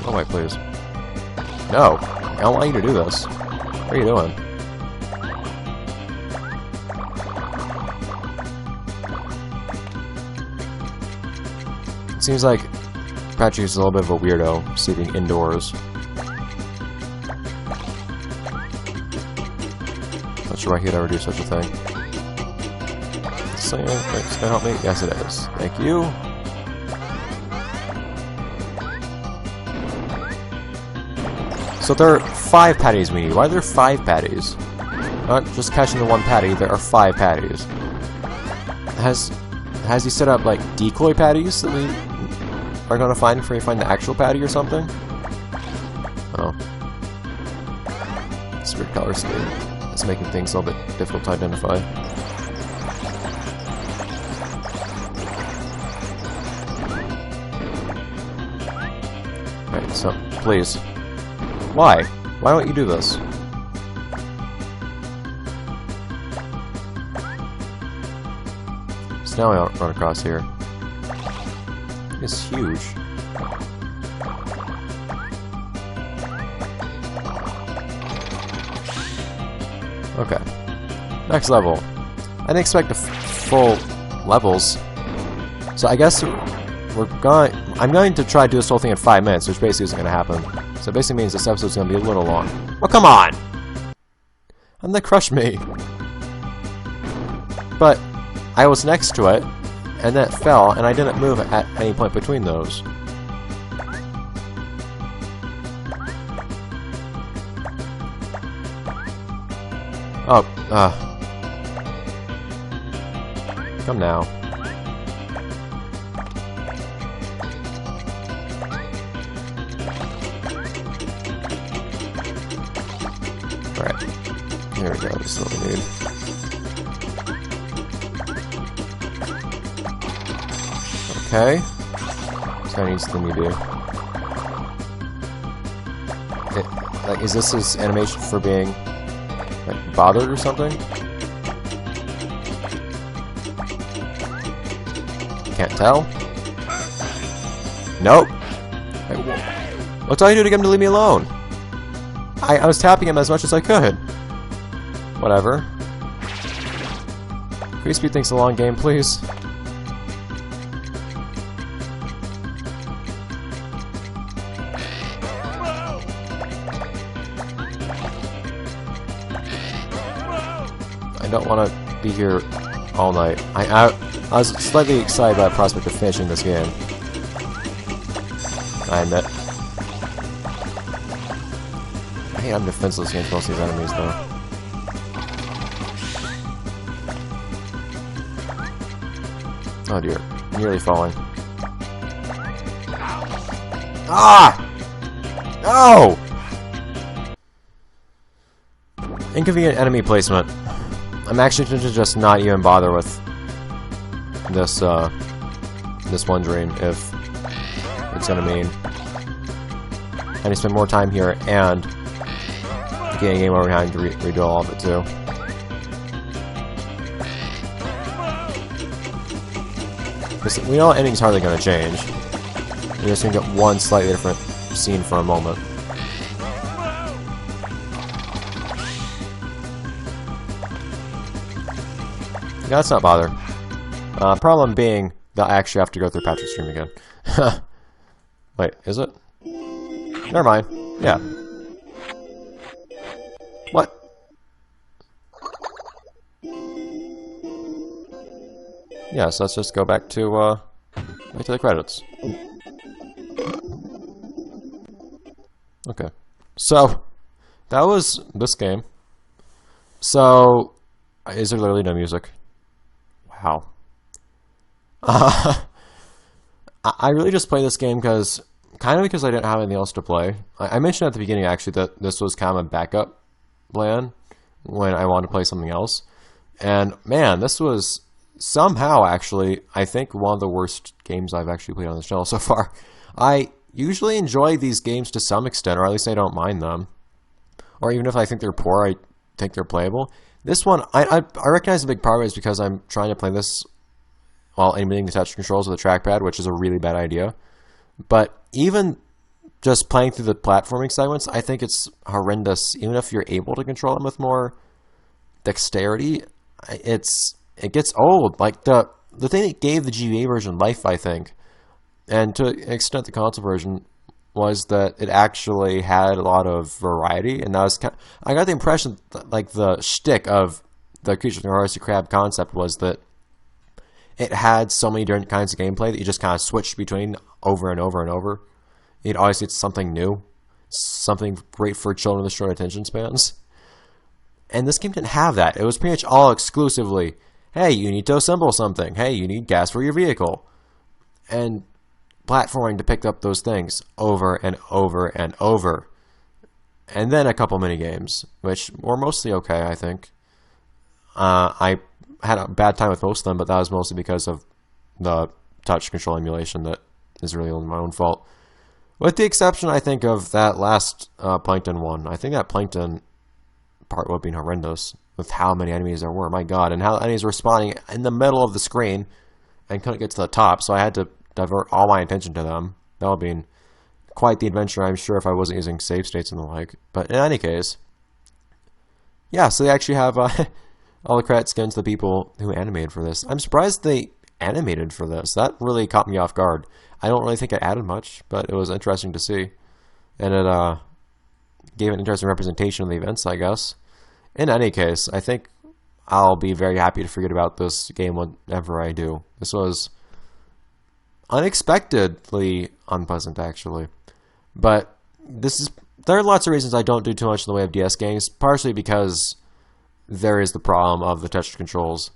oh wait, please. No, I don't want you to do this. What are you doing? It seems like Patrick is a little bit of a weirdo, sleeping indoors. Not sure why he'd ever do such a thing. Thanks, can help me? Yes, it is. Thank you. So there are 5 patties we need. Why are there 5 patties? Not just catching the one patty, there are 5 patties. Has he set up, like, decoy patties that we are gonna find before we find the actual patty or something? Oh. It's a weird color scheme. It's making things a little bit difficult to identify. Alright, so, please. Why? Why don't you do this? So now I don't run across here. It's huge. Okay. Next level. I didn't expect full levels. So I guess I'm going to try to do this whole thing in 5 minutes, which basically isn't going to happen. So it basically means this episode's going to be a little long. Oh, come on! And they crushed me. But I was next to it, and then it fell, and I didn't move at any point between those. Oh, come now. Alright. Here we go, this is what we need. Okay. This guy needs something to do. Like, is this his animation for being, like, bothered or something? Can't tell. Nope. What's all you do to get him to leave me alone? I was tapping him as much as I could. Whatever. Can we speed things along, game, please? I don't want to be here all night. I was slightly excited by the prospect of finishing this game. I admit. I hate I'm defenseless against most of these enemies, though. Oh dear. I'm nearly falling. Ah! No! Inconvenient enemy placement. I'm actually going to just not even bother with this, this one dream if it's gonna mean I need to spend more time here and getting a game over having to redo all of it too. Because we know ending's hardly gonna change. We're just gonna get one slightly different scene for a moment. Yeah, let's not bother. Problem being that I actually have to go through Patrick's stream again. Wait, is it? Never mind. Yeah. yeah, so let's just go back to the credits. Okay. So, that was this game. So, is there literally no music? Wow. I really just play this game because I didn't have anything else to play. I mentioned at the beginning, actually, that this was kind of a backup plan when I wanted to play something else. And, man, this was somehow, actually, I think one of the worst games I've actually played on this channel so far. I usually enjoy these games to some extent, or at least I don't mind them. Or even if I think they're poor, I think they're playable. This one, I recognize a big part of it is because I'm trying to play this while animating the touch controls with a trackpad, which is a really bad idea. But even just playing through the platforming segments, I think it's horrendous. Even if you're able to control them with more dexterity, it gets old. Like the thing that gave the GBA version life, I think, and to an extent the console version, was that it actually had a lot of variety, and that was I got the impression that, like, the shtick of the Creature from the Krusty Krab concept was that it had so many different kinds of gameplay that you just kind of switched between over and over and over. You'd always get something new, something great for children with short attention spans. And this game didn't have that. It was pretty much all exclusively, hey, you need to assemble something. Hey, you need gas for your vehicle. And platforming to pick up those things over and over and over. And then a couple minigames, which were mostly okay, I think. I had a bad time with most of them, but that was mostly because of the touch control emulation that is really only my own fault. With the exception, I think, of that last Plankton one. I think that Plankton part would have been horrendous with how many enemies there were. My god, and how enemies were spawning in the middle of the screen and couldn't get to the top, so I had to divert all my attention to them. That would have been quite the adventure, I'm sure, if I wasn't using save states and the like. But in any case, yeah, so they actually have all the credit skins to the people who animated for this. I'm surprised they animated for this. That really caught me off guard. I don't really think it added much, but it was interesting to see. And it gave an interesting representation of the events, I guess. In any case, I think I'll be very happy to forget about this game whenever I do. This was unexpectedly unpleasant, actually. But there are lots of reasons I don't do too much in the way of DS games, partially because there is the problem of the touch controls.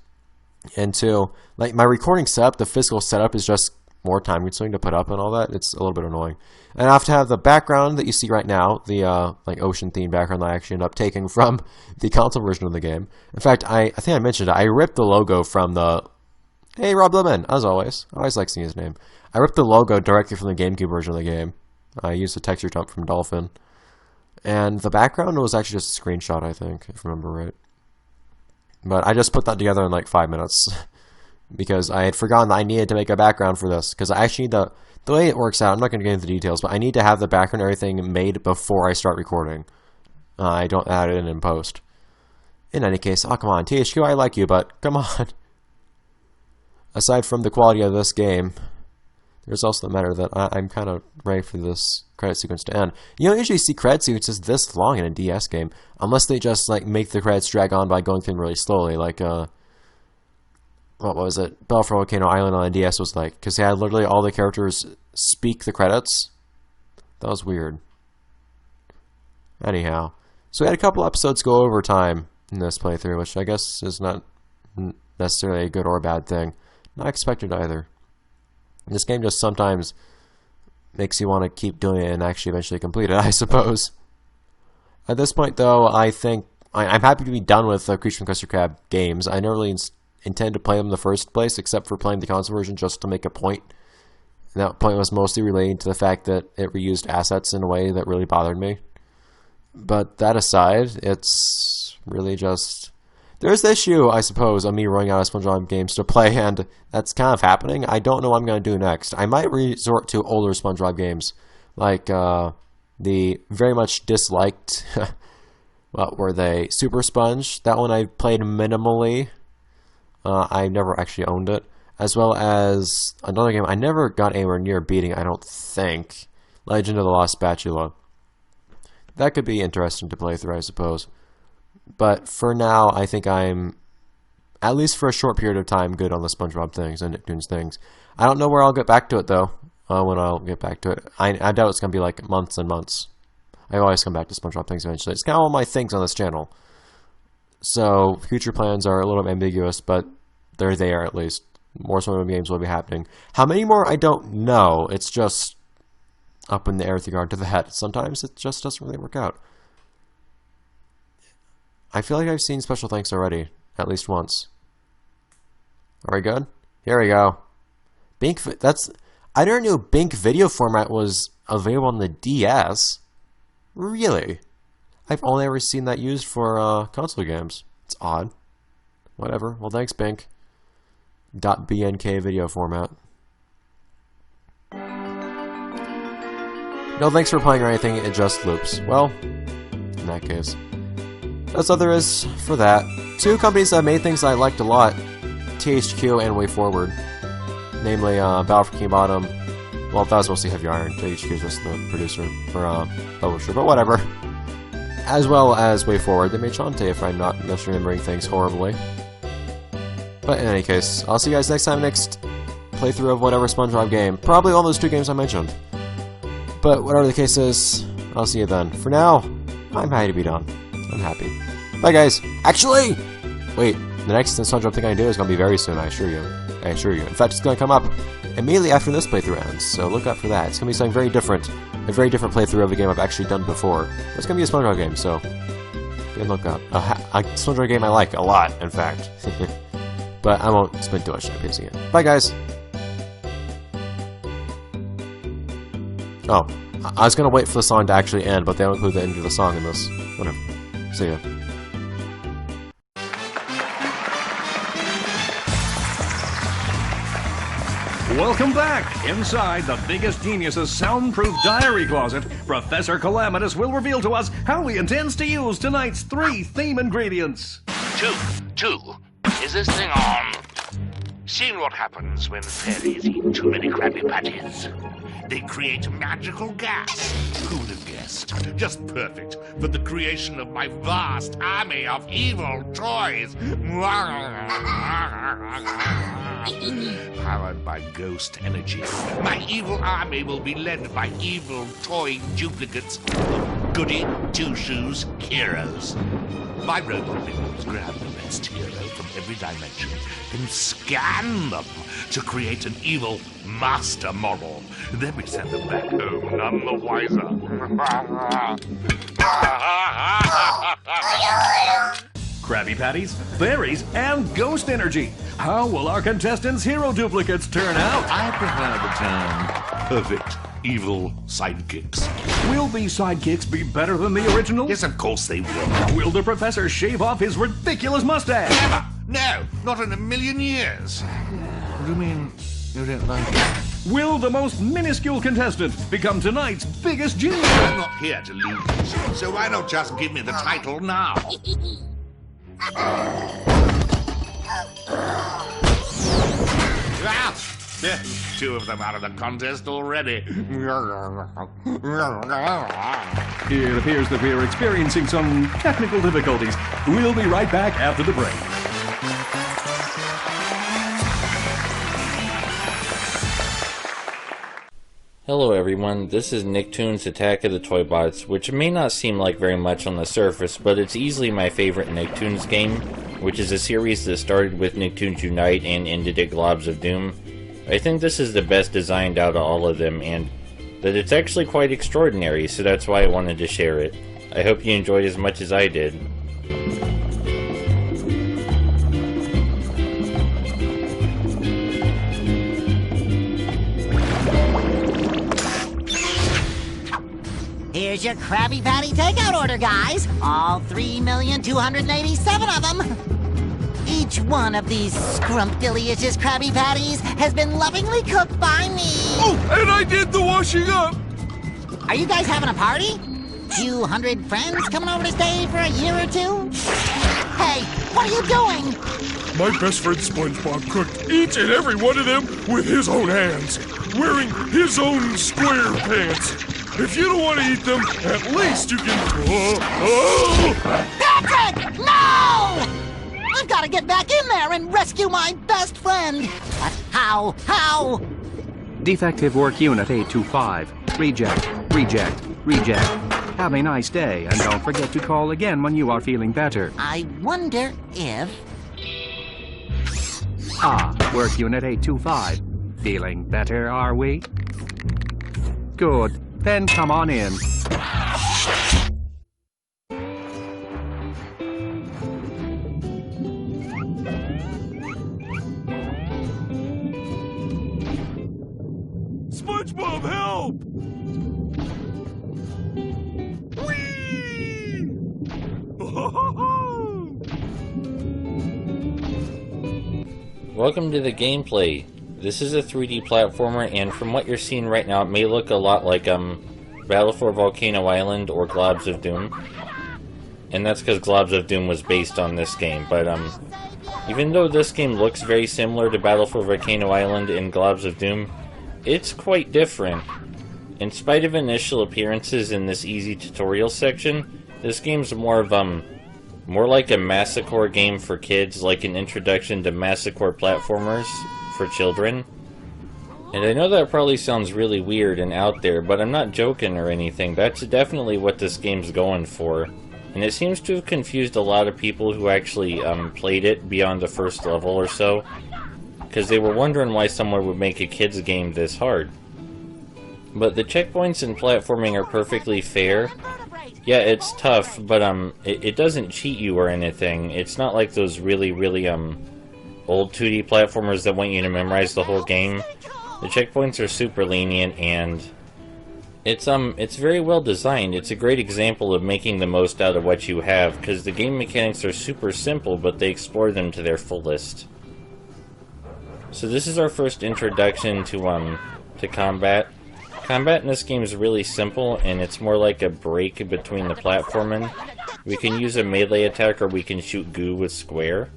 And two, like, my recording setup, the physical setup is just more time consuming to put up and all that. It's a little bit annoying. And I have to have the background that you see right now, the like ocean themed background that I actually ended up taking from the console version of the game. In fact, I think I mentioned it. I ripped the logo from the... Hey, Rob Lemon, as always. I always like seeing his name. I ripped the logo directly from the GameCube version of the game. I used a texture dump from Dolphin. And the background was actually just a screenshot, I think, if I remember right. But I just put that together in like 5 minutes. Because I had forgotten that I needed to make a background for this. Because I actually need the way it works out, I'm not going to get into the details, but I need to have the background and everything made before I start recording. I don't add it in post. In any case, oh, come on, THQ, I like you, but come on. Aside from the quality of this game, there's also the matter that I'm kind of ready for this credit sequence to end. You don't usually see credit sequences this long in a DS game, unless they just like make the credits drag on by going through them really slowly, like what was it? Battle for Volcano Island on the DS was like, because they had literally all the characters speak the credits. That was weird. Anyhow, so we had a couple episodes go over time in this playthrough, which I guess is not necessarily a good or a bad thing. Not expected either. This game just sometimes makes you want to keep doing it and actually eventually complete it, I suppose. At this point, though, I think I'm happy to be done with the Creature from the Krusty Krab games. I never really intended to play them in the first place, except for playing the console version just to make a point. And that point was mostly relating to the fact that it reused assets in a way that really bothered me. But that aside, it's really just... There's the issue, I suppose, of me running out of SpongeBob games to play, and that's kind of happening. I don't know what I'm going to do next. I might resort to older SpongeBob games, like the very much disliked, what were they, Super Sponge. That one I played minimally. I never actually owned it. As well as another game I never got anywhere near beating, I don't think, Legend of the Lost Spatula. That could be interesting to play through, I suppose. But for now, I think I'm at least for a short period of time, good on the SpongeBob things and Nicktoons things. I don't know where I'll get back to it, though, when I'll get back to it. I doubt it's going to be like months and months. I always come back to SpongeBob things eventually. It's kind of all my things on this channel. So, future plans are a little bit ambiguous, but they're there at least. More SpongeBob games will be happening. How many more, I don't know. It's just up in the air with regard to that. Sometimes it just doesn't really work out. I feel like I've seen special thanks already, at least once. Are we good? Here we go. Bink, I never knew Bink video format was available on the DS. Really? I've only ever seen that used for console games. It's odd. Whatever. Well, thanks, Bink. .bnk video format. No thanks for playing or anything, it just loops. Well, in that case. That's all there is for that. Two companies that made things I liked a lot, THQ and WayForward. Namely, Battle for King Bottom. Well, that was mostly Heavy Iron. THQ is just the producer for publisher, but whatever. As well as WayForward. They made Shantae, if I'm not misremembering things horribly. But in any case, I'll see you guys next time, next playthrough of whatever SpongeBob game. Probably all those two games I mentioned. But whatever the case is, I'll see you then. For now, I'm happy to be done. I'm happy. Bye, guys. Actually! Wait, the next SpongeBob thing I do is going to be very soon, I assure you. I assure you. In fact, it's going to come up immediately after this playthrough ends, so look out for that. It's going to be something very different. A very different playthrough of a game I've actually done before. But it's going to be a SpongeBob game, so be on the lookout. A SpongeBob game I like a lot, in fact. But I won't spend too much time pacing it. Bye, guys! Oh, I was gonna wait for the song to actually end, but they don't include the end of the song in this. Whatever. See ya. Welcome back! Inside the biggest genius's soundproof diary closet, Professor Calamitous will reveal to us how he intends to use tonight's 3 theme ingredients. Two. Is this thing on? Seen what happens when fairies eat too many Krabby Patties? They create magical gas. Who would have guessed? Just perfect for the creation of my vast army of evil toys. Powered by ghost energy, my evil army will be led by evil toy duplicates of Goody Two-Shoes heroes. My robot minions grab the best hero from every dimension and scan them to create an evil master model. Then we send them back home, none the wiser. Krabby Patties, fairies, and ghost energy. How will our contestants' hero duplicates turn out? I prefer the term perfect evil sidekicks. Will these sidekicks be better than the original? Yes, of course they will. Will the professor shave off his ridiculous mustache? Never! No, not in a million years. What do you mean you don't like it? Will the most minuscule contestant become tonight's biggest genius? I'm not here to lose, so why not just give me the title now? There's 2 of them out of the contest already. It appears that we are experiencing some technical difficulties. We'll be right back after the break. Hello everyone, this is Nicktoons Attack of the Toybots, which may not seem like very much on the surface, but it's easily my favorite Nicktoons game, which is a series that started with Nicktoons Unite and ended at Globs of Doom. I think this is the best designed out of all of them, and that it's actually quite extraordinary, so that's why I wanted to share it. I hope you enjoyed as much as I did. Here's your Krabby Patty takeout order, guys. All 3,287,000 of them. Each one of these scrumptious Krabby Patties has been lovingly cooked by me. Oh, and I did the washing up. Are you guys having a party? 200 friends coming over to stay for a year or 2? Hey, what are you doing? My best friend SpongeBob cooked each and every one of them with his own hands, wearing his own square pants. If you don't want to eat them, at least you can... Patrick, no! I've got to get back in there and rescue my best friend. But how? How? Defective work unit 825. Reject, reject, reject. Have a nice day, and don't forget to call again when you are feeling better. I wonder if... Work unit 825. Feeling better, are we? Good. Then come on in. SpongeBob, help! Whee! Welcome to the gameplay. This is a 3D platformer, and from what you're seeing right now, it may look a lot like Battle for Volcano Island or Globs of Doom. And that's because Globs of Doom was based on this game. But even though this game looks very similar to Battle for Volcano Island and Globs of Doom, it's quite different. In spite of initial appearances in this easy tutorial section, this game's more like a Massacre game for kids, like an introduction to Massacre platformers for children. And I know that probably sounds really weird and out there, but I'm not joking or anything. That's definitely what this game's going for. And it seems to have confused a lot of people who actually played it beyond the first level or so, because they were wondering why someone would make a kids game this hard. But the checkpoints and platforming are perfectly fair. Yeah, it's tough, but it doesn't cheat you or anything. It's not like those really old 2D platformers that want you to memorize the whole game. The checkpoints are super lenient, and it's very well designed. It's a great example of making the most out of what you have, because the game mechanics are super simple, but they explore them to their fullest. So this is our first introduction to combat. Combat in this game is really simple, and it's more like a break between the platforming. We can use a melee attack, or we can shoot goo with square.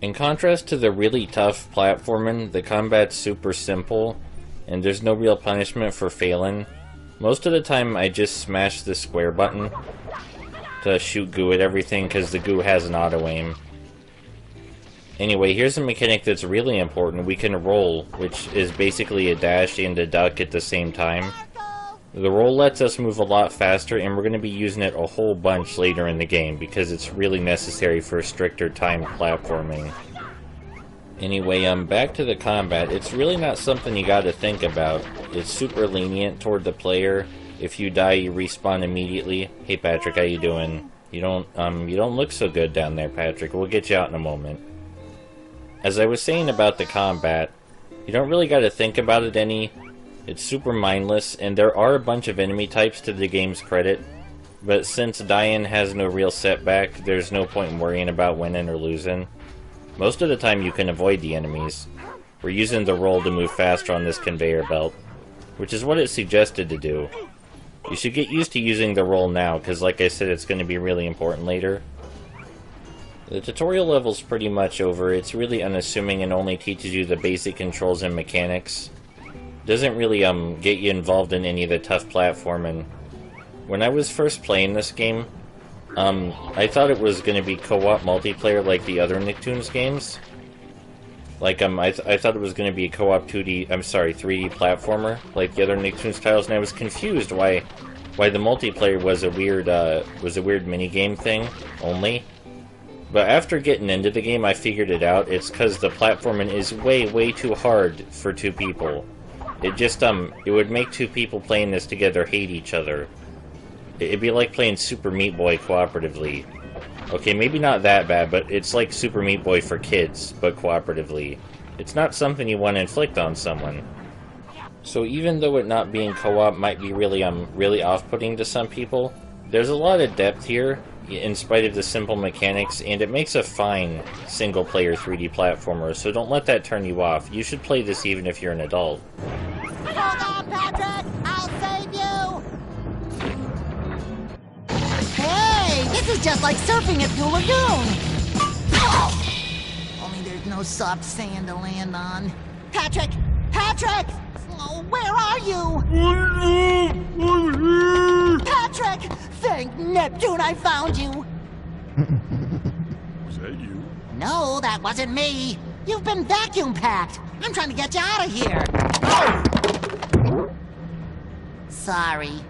In contrast to the really tough platforming, the combat's super simple, and there's no real punishment for failing. Most of the time I just smash the square button to shoot goo at everything, because the goo has an auto-aim. Anyway, here's a mechanic that's really important. We can roll, which is basically a dash and a duck at the same time. The roll lets us move a lot faster, and we're going to be using it a whole bunch later in the game, because it's really necessary for stricter timed platforming. Anyway, back to the combat. It's really not something you gotta think about. It's super lenient toward the player. If you die, you respawn immediately. Hey Patrick, how you doing? You don't look so good down there, Patrick. We'll get you out in a moment. As I was saying about the combat, you don't really gotta think about it any. It's super mindless, and there are a bunch of enemy types to the game's credit, but since dying has no real setback, there's no point in worrying about winning or losing. Most of the time you can avoid the enemies. We're using the roll to move faster on this conveyor belt, which is what it's suggested to do. You should get used to using the roll now, because like I said, it's going to be really important later. The tutorial level's pretty much over. It's really unassuming and only teaches you the basic controls and mechanics. Doesn't really get you involved in any of the tough platforming. When I was first playing this game, I thought it was going to be co-op multiplayer like the other Nicktoons games. Like, I thought it was going to be a co-op 3D platformer like the other Nicktoons titles, and I was confused why the multiplayer was a weird minigame thing only. But after getting into the game, I figured it out. It's because the platforming is way too hard for two people. It just, it would make two people playing this together hate each other. It'd be like playing Super Meat Boy cooperatively. Okay, maybe not that bad, but it's like Super Meat Boy for kids, but cooperatively. It's not something you want to inflict on someone. So even though it not being co-op might be really off-putting to some people, there's a lot of depth here, in spite of the simple mechanics, and it makes a fine single-player 3D platformer, so don't let that turn you off. You should play this even if you're an adult. Hold on, Patrick! I'll save you! Hey, this is just like surfing at Blue Lagoon! Only there's no soft sand to land on. Patrick! Patrick! Oh, where are you? Patrick! Thank Neptune I found you! that you? No, that wasn't me. You've been vacuum packed. I'm trying to get you out of here. Sorry.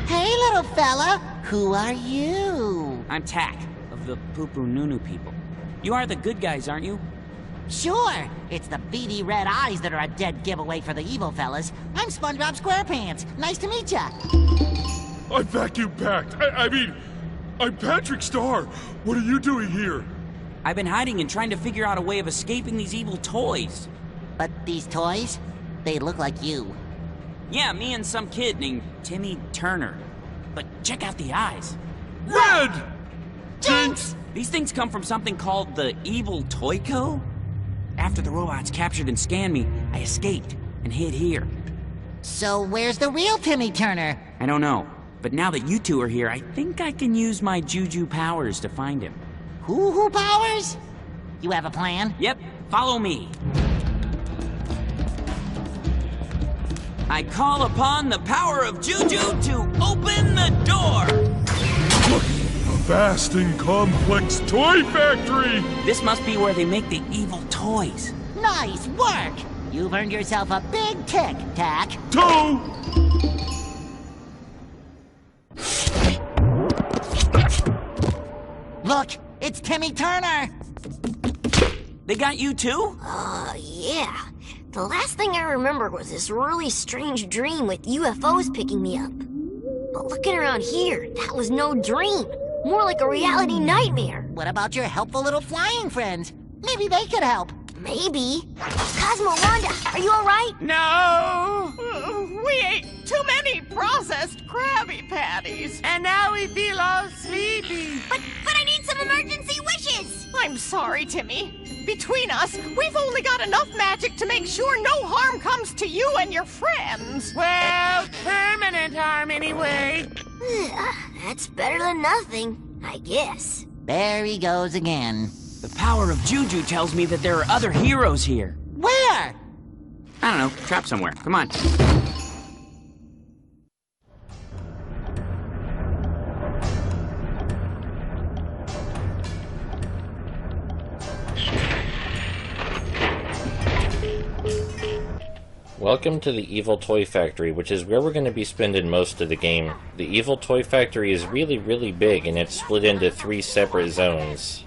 Hey, little fella. Who are you? I'm Tack, of the Poo-Poo Nunu people. You are the good guys, aren't you? Sure. It's the beady red eyes that are a dead giveaway for the evil fellas. I'm SpongeBob SquarePants. Nice to meet ya. I'm vacuum packed. I mean, I'm Patrick Star. What are you doing here? I've been hiding and trying to figure out a way of escaping these evil toys. But these toys, they look like you. Yeah, me and some kid named Timmy Turner. But check out the eyes. Red! Jinx! These things come from something called the Evil Toy Co. After the robots captured and scanned me, I escaped and hid here. So where's the real Timmy Turner? I don't know, but now that you two are here, I think I can use my juju powers to find him. Who powers? You have a plan? Yep, follow me. I call upon the power of juju to open the door. Look, a vast and complex toy factory! This must be where they make the evil toys. Nice work! You've earned yourself a big tick, Tack. Toe! Look, it's Timmy Turner! They got you too? Yeah. The last thing I remember was this really strange dream with UFOs picking me up. But looking around here, that was no dream. More like a reality nightmare. What about your helpful little flying friends? Maybe they could help. Maybe. Cosmo, Wanda, are you alright? No! We ate too many processed Krabby Patties. And now we feel all sleepy. But I need some emergency wishes! I'm sorry, Timmy. Between us, we've only got enough magic to make sure no harm comes to you and your friends. Well, permanent harm anyway. That's better than nothing, I guess. There he goes again. The power of juju tells me that there are other heroes here. Where? I don't know, trapped somewhere. Come on. Welcome to the Evil Toy Factory, which is where we're going to be spending most of the game. The Evil Toy Factory is really, really big, and it's split into 3 separate zones.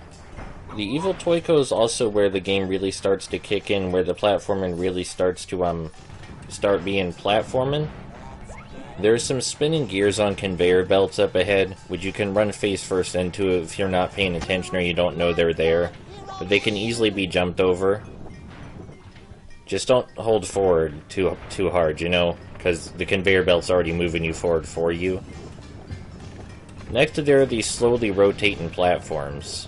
The Evil Toy Co. is also where the game really starts to kick in, where the platforming really starts to, start being platforming. There's some spinning gears on conveyor belts up ahead, which you can run face first into if you're not paying attention or you don't know they're there. But they can easily be jumped over. Just don't hold forward too hard, you know, because the conveyor belt's already moving you forward for you. Next to there are these slowly rotating platforms.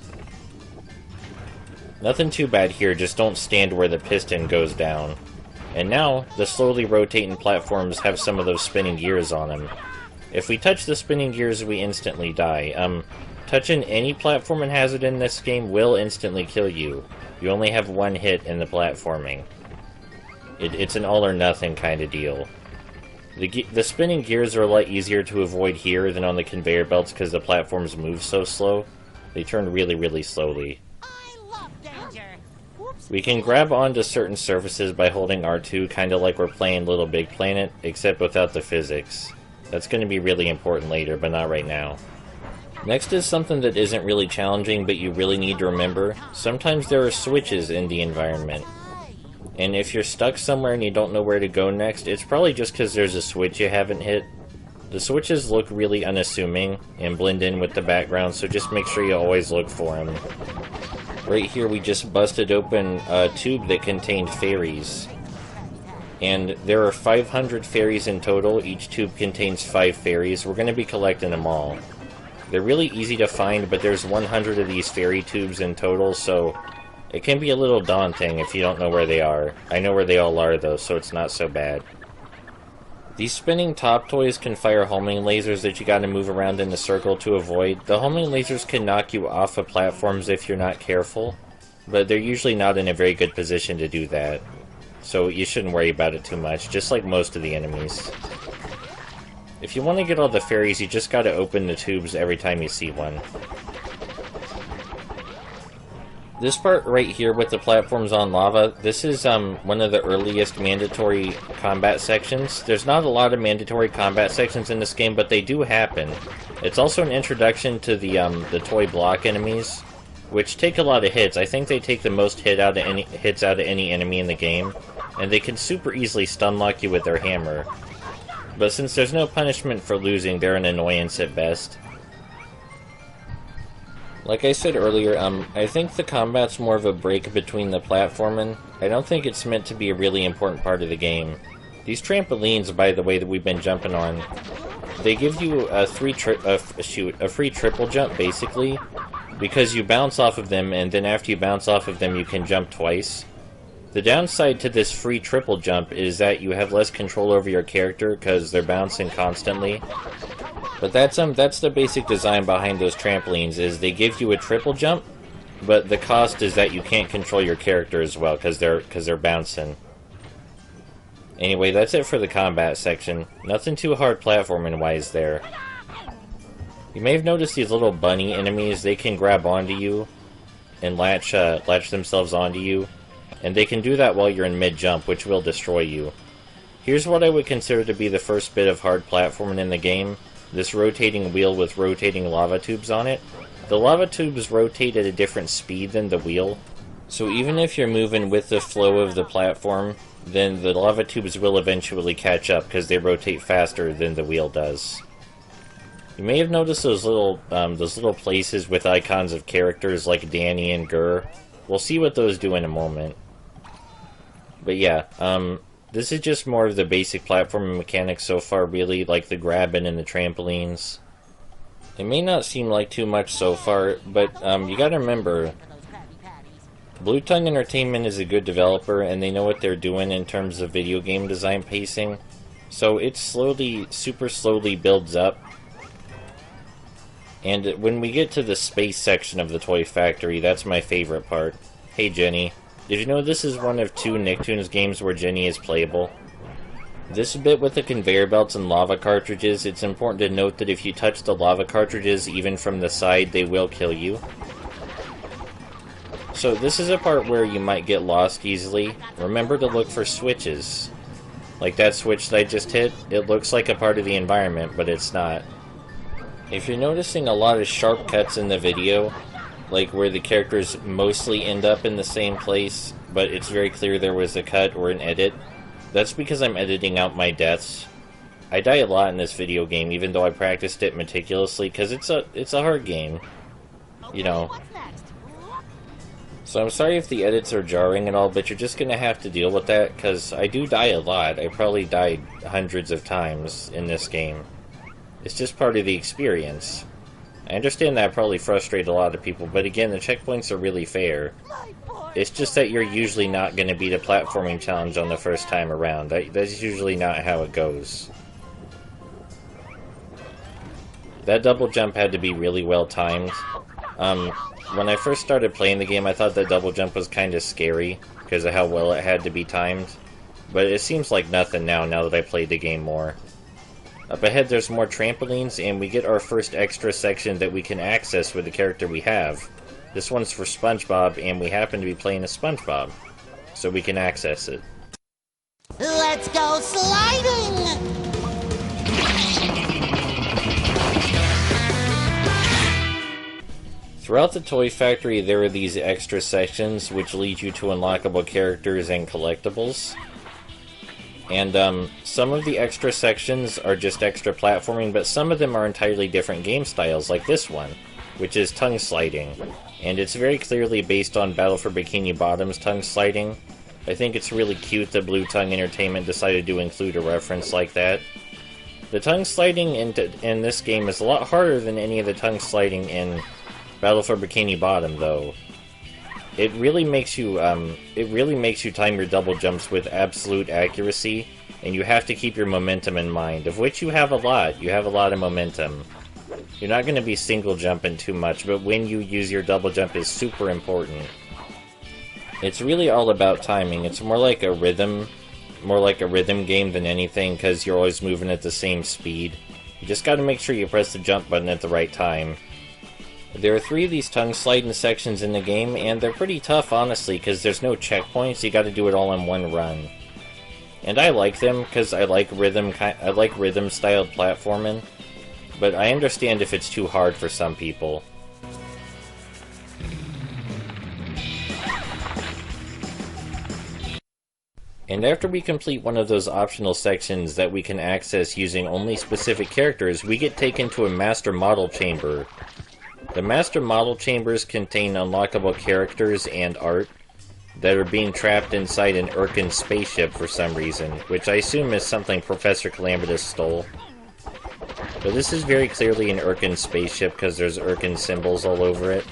Nothing too bad here, just don't stand where the piston goes down. And now, the slowly rotating platforms have some of those spinning gears on them. If we touch the spinning gears, we instantly die. Touching any platforming hazard in this game will instantly kill you. You only have 1 hit in the platforming. It's an all-or-nothing kind of deal. The spinning gears are a lot easier to avoid here than on the conveyor belts because the platforms move so slow. They turn really, really slowly. I love danger. Whoops. We can grab onto certain surfaces by holding R2, kind of like we're playing Little Big Planet, except without the physics. That's going to be really important later, but not right now. Next is something that isn't really challenging, but you really need to remember. Sometimes there are switches in the environment. And if you're stuck somewhere and you don't know where to go next, it's probably just because there's a switch you haven't hit. The switches look really unassuming and blend in with the background, so just make sure you always look for them. Right here we just busted open a tube that contained fairies. And there are 500 fairies in total. Each tube contains 5 fairies. We're going to be collecting them all. They're really easy to find, but there's 100 of these fairy tubes in total, so it can be a little daunting if you don't know where they are. I know where they all are, though, so it's not so bad. These spinning top toys can fire homing lasers that you gotta move around in a circle to avoid. The homing lasers can knock you off of platforms if you're not careful, but they're usually not in a very good position to do that. So you shouldn't worry about it too much, just like most of the enemies. If you want to get all the fairies, you just gotta open the tubes every time you see one. This part right here with the platforms on lava, this is one of the earliest mandatory combat sections. There's not a lot of mandatory combat sections in this game, but they do happen. It's also an introduction to the toy block enemies, which take a lot of hits. I think they take the most hits out of any enemy in the game, and they can super easily stun lock you with their hammer. But since there's no punishment for losing, they're an annoyance at best. Like I said earlier, I think the combat's more of a break between the platforming. I don't think it's meant to be a really important part of the game. These trampolines, by the way, that we've been jumping on, they give you a free triple jump, basically, because you bounce off of them, and then after you bounce off of them, you can jump twice. The downside to this free triple jump is that you have less control over your character, because they're bouncing constantly. But that's the basic design behind those trampolines, is they give you a triple jump, but the cost is that you can't control your character as well, because they're bouncing. Anyway, that's it for the combat section. Nothing too hard platforming-wise there. You may have noticed these little bunny enemies. They can grab onto you and latch themselves onto you, and they can do that while you're in mid-jump, which will destroy you. Here's what I would consider to be the first bit of hard platforming in the game. This rotating wheel with rotating lava tubes on it. The lava tubes rotate at a different speed than the wheel, so even if you're moving with the flow of the platform, then the lava tubes will eventually catch up because they rotate faster than the wheel does. You may have noticed those little places with icons of characters like Danny and Gurr. We'll see what those do in a moment. But yeah, this is just more of the basic platforming mechanics so far, really, like the grabbing and the trampolines. It may not seem like too much so far, but you gotta remember, Blue Tongue Entertainment is a good developer, and they know what they're doing in terms of video game design pacing. So it super slowly builds up. And when we get to the space section of the toy factory, that's my favorite part. Hey Jenny. Did you know this is one of 2 Nicktoons games where Jenny is playable? This bit with the conveyor belts and lava cartridges, it's important to note that if you touch the lava cartridges even from the side, they will kill you. So this is a part where you might get lost easily. Remember to look for switches. Like that switch that I just hit, it looks like a part of the environment, but it's not. If you're noticing a lot of sharp cuts in the video, like where the characters mostly end up in the same place, but it's very clear there was a cut or an edit, that's because I'm editing out my deaths. I die a lot in this video game, even though I practiced it meticulously, because it's a hard game. You know. So I'm sorry if the edits are jarring and all, but you're just gonna have to deal with that, because I do die a lot. I probably died hundreds of times in this game. It's just part of the experience. I understand that probably frustrated a lot of people, but again, the checkpoints are really fair. It's just that you're usually not going to beat a platforming challenge on the first time around. That's usually not how it goes. That double jump had to be really well timed. When I first started playing the game, I thought that double jump was kind of scary because of how well it had to be timed. But it seems like nothing now that I played the game more. Up ahead there's more trampolines, and we get our first extra section that we can access with the character we have. This one's for SpongeBob, and we happen to be playing as SpongeBob, so we can access it. Let's go sliding! Throughout the toy factory there are these extra sections which lead you to unlockable characters and collectibles. And some of the extra sections are just extra platforming, but some of them are entirely different game styles, like this one, which is tongue sliding. And it's very clearly based on Battle for Bikini Bottom's tongue sliding. I think it's really cute that Blue Tongue Entertainment decided to include a reference like that. The tongue sliding in this game is a lot harder than any of the tongue sliding in Battle for Bikini Bottom, though. It really makes you time your double jumps with absolute accuracy, and you have to keep your momentum in mind, of which you have a lot. You have a lot of momentum. You're not going to be single jumping too much, but when you use your double jump is super important. It's really all about timing. It's more like a rhythm game than anything, because you're always moving at the same speed. You just gotta make sure you press the jump button at the right time. There are 3 of these tongue sliding sections in the game, and they're pretty tough, honestly, because there's no checkpoints. You gotta do it all in one run. And I like them, because I like rhythm-styled platforming, but I understand if it's too hard for some people. And after we complete one of those optional sections that we can access using only specific characters, we get taken to a Master Model Chamber. The Master Model Chambers contain unlockable characters and art that are being trapped inside an Urkin spaceship for some reason, which I assume is something Professor Calamitous stole. But this is very clearly an Urkin spaceship because there's Urkin symbols all over it.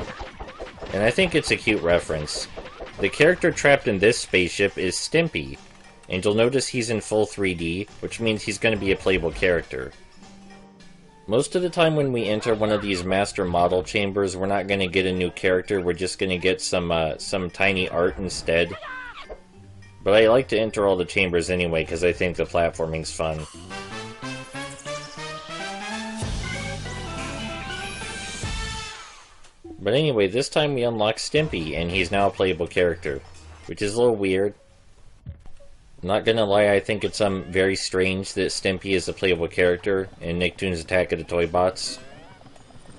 And I think it's a cute reference. The character trapped in this spaceship is Stimpy, and you'll notice he's in full 3D, which means he's going to be a playable character. Most of the time when we enter one of these Master Model Chambers, we're not going to get a new character, we're just going to get some tiny art instead. But I like to enter all the chambers anyway, because I think the platforming's fun. But anyway, this time we unlock Stimpy, and he's now a playable character, which is a little weird. I'm not gonna lie, I think it's very strange that Stimpy is a playable character in Nicktoons Attack of the Toybots.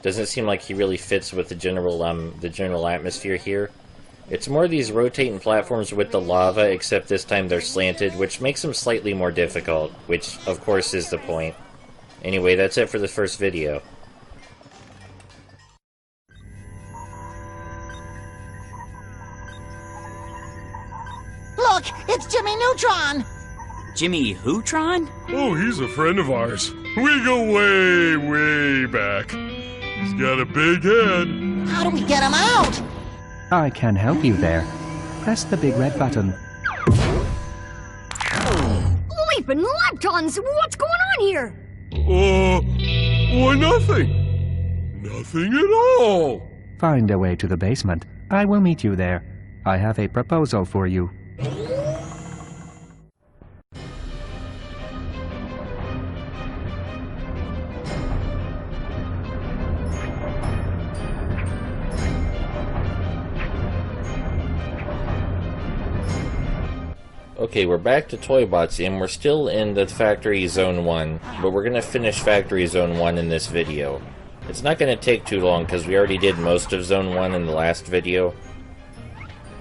Doesn't seem like he really fits with the general atmosphere here. It's more these rotating platforms with the lava, except this time they're slanted, which makes them slightly more difficult, which of course is the point. Anyway, that's it for the first video. Look, it's Jimmy Neutron! Jimmy Hootron? Oh, he's a friend of ours. We go way, way back. He's got a big head. How do we get him out? I can help you there. Press the big red button. Leaping leptons! What's going on here? Why nothing. Nothing at all. Find a way to the basement. I will meet you there. I have a proposal for you. Okay, we're back to Toybots, and we're still in the Factory Zone 1, but we're going to finish Factory Zone 1 in this video. It's not going to take too long, because we already did most of Zone 1 in the last video.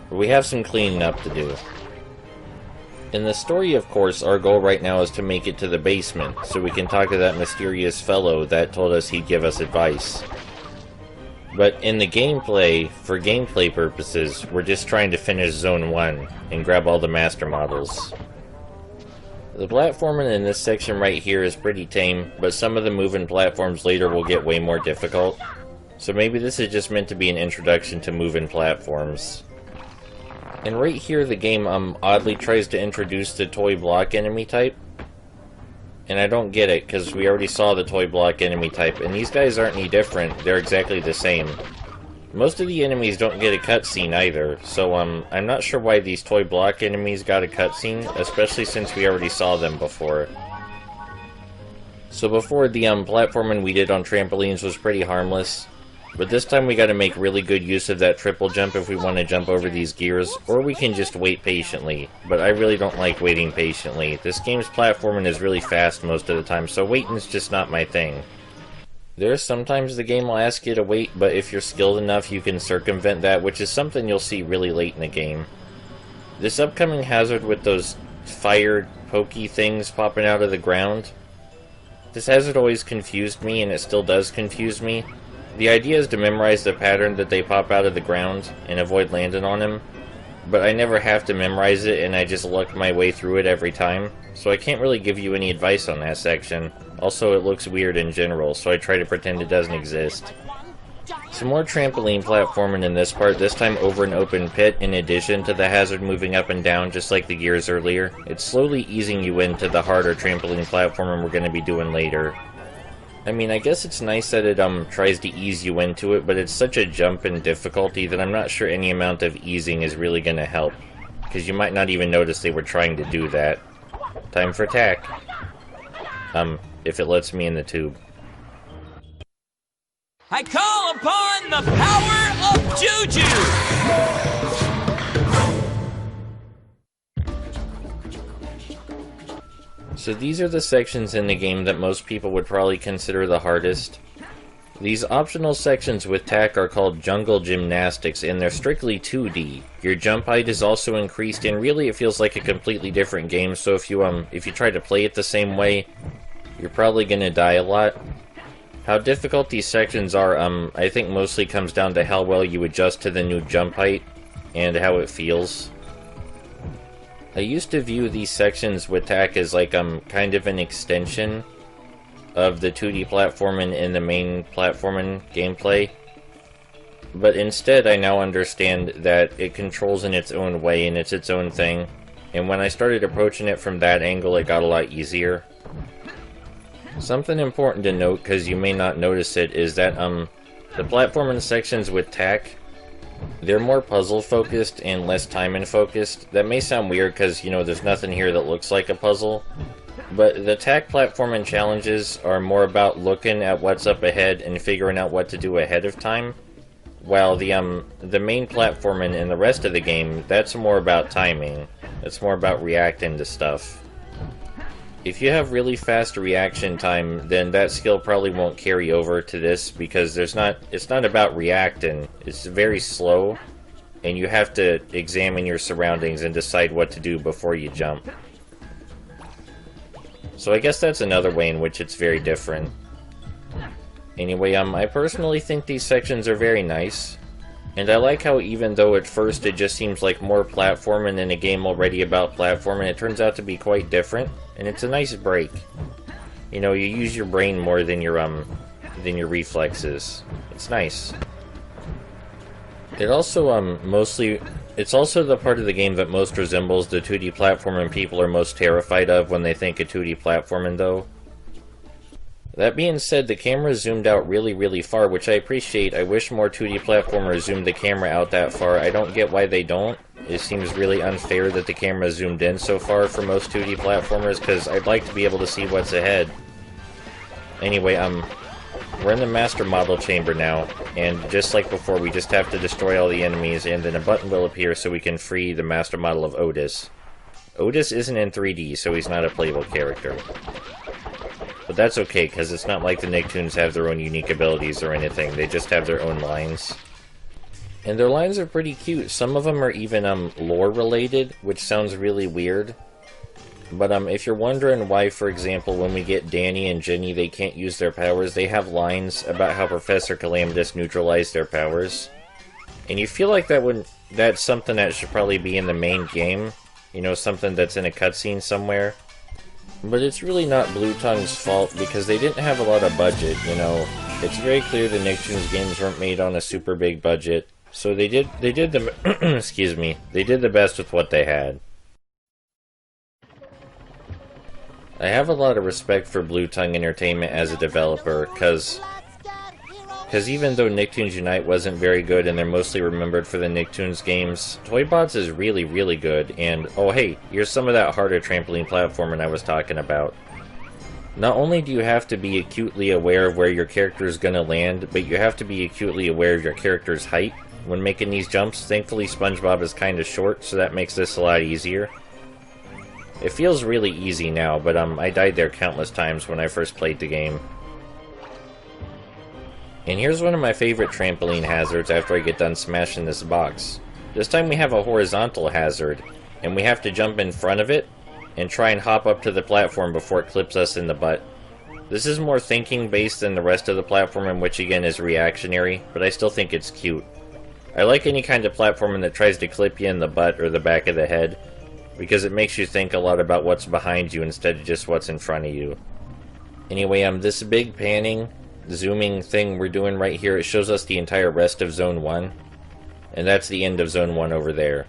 But we have some cleaning up to do. In the story, of course, our goal right now is to make it to the basement, so we can talk to that mysterious fellow that told us he'd give us advice. But in the gameplay, for gameplay purposes, we're just trying to finish Zone 1 and grab all the master models. The platforming in this section right here is pretty tame, but some of the moving platforms later will get way more difficult. So maybe this is just meant to be an introduction to moving platforms. And right here the game oddly tries to introduce the toy block enemy type. And I don't get it, because we already saw the toy block enemy type, and these guys aren't any different, they're exactly the same. Most of the enemies don't get a cutscene either, so I'm not sure why these toy block enemies got a cutscene, especially since we already saw them before. So before, the platforming we did on trampolines was pretty harmless, but this time we gotta make really good use of that triple jump if we want to jump over these gears, or we can just wait patiently, but I really don't like waiting patiently. This game's platforming is really fast most of the time, so waiting's just not my thing. There's sometimes the game will ask you to wait, but if you're skilled enough you can circumvent that, which is something you'll see really late in the game. This upcoming hazard with those fired pokey things popping out of the ground, this hazard always confused me, and it still does confuse me. The idea is to memorize the pattern that they pop out of the ground and avoid landing on them, but I never have to memorize it and I just luck my way through it every time, so I can't really give you any advice on that section. Also, it looks weird in general, so I try to pretend it doesn't exist. Some more trampoline platforming in this part, this time over an open pit in addition to the hazard moving up and down just like the gears earlier. It's slowly easing you into the harder trampoline platforming we're going to be doing later. I mean, I guess it's nice that it tries to ease you into it, but it's such a jump in difficulty that I'm not sure any amount of easing is really going to help, because you might not even notice they were trying to do that. Time for attack. if it lets me in the tube. I call upon the power of Juju! So these are the sections in the game that most people would probably consider the hardest. These optional sections with tack are called jungle gymnastics, and they're strictly 2D. Your jump height is also increased, and really it feels like a completely different game, so if you try to play it the same way, you're probably gonna die a lot. How difficult these sections are, I think mostly comes down to how well you adjust to the new jump height, and how it feels. I used to view these sections with tack as like, kind of an extension of the 2D platforming in the main platforming gameplay. But instead, I now understand that it controls in its own way and it's its own thing. And when I started approaching it from that angle, it got a lot easier. Something important to note, because you may not notice it, is that the platforming sections with tack, they're more puzzle focused and less timing focused. That may sound weird because, you know, there's nothing here that looks like a puzzle. But the tack platforming challenges are more about looking at what's up ahead and figuring out what to do ahead of time. While the main platforming in the rest of the game, that's more about timing. It's more about reacting to stuff. If you have really fast reaction time, then that skill probably won't carry over to this, because it's not about reacting. It's very slow, and you have to examine your surroundings and decide what to do before you jump. So I guess that's another way in which it's very different. Anyway, I personally think these sections are very nice. And I like how even though at first it just seems like more platforming in a game already about platforming, it turns out to be quite different. And it's a nice break. You know, you use your brain more than your reflexes. It's nice. It also, it's also the part of the game that most resembles the 2D platforming people are most terrified of when they think of 2D platforming, though. That being said, the camera zoomed out really, really far, which I appreciate. I wish more 2D platformers zoomed the camera out that far. I don't get why they don't. It seems really unfair that the camera zoomed in so far for most 2D platformers, because I'd like to be able to see what's ahead. Anyway, we're in the master model chamber now, and just like before, we just have to destroy all the enemies, and then a button will appear so we can free the master model of Otis. Otis isn't in 3D, so he's not a playable character. But that's okay, because it's not like the Nicktoons have their own unique abilities or anything, they just have their own lines. And their lines are pretty cute. Some of them are even lore-related, which sounds really weird. But if you're wondering why, for example, when we get Danny and Jenny, they can't use their powers, they have lines about how Professor Calamitous neutralized their powers. And you feel like that's something that should probably be in the main game. You know, something that's in a cutscene somewhere. But it's really not Blue Tongue's fault, because they didn't have a lot of budget, you know. It's very clear the Nicktoons games weren't made on a super big budget. So they did the excuse me, they did the best with what they had. I have a lot of respect for Blue Tongue Entertainment as a developer, because even though Nicktoons Unite wasn't very good and they're mostly remembered for the Nicktoons games, Toybots is really, really good, and oh hey, here's some of that harder trampoline platforming I was talking about. Not only do you have to be acutely aware of where your character is going to land, but you have to be acutely aware of your character's height when making these jumps. Thankfully, SpongeBob is kind of short, so that makes this a lot easier. It feels really easy now, but I died there countless times when I first played the game. And here's one of my favorite trampoline hazards after I get done smashing this box. This time we have a horizontal hazard, and we have to jump in front of it and try and hop up to the platform before it clips us in the butt. This is more thinking based than the rest of the platforming, which again is reactionary, but I still think it's cute. I like any kind of platforming that tries to clip you in the butt or the back of the head, because it makes you think a lot about what's behind you instead of just what's in front of you. Anyway, this big panning, zooming thing we're doing right here, it shows us the entire rest of Zone 1, and that's the end of Zone 1 over there.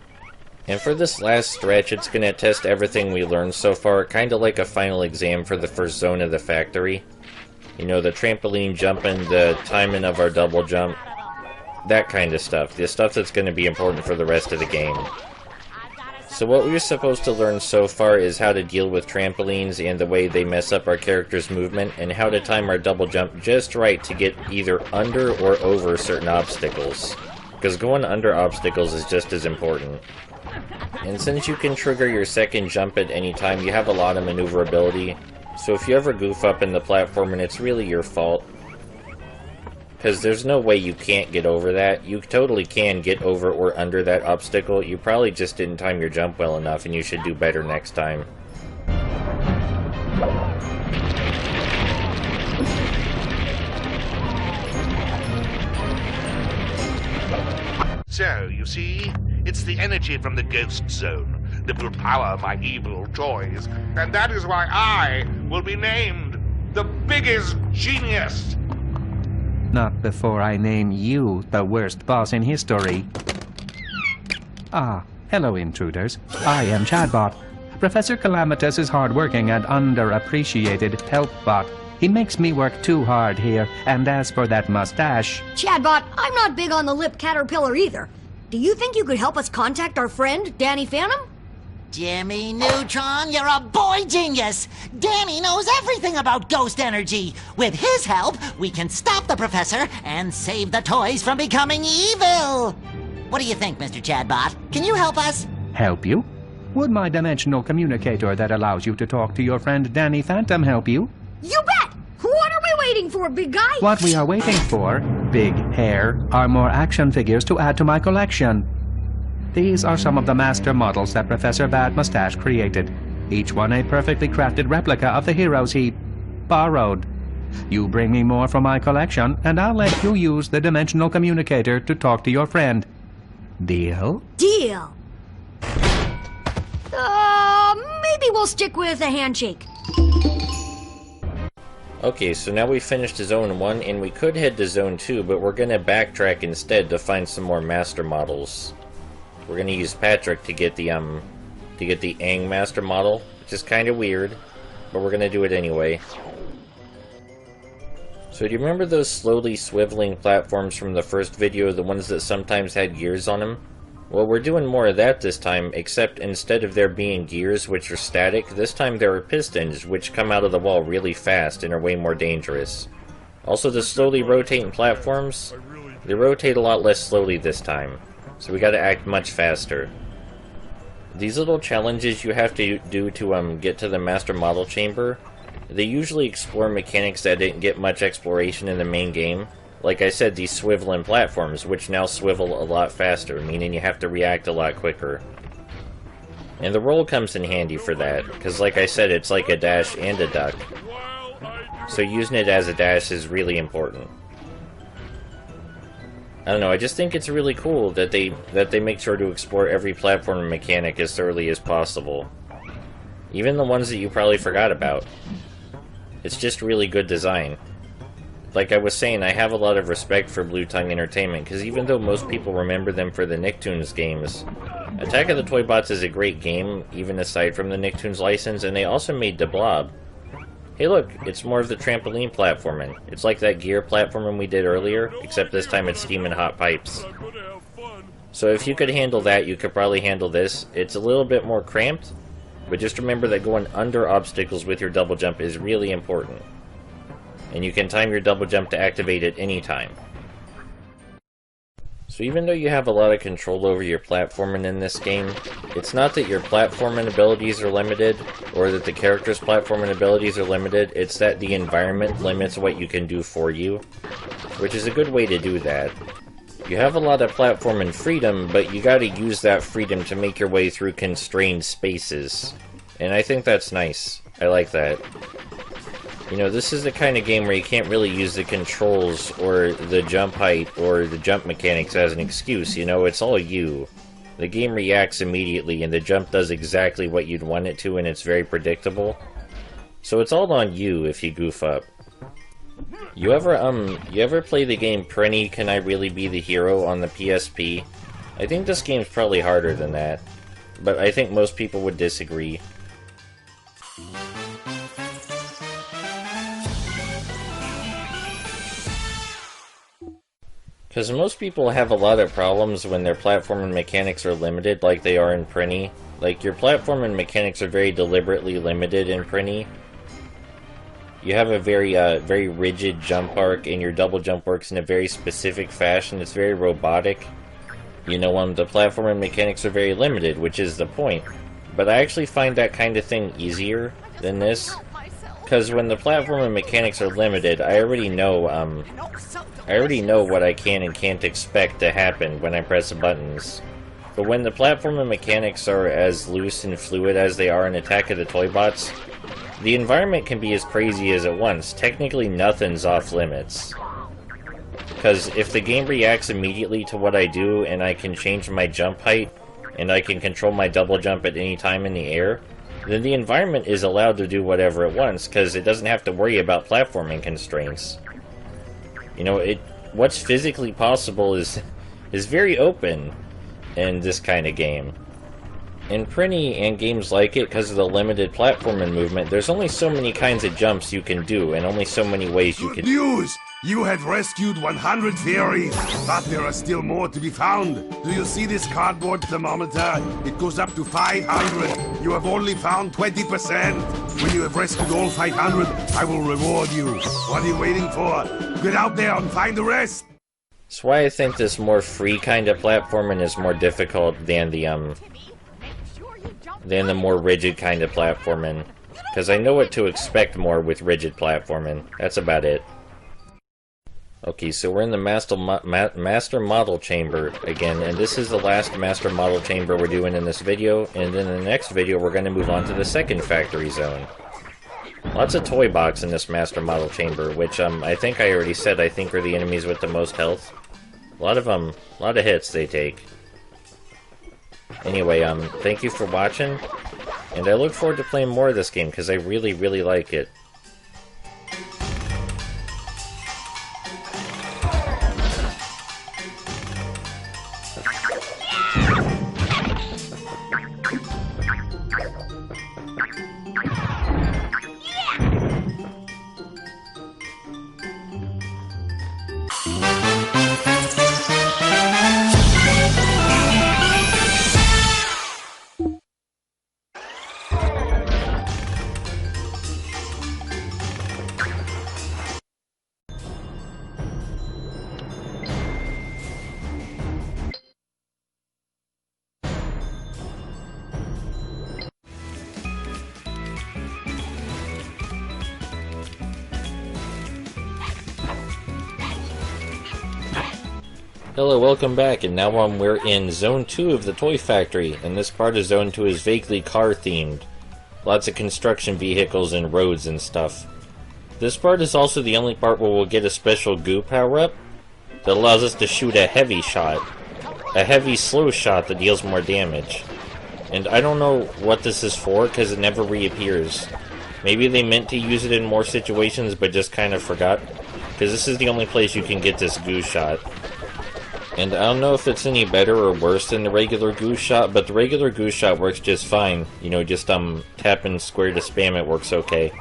And for this last stretch, it's going to test everything we learned so far, kind of like a final exam for the first zone of the factory. You know, the trampoline jumping, the timing of our double jump, that kind of stuff. The stuff that's going to be important for the rest of the game. So what we're supposed to learn so far is how to deal with trampolines and the way they mess up our character's movement, and how to time our double jump just right to get either under or over certain obstacles. Because going under obstacles is just as important. And since you can trigger your second jump at any time, you have a lot of maneuverability. So if you ever goof up in the platform and it's really your fault, because there's no way you can't get over that. You totally can get over or under that obstacle. You probably just didn't time your jump well enough, and you should do better next time. So, you see, it's the energy from the ghost zone that will power my evil toys. And that is why I will be named the biggest genius. Not before I name you the worst boss in history. Ah, hello intruders. I am Chadbot. Professor Calamitous is hardworking and underappreciated helpbot. He makes me work too hard here, and as for that mustache... Chadbot, I'm not big on the lip caterpillar either. Do you think you could help us contact our friend, Danny Phantom? Jimmy Neutron, you're a boy genius! Danny knows everything about ghost energy. With his help, we can stop the professor and save the toys from becoming evil. What do you think, Mr. Chadbot? Can you help us? Help you? Would my dimensional communicator that allows you to talk to your friend Danny Phantom help you? You bet! What are we waiting for, big guy? What we are waiting for, big hair, are more action figures to add to my collection. These are some of the master models that Professor Bad Mustache created, each one a perfectly crafted replica of the heroes he borrowed. You bring me more from my collection, and I'll let you use the dimensional communicator to talk to your friend. Deal? Deal. Maybe we'll stick with a handshake. Okay, so now we finished Zone 1, and we could head to Zone 2, but we're gonna backtrack instead to find some more master models. We're gonna use Patrick to get the Aang master model, which is kind of weird, but we're gonna do it anyway. So do you remember those slowly swiveling platforms from the first video, the ones that sometimes had gears on them? Well, we're doing more of that this time, except instead of there being gears, which are static, this time there are pistons, which come out of the wall really fast and are way more dangerous. Also, the slowly rotating platforms, they rotate a lot less slowly this time, so we gotta act much faster. These little challenges you have to do to get to the master model chamber, they usually explore mechanics that didn't get much exploration in the main game. Like I said, these swiveling platforms, which now swivel a lot faster, meaning you have to react a lot quicker. And the roll comes in handy for that, because like I said, it's like a dash and a duck. So using it as a dash is really important. I don't know, I just think it's really cool that they make sure to explore every platform mechanic as thoroughly as possible. Even the ones that you probably forgot about. It's just really good design. Like I was saying, I have a lot of respect for Blue Tongue Entertainment, because even though most people remember them for the Nicktoons games, Attack of the Toybots is a great game, even aside from the Nicktoons license, and they also made The Blob. Hey look, it's more of the trampoline platforming. It's like that gear platforming we did earlier, except this time it's steaming hot pipes. So if you could handle that, you could probably handle this. It's a little bit more cramped, but just remember that going under obstacles with your double jump is really important. And you can time your double jump to activate at any time. So even though you have a lot of control over your platforming in this game, it's not that your platforming abilities are limited, or that the character's platforming abilities are limited, it's that the environment limits what you can do for you, which is a good way to do that. You have a lot of platforming freedom, but you gotta use that freedom to make your way through constrained spaces. And I think that's nice. I like that. You know, this is the kind of game where you can't really use the controls or the jump height or the jump mechanics as an excuse, you know, it's all you. The game reacts immediately and the jump does exactly what you'd want it to, and it's very predictable. So it's all on you if you goof up. You ever play the game Prenny Can I Really Be the Hero on the PSP? I think this game's probably harder than that, but I think most people would disagree. Because most people have a lot of problems when their platforming mechanics are limited like they are in Prenny. Like, your platforming mechanics are very deliberately limited in Prinny. You have a very rigid jump arc, and your double jump works in a very specific fashion. It's very robotic. You know, the platforming mechanics are very limited, which is the point. But I actually find that kind of thing easier than this. Because when the platforming mechanics are limited, I already know what I can and can't expect to happen when I press the buttons. But when the platforming mechanics are as loose and fluid as they are in Attack of the Toybots, the environment can be as crazy as it wants. Technically, nothing's off limits. Because if the game reacts immediately to what I do, and I can change my jump height, and I can control my double jump at any time in the air, then the environment is allowed to do whatever it wants, because it doesn't have to worry about platforming constraints. You know, what's physically possible is very open in this kind of game. In Prinny and games like it, because of the limited platforming movement, there's only so many kinds of jumps you can do, and only so many ways you can... Good news! You have rescued 100 fairies, but there are still more to be found. Do you see this cardboard thermometer? It goes up to 500. You have only found 20%. When you have rescued all 500, I will reward you. What are you waiting for? Get out there and find the rest! That's why I think this more free kind of platforming is more difficult than the more rigid kind of platforming. Because I know what to expect more with rigid platforming. That's about it. Okay, so we're in the Master Model Chamber again, and this is the last Master Model Chamber we're doing in this video, and then in the next video we're going to move on to the second factory zone. Lots of toy box in this Master Model Chamber, which I think I already said I think are the enemies with the most health. A lot of hits they take. Anyway, thank you for watching, and I look forward to playing more of this game, because I really, really like it. Hello, welcome back, and now we're in Zone 2 of the Toy Factory, and this part of Zone 2 is vaguely car-themed. Lots of construction vehicles and roads and stuff. This part is also the only part where we'll get a special goo power-up that allows us to shoot a heavy shot. A heavy, slow shot that deals more damage. And I don't know what this is for, because it never reappears. Maybe they meant to use it in more situations, but just kind of forgot. Because this is the only place you can get this goo shot. And I don't know if it's any better or worse than the regular goo shot, but the regular goo shot works just fine. You know, just tapping square to spam it works okay.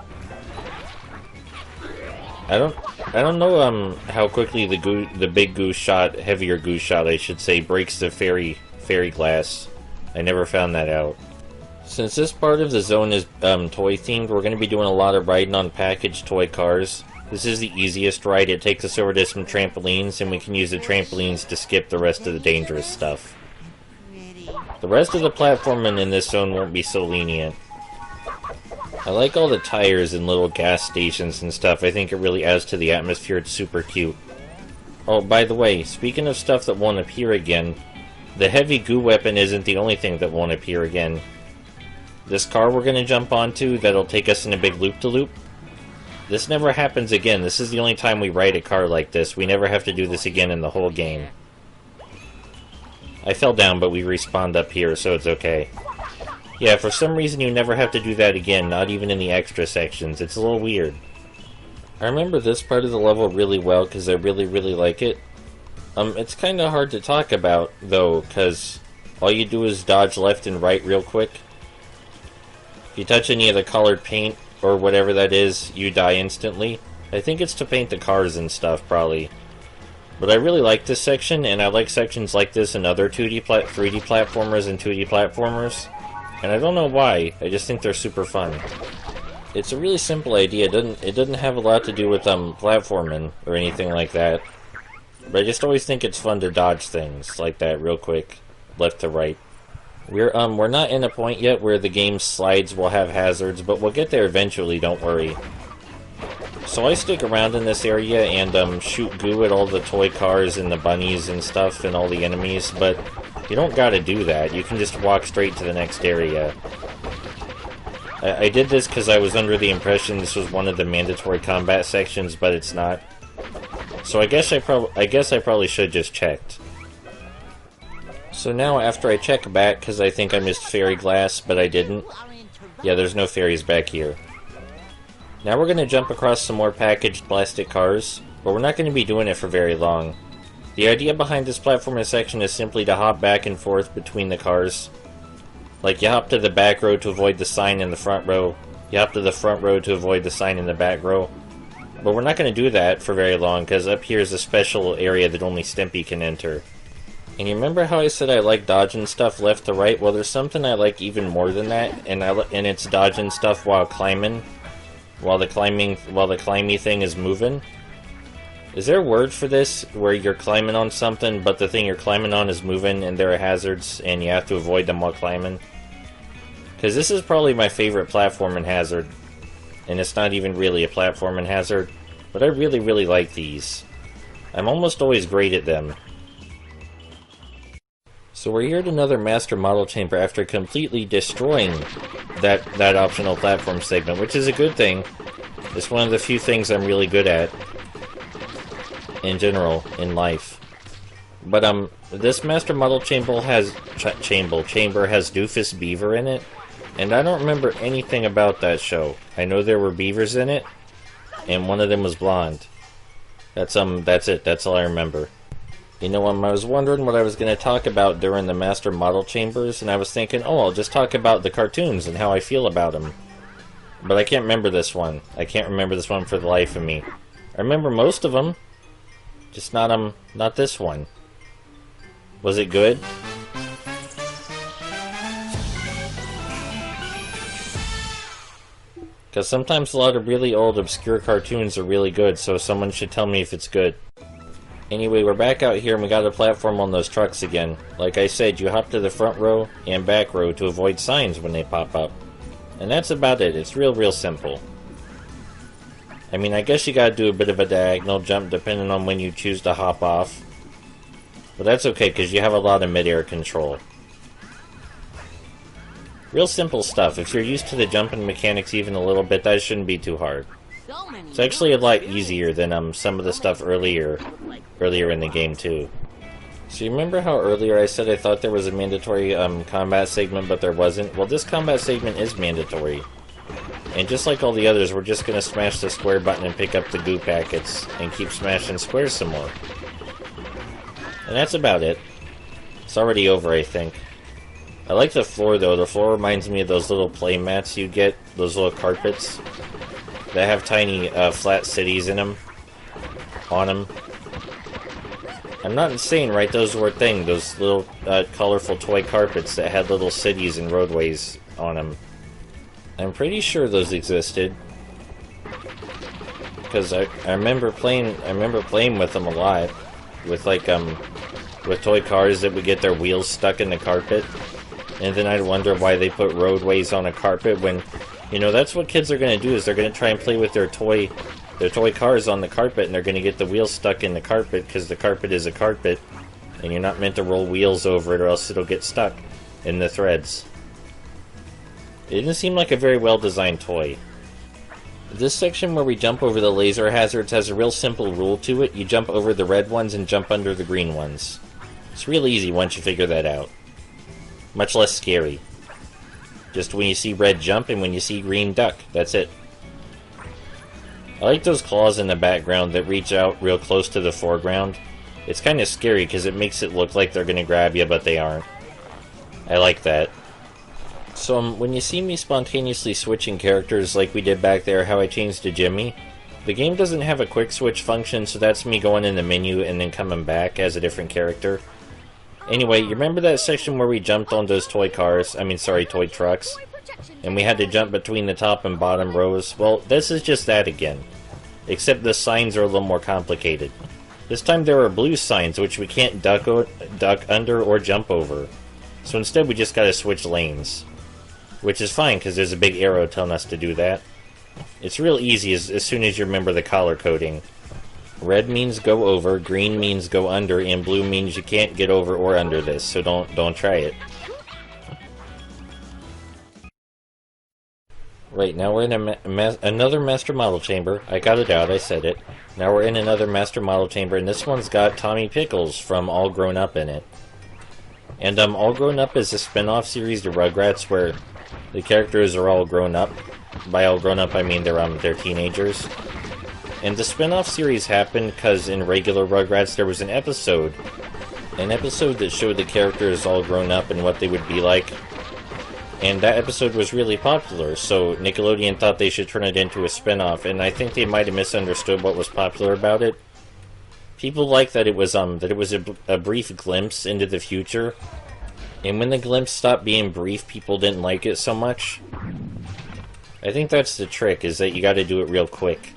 I don't know how quickly the big goo shot, heavier goo shot I should say, breaks the fairy glass. I never found that out. Since this part of the zone is toy themed, we're going to be doing a lot of riding on packaged toy cars. This is the easiest ride. It takes us over to some trampolines, and we can use the trampolines to skip the rest of the dangerous stuff. The rest of the platforming in this zone won't be so lenient. I like all the tires and little gas stations and stuff. I think it really adds to the atmosphere. It's super cute. Oh, by the way, speaking of stuff that won't appear again, the heavy goo weapon isn't the only thing that won't appear again. This car we're going to jump onto that'll take us in a big loop-de-loop, this never happens again. This is the only time we ride a car like this. We never have to do this again in the whole game. I fell down, but we respawned up here, so it's okay. Yeah, for some reason you never have to do that again, not even in the extra sections. It's a little weird. I remember this part of the level really well, because I really, really like it. It's kind of hard to talk about, though, because all you do is dodge left and right real quick. If you touch any of the colored paint, or whatever that is, you die instantly. I think it's to paint the cars and stuff, probably. But I really like this section, and I like sections like this in other 3D platformers and 2D platformers. And I don't know why, I just think they're super fun. It's a really simple idea, it doesn't have a lot to do with platforming or anything like that. But I just always think it's fun to dodge things like that real quick, left to right. We're not in a point yet where the game's slides will have hazards, but we'll get there eventually, don't worry. So I stick around in this area and shoot goo at all the toy cars and the bunnies and stuff and all the enemies, but you don't gotta do that. You can just walk straight to the next area. I did this because I was under the impression this was one of the mandatory combat sections, but it's not. So I guess I probably should just checked. So now after I check back, because I think I missed fairy glass, but I didn't. Yeah, there's no fairies back here. Now we're going to jump across some more packaged plastic cars, but we're not going to be doing it for very long. The idea behind this platforming section is simply to hop back and forth between the cars. Like, you hop to the back row to avoid the sign in the front row, you hop to the front row to avoid the sign in the back row. But we're not going to do that for very long, because up here is a special area that only Stimpy can enter. And you remember how I said I like dodging stuff left to right? Well, there's something I like even more than that, and it's dodging stuff while climbing. While the climby thing is moving. Is there a word for this, where you're climbing on something, but the thing you're climbing on is moving, and there are hazards, and you have to avoid them while climbing? Because this is probably my favorite platforming hazard. And it's not even really a platforming hazard, but I really, really like these. I'm almost always great at them. So we're here at another master model chamber after completely destroying that optional platform segment, which is a good thing. It's one of the few things I'm really good at in general in life. But this master model chamber has Doofus Beaver in it, and I don't remember anything about that show. I know there were beavers in it, and one of them was blonde. That's it. That's all I remember. You know, I was wondering what I was going to talk about during the Master Model Chambers, and I was thinking, oh, I'll just talk about the cartoons and how I feel about them. But I can't remember this one. I can't remember this one for the life of me. I remember most of them, just not this one. Was it good? Because sometimes a lot of really old, obscure cartoons are really good, so someone should tell me if it's good. Anyway, we're back out here and we got a platform on those trucks again. Like I said, you hop to the front row and back row to avoid signs when they pop up. And that's about it. It's real simple. I mean, I guess you gotta do a bit of a diagonal jump depending on when you choose to hop off. But that's okay, because you have a lot of mid-air control. Real simple stuff. If you're used to the jumping mechanics even a little bit, that shouldn't be too hard. It's actually a lot easier than some of the stuff earlier in the game too. So you remember how earlier I said I thought there was a mandatory combat segment, but there wasn't? Well, this combat segment is mandatory. And just like all the others, we're just going to smash the square button and pick up the goo packets, and keep smashing squares some more. And that's about it. It's already over, I think. I like the floor though. The floor reminds me of those little play mats you get, those little carpets that have tiny flat cities in them, on them. I'm not insane, right? Those were a thing, those little colorful toy carpets that had little cities and roadways on them. I'm pretty sure those existed, because I remember playing with them a lot, with with toy cars that would get their wheels stuck in the carpet, and then I'd wonder why they put roadways on a carpet when, you know, that's what kids are going to do, is they're going to try and play with their toy cars on the carpet, and they're going to get the wheels stuck in the carpet, because the carpet is a carpet, and you're not meant to roll wheels over it or else it'll get stuck in the threads. It didn't seem like a very well-designed toy. This section where we jump over the laser hazards has a real simple rule to it. You jump over the red ones and jump under the green ones. It's real easy once you figure that out. Much less scary. Just when you see red, jump, and when you see green, duck. That's it. I like those claws in the background that reach out real close to the foreground. It's kind of scary because it makes it look like they're going to grab you, but they aren't. I like that. So when you see me spontaneously switching characters like we did back there, how I changed to Jimmy, the game doesn't have a quick switch function, so that's me going in the menu and then coming back as a different character. Anyway, you remember that section where we jumped on those toy cars? I mean, sorry, toy trucks? And we had to jump between the top and bottom rows? Well, this is just that again. Except the signs are a little more complicated. This time there are blue signs, which we can't duck under or jump over. So instead we just gotta switch lanes. Which is fine, because there's a big arrow telling us to do that. It's real easy as soon as you remember the color coding. Red means go over, green means go under, and blue means you can't get over or under this, so don't try it. Right, now we're in another master model chamber. I got it out, I said it. Now we're in another master model chamber, and this one's got Tommy Pickles from All Grown Up in it. And All Grown Up is a spin-off series to Rugrats where the characters are all grown up. By all grown up, I mean they're teenagers. And the spin-off series happened because in regular Rugrats there was an episode that showed the characters all grown up and what they would be like. And that episode was really popular, so Nickelodeon thought they should turn it into a spin-off, and I think they might have misunderstood what was popular about it. People liked that it was a brief glimpse into the future, and when the glimpse stopped being brief, people didn't like it so much. I think that's the trick, is that you gotta do it real quick.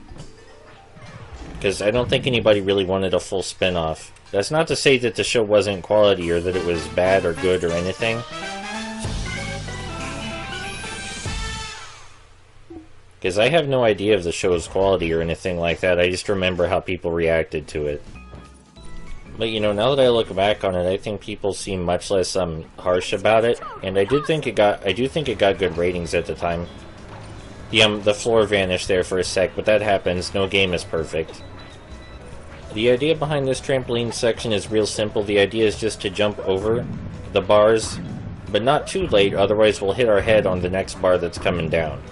Because I don't think anybody really wanted a full spin-off. That's not to say that the show wasn't quality, or that it was bad or good or anything. Because I have no idea of the show's quality or anything like that, I just remember how people reacted to it. But you know, now that I look back on it, I think people seem much less harsh about it, and I do think it got good ratings at the time. The floor vanished there for a sec, but that happens, no game is perfect. The idea behind this trampoline section is real simple. The idea is just to jump over the bars, but not too late, otherwise we'll hit our head on the next bar that's coming down.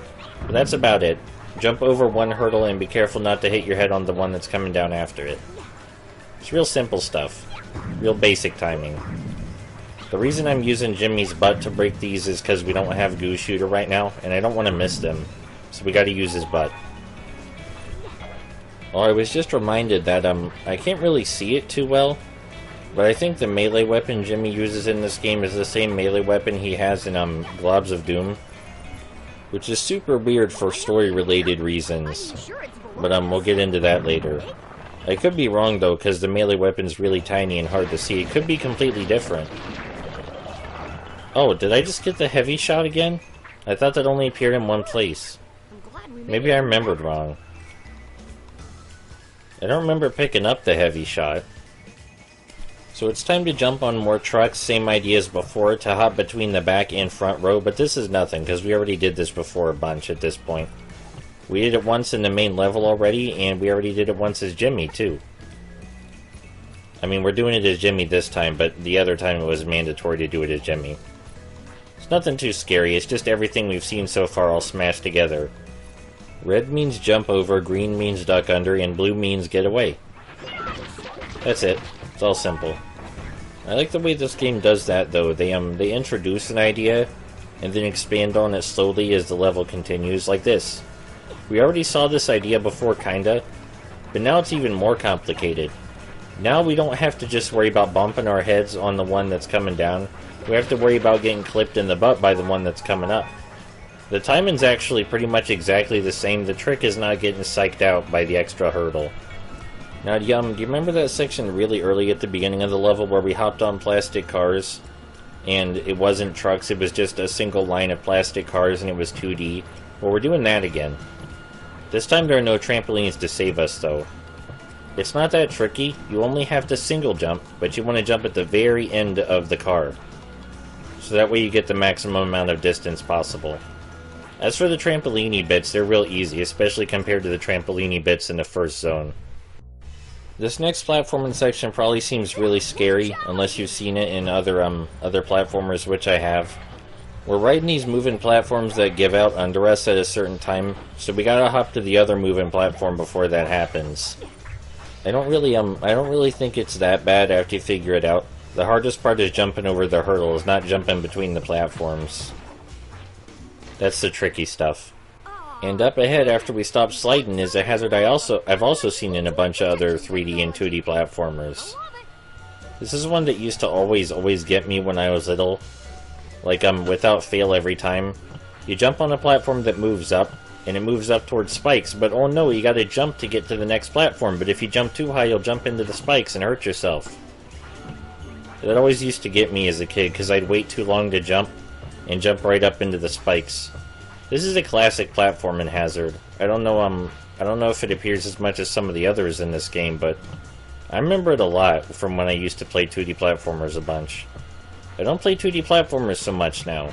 But that's about it. Jump over one hurdle and be careful not to hit your head on the one that's coming down after it. It's real simple stuff. Real basic timing. The reason I'm using Jimmy's butt to break these is because we don't have Goo Shooter right now, and I don't want to miss them. So we gotta use his butt. Well, I was just reminded that I can't really see it too well, but I think the melee weapon Jimmy uses in this game is the same melee weapon he has in Globs of Doom. Which is super weird for story-related reasons. But we'll get into that later. I could be wrong though, because the melee weapon's really tiny and hard to see. It could be completely different. Oh, did I just get the heavy shot again? I thought that only appeared in one place. Maybe I remembered wrong. I don't remember picking up the heavy shot. So it's time to jump on more trucks, same idea as before, to hop between the back and front row, but this is nothing, because we already did this before a bunch at this point. We did it once in the main level already, and we already did it once as Jimmy, too. I mean, we're doing it as Jimmy this time, but the other time it was mandatory to do it as Jimmy. It's nothing too scary, it's just everything we've seen so far all smashed together. Red means jump over, green means duck under, and blue means get away. That's it. It's all simple. I like the way this game does that, though. They introduce an idea, and then expand on it slowly as the level continues, like this. We already saw this idea before, kinda, but now it's even more complicated. Now we don't have to just worry about bumping our heads on the one that's coming down. We have to worry about getting clipped in the butt by the one that's coming up. The timing's actually pretty much exactly the same. The trick is not getting psyched out by the extra hurdle. Now, do you remember that section really early at the beginning of the level where we hopped on plastic cars? And it wasn't trucks, it was just a single line of plastic cars and it was 2D? Well, we're doing that again. This time there are no trampolines to save us, though. It's not that tricky, you only have to single jump, but you want to jump at the very end of the car. So that way you get the maximum amount of distance possible. As for the trampolini bits, they're real easy, especially compared to the trampolini bits in the first zone. This next platforming section probably seems really scary, unless you've seen it in other platformers, which I have. We're riding these moving platforms that give out under us at a certain time, so we gotta hop to the other moving platform before that happens. I don't really think it's that bad after you figure it out. The hardest part is jumping over the hurdles, not jumping between the platforms. That's the tricky stuff. And up ahead after we stop sliding is a hazard I've also seen in a bunch of other 3D and 2D platformers. This is one that used to always get me when I was little. Like, without fail every time. You jump on a platform that moves up, and it moves up towards spikes, but oh no, you gotta jump to get to the next platform, but if you jump too high, you'll jump into the spikes and hurt yourself. That always used to get me as a kid, because I'd wait too long to jump, and jump right up into the spikes. This is a classic platforming hazard. I don't know if it appears as much as some of the others in this game, but I remember it a lot from when I used to play 2D platformers a bunch. I don't play 2D platformers so much now.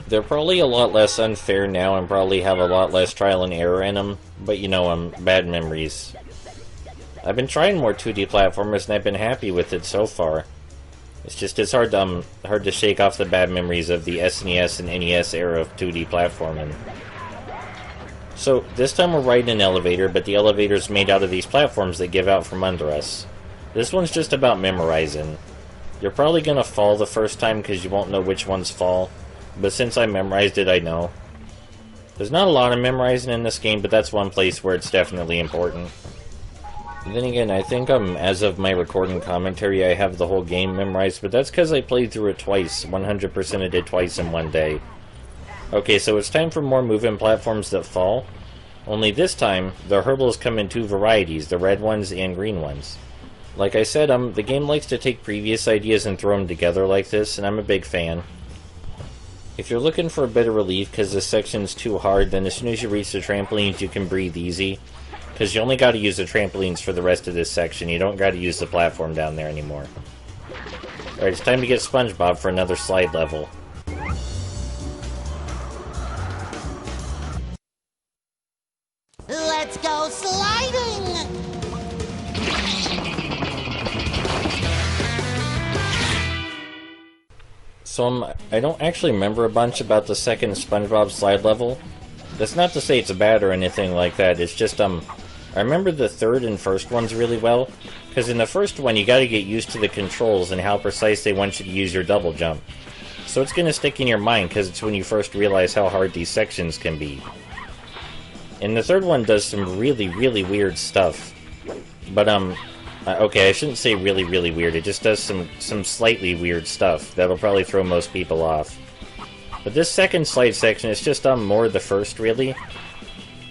They're probably a lot less unfair now and probably have a lot less trial and error in them, but you know, bad memories. I've been trying more 2D platformers and I've been happy with it so far. It's hard to shake off the bad memories of the SNES and NES era of 2D platforming. So, this time we're riding an elevator, but the elevator's made out of these platforms that give out from under us. This one's just about memorizing. You're probably gonna fall the first time because you won't know which ones fall, but since I memorized it, I know. There's not a lot of memorizing in this game, but that's one place where it's definitely important. And then again, I think as of my recording commentary, I have the whole game memorized, but that's because I played through it twice, 100%ed it twice in one day. Okay, so it's time for more moving platforms that fall. Only this time, the hurdles come in two varieties, the red ones and green ones. Like I said, the game likes to take previous ideas and throw them together like this, and I'm a big fan. If you're looking for a bit of relief because this section's too hard, then as soon as you reach the trampolines, you can breathe easy. Because you only got to use the trampolines for the rest of this section, you don't got to use the platform down there anymore. Alright, it's time to get SpongeBob for another slide level. Let's go sliding! So I don't actually remember a bunch about the second SpongeBob slide level. That's not to say it's bad or anything like that, it's just, I remember the third and first ones really well, because in the first one you gotta get used to the controls and how precise they want you to use your double jump. So it's gonna stick in your mind, because it's when you first realize how hard these sections can be. And the third one does some really, really weird stuff. But, okay, I shouldn't say really, really weird. It just does some slightly weird stuff that'll probably throw most people off. But this second slide section is just more the first, really.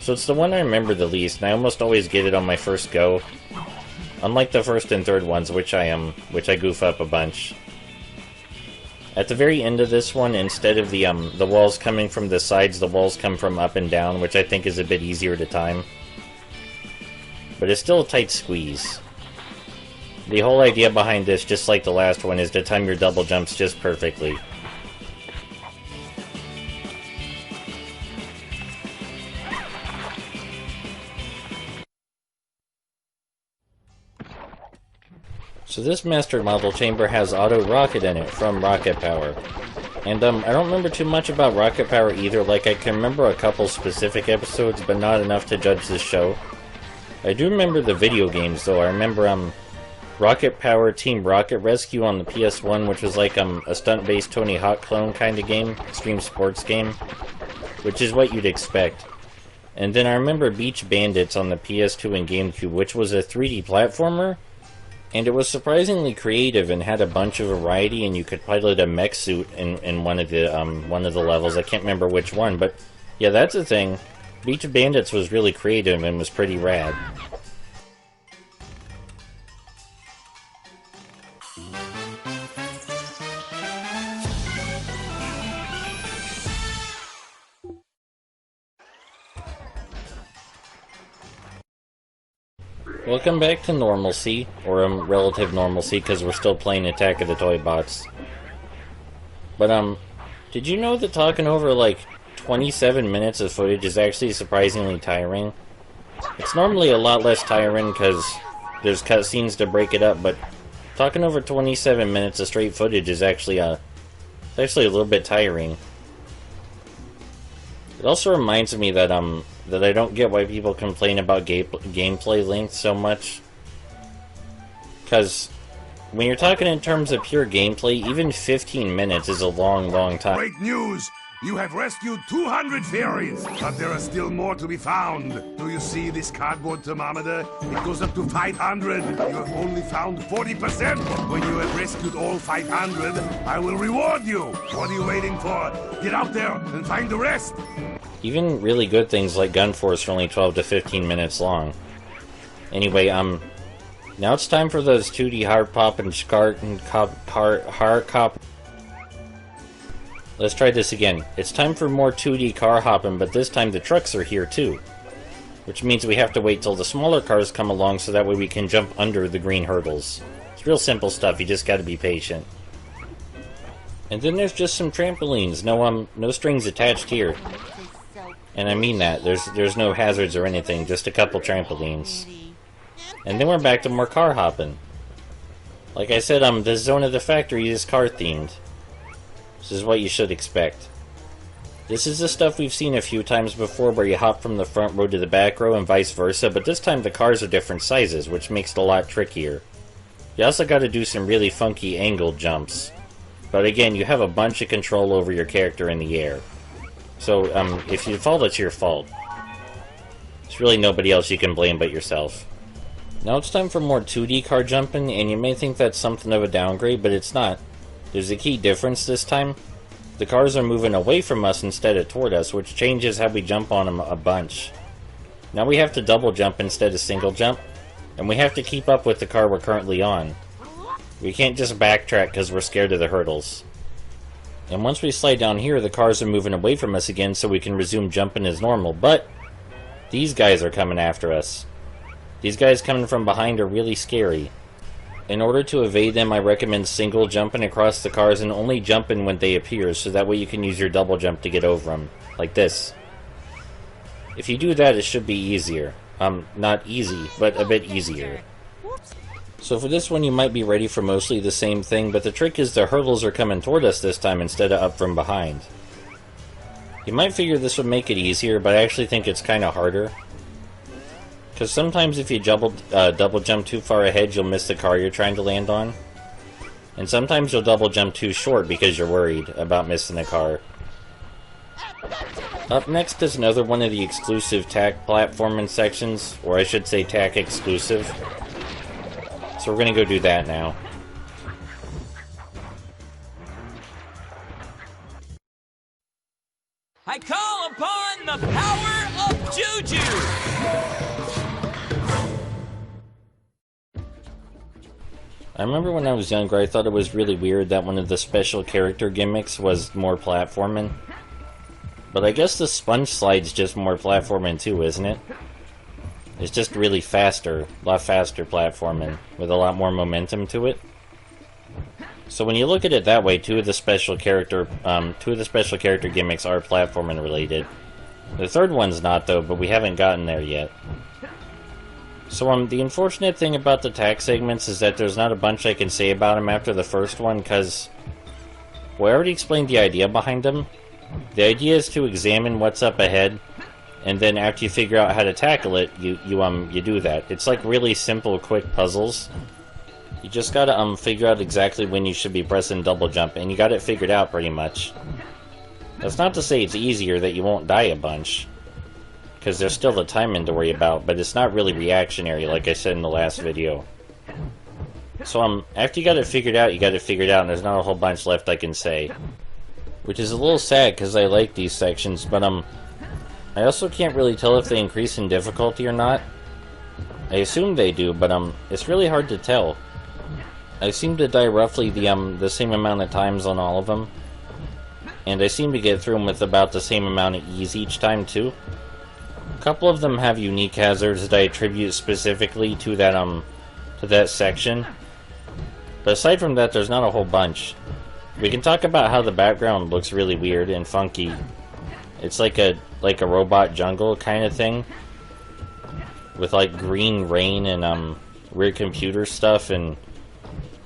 So it's the one I remember the least, and I almost always get it on my first go. Unlike the first and third ones, which I goof up a bunch. At the very end of this one, instead of the walls coming from the sides, the walls come from up and down, which I think is a bit easier to time. But it's still a tight squeeze. The whole idea behind this, just like the last one, is to time your double jumps just perfectly. So this master model chamber has auto rocket in it from Rocket Power. And I don't remember too much about Rocket Power either, like I can remember a couple specific episodes, but not enough to judge this show. I do remember the video games though. I remember Rocket Power Team Rocket Rescue on the PS1, which was like a stunt-based Tony Hawk clone kind of game, extreme sports game, which is what you'd expect. And then I remember Beach Bandits on the PS2 and GameCube, which was a 3D platformer, and it was surprisingly creative and had a bunch of variety, and you could pilot a mech suit in one of the levels. I can't remember which one, but yeah, that's the thing. Beach Bandits was really creative and was pretty rad. Welcome back to normalcy, or relative normalcy, because we're still playing Attack of the Toybots. But, did you know that talking over, like, 27 minutes of footage is actually surprisingly tiring? It's normally a lot less tiring, because there's cutscenes to break it up, but talking over 27 minutes of straight footage is actually, a little bit tiring. It also reminds me that, that I don't get why people complain about gameplay length so much. Because when you're talking in terms of pure gameplay, even 15 minutes is a long, long time. Great news! You have rescued 200 fairies, but there are still more to be found. Do you see this cardboard thermometer? It goes up to 500. You have only found 40%. When you have rescued all 500, I will reward you. What are you waiting for? Get out there and find the rest. Even really good things like Gun Force are only 12 to 15 minutes long. Anyway, now it's time for those 2D hard pop and hard cop. Let's try this again. It's time for more 2D car hopping, but this time the trucks are here too. Which means we have to wait till the smaller cars come along so that way we can jump under the green hurdles. It's real simple stuff, you just gotta be patient. And then there's just some trampolines, no strings attached here. And I mean that, there's no hazards or anything, just a couple trampolines. And then we're back to more car hopping. Like I said, the zone of the factory is car themed. This is what you should expect. This is the stuff we've seen a few times before where you hop from the front row to the back row and vice versa, but this time the cars are different sizes, which makes it a lot trickier. You also gotta do some really funky angled jumps. But again, you have a bunch of control over your character in the air. So, if you fall, it's your fault. There's really nobody else you can blame but yourself. Now it's time for more 2D car jumping, and you may think that's something of a downgrade, but it's not. There's a key difference this time. The cars are moving away from us instead of toward us, which changes how we jump on them a bunch. Now we have to double jump instead of single jump, and we have to keep up with the car we're currently on. We can't just backtrack because we're scared of the hurdles. And once we slide down here, the cars are moving away from us again so we can resume jumping as normal, but these guys are coming after us. These guys coming from behind are really scary. In order to evade them, I recommend single jumping across the cars and only jumping when they appear, so that way you can use your double jump to get over them. Like this. If you do that, it should be easier. Not easy, but a bit easier. So for this one, you might be ready for mostly the same thing, but the trick is the hurdles are coming toward us this time instead of up from behind. You might figure this would make it easier, but I actually think it's kinda harder. Because sometimes if you double jump too far ahead, you'll miss the car you're trying to land on. And sometimes you'll double jump too short because you're worried about missing the car. Up next is another one of the exclusive TAC platforming sections, or I should say TAC exclusive. So we're gonna go do that now. I call upon the power of Juju! I remember when I was younger, I thought it was really weird that one of the special character gimmicks was more platforming. But I guess the sponge slide's just more platforming too, isn't it? It's just really faster, a lot faster platforming, with a lot more momentum to it. So when you look at it that way, two of the special character gimmicks are platforming related. The third one's not though, but we haven't gotten there yet. So the unfortunate thing about the TAC segments is that there's not a bunch I can say about them after the first one, because well, I already explained the idea behind them. The idea is to examine what's up ahead, and then after you figure out how to tackle it, you do that. It's like really simple, quick puzzles. You just gotta figure out exactly when you should be pressing double jump, and you got it figured out pretty much. That's not to say it's easier that you won't die a bunch, because there's still the timing to worry about, but it's not really reactionary, like I said in the last video. So after you got it figured out, you got it figured out, and there's not a whole bunch left I can say. Which is a little sad, because I like these sections, but I also can't really tell if they increase in difficulty or not. I assume they do, but it's really hard to tell. I seem to die roughly the same amount of times on all of them, and I seem to get through them with about the same amount of ease each time too. A couple of them have unique hazards that I attribute specifically to that section, but aside from that, there's not a whole bunch. We can talk about how the background looks really weird and funky. It's like a robot jungle kind of thing, with like green rain and weird computer stuff, and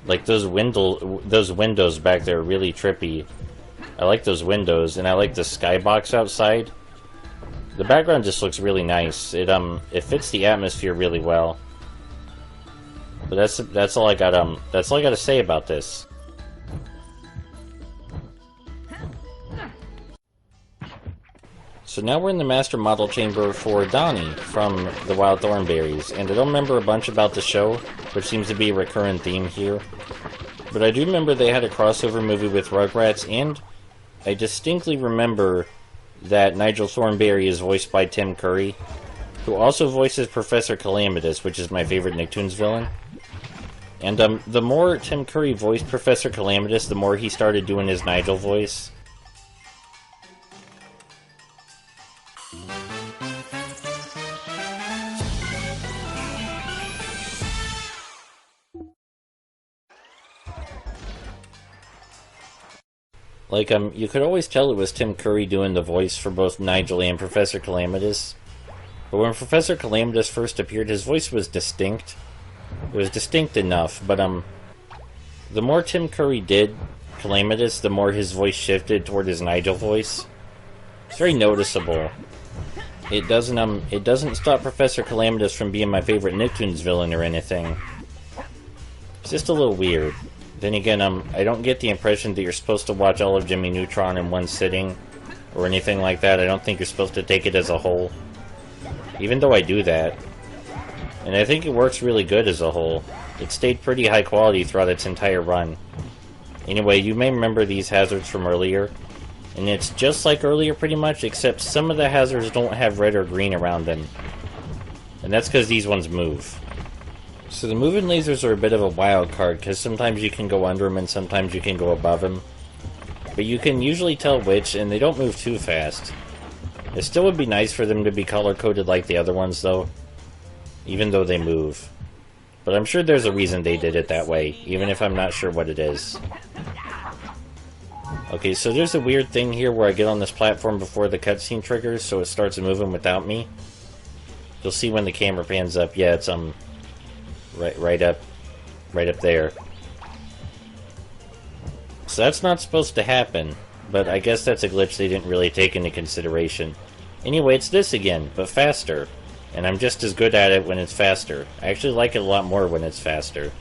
like those windows back there are really trippy. I like those windows, and I like the skybox outside. The background just looks really nice. It fits the atmosphere really well. But that's all I got. That's all I got to say about this. So now we're in the master model chamber for Donnie from the Wild Thornberries, and I don't remember a bunch about the show, which seems to be a recurrent theme here. But I do remember they had a crossover movie with Rugrats, and I distinctly remember that Nigel Thornberry is voiced by Tim Curry, who also voices Professor Calamitous, which is my favorite Nicktoons villain. And the more Tim Curry voiced Professor Calamitous, the more he started doing his Nigel voice. Like, you could always tell it was Tim Curry doing the voice for both Nigel and Professor Calamitous. But when Professor Calamitous first appeared, his voice was distinct. It was distinct enough, but, the more Tim Curry did Calamitous, the more his voice shifted toward his Nigel voice. It's very noticeable. It doesn't stop Professor Calamitous from being my favorite Nicktoons villain or anything. It's just a little weird. Then again, I don't get the impression that you're supposed to watch all of Jimmy Neutron in one sitting, or anything like that. I don't think you're supposed to take it as a whole. Even though I do that. And I think it works really good as a whole. It stayed pretty high quality throughout its entire run. Anyway, you may remember these hazards from earlier. And it's just like earlier pretty much, except some of the hazards don't have red or green around them. And that's because these ones move. So the moving lasers are a bit of a wild card, because sometimes you can go under them and sometimes you can go above them. But you can usually tell which, and they don't move too fast. It still would be nice for them to be color-coded like the other ones, though. Even though they move. But I'm sure there's a reason they did it that way, even if I'm not sure what it is. Okay, so there's a weird thing here where I get on this platform before the cutscene triggers, so it starts moving without me. You'll see when the camera pans up. Yeah, it's, right up there. So that's not supposed to happen, but I guess that's a glitch they didn't really take into consideration. Anyway, it's this again, but faster. And I'm just as good at it when it's faster. I actually like it a lot more when it's faster.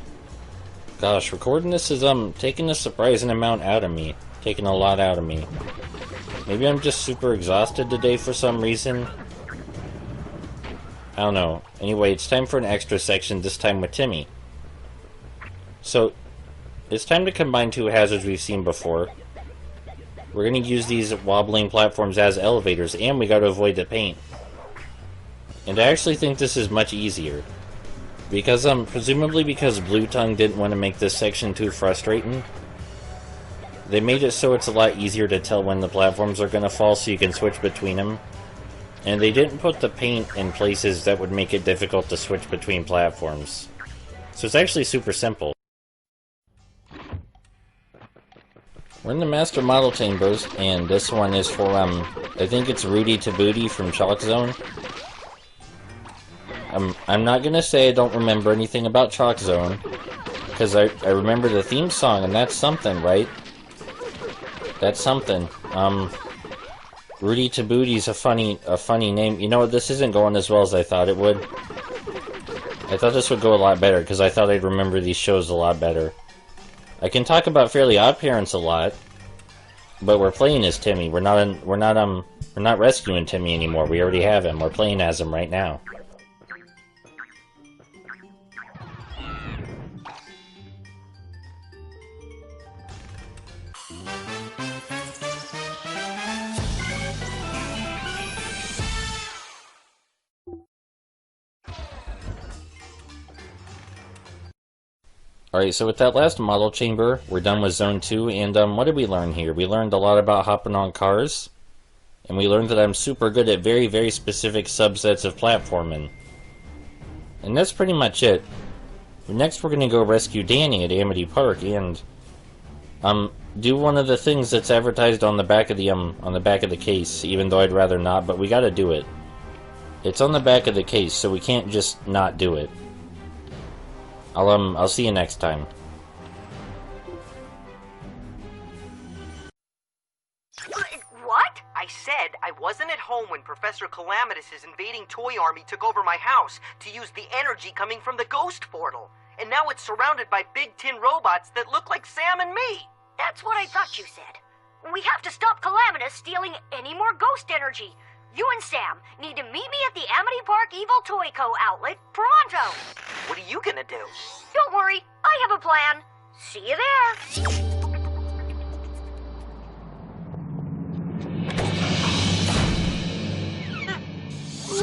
Gosh, recording this is, taking a surprising amount out of me. Taking a lot out of me. Maybe I'm just super exhausted today for some reason. I don't know. Anyway, it's time for an extra section, this time with Timmy. So, it's time to combine two hazards we've seen before. We're going to use these wobbling platforms as elevators, and we got to avoid the paint. And I actually think this is much easier. Because, presumably because Blue Tongue didn't want to make this section too frustrating, they made it so it's a lot easier to tell when the platforms are going to fall so you can switch between them. And they didn't put the paint in places that would make it difficult to switch between platforms. So it's actually super simple. We're in the Master Model Chambers, and this one is for, I think it's Rudy to Booty from Chalk Zone. I'm not gonna say I don't remember anything about Chalk Zone, because I remember the theme song, and that's something, right? That's something. Rudy to Booty's a funny name. You know what, this isn't going as well as I thought it would. I thought this would go a lot better, because I thought I'd remember these shows a lot better. I can talk about Fairly Odd Parents a lot, but we're playing as Timmy. We're not rescuing Timmy anymore. We already have him. We're playing as him right now. Alright, so with that last model chamber, we're done with Zone 2, and what did we learn here? We learned a lot about hopping on cars, and we learned that I'm super good at very, very specific subsets of platforming. And that's pretty much it. Next we're going to go rescue Danny at Amity Park, and do one of the things that's advertised on the back of the case, even though I'd rather not, but we gotta do it. It's on the back of the case, so we can't just not do it. I'll see you next time. What? I said I wasn't at home when Professor Calamitous' invading toy army took over my house to use the energy coming from the ghost portal. And now it's surrounded by big tin robots that look like Sam and me. That's what I thought you said. We have to stop Calamitous stealing any more ghost energy. You and Sam need to meet me at the Amity Park Evil Toy Co. outlet, pronto. What are you gonna do? Don't worry, I have a plan. See you there.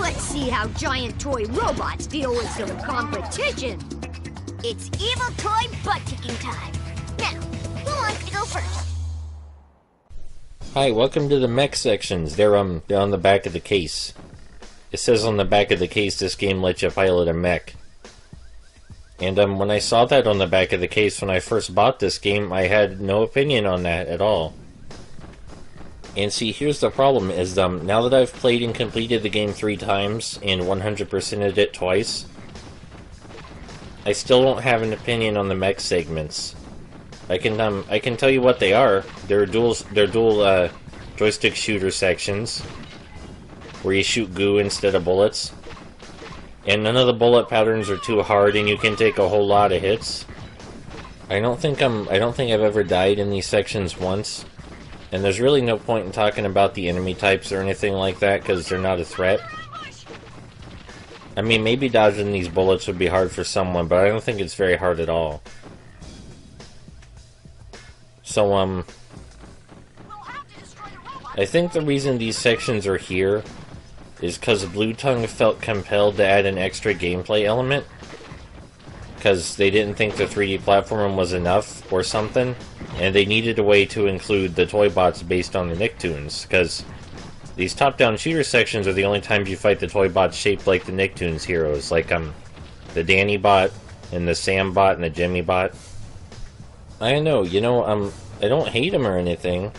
Let's see how giant toy robots deal with some competition. It's evil toy butt-kicking time. Now, who wants to go first? Hi, welcome to the mech sections. They're on the back of the case. It says on the back of the case this game lets you pilot a mech. And when I saw that on the back of the case when I first bought this game, I had no opinion on that at all. And see, here's the problem, is now that I've played and completed the game 3 times and 100%ed it twice, I still don't have an opinion on the mech segments. I can tell you what they are. They're dual joystick shooter sections where you shoot goo instead of bullets. And none of the bullet patterns are too hard and you can take a whole lot of hits. I don't think I've ever died in these sections once. And there's really no point in talking about the enemy types or anything like that, because they're not a threat. I mean, maybe dodging these bullets would be hard for someone, but I don't think it's very hard at all. So, I think the reason these sections are here is because Blue Tongue felt compelled to add an extra gameplay element. Because they didn't think the 3D platforming was enough, or something. And they needed a way to include the toybots based on the Nicktoons, because these top-down shooter sections are the only times you fight the toybots shaped like the Nicktoons heroes, like the Danny bot, and the Sam bot, and the Jimmy bot. I know, you know, I don't hate them or anything.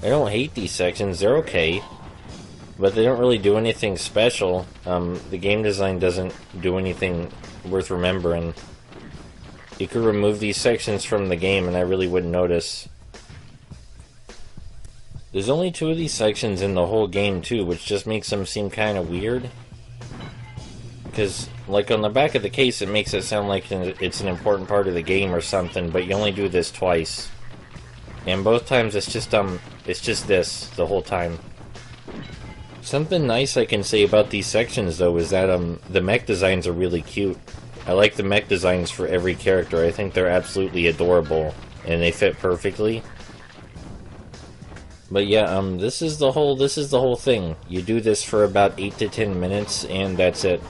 I don't hate these sections, they're okay. But they don't really do anything special. The game design doesn't do anything worth remembering. You could remove these sections from the game and I really wouldn't notice. There's only 2 of these sections in the whole game too, which just makes them seem kind of weird. Because, like, on the back of the case it makes it sound like it's an important part of the game or something, but you only do this twice. And both times it's just this the whole time. Something nice I can say about these sections though is that the mech designs are really cute. I like the mech designs for every character. I think they're absolutely adorable, and they fit perfectly. But yeah, this is the whole thing. You do this for about 8 to 10 minutes, and that's it.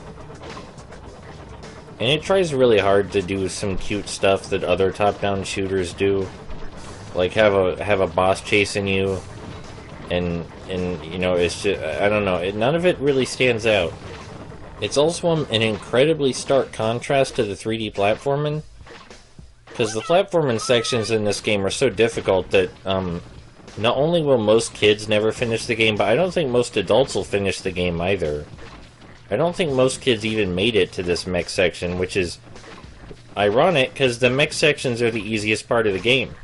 And it tries really hard to do some cute stuff that other top-down shooters do, like have a boss chasing you, and you know, it's just, I don't know. None of it really stands out. It's also an incredibly stark contrast to the 3D platforming, because the platforming sections in this game are so difficult that not only will most kids never finish the game, but I don't think most adults will finish the game either. I don't think most kids even made it to this mech section, which is ironic, because the mech sections are the easiest part of the game.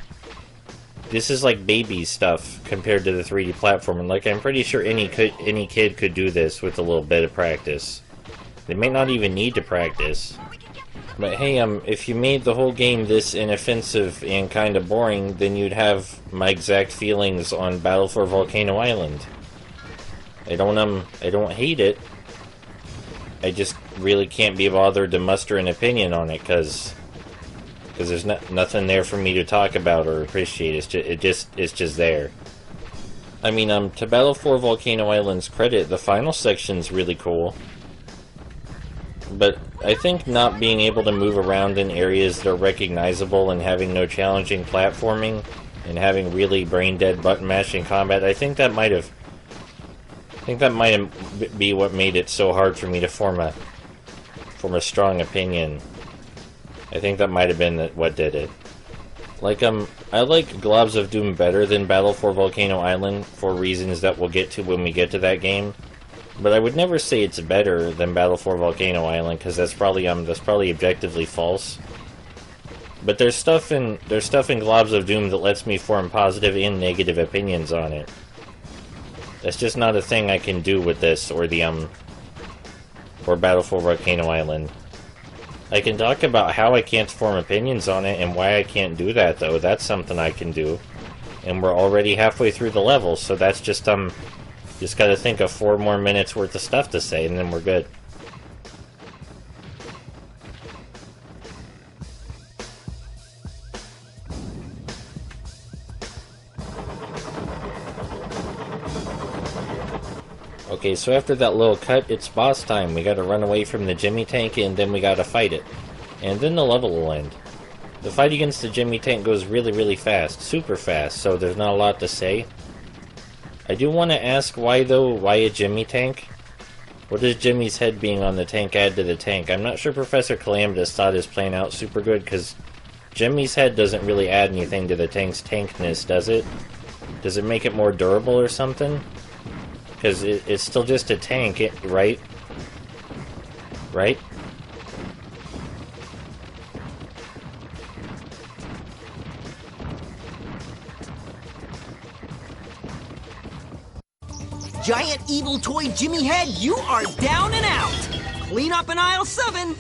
This is like baby stuff compared to the 3D platforming. Like, I'm pretty sure any kid could do this with a little bit of practice. They may not even need to practice. But hey, if you made the whole game this inoffensive and kind of boring, then you'd have my exact feelings on Battle for Volcano Island. I don't hate it. I just really can't be bothered to muster an opinion on it, because there's nothing there for me to talk about or appreciate. It's just there. I mean, to Battle for Volcano Island's credit, the final section's really cool. But I think not being able to move around in areas that are recognizable and having no challenging platforming and having really brain-dead button-mashing combat, I think that might be what made it so hard for me to form a strong opinion. I think that might have been what did it. Like, I like Globs of Doom better than Battle for Volcano Island for reasons that we'll get to when we get to that game. But I would never say it's better than Battle for Volcano Island, because that's probably objectively false. But there's stuff in Globs of Doom that lets me form positive and negative opinions on it. That's just not a thing I can do with this or or Battle for Volcano Island. I can talk about how I can't form opinions on it and why I can't do that, though. That's something I can do. And we're already halfway through the level, so that's just Just gotta think of 4 more minutes worth of stuff to say, and then we're good. Okay, so after that little cut, it's boss time. We gotta run away from the Jimmy Tank, and then we gotta fight it. And then the level will end. The fight against the Jimmy Tank goes really, really fast. Super fast, so there's not a lot to say. I do want to ask why, though? Why a Jimmy Tank? What does Jimmy's head being on the tank add to the tank? I'm not sure Professor Calamitous thought his playing out super good, because Jimmy's head doesn't really add anything to the tank's tankness, does it? Does it make it more durable or something? Because it's still just a tank, right? Right? Giant evil toy Jimmy Head, you are down and out! Clean up in aisle 7!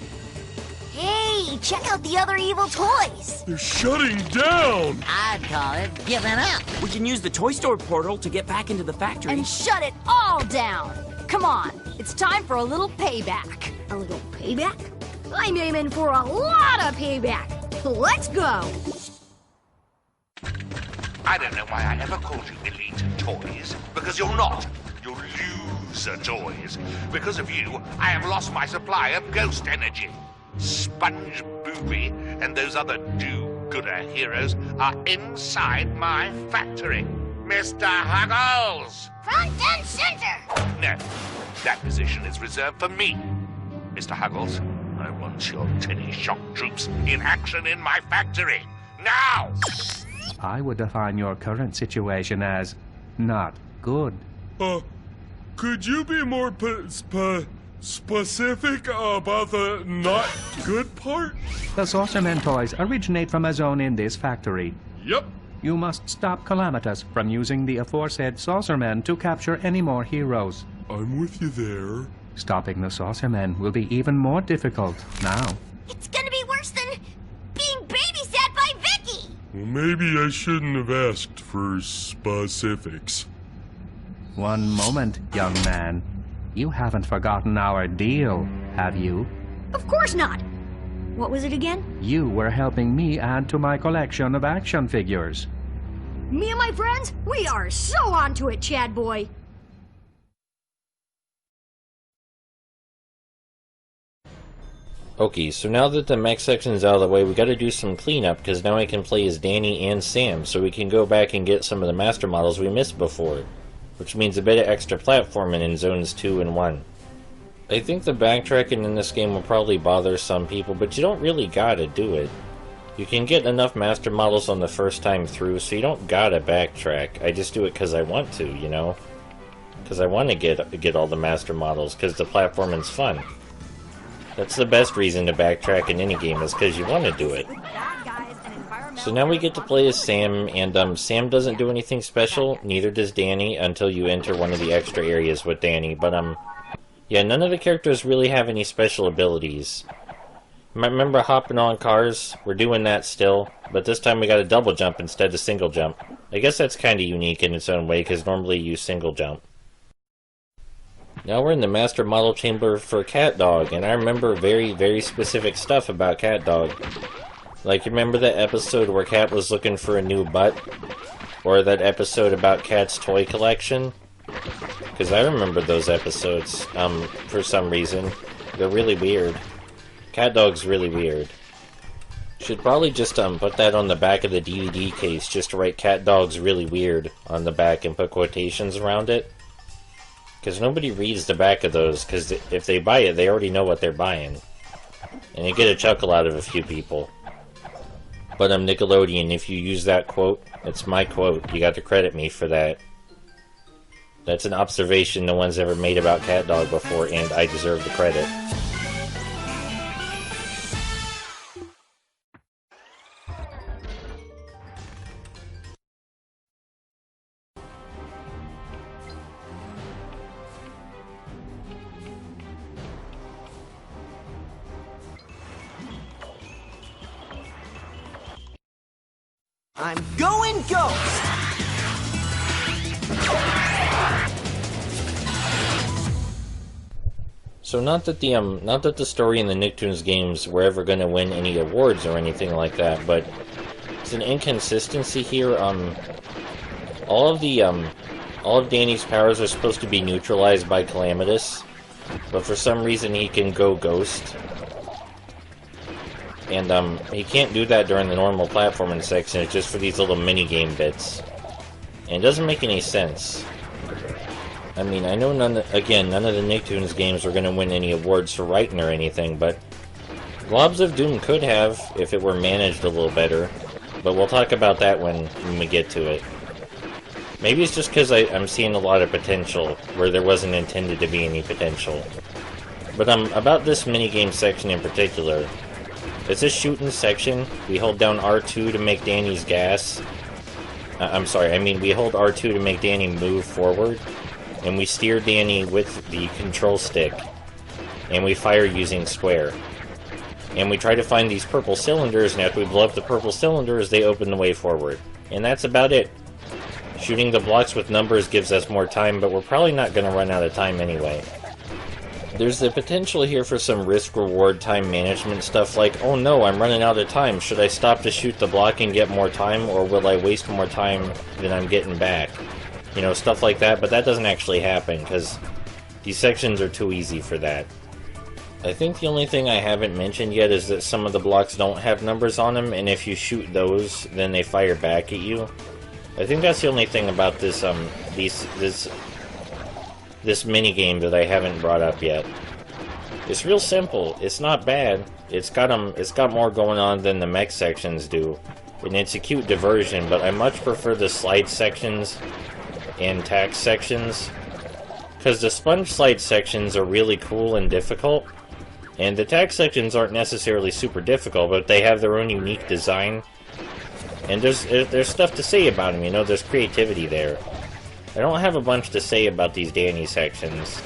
Hey, check out the other evil toys! They're shutting down! I'd call it giving up. We can use the toy store portal to get back into the factory. And shut it all down! Come on, it's time for a little payback. A little payback? I'm aiming for a lot of payback. Let's go! I don't know why I ever called you Elite Toys, because you're not. You're loser toys. Because of you, I have lost my supply of ghost energy. Sponge Booby and those other do-gooder heroes are inside my factory. Mr. Huggles! Front and center! No, that position is reserved for me. Mr. Huggles, I want your tinny shock troops in action in my factory. Now! I would define your current situation as not good. Could you be more specific about the not good part? The Saucerman toys originate from a zone in this factory. Yep. You must stop Calamitous from using the aforesaid Saucermen to capture any more heroes. I'm with you there. Stopping the Saucermen will be even more difficult now. It's gonna be worse than being babysat by Vicky! Well, maybe I shouldn't have asked for specifics. One moment, young man. You haven't forgotten our deal, have you? Of course not! What was it again? You were helping me add to my collection of action figures. Me and my friends, we are so onto it, Chad boy! Okay, so now that the mech section's out of the way, we gotta do some cleanup, because now I can play as Danny and Sam, so we can go back and get some of the master models we missed before. Which means a bit of extra platforming in zones 2 and 1. I think the backtracking in this game will probably bother some people, but you don't really gotta do it. You can get enough master models on the first time through, so you don't gotta backtrack. I just do it because I want to, you know? Because I want to get all the master models, because the platforming's fun. That's the best reason to backtrack in any game, is because you want to do it. So now we get to play as Sam, and Sam doesn't do anything special, neither does Danny, until you enter one of the extra areas with Danny, but yeah, none of the characters really have any special abilities. Remember hopping on cars? We're doing that still, but this time we got a double jump instead of single jump. I guess that's kinda unique in its own way, because normally you single jump. Now we're in the master model chamber for Cat Dog, and I remember very, very specific stuff about Cat Dog. Like, remember that episode where Cat was looking for a new butt? Or that episode about Cat's toy collection? Because I remember those episodes, for some reason. They're really weird. Cat Dog's really weird. Should probably just, put that on the back of the DVD case, just to write Cat Dog's really weird on the back and put quotations around it. Because nobody reads the back of those, because if they buy it, they already know what they're buying. And you get a chuckle out of a few people. But Nickelodeon, if you use that quote, it's my quote. You got to credit me for that. That's an observation no one's ever made about Cat Dog before, and I deserve the credit. I'm going ghost! So not that the story in the Nicktoons games were ever going to win any awards or anything like that, but it's an inconsistency here. All of Danny's powers are supposed to be neutralized by Calamitous, but for some reason he can go ghost. And he can't do that during the normal platforming section, it's just for these little mini-game bits. And it doesn't make any sense. I mean, I know none of the Nicktoons games are going to win any awards for writing or anything, but Globs of Doom could have, if it were managed a little better. But we'll talk about that when we get to it. Maybe it's just because I'm seeing a lot of potential where there wasn't intended to be any potential. But about this minigame section in particular, it's a shooting section. We hold down R2 to make Danny's gas. We hold R2 to make Danny move forward. And we steer Danny with the control stick. And we fire using square. And we try to find these purple cylinders, and after we blow up the purple cylinders, they open the way forward. And that's about it. Shooting the blocks with numbers gives us more time, but we're probably not going to run out of time anyway. There's the potential here for some risk-reward time management stuff like, oh no, I'm running out of time, should I stop to shoot the block and get more time, or will I waste more time than I'm getting back? You know, stuff like that, but that doesn't actually happen, because these sections are too easy for that. I think the only thing I haven't mentioned yet is that some of the blocks don't have numbers on them, and if you shoot those, then they fire back at you. I think that's the only thing about this minigame that I haven't brought up yet. It's real simple. It's not bad. It's got more going on than the mech sections do, and it's a cute diversion. But I much prefer the slide sections and tax sections, because the sponge slide sections are really cool and difficult, and the tax sections aren't necessarily super difficult, but they have their own unique design. And there's stuff to say about them, you know, there's creativity there. I don't have a bunch to say about these Danny sections.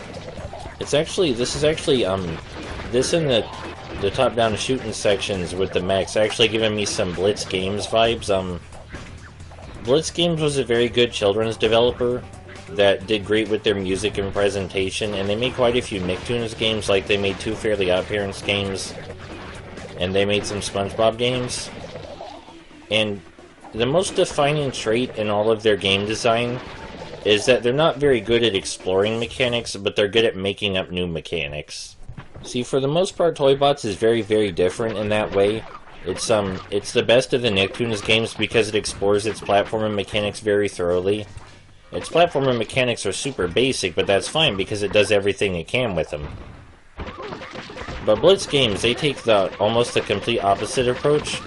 This in the top-down shooting sections with the mechs actually giving me some Blitz Games vibes. Blitz Games was a very good children's developer that did great with their music and presentation, and they made quite a few Nicktoons games, like they made 2 Fairly OddParents games, and they made some SpongeBob games. And the most defining trait in all of their game design is that they're not very good at exploring mechanics, but they're good at making up new mechanics. See, for the most part, Toybots is very, very different in that way. It's the best of the Nicktoons games because it explores its platforming mechanics very thoroughly. Its platforming mechanics are super basic, but that's fine because it does everything it can with them. But Blitz Games, they take almost the complete opposite approach.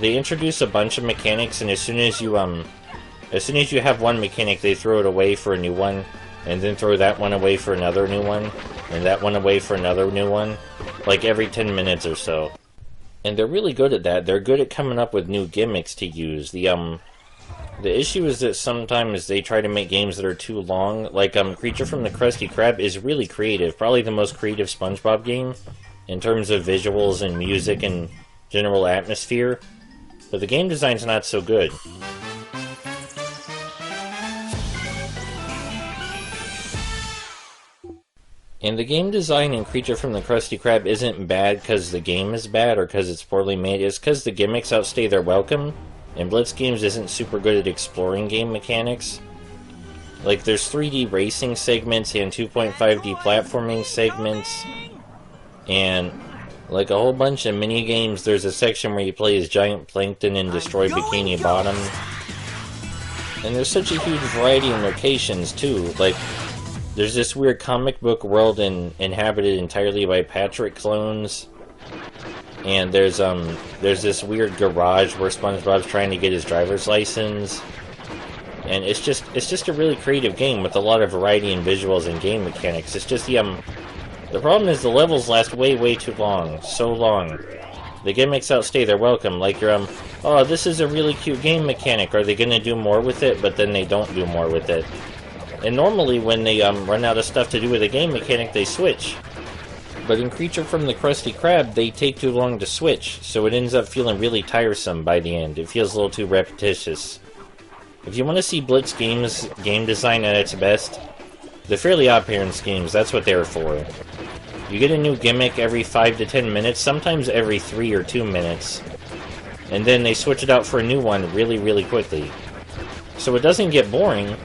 They introduce a bunch of mechanics, and as soon as you have one mechanic, they throw it away for a new one, and then throw that one away for another new one, and that one away for another new one, like every 10 minutes or so. And they're really good at that. They're good at coming up with new gimmicks to use. The issue is that sometimes they try to make games that are too long. Like, Creature from the Krusty Krab is really creative. Probably the most creative SpongeBob game in terms of visuals and music and general atmosphere. But the game design's not so good. And the game design in Creature from the Krusty Krab isn't bad because the game is bad or because it's poorly made. It's because the gimmicks outstay their welcome, and Blitz Games isn't super good at exploring game mechanics. Like, there's 3D racing segments and 2.5D platforming segments, and like a whole bunch of mini-games. There's a section where you play as Giant Plankton and destroy Bikini Bottom. And there's such a huge variety in locations, too. Like, there's this weird comic book world inhabited entirely by Patrick clones. And there's this weird garage where SpongeBob's trying to get his driver's license. And it's just a really creative game with a lot of variety in visuals and game mechanics. It's just the problem is the levels last way too long. So long. The gimmicks outstay their welcome. Like you're oh, this is a really cute game mechanic. Are they gonna do more with it? But then they don't do more with it. And normally when they run out of stuff to do with a game mechanic, they switch. But in Creature from the Krusty Krab, they take too long to switch, so it ends up feeling really tiresome by the end. It feels a little too repetitious. If you want to see Blitz Games game design at its best, the Fairly OddParents games, that's what they're for. You get a new gimmick every 5 to 10 minutes, sometimes every 3 or 2 minutes. And then they switch it out for a new one really, really quickly. So it doesn't get boring.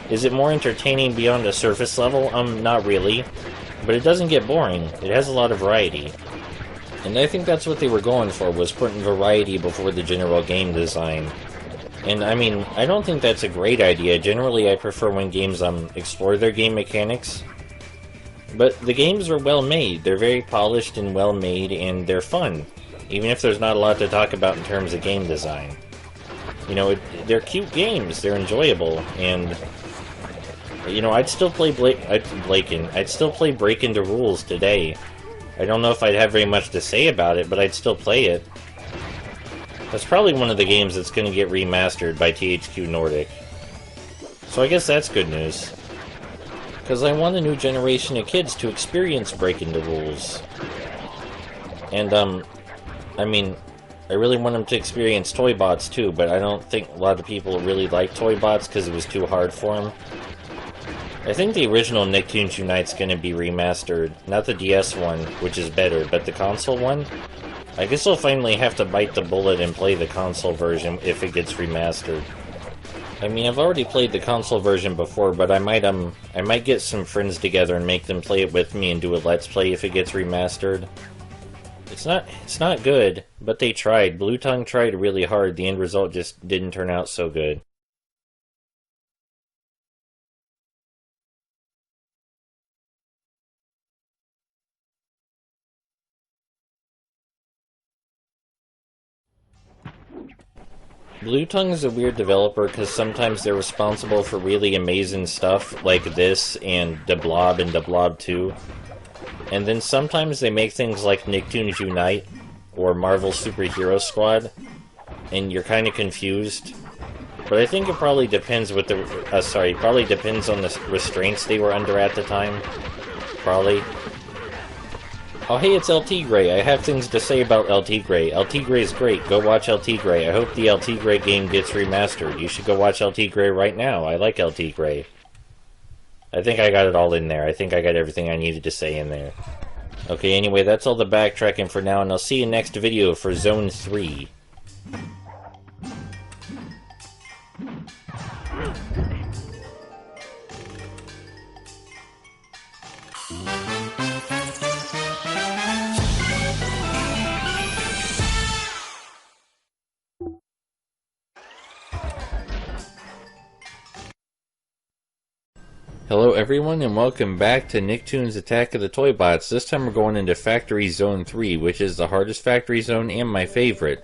Is it more entertaining beyond a surface level? Not really. But it doesn't get boring. It has a lot of variety. And I think that's what they were going for, was putting variety before the general game design. And I mean, I don't think that's a great idea. Generally, I prefer when games explore their game mechanics. But the games are well made. They're very polished and well made, and they're fun. Even if there's not a lot to talk about in terms of game design. You know, they're cute games. They're enjoyable, and you know, I'd still play I'd still play Break Into Rules today. I don't know if I'd have very much to say about it, but I'd still play it. That's probably one of the games that's going to get remastered by THQ Nordic. So I guess that's good news. Because I want a new generation of kids to experience Break Into Rules. And, I mean, I really want them to experience toybots too, but I don't think a lot of people really like toybots because it was too hard for them. I think the original Nicktoons Unite's going to be remastered. Not the DS one, which is better, but the console one? I guess I'll finally have to bite the bullet and play the console version if it gets remastered. I mean, I've already played the console version before, but I might get some friends together and make them play it with me and do a Let's Play if it gets remastered. It's not good, but they tried. Blue Tongue tried really hard. The end result just didn't turn out so good. Blue Tongue is a weird developer because sometimes they're responsible for really amazing stuff like this and Da Blob and Da Blob 2. And then sometimes they make things like Nicktoons Unite or Marvel Superhero Squad, and you're kind of confused. But I think it probably depends what probably depends on the restraints they were under at the time. Probably. Oh hey, it's El Tigre. I have things to say about El Tigre. El Tigre is great. Go watch El Tigre. I hope the El Tigre game gets remastered. You should go watch El Tigre right now. I like El Tigre. I think I got it all in there. I think I got everything I needed to say in there. Okay, anyway, that's all the backtracking for now, and I'll see you next video for Zone 3. Hello everyone and welcome back to Nicktoons Attack of the Toybots. This time we're going into Factory Zone 3, which is the hardest factory zone and my favorite.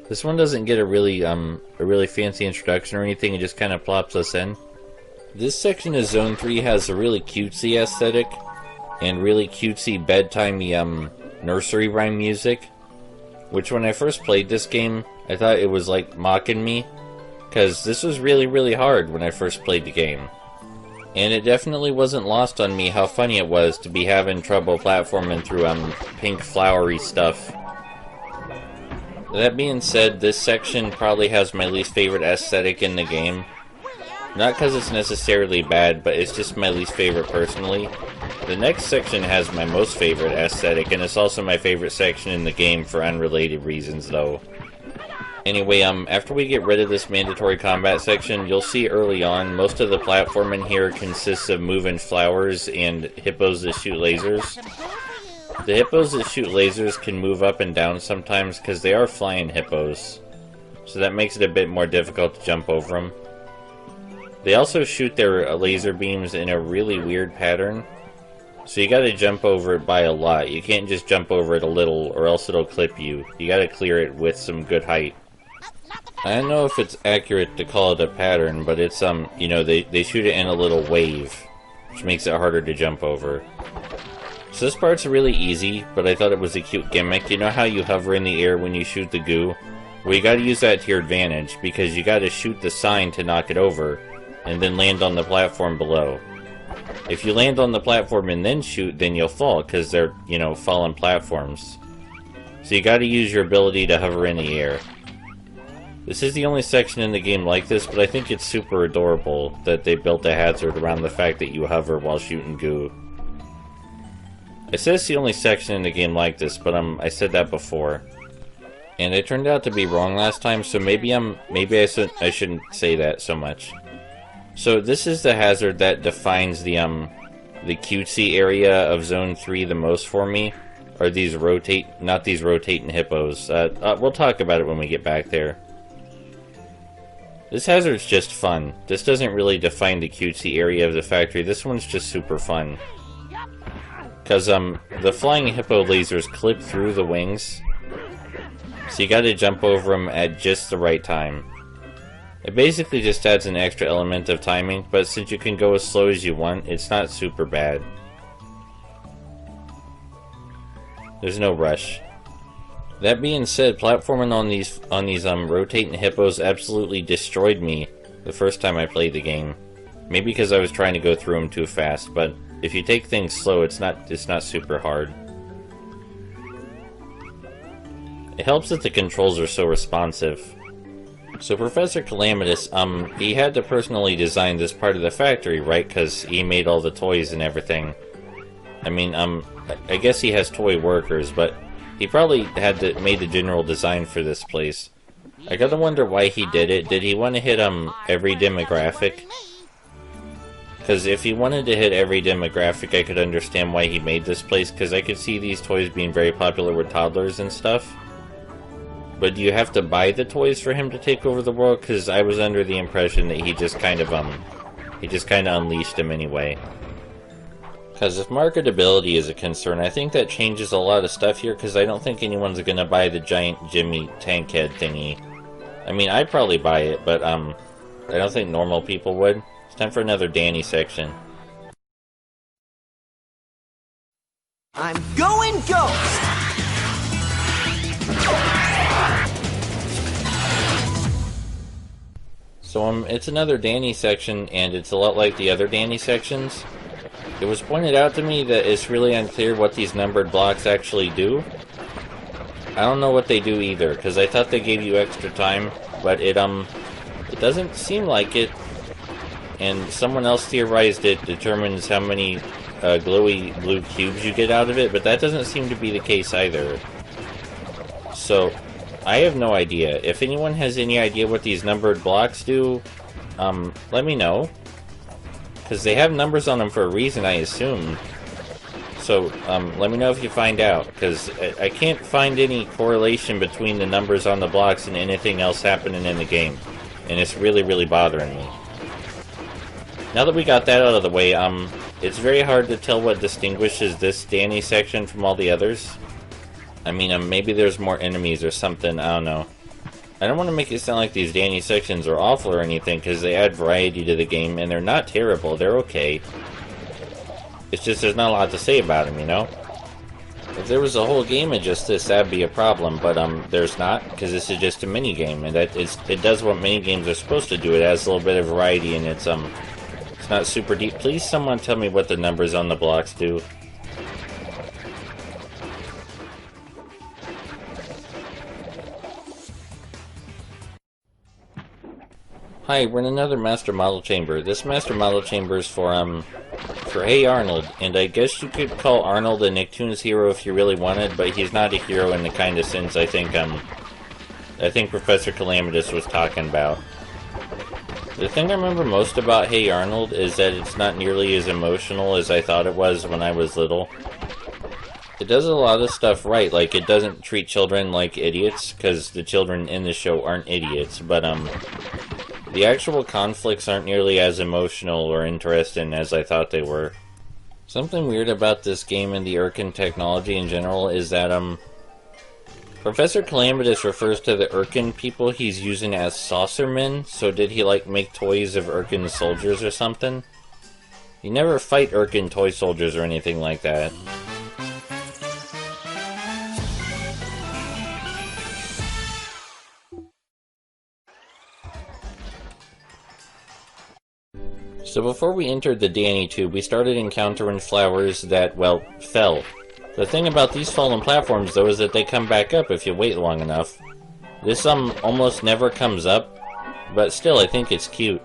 This one doesn't get a really fancy introduction or anything, it just kind of plops us in. This section of Zone 3 has a really cutesy aesthetic and really cutesy bedtimey nursery rhyme music, which when I first played this game, I thought it was like mocking me, because this was really hard when I first played the game. And it definitely wasn't lost on me how funny it was to be having trouble platforming through pink flowery stuff. That being said, this section probably has my least favorite aesthetic in the game. Not because it's necessarily bad, but it's just my least favorite personally. The next section has my most favorite aesthetic, and it's also my favorite section in the game for unrelated reasons though. Anyway, after we get rid of this mandatory combat section, you'll see early on, most of the platforming here consists of moving flowers and hippos that shoot lasers. The hippos that shoot lasers can move up and down sometimes because they are flying hippos, so that makes it a bit more difficult to jump over them. They also shoot their laser beams in a really weird pattern, so you gotta jump over it by a lot. You can't just jump over it a little or else it'll clip you. You gotta clear it with some good height. I don't know if it's accurate to call it a pattern, but it's, you know, they shoot it in a little wave, which makes it harder to jump over. So this part's really easy, but I thought it was a cute gimmick. You know how you hover in the air when you shoot the goo? Well, you gotta use that to your advantage, because you gotta shoot the sign to knock it over, and then land on the platform below. If you land on the platform and then shoot, then you'll fall, because they're, you know, fallen platforms. So you gotta use your ability to hover in the air. This is the only section in the game like this, but I think it's super adorable that they built a hazard around the fact that you hover while shooting goo. I said it's the only section in the game like this, but I said that before. And it turned out to be wrong last time, so maybe I shouldn't say that so much. So this is the hazard that defines the cutesy area of Zone 3 the most for me. Are these not these rotating hippos. We'll talk about it when we get back there. This hazard's just fun. This doesn't really define the cutesy area of the factory. This one's just super fun. Because the flying hippo lasers clip through the wings. So you gotta jump over them at just the right time. It basically just adds an extra element of timing, but since you can go as slow as you want, it's not super bad. There's no rush. That being said, platforming on these rotating hippos absolutely destroyed me the first time I played the game. Maybe because I was trying to go through them too fast, but if you take things slow, it's not super hard. It helps that the controls are so responsive. So Professor Calamitous, he had to personally design this part of the factory, right? Because he made all the toys and everything. I mean, I guess he has toy workers, but he probably made the general design for this place. I gotta wonder why he did it. Did he want to hit every demographic? Because if he wanted to hit every demographic, I could understand why he made this place, because I could see these toys being very popular with toddlers and stuff. But do you have to buy the toys for him to take over the world? Because I was under the impression that he just kind of unleashed them anyway. Because if marketability is a concern, I think that changes a lot of stuff here, because I don't think anyone's going to buy the giant Jimmy tank head thingy. I mean, I'd probably buy it, but I don't think normal people would. It's time for another Danny section. I'm going ghost! So it's another Danny section, and it's a lot like the other Danny sections. It was pointed out to me that it's really unclear what these numbered blocks actually do. I don't know what they do either, because I thought they gave you extra time, but it doesn't seem like it. And someone else theorized it determines how many glowy blue cubes you get out of it, but that doesn't seem to be the case either. So, I have no idea. If anyone has any idea what these numbered blocks do, let me know. Because they have numbers on them for a reason, I assume. So, let me know if you find out. Because I can't find any correlation between the numbers on the blocks and anything else happening in the game. And it's really, really bothering me. Now that we got that out of the way, it's very hard to tell what distinguishes this Danny section from all the others. I mean, maybe there's more enemies or something, I don't know. I don't want to make it sound like these Danny sections are awful or anything, because they add variety to the game, and they're not terrible, they're okay. It's just there's not a lot to say about them, you know? If there was a whole game of just this, that'd be a problem, but there's not, because this is just a mini-game, and it does what mini-games are supposed to do. It adds a little bit of variety, and it's not super deep. Please someone tell me what the numbers on the blocks do. Hi, we're in another Master Model Chamber. This Master Model Chamber is for Hey Arnold, and I guess you could call Arnold a Nicktoons hero if you really wanted, but he's not a hero in the kind of sense I think Professor Calamitous was talking about. The thing I remember most about Hey Arnold is that it's not nearly as emotional as I thought it was when I was little. It does a lot of stuff right, like it doesn't treat children like idiots, because the children in the show aren't idiots, but the actual conflicts aren't nearly as emotional or interesting as I thought they were. Something weird about this game and the Irken technology in general is that, Professor Calamitous refers to the Irken people he's using as saucermen, so did he, like, make toys of Irken soldiers or something? You never fight Irken toy soldiers or anything like that. So before we entered the Danny tube, we started encountering flowers that, well, fell. The thing about these fallen platforms, though, is that they come back up if you wait long enough. This, almost never comes up, but still, I think it's cute.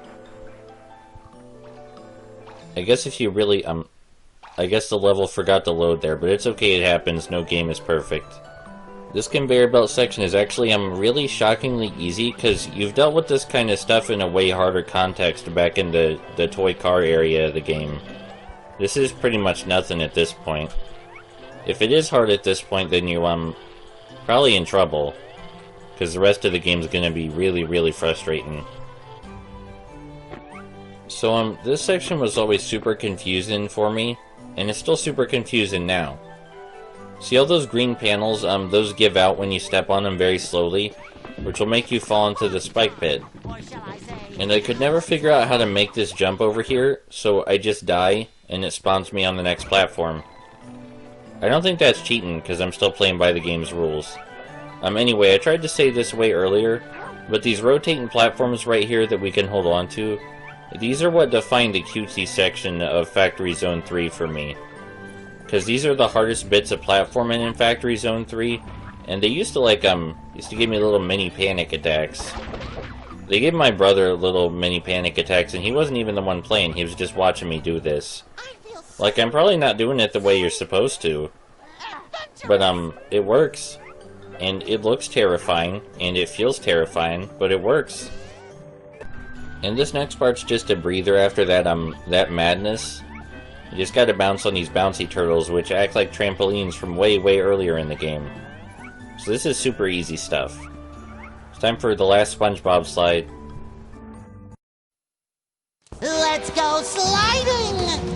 I guess if you really, I guess the level forgot to load there, but it's okay, it happens, no game is perfect. This conveyor belt section is actually really shockingly easy, because you've dealt with this kind of stuff in a way harder context back in the toy car area of the game. This is pretty much nothing at this point. If it is hard at this point, then you're probably in trouble, because the rest of the game is going to be really, really frustrating. So, this section was always super confusing for me, and it's still super confusing now. See all those green panels? Those give out when you step on them very slowly, which will make you fall into the spike pit. And I could never figure out how to make this jump over here, so I just die, and it spawns me on the next platform. I don't think that's cheating, because I'm still playing by the game's rules. Anyway, I tried to say this way earlier, but these rotating platforms right here that we can hold on to, these are what define the cutesy section of Factory Zone 3 for me. Because these are the hardest bits of platforming in Factory Zone 3, and they used to give me little mini panic attacks. They gave my brother little mini panic attacks, and he wasn't even the one playing, he was just watching me do this. Like, I'm probably not doing it the way you're supposed to, but it works. And it looks terrifying, and it feels terrifying, but it works. And this next part's just a breather after that madness. You just gotta bounce on these bouncy turtles, which act like trampolines from way, way earlier in the game. So this is super easy stuff. It's time for the last SpongeBob slide. Let's go sliding!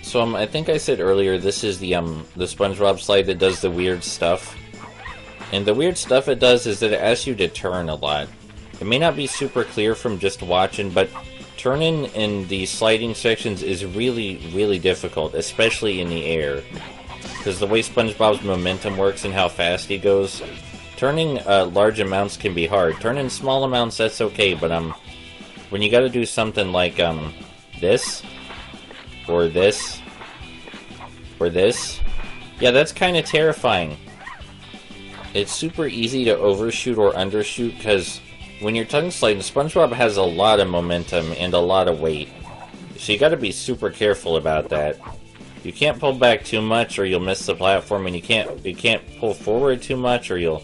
So I think I said earlier this is the SpongeBob slide that does the weird stuff. And the weird stuff it does is that it asks you to turn a lot. It may not be super clear from just watching, but turning in the sliding sections is really, really difficult, especially in the air. Because the way SpongeBob's momentum works and how fast he goes, turning large amounts can be hard. Turning small amounts, that's okay, but when you gotta do something like this, or this, or this, yeah, that's kind of terrifying. It's super easy to overshoot or undershoot, because when you're tongue sliding, SpongeBob has a lot of momentum and a lot of weight. So you gotta be super careful about that. You can't pull back too much or you'll miss the platform, and you can't pull forward too much or you'll...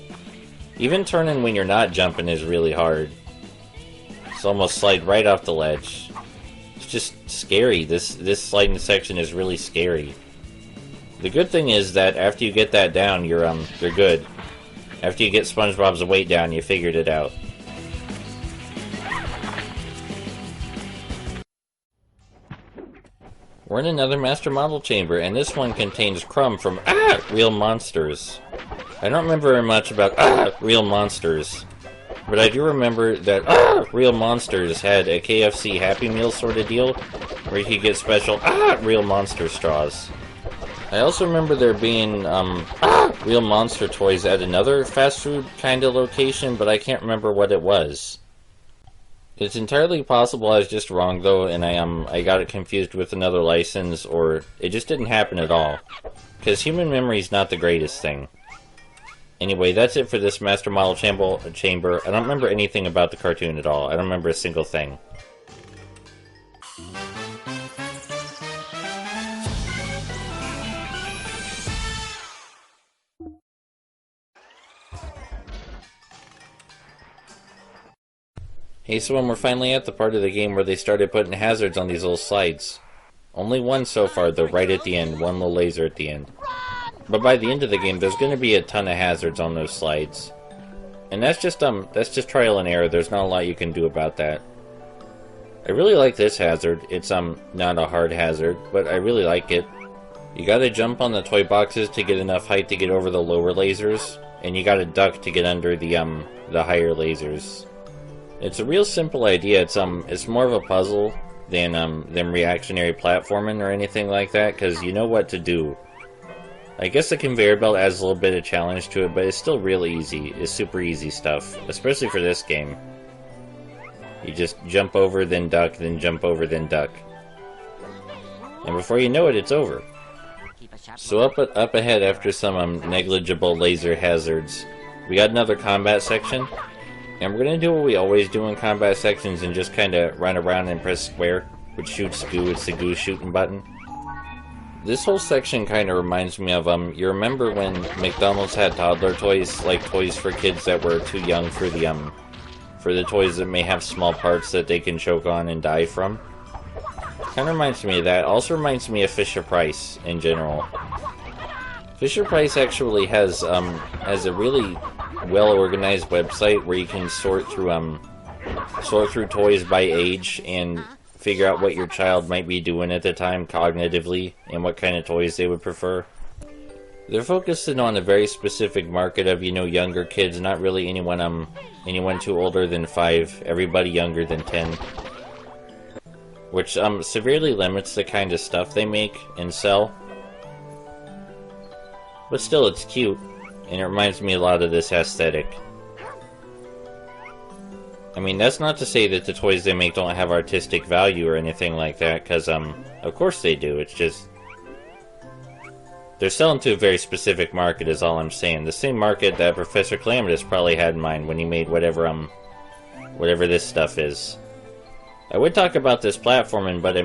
Even turning when you're not jumping is really hard. It's almost slide right off the ledge. It's just scary. This sliding section is really scary. The good thing is that after you get that down, you're good. After you get SpongeBob's weight down, you figured it out. We're in another Master Model Chamber, and this one contains Crumb from Real Monsters. I don't remember very much about Real Monsters, but I do remember that Real Monsters had a KFC Happy Meal sort of deal, where you could get special Real Monster straws. I also remember there being Real Monster toys at another fast food kind of location, but I can't remember what it was. It's entirely possible I was just wrong though, and I got it confused with another license, or it just didn't happen at all. Because human memory is not the greatest thing. Anyway, that's it for this Master Model Chamber. I don't remember anything about the cartoon at all. I don't remember a single thing. Hey, so we're finally at the part of the game where they started putting hazards on these little slides. Only one so far, though, right at the end. One little laser at the end. But by the end of the game, there's going to be a ton of hazards on those slides. And that's just trial and error. There's not a lot you can do about that. I really like this hazard. It's not a hard hazard, but I really like it. You gotta jump on the toy boxes to get enough height to get over the lower lasers, and you gotta duck to get under the higher lasers. It's a real simple idea. It's more of a puzzle than reactionary platforming or anything like that, because you know what to do. I guess the conveyor belt adds a little bit of challenge to it, but it's still real easy. It's super easy stuff, especially for this game. You just jump over, then duck, then jump over, then duck. And before you know it, it's over. So up ahead, after some negligible laser hazards, we got another combat section. And we're going to do what we always do in combat sections and just kind of run around and press square, which shoots goo. It's the goo shooting button. This whole section kind of reminds me of, you remember when McDonald's had toddler toys, like toys for kids that were too young for the toys that may have small parts that they can choke on and die from? Kind of reminds me of that. Also reminds me of Fisher-Price in general. Fisher-Price actually has a really well-organized website where you can sort through toys by age and figure out what your child might be doing at the time cognitively and what kind of toys they would prefer. They're focusing on a very specific market of, you know, younger kids, not really anyone too older than 5, everybody younger than 10. Which severely limits the kind of stuff they make and sell. But still, it's cute, and it reminds me a lot of this aesthetic. I mean, that's not to say that the toys they make don't have artistic value or anything like that, because, of course they do. It's just they're selling to a very specific market is all I'm saying. The same market that Professor Calamitous probably had in mind when he made whatever this stuff is. I would talk about this platforming, but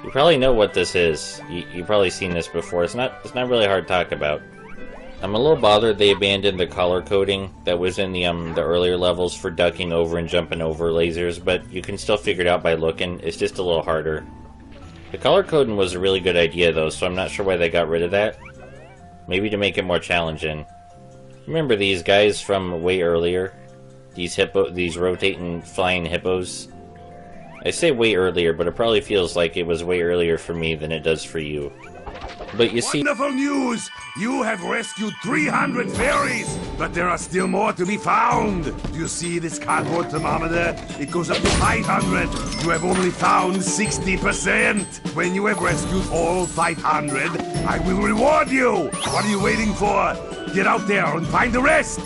you probably know what this is. You've probably seen this before. It's not really hard to talk about. I'm a little bothered they abandoned the color coding that was in the earlier levels for ducking over and jumping over lasers, but you can still figure it out by looking. It's just a little harder. The color coding was a really good idea though, so I'm not sure why they got rid of that. Maybe to make it more challenging. Remember these guys from way earlier? These rotating flying hippos? I say way earlier, but it probably feels like it was way earlier for me than it does for you. But you see... Wonderful news! You have rescued 300 fairies, but there are still more to be found. Do you see this cardboard thermometer? It goes up to 500. You have only found 60%. When you have rescued all 500, I will reward you. What are you waiting for? Get out there and find the rest.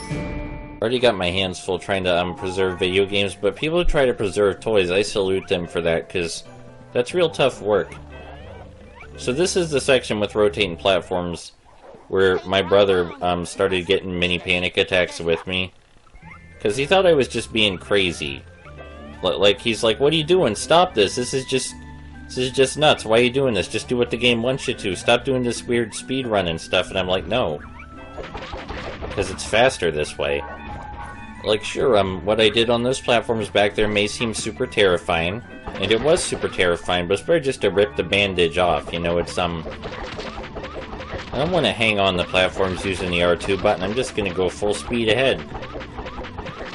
Already got my hands full trying to preserve video games, but people who try to preserve toys, I salute them for that, because that's real tough work. So this is the section with rotating platforms where my brother started getting mini panic attacks with me, because he thought I was just being crazy. Like, he's like, what are you doing? Stop this. This is just nuts. Why are you doing this? Just do what the game wants you to. Stop doing this weird speed run and stuff. And I'm like, no. Because it's faster this way. Like, sure, what I did on those platforms back there may seem super terrifying, and it was super terrifying, but it's better just to rip the bandage off, you know, it's, I don't want to hang on the platforms using the R2 button, I'm just gonna go full speed ahead.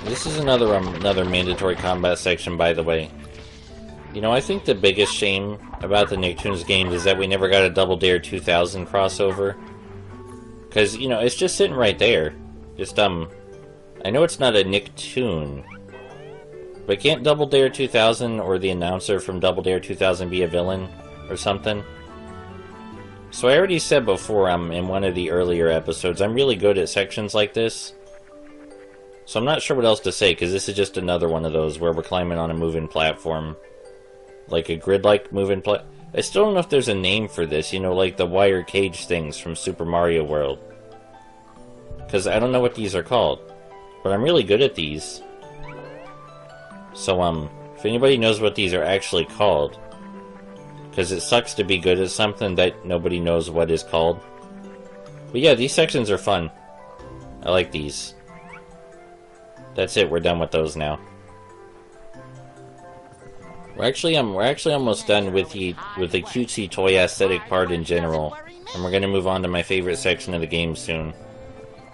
This is another mandatory combat section, by the way. You know, I think the biggest shame about the Nicktoons games is that we never got a Double Dare 2000 crossover. Because, you know, it's just sitting right there. Just, I know it's not a Nicktoon, but can't Double Dare 2000 or the announcer from Double Dare 2000 be a villain or something? So I already said before, in one of the earlier episodes, I'm really good at sections like this. So I'm not sure what else to say, because this is just another one of those where we're climbing on a moving platform. Like a grid-like moving platform. I still don't know if there's a name for this, you know, like the wire cage things from Super Mario World. Because I don't know what these are called. But I'm really good at these. So, if anybody knows what these are actually called, because it sucks to be good at something that nobody knows what is called. But yeah, these sections are fun. I like these. That's it, we're done with those now. We're actually almost done with the cutesy toy aesthetic part in general, and we're gonna move on to my favorite section of the game soon.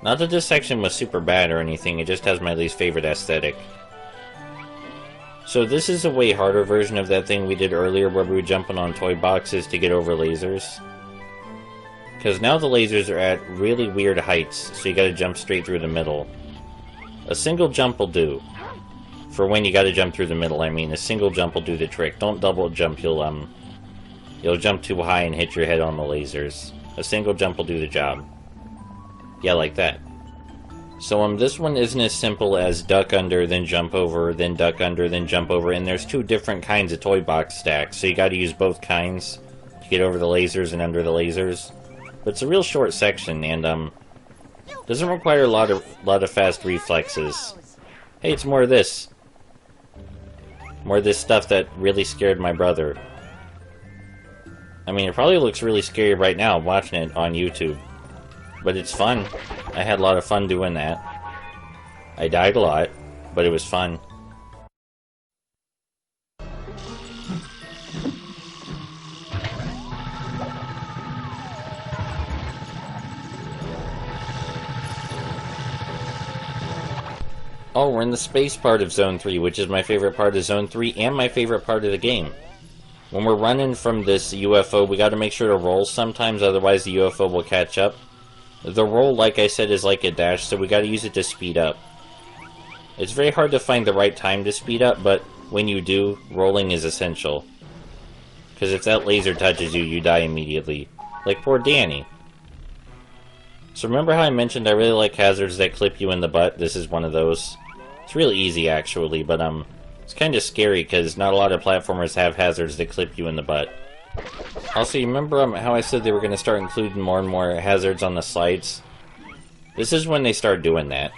Not that this section was super bad or anything, it just has my least favorite aesthetic. So this is a way harder version of that thing we did earlier where we were jumping on toy boxes to get over lasers. Because now the lasers are at really weird heights, so you gotta jump straight through the middle. A single jump will do. For when you gotta jump through the middle, I mean, a single jump will do the trick. Don't double jump, you'll jump too high and hit your head on the lasers. A single jump will do the job. Yeah, like that. So, this one isn't as simple as duck under, then jump over, then duck under, then jump over, and there's two different kinds of toy box stacks, so you gotta use both kinds to get over the lasers and under the lasers. But it's a real short section, and, Doesn't require a lot of fast reflexes. Hey, it's more of this. More of this stuff that really scared my brother. I mean, it probably looks really scary right now watching it on YouTube. But it's fun. I had a lot of fun doing that. I died a lot, but it was fun. Oh, we're in the space part of Zone 3, which is my favorite part of Zone 3 and my favorite part of the game. When we're running from this UFO, we gotta make sure to roll sometimes, otherwise the UFO will catch up. The roll, like I said, is like a dash, so we gotta use it to speed up. It's very hard to find the right time to speed up, but when you do, rolling is essential. Because if that laser touches you, you die immediately. Like poor Danny. So remember how I mentioned I really like hazards that clip you in the butt? This is one of those. It's really easy, actually, but it's kind of scary because not a lot of platformers have hazards that clip you in the butt. Also, you remember how I said they were going to start including more and more hazards on the slides? This is when they start doing that.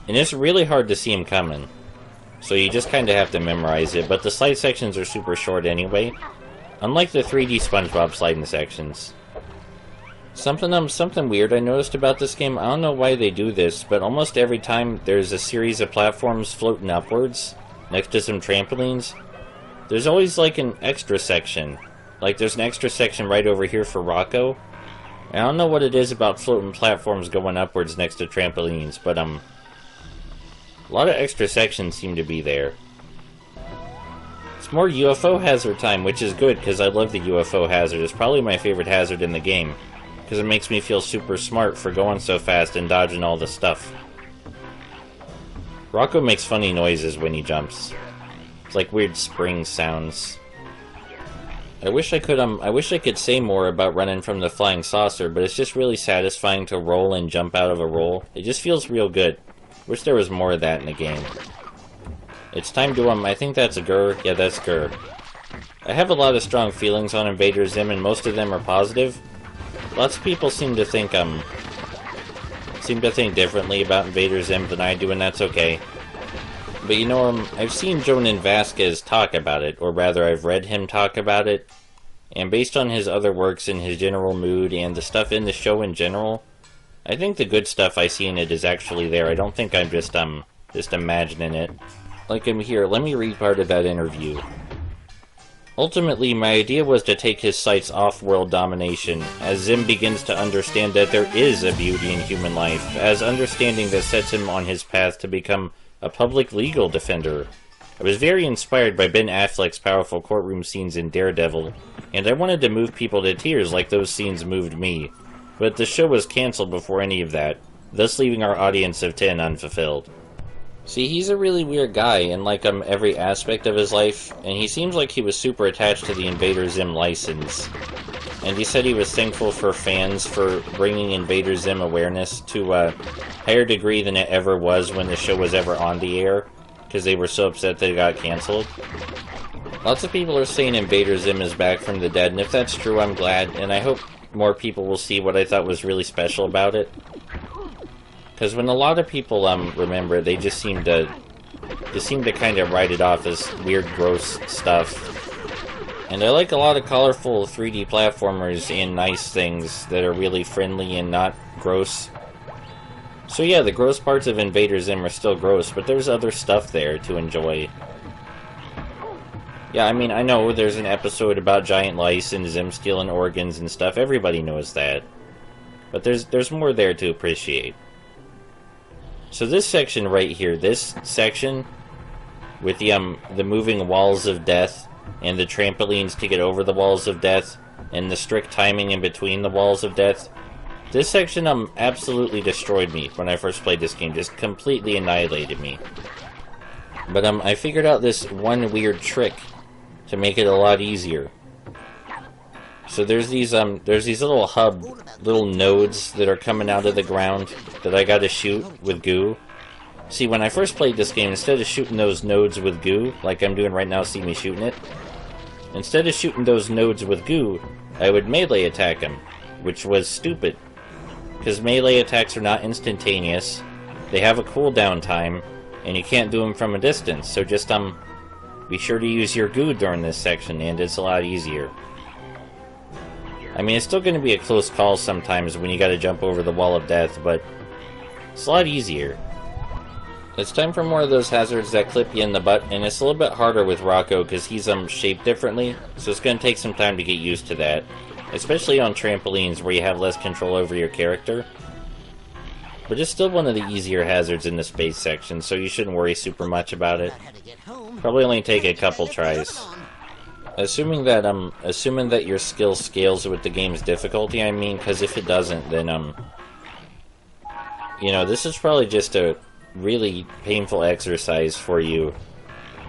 And it's really hard to see them coming. So you just kind of have to memorize it, but the slide sections are super short anyway. Unlike the 3D SpongeBob sliding sections. Something weird I noticed about this game, I don't know why they do this, but almost every time there's a series of platforms floating upwards, next to some trampolines, there's always like an extra section. Like there's an extra section right over here for Rocco. And I don't know what it is about floating platforms going upwards next to trampolines, but a lot of extra sections seem to be there. It's more UFO hazard time, which is good because I love the UFO hazard. It's probably my favorite hazard in the game. Because it makes me feel super smart for going so fast and dodging all the stuff. Rocco makes funny noises when he jumps. It's like weird spring sounds. I wish I could say more about running from the flying saucer, but it's just really satisfying to roll and jump out of a roll. It just feels real good. Wish there was more of that in the game. It's time to, I think that's a Gur. Yeah, that's Gur. I have a lot of strong feelings on Invader Zim, and most of them are positive. Lots of people seem to think differently about Invader Zim than I do, and that's okay. But you know, I've seen Jonan Vasquez talk about it, or rather I've read him talk about it, and based on his other works and his general mood and the stuff in the show in general, I think the good stuff I see in it is actually there. I don't think I'm just imagining it. Like I'm here, let me read part of that interview. Ultimately, my idea was to take his sights off world domination, as Zim begins to understand that there is a beauty in human life, as understanding that sets him on his path to become a public legal defender. I was very inspired by Ben Affleck's powerful courtroom scenes in Daredevil, and I wanted to move people to tears like those scenes moved me. But the show was cancelled before any of that, thus leaving our audience of 10 unfulfilled. See, he's a really weird guy in, like, every aspect of his life, and he seems like he was super attached to the Invader Zim license. And he said he was thankful for fans for bringing Invader Zim awareness to a higher degree than it ever was when the show was ever on the air, because they were so upset that it got cancelled. Lots of people are saying Invader Zim is back from the dead, and if that's true, I'm glad, and I hope more people will see what I thought was really special about it. Because when a lot of people remember, they just seem to kind of write it off as weird, gross stuff. And I like a lot of colorful 3D platformers and nice things that are really friendly and not gross. So yeah, the gross parts of Invader Zim are still gross, but there's other stuff there to enjoy. Yeah, I mean, I know there's an episode about giant lice and Zim stealing organs and stuff. Everybody knows that. But there's more there to appreciate. So this section right here, this section with the moving walls of death and the trampolines to get over the walls of death and the strict timing in between the walls of death, this section absolutely destroyed me when I first played this game, just completely annihilated me. But I figured out this one weird trick to make it a lot easier. So there's these little nodes that are coming out of the ground that I gotta shoot with goo. See, when I first played this game, instead of shooting those nodes with goo, like I'm doing right now, see me shooting it, instead of shooting those nodes with goo, I would melee attack them, which was stupid. because melee attacks are not instantaneous, they have a cooldown time, and you can't do them from a distance, so just, be sure to use your goo during this section, and it's a lot easier. I mean, it's still going to be a close call sometimes when you gotta jump over the wall of death, but it's a lot easier. It's time for more of those hazards that clip you in the butt, and it's a little bit harder with Rocco because he's shaped differently, so it's going to take some time to get used to that. Especially on trampolines where you have less control over your character. But it's still one of the easier hazards in the space section, so you shouldn't worry super much about it. Probably only take a couple tries. Assuming that your skill scales with the game's difficulty, I mean, because if it doesn't, then, you know, this is probably just a really painful exercise for you,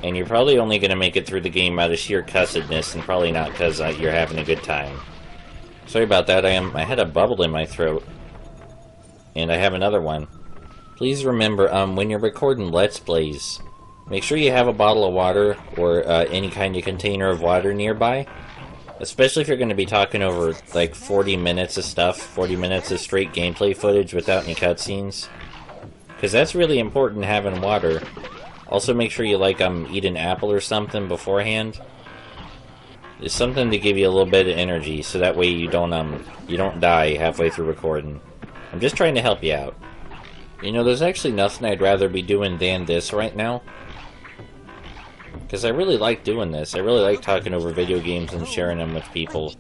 and you're probably only going to make it through the game out of sheer cussedness, and probably not because you're having a good time. Sorry about that, I had a bubble in my throat. And I have another one. Please remember, when you're recording Let's Plays, make sure you have a bottle of water, or any kind of container of water nearby. Especially if you're going to be talking over, like, 40 minutes of stuff, 40 minutes of straight gameplay footage without any cutscenes. Because that's really important, having water. Also make sure you, like, eat an apple or something beforehand. It's something to give you a little bit of energy, so that way you don't die halfway through recording. I'm just trying to help you out. You know, there's actually nothing I'd rather be doing than this right now. Because I really like doing this. I really like talking over video games and sharing them with people.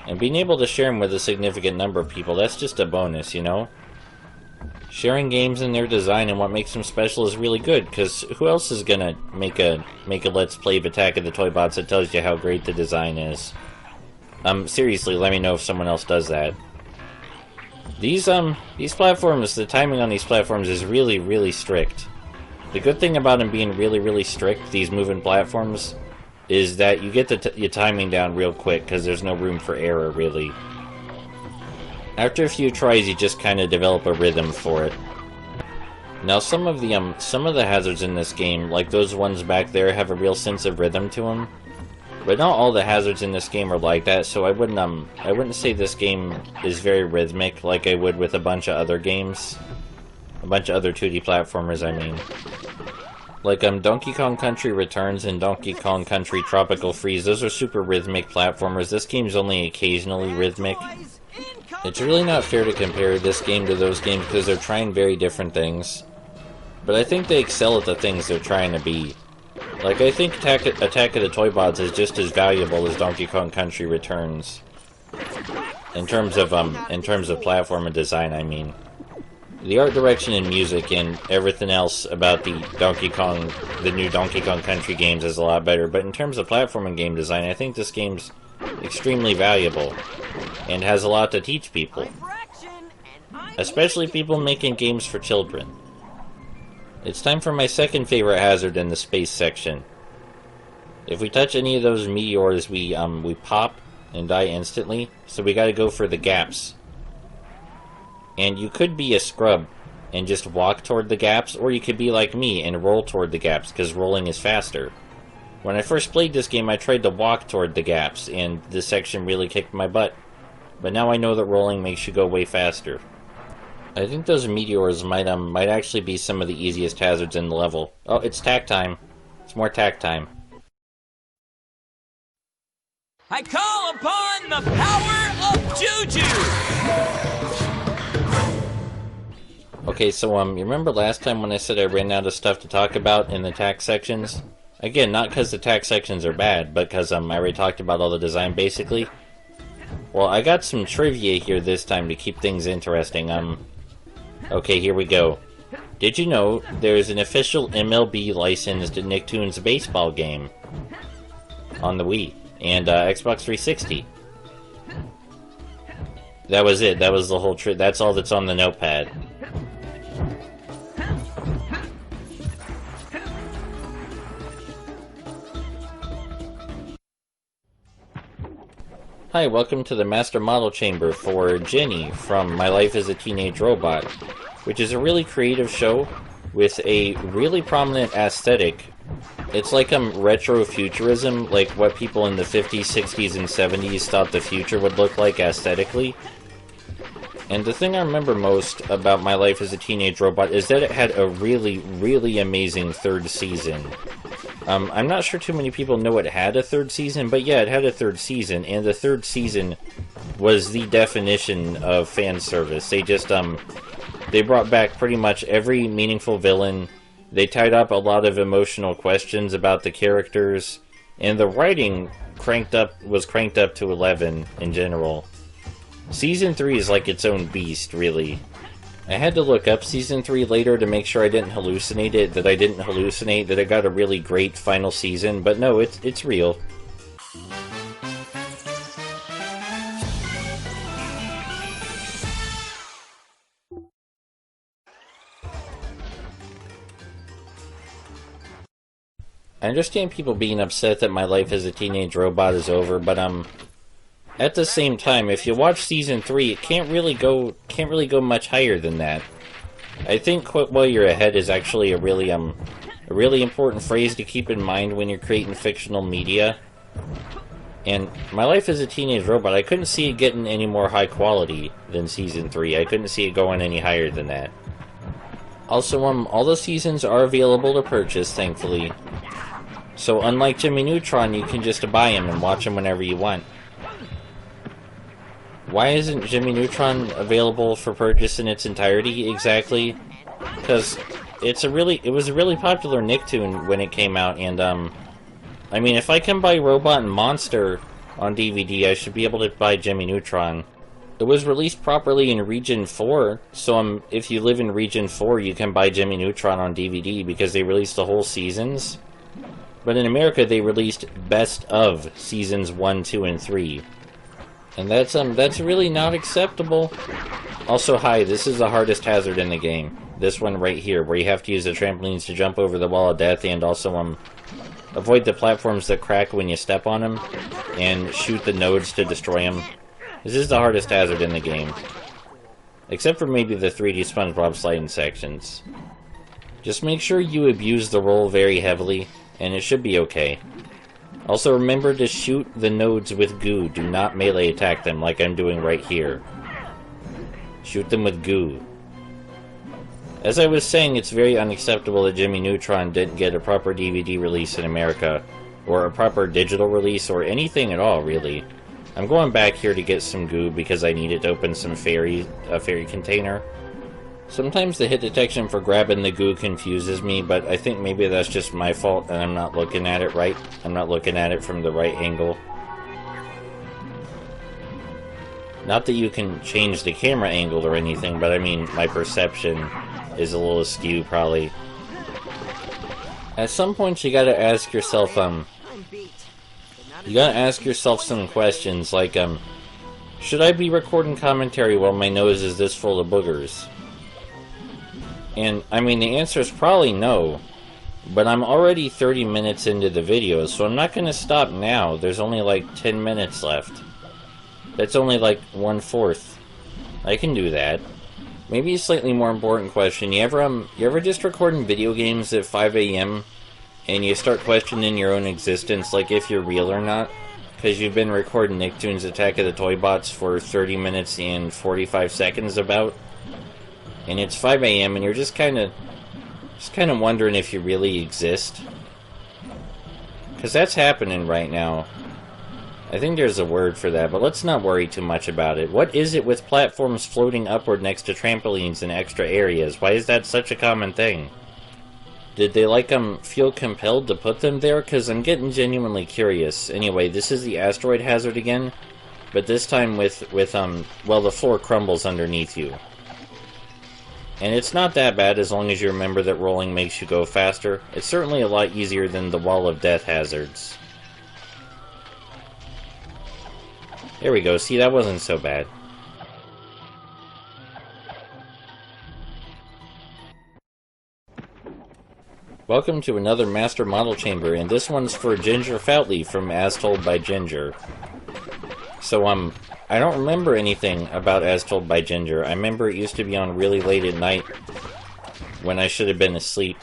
And being able to share them with a significant number of people, that's just a bonus, you know? Sharing games and their design and what makes them special is really good, because who else is gonna make a Let's Play of Attack of the Toybots that tells you how great the design is? Seriously, let me know if someone else does that. These platforms, the timing on these platforms is really, really strict. The good thing about them being really, really strict, these moving platforms, is that you get your timing down real quick, because there's no room for error, really. After a few tries, you just kind of develop a rhythm for it. Now, some of the hazards in this game, like those ones back there, have a real sense of rhythm to them. But not all the hazards in this game are like that, so I wouldn't say this game is very rhythmic like I would with a bunch of other games. A bunch of other 2D platformers, I mean. Like, Donkey Kong Country Returns and Donkey Kong Country Tropical Freeze, those are super rhythmic platformers. This game's only occasionally rhythmic. It's really not fair to compare this game to those games because they're trying very different things. But I think they excel at the things they're trying to be. Like, I think Attack of the Toybots is just as valuable as Donkey Kong Country Returns. In terms of platform and design, I mean. The art direction and music and everything else about the new Donkey Kong Country games is a lot better, but in terms of platform and game design, I think this game's extremely valuable and has a lot to teach people. Especially people making games for children. It's time for my second favorite hazard in the space section. If we touch any of those meteors, we pop and die instantly, so we gotta go for the gaps. And you could be a scrub and just walk toward the gaps, or you could be like me and roll toward the gaps, because rolling is faster. When I first played this game, I tried to walk toward the gaps, and this section really kicked my butt. But now I know that rolling makes you go way faster. I think those meteors might actually be some of the easiest hazards in the level. Oh, it's tack time. It's more tack time. I call upon the power of Juju! Okay, so, you remember last time when I said I ran out of stuff to talk about in the tack sections? Again, not because the tack sections are bad, but because, I already talked about all the design, basically. Well, I got some trivia here this time to keep things interesting, Okay, here we go. Did you know there's an official MLB licensed Nicktoons baseball game on the Wii and Xbox 360? That was it. That was the whole that's all that's on the notepad. Hi, welcome to the Master Model Chamber for Jenny from My Life as a Teenage Robot, which is a really creative show with a really prominent aesthetic. It's like retro-futurism, like what people in the 50s, 60s, and 70s thought the future would look like aesthetically. And the thing I remember most about My Life as a Teenage Robot is that it had a really, really amazing third season. I'm not sure too many people know it had a third season, but yeah, it had a third season, and the third season was the definition of fan service. They just, they brought back pretty much every meaningful villain. They tied up a lot of emotional questions about the characters, and the writing was cranked up to 11 in general. Season 3 is like its own beast, really. I had to look up Season 3 later to make sure I didn't hallucinate it, that it got a really great final season, but no, it's real. I understand people being upset that My Life as a Teenage Robot is over, but at the same time, if you watch Season 3, it can't really go much higher than that. I think "quit while you're ahead" is actually a really important phrase to keep in mind when you're creating fictional media. And My Life as a Teenage Robot, I couldn't see it getting any more high quality than Season 3. I couldn't see it going any higher than that. Also, all the seasons are available to purchase, thankfully. So unlike Jimmy Neutron, you can just buy them and watch them whenever you want. Why isn't Jimmy Neutron available for purchase in its entirety exactly? Because it was a really popular Nicktoon when it came out, and I mean, if I can buy Robot and Monster on DVD, I should be able to buy Jimmy Neutron. It was released properly in Region 4, so if you live in Region 4, you can buy Jimmy Neutron on DVD because they released the whole seasons. But in America, they released best of Seasons 1, 2, and 3. And that's really not acceptable. Also, hi, this is the hardest hazard in the game. This one right here, where you have to use the trampolines to jump over the wall of death, and also avoid the platforms that crack when you step on them, and shoot the nodes to destroy them. This is the hardest hazard in the game. Except for maybe the 3D SpongeBob sliding sections. Just make sure you abuse the roll very heavily, and it should be okay. Also, remember to shoot the nodes with goo. Do not melee attack them like I'm doing right here. Shoot them with goo. As I was saying, it's very unacceptable that Jimmy Neutron didn't get a proper DVD release in America, or a proper digital release, or anything at all, really. I'm going back here to get some goo because I need it to open a fairy container. Sometimes the hit detection for grabbing the goo confuses me, but I think maybe that's just my fault and I'm not looking at it right. I'm not looking at it from the right angle. Not that you can change the camera angle or anything, but I mean, my perception is a little askew, probably. At some point, you gotta ask yourself, some questions, like, should I be recording commentary while my nose is this full of boogers? And, I mean, the answer is probably no, but I'm already 30 minutes into the video, so I'm not gonna stop now. There's only like 10 minutes left. That's only like 1/4. I can do that. Maybe a slightly more important question. You ever just recording video games at 5 AM and you start questioning your own existence, like if you're real or not? Because you've been recording Nicktoons Attack of the Toybots for 30 minutes and 45 seconds about. And it's 5 AM and you're just kind of wondering if you really exist. Because that's happening right now. I think there's a word for that, but let's not worry too much about it. What is it with platforms floating upward next to trampolines in extra areas? Why is that such a common thing? Did they, feel compelled to put them there? Because I'm getting genuinely curious. Anyway, this is the asteroid hazard again, but this time with the floor crumbles underneath you. And it's not that bad as long as you remember that rolling makes you go faster. It's certainly a lot easier than the wall of death hazards. There we go, see, that wasn't so bad. Welcome to another Master Model Chamber, and this one's for Ginger Foutley from As Told by Ginger. So, I don't remember anything about As Told by Ginger. I remember it used to be on really late at night, when I should have been asleep.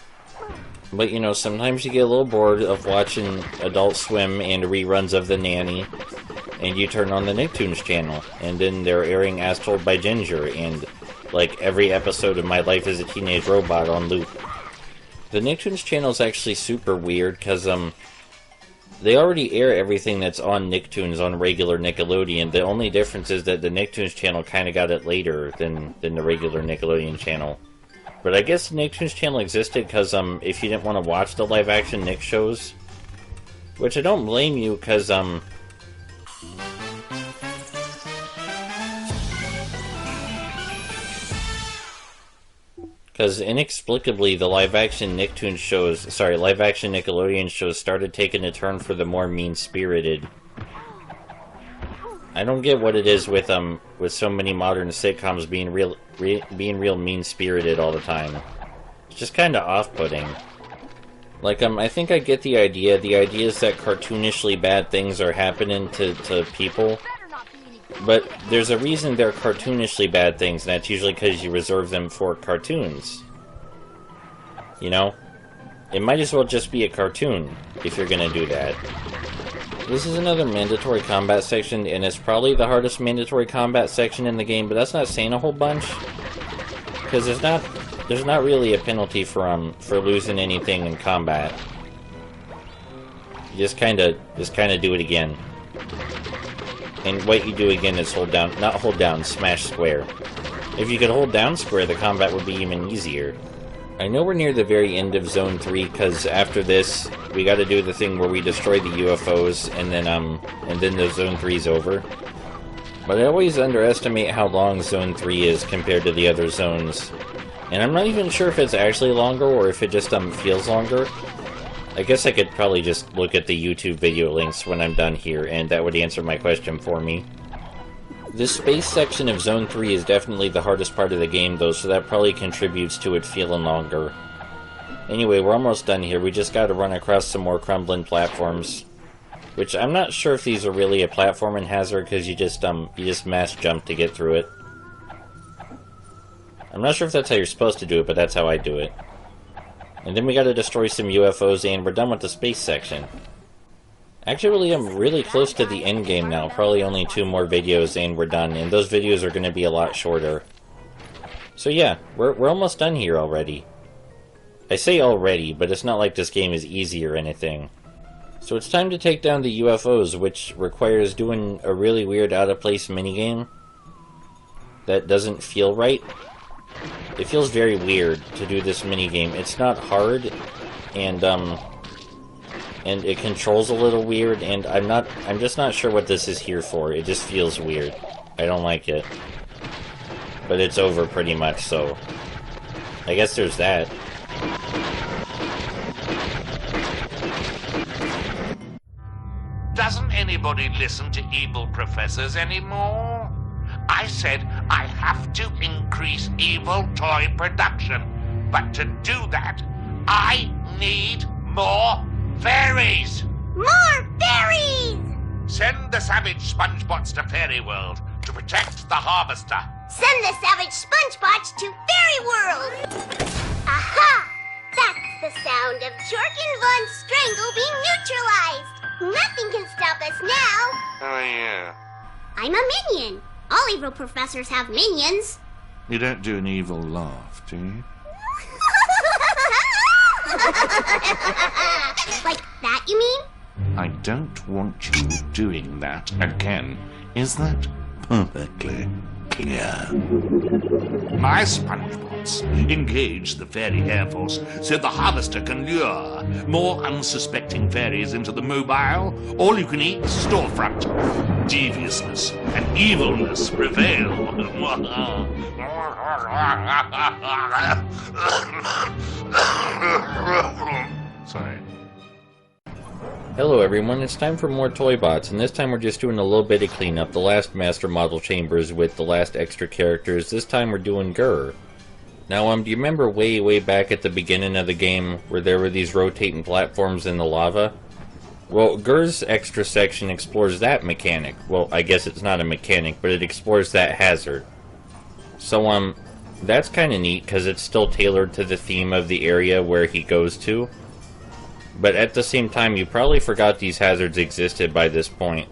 But, you know, sometimes you get a little bored of watching Adult Swim and reruns of The Nanny, and you turn on the Nicktoons channel, and then they're airing As Told by Ginger, and like every episode of My Life as a Teenage Robot on loop. The Nicktoons channel is actually super weird, because they already air everything that's on Nicktoons on regular Nickelodeon. The only difference is that the Nicktoons channel kind of got it later than the regular Nickelodeon channel. But I guess the Nicktoons channel existed because if you didn't want to watch the live-action Nick shows, which I don't blame you, because inexplicably the live-action Nicktoons shows, live-action Nickelodeon shows started taking a turn for the more mean-spirited. I don't get what it is with so many modern sitcoms being real mean-spirited all the time. It's just kind of off-putting. Like, I think I get the idea. The idea is that cartoonishly bad things are happening to people. But there's a reason they're cartoonishly bad things, and that's usually because you reserve them for cartoons. You know? It might as well just be a cartoon, if you're gonna do that. This is another mandatory combat section, and it's probably the hardest mandatory combat section in the game, but that's not saying a whole bunch. Because there's not really a penalty for losing anything in combat. You just kinda do it again. And what you do again is smash square. If you could hold down square, the combat would be even easier. I know we're near the very end of Zone 3, because after this, we gotta do the thing where we destroy the UFOs, and then the Zone 3's over. But I always underestimate how long Zone 3 is compared to the other zones. And I'm not even sure if it's actually longer, or if it just feels longer. I guess I could probably just look at the YouTube video links when I'm done here, and that would answer my question for me. This space section of Zone 3 is definitely the hardest part of the game, though, so that probably contributes to it feeling longer. Anyway, we're almost done here. We just gotta run across some more crumbling platforms. Which, I'm not sure if these are really a platforming hazard, because you just mass jump to get through it. I'm not sure if that's how you're supposed to do it, but that's how I do it. And then we gotta destroy some UFOs, and we're done with the space section. Actually, I'm really close to the end game now. Probably only 2 more videos, and we're done. And those videos are gonna be a lot shorter. So yeah, we're almost done here already. I say already, but it's not like this game is easy or anything. So it's time to take down the UFOs, which requires doing a really weird out-of-place minigame that doesn't feel right. It feels very weird to do this minigame. It's not hard, and it controls a little weird, and I'm just not sure what this is here for. It just feels weird. I don't like it. But it's over pretty much, so I guess there's that. Doesn't anybody listen to evil professors anymore? I said I have to increase evil toy production. But to do that, I need more fairies! More fairies! Send the savage SpongeBots to Fairy World to protect the Harvester. Send the savage SpongeBots to Fairy World! Aha! That's the sound of Jorkin Von Strangle being neutralized! Nothing can stop us now! Oh, yeah. I'm a minion. All evil professors have minions. You don't do an evil laugh, do you? Like that, you mean? I don't want you doing that again. Is that perfectly clear? My SpongeBots engage the Fairy Air Force so the Harvester can lure more unsuspecting fairies into the mobile, all-you-can-eat storefront. Deviousness and evilness prevail. Sorry. Hello everyone, it's time for more Toybots, and this time we're just doing a little bit of cleanup. The last Master Model Chambers with the last extra characters. This time we're doing Grr. Now, do you remember way back at the beginning of the game where there were these rotating platforms in the lava? Well, Grr's extra section explores that mechanic. Well, I guess it's not a mechanic, but it explores that hazard. So, that's kind of neat, because it's still tailored to the theme of the area where he goes to. But at the same time, you probably forgot these hazards existed by this point.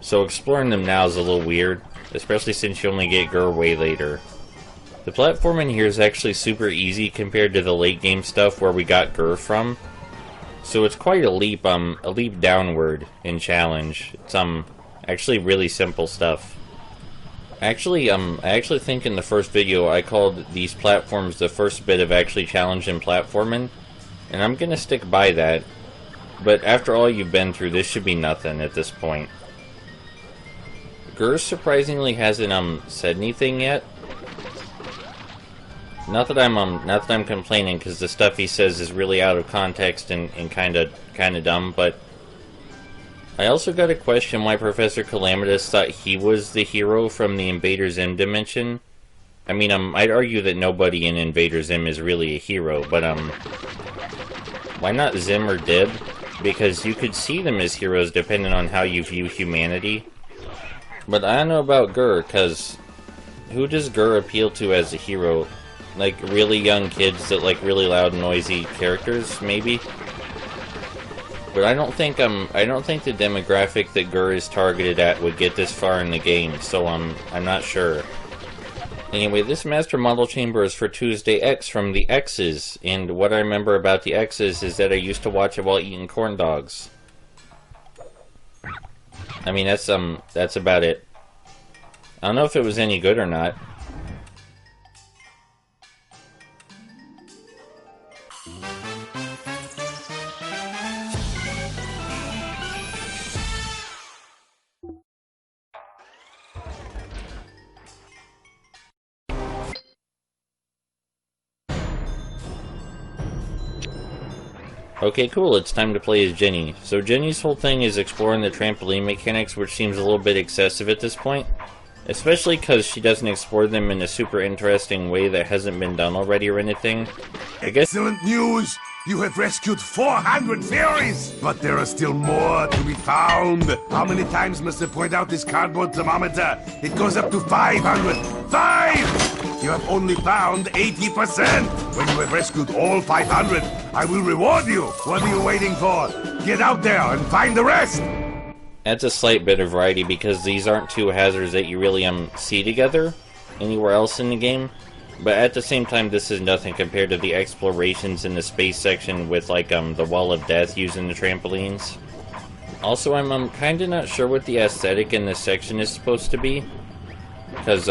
so exploring them now is a little weird, especially since you only get Gur way later. The platforming here is actually super easy compared to the late game stuff where we got Gur from, so it's quite a leap downward in challenge. It's actually really simple stuff. I actually think in the first video I called these platforms the first bit of actually challenge in platforming, and I'm gonna stick by that. But after all you've been through, this should be nothing at this point. Gur surprisingly hasn't said anything yet. Not that I'm complaining, because the stuff he says is really out of context and kind of dumb, but I also got a question why Professor Calamitous thought he was the hero from the Invader Zim dimension. I mean, I'd argue that nobody in Invader Zim is really a hero, but why not Zim or Dib? Because you could see them as heroes depending on how you view humanity. But I don't know about Gur, because who does Gur appeal to as a hero? Like, really young kids that like really loud, noisy characters, maybe? But I don't think the demographic that Gur is targeted at would get this far in the game, so I'm not sure. Anyway, this Master Model Chamber is for Tuesday X from the X's, and what I remember about the X's is that I used to watch it while eating corn dogs. I mean, that's about it. I don't know if it was any good or not. Okay, cool, it's time to play as Jenny. So Jenny's whole thing is exploring the trampoline mechanics, which seems a little bit excessive at this point. Especially because she doesn't explore them in a super interesting way that hasn't been done already or anything. Excellent news! You have rescued 400 fairies! But there are still more to be found! How many times must I point out this cardboard thermometer? It goes up to 500! 5! You have only found 80%! When you have rescued all 500, I will reward you! What are you waiting for? Get out there and find the rest! Adds a slight bit of variety because these aren't two hazards that you really see together anywhere else in the game. But at the same time, this is nothing compared to the explorations in the space section with like the Wall of Death using the trampolines. Also, I'm kinda not sure what the aesthetic in this section is supposed to be. Because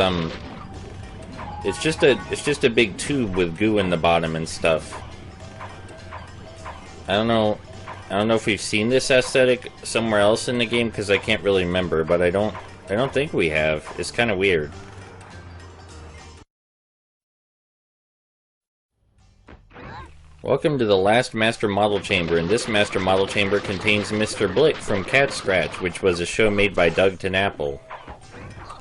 it's just a big tube with goo in the bottom and stuff. I don't know if we've seen this aesthetic somewhere else in the game because I can't really remember, but I don't think we have. It's kind of weird. Welcome to the last Master Model Chamber, and this Master Model Chamber contains Mr. Blick from Cat Scratch, which was a show made by Doug TenNapel.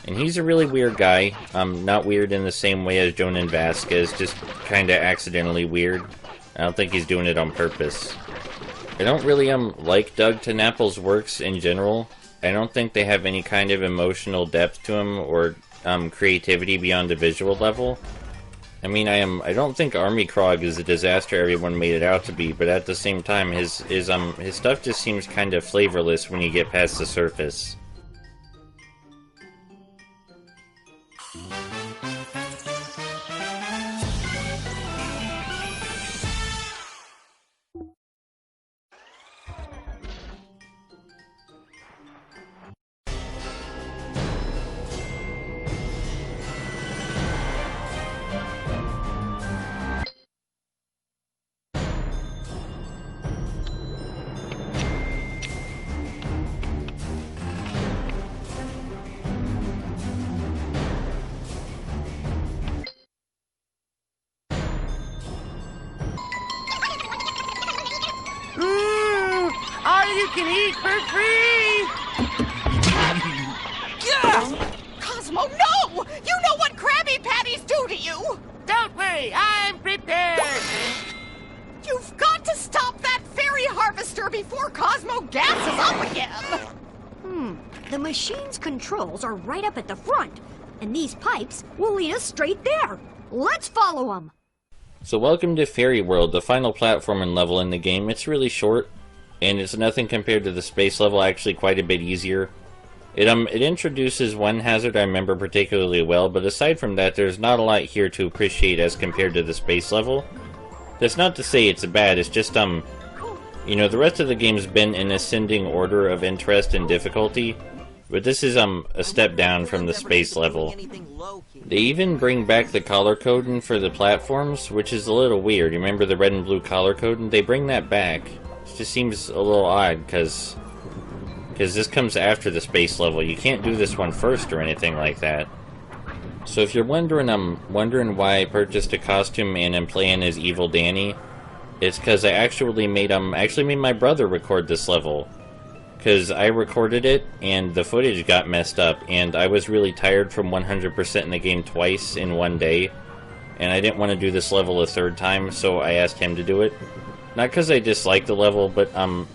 And he's a really weird guy. Not weird in the same way as Jonan Vasquez, just kinda accidentally weird. I don't think he's doing it on purpose. I don't really like Doug TenNapel's works in general. I don't think they have any kind of emotional depth to them or creativity beyond the visual level. I mean, I don't think Army Krog is the disaster everyone made it out to be, but at the same time, his stuff just seems kind of flavorless when you get past the surface. All you can eat for free! Cosmo, no! You know what Krabby Patties do to you! Don't worry, I'm prepared! You've got to stop that fairy harvester before Cosmo gasses up again! The machine's controls are right up at the front, and these pipes will lead us straight there. Let's follow them! So welcome to Fairy World, the final platforming level in the game. It's really short, and it's nothing compared to the space level, actually quite a bit easier. It introduces one hazard I remember particularly well, but aside from that, there's not a lot here to appreciate as compared to the space level. That's not to say it's bad, it's just, you know, the rest of the game's been in ascending order of interest and difficulty, but this is, a step down from the space level. They even bring back the color coding for the platforms, which is a little weird. You remember the red and blue color coding? They bring that back. It just seems a little odd, because this comes after the space level. You can't do this one first or anything like that. So if you're wondering why I purchased a costume and am playing as Evil Danny, it's because I actually made my brother record this level. Because I recorded it, and the footage got messed up, and I was really tired from 100% in the game twice in one day, and I didn't want to do this level a third time, so I asked him to do it. Not because I dislike the level, but,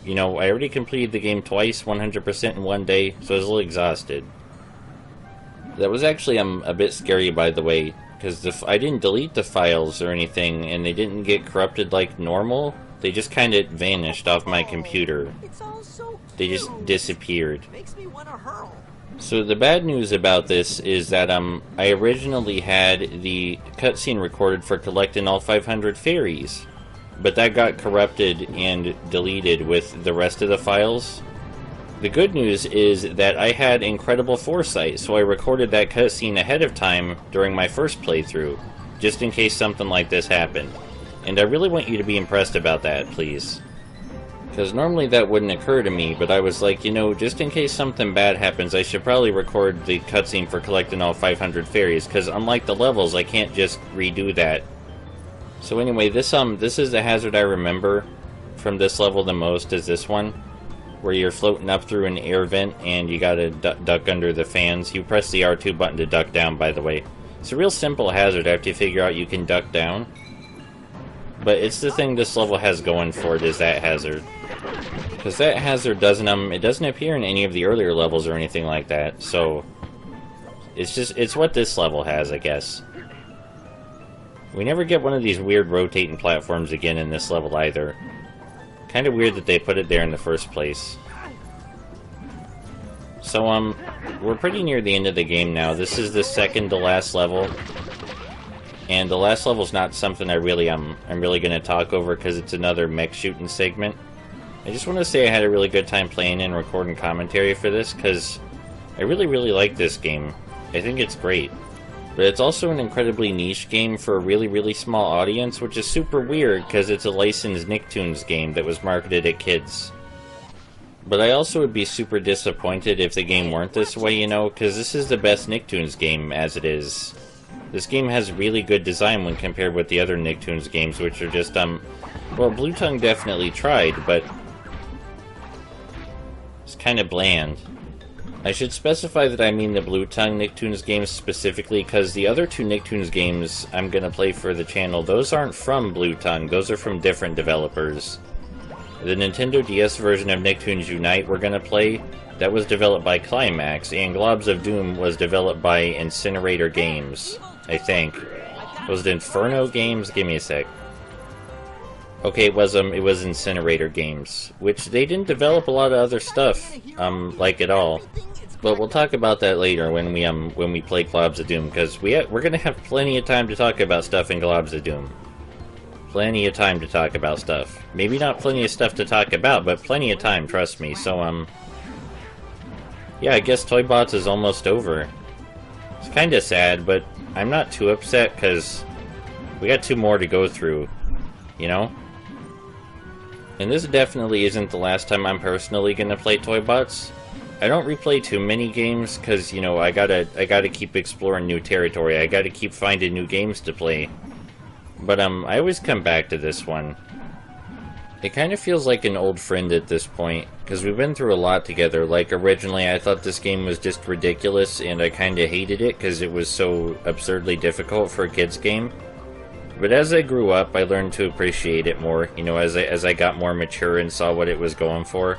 you know, I already completed the game twice, 100% in one day, so I was a little exhausted. That was actually, a bit scary, by the way, because I didn't delete the files or anything, and they didn't get corrupted like normal. They just kind of vanished off my computer. They just disappeared. So the bad news about this is that, I originally had the cutscene recorded for collecting all 500 fairies. But that got corrupted and deleted with the rest of the files. The good news is that I had incredible foresight, so I recorded that cutscene ahead of time during my first playthrough, just in case something like this happened. And I really want you to be impressed about that, please. Because normally that wouldn't occur to me, but I was like, you know, just in case something bad happens, I should probably record the cutscene for collecting all 500 fairies, because unlike the levels, I can't just redo that. So anyway, this is the hazard I remember from this level the most, is this one, where you're floating up through an air vent and you gotta duck under the fans. You press the R2 button to duck down, by the way. It's a real simple hazard after you figure out you can duck down. But it's the thing this level has going for it, is that hazard. Because that hazard doesn't, it doesn't appear in any of the earlier levels or anything like that, so it's what this level has, I guess. We never get one of these weird rotating platforms again in this level either. Kind of weird that they put it there in the first place. So, we're pretty near the end of the game now. This is the second to last level. And the last level's not something I'm really gonna talk over because it's another mech shooting segment. I just want to say I had a really good time playing and recording commentary for this, because I really, really like this game. I think it's great. But it's also an incredibly niche game for a really, really small audience, which is super weird because it's a licensed Nicktoons game that was marketed at kids. But I also would be super disappointed if the game weren't this way, you know, because this is the best Nicktoons game as it is. This game has really good design when compared with the other Nicktoons games, which are just, well, Blue Tongue definitely tried, but it's kind of bland. I should specify that I mean the Blue Tongue Nicktoons games specifically, because the other two Nicktoons games I'm going to play for the channel, those aren't from Blue Tongue, those are from different developers. The Nintendo DS version of Nicktoons Unite we're going to play, that was developed by Climax, and Globs of Doom was developed by Incinerator Games, I think. Was it Inferno Games? Give me a sec. Okay, it was Incinerator Games, which they didn't develop a lot of other stuff, like at all. But we'll talk about that later when we play Globs of Doom, because we're gonna have plenty of time to talk about stuff in Globs of Doom. Plenty of time to talk about stuff. Maybe not plenty of stuff to talk about, but plenty of time, trust me. So, yeah, I guess Toybots is almost over. It's kinda sad, but I'm not too upset, because we got 2 more to go through, you know? And this definitely isn't the last time I'm personally gonna play Toybots. I don't replay too many games, because, you know, I gotta keep exploring new territory. I gotta keep finding new games to play. But, I always come back to this one. It kind of feels like an old friend at this point, because we've been through a lot together. Like, originally I thought this game was just ridiculous, and I kinda hated it, because it was so absurdly difficult for a kid's game. But as I grew up, I learned to appreciate it more, you know, as I got more mature and saw what it was going for.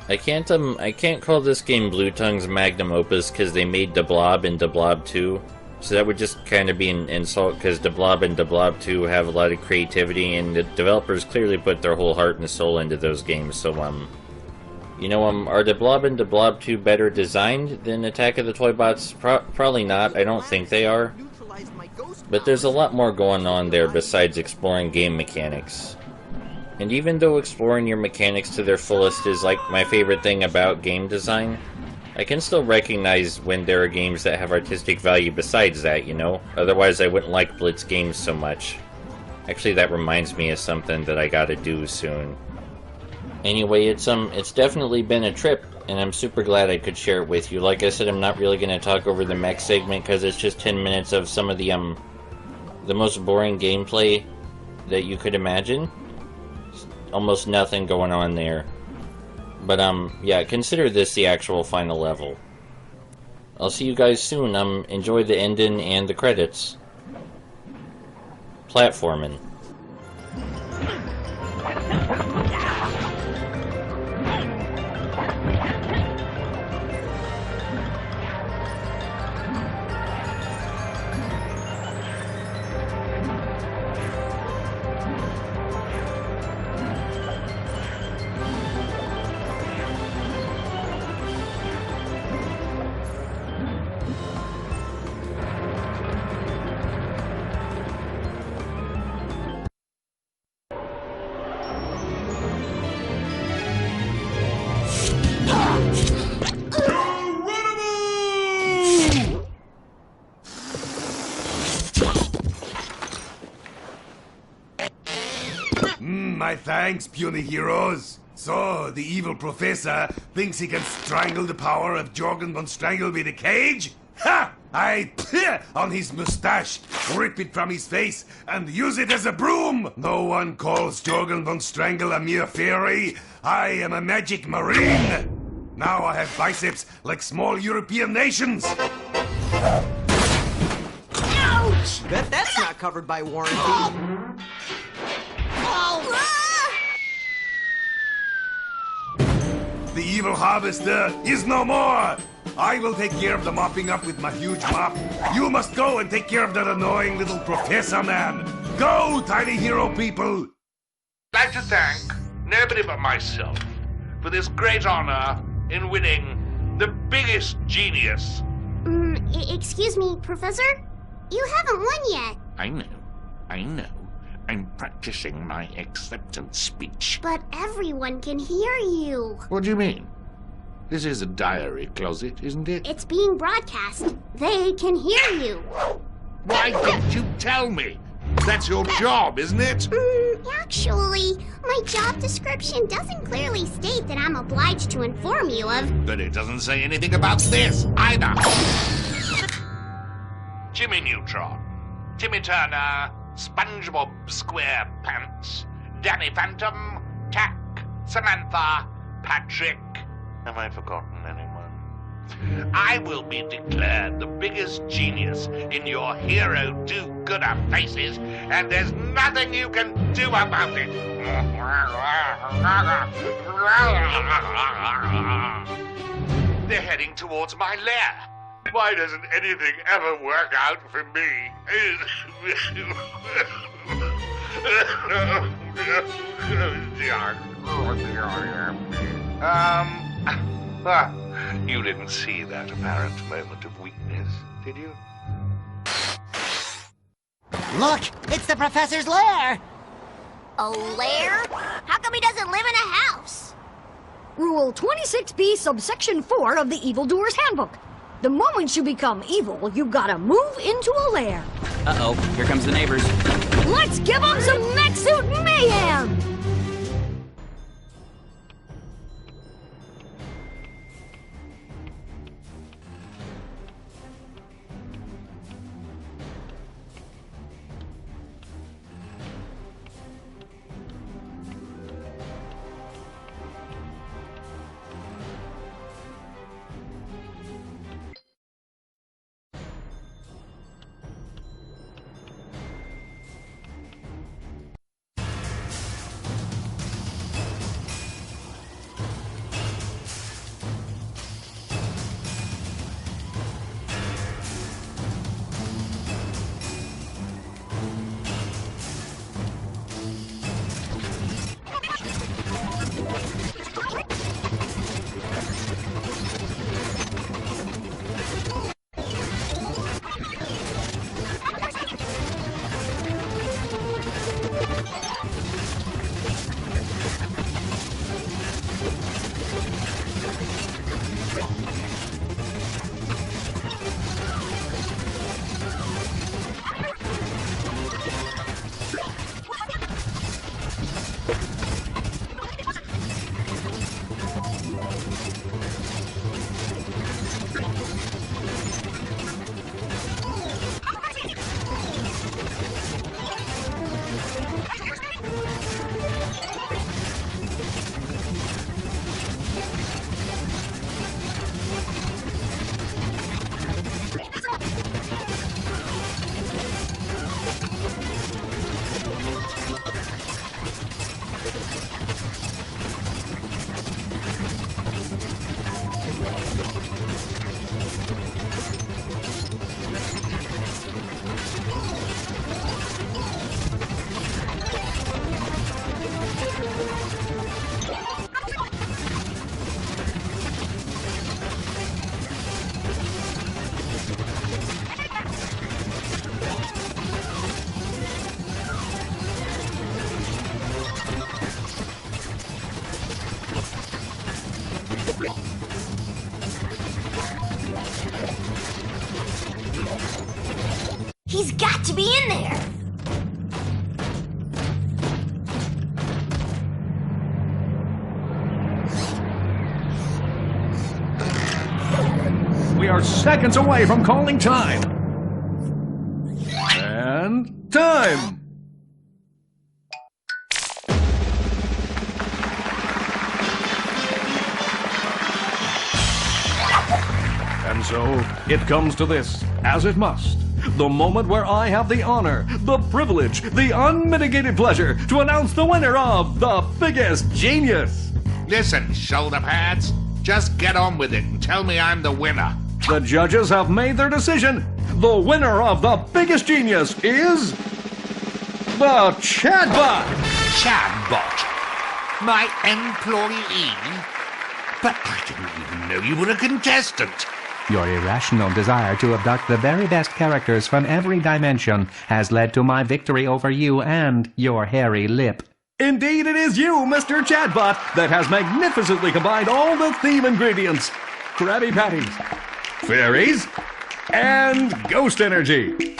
I can't call this game Blue Tongue's magnum opus because they made Da Blob and Da Blob 2. So that would just kind of be an insult, because Da Blob and Da Blob 2 have a lot of creativity, and the developers clearly put their whole heart and soul into those games, so, You know, are the Blob and the Blob 2 better designed than Attack of the Toybots? Probably not. I don't think they are. But there's a lot more going on there besides exploring game mechanics. And even though exploring your mechanics to their fullest is like my favorite thing about game design, I can still recognize when there are games that have artistic value besides that, you know? Otherwise I wouldn't like Blitz games so much. Actually, that reminds me of something that I gotta do soon. Anyway, it's definitely been a trip, and I'm super glad I could share it with you. Like I said, I'm not really gonna talk over the mech segment because it's just 10 minutes of some of the most boring gameplay that you could imagine. Almost nothing going on there. But, yeah, consider this the actual final level. I'll see you guys soon. Enjoy the ending and the credits. Platforming. My thanks, puny heroes. So, the evil professor thinks he can strangle the power of Jorgen von Strangleby the Cage? Ha! I on his mustache, rip it from his face, and use it as a broom! No one calls Jorgen von Strangle a mere fairy. I am a magic marine. Now I have biceps like small European nations. Ouch! Bet that's not covered by warranty. The evil harvester is no more! I will take care of the mopping up with my huge mop. You must go and take care of that annoying little professor man. Go, tiny hero people! I'd like to thank nobody but myself for this great honor in winning the biggest genius. Excuse me, Professor? You haven't won yet. I know. I'm practicing my acceptance speech. But everyone can hear you. What do you mean? This is a diary closet, isn't it? It's being broadcast. They can hear you. Why didn't you tell me? That's your job, isn't it? Actually, my job description doesn't clearly state that I'm obliged to inform you of... But it doesn't say anything about this, either. Jimmy Neutron, Timmy Turner, SpongeBob SquarePants, Danny Phantom, Tack, Samantha, Patrick. Have I forgotten anyone? I will be declared the biggest genius in your hero do-gooder faces, and there's nothing you can do about it. They're heading towards my lair. Why doesn't anything ever work out for me? You didn't see that apparent moment of weakness, did you? Look, it's the professor's lair! A lair? How come he doesn't live in a house? Rule 26B, subsection 4 of the Evildoer's Handbook. The moment you become evil, you gotta move into a lair. Uh-oh, here comes the neighbors. Let's give them some mech suit mayhem! He's got to be in there! We are seconds away from calling time. And time! And so, it comes to this, as it must. The moment where I have the honor, the privilege, the unmitigated pleasure to announce the winner of The Biggest Genius. Listen, shoulder pads, just get on with it and tell me I'm the winner. The judges have made their decision. The winner of The Biggest Genius is... the Chatbot! Chatbot? My employee? But I didn't even know you were a contestant. Your irrational desire to abduct the very best characters from every dimension has led to my victory over you and your hairy lip. Indeed, it is you, Mr. Chatbot, that has magnificently combined all the theme ingredients. Krabby Patties, fairies, and ghost energy.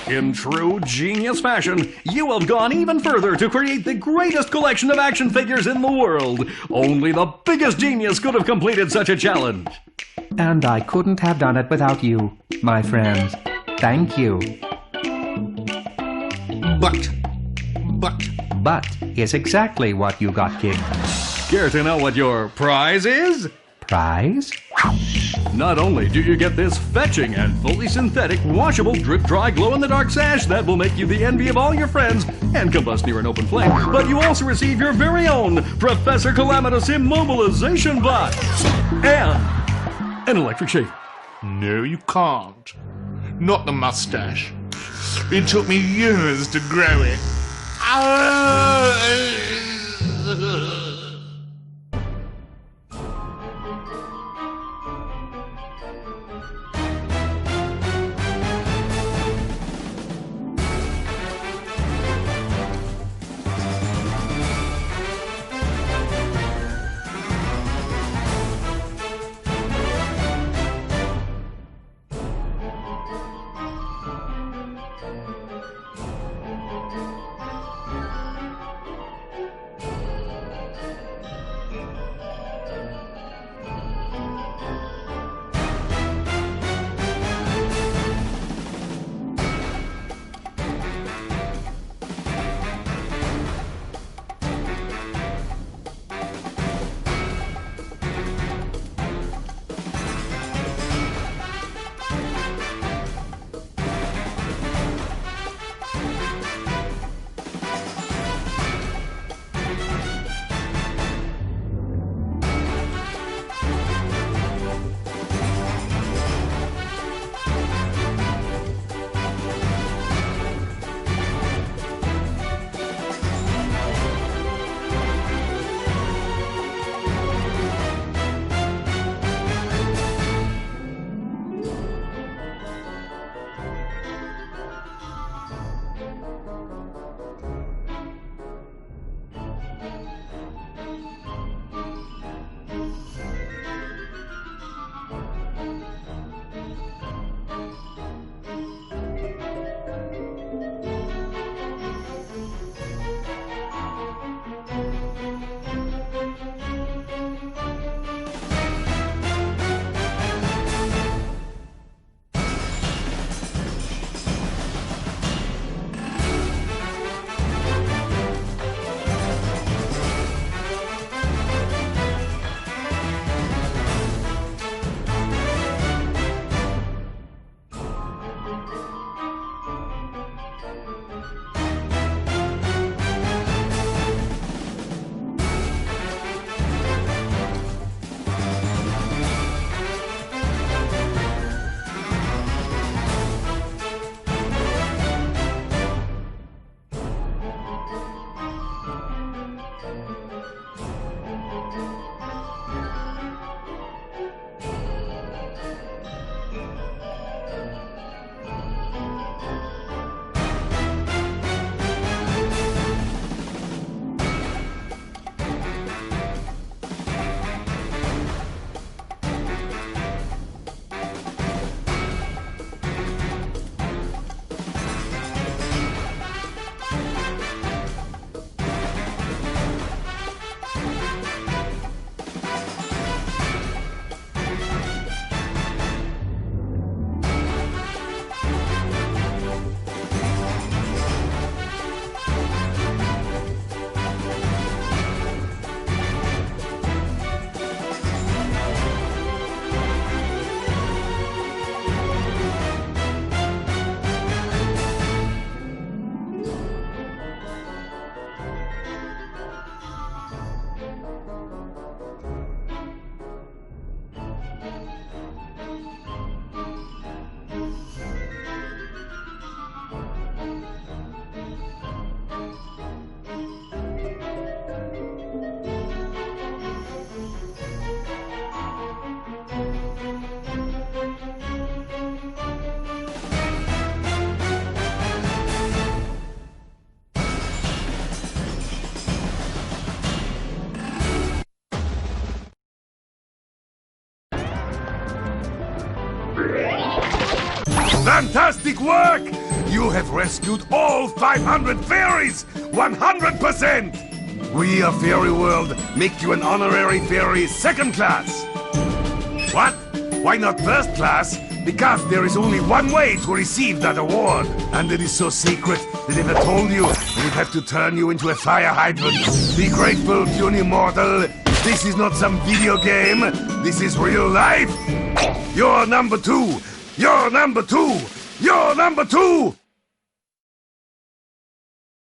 In true genius fashion, you have gone even further to create the greatest collection of action figures in the world. Only the biggest genius could have completed such a challenge. And I couldn't have done it without you, my friends. Thank you. But is exactly what you got, kid. Care to know what your prize is? Prize? Not only do you get this fetching and fully synthetic, washable, drip-dry, glow-in-the-dark sash that will make you the envy of all your friends and combust near an open flame, but you also receive your very own Professor Calamitous Immobilization Bot and an electric shaver. No, you can't. Not the mustache. It took me years to grow it. Fantastic work! You have rescued all 500 fairies! 100%! We of Fairy World make you an honorary fairy second class. What? Why not first class? Because there is only one way to receive that award. And it is so secret that if I told you, I would have to turn you into a fire hydrant. Be grateful, puny mortal. This is not some video game. This is real life. You're number 2. You're number 2. You're number 2.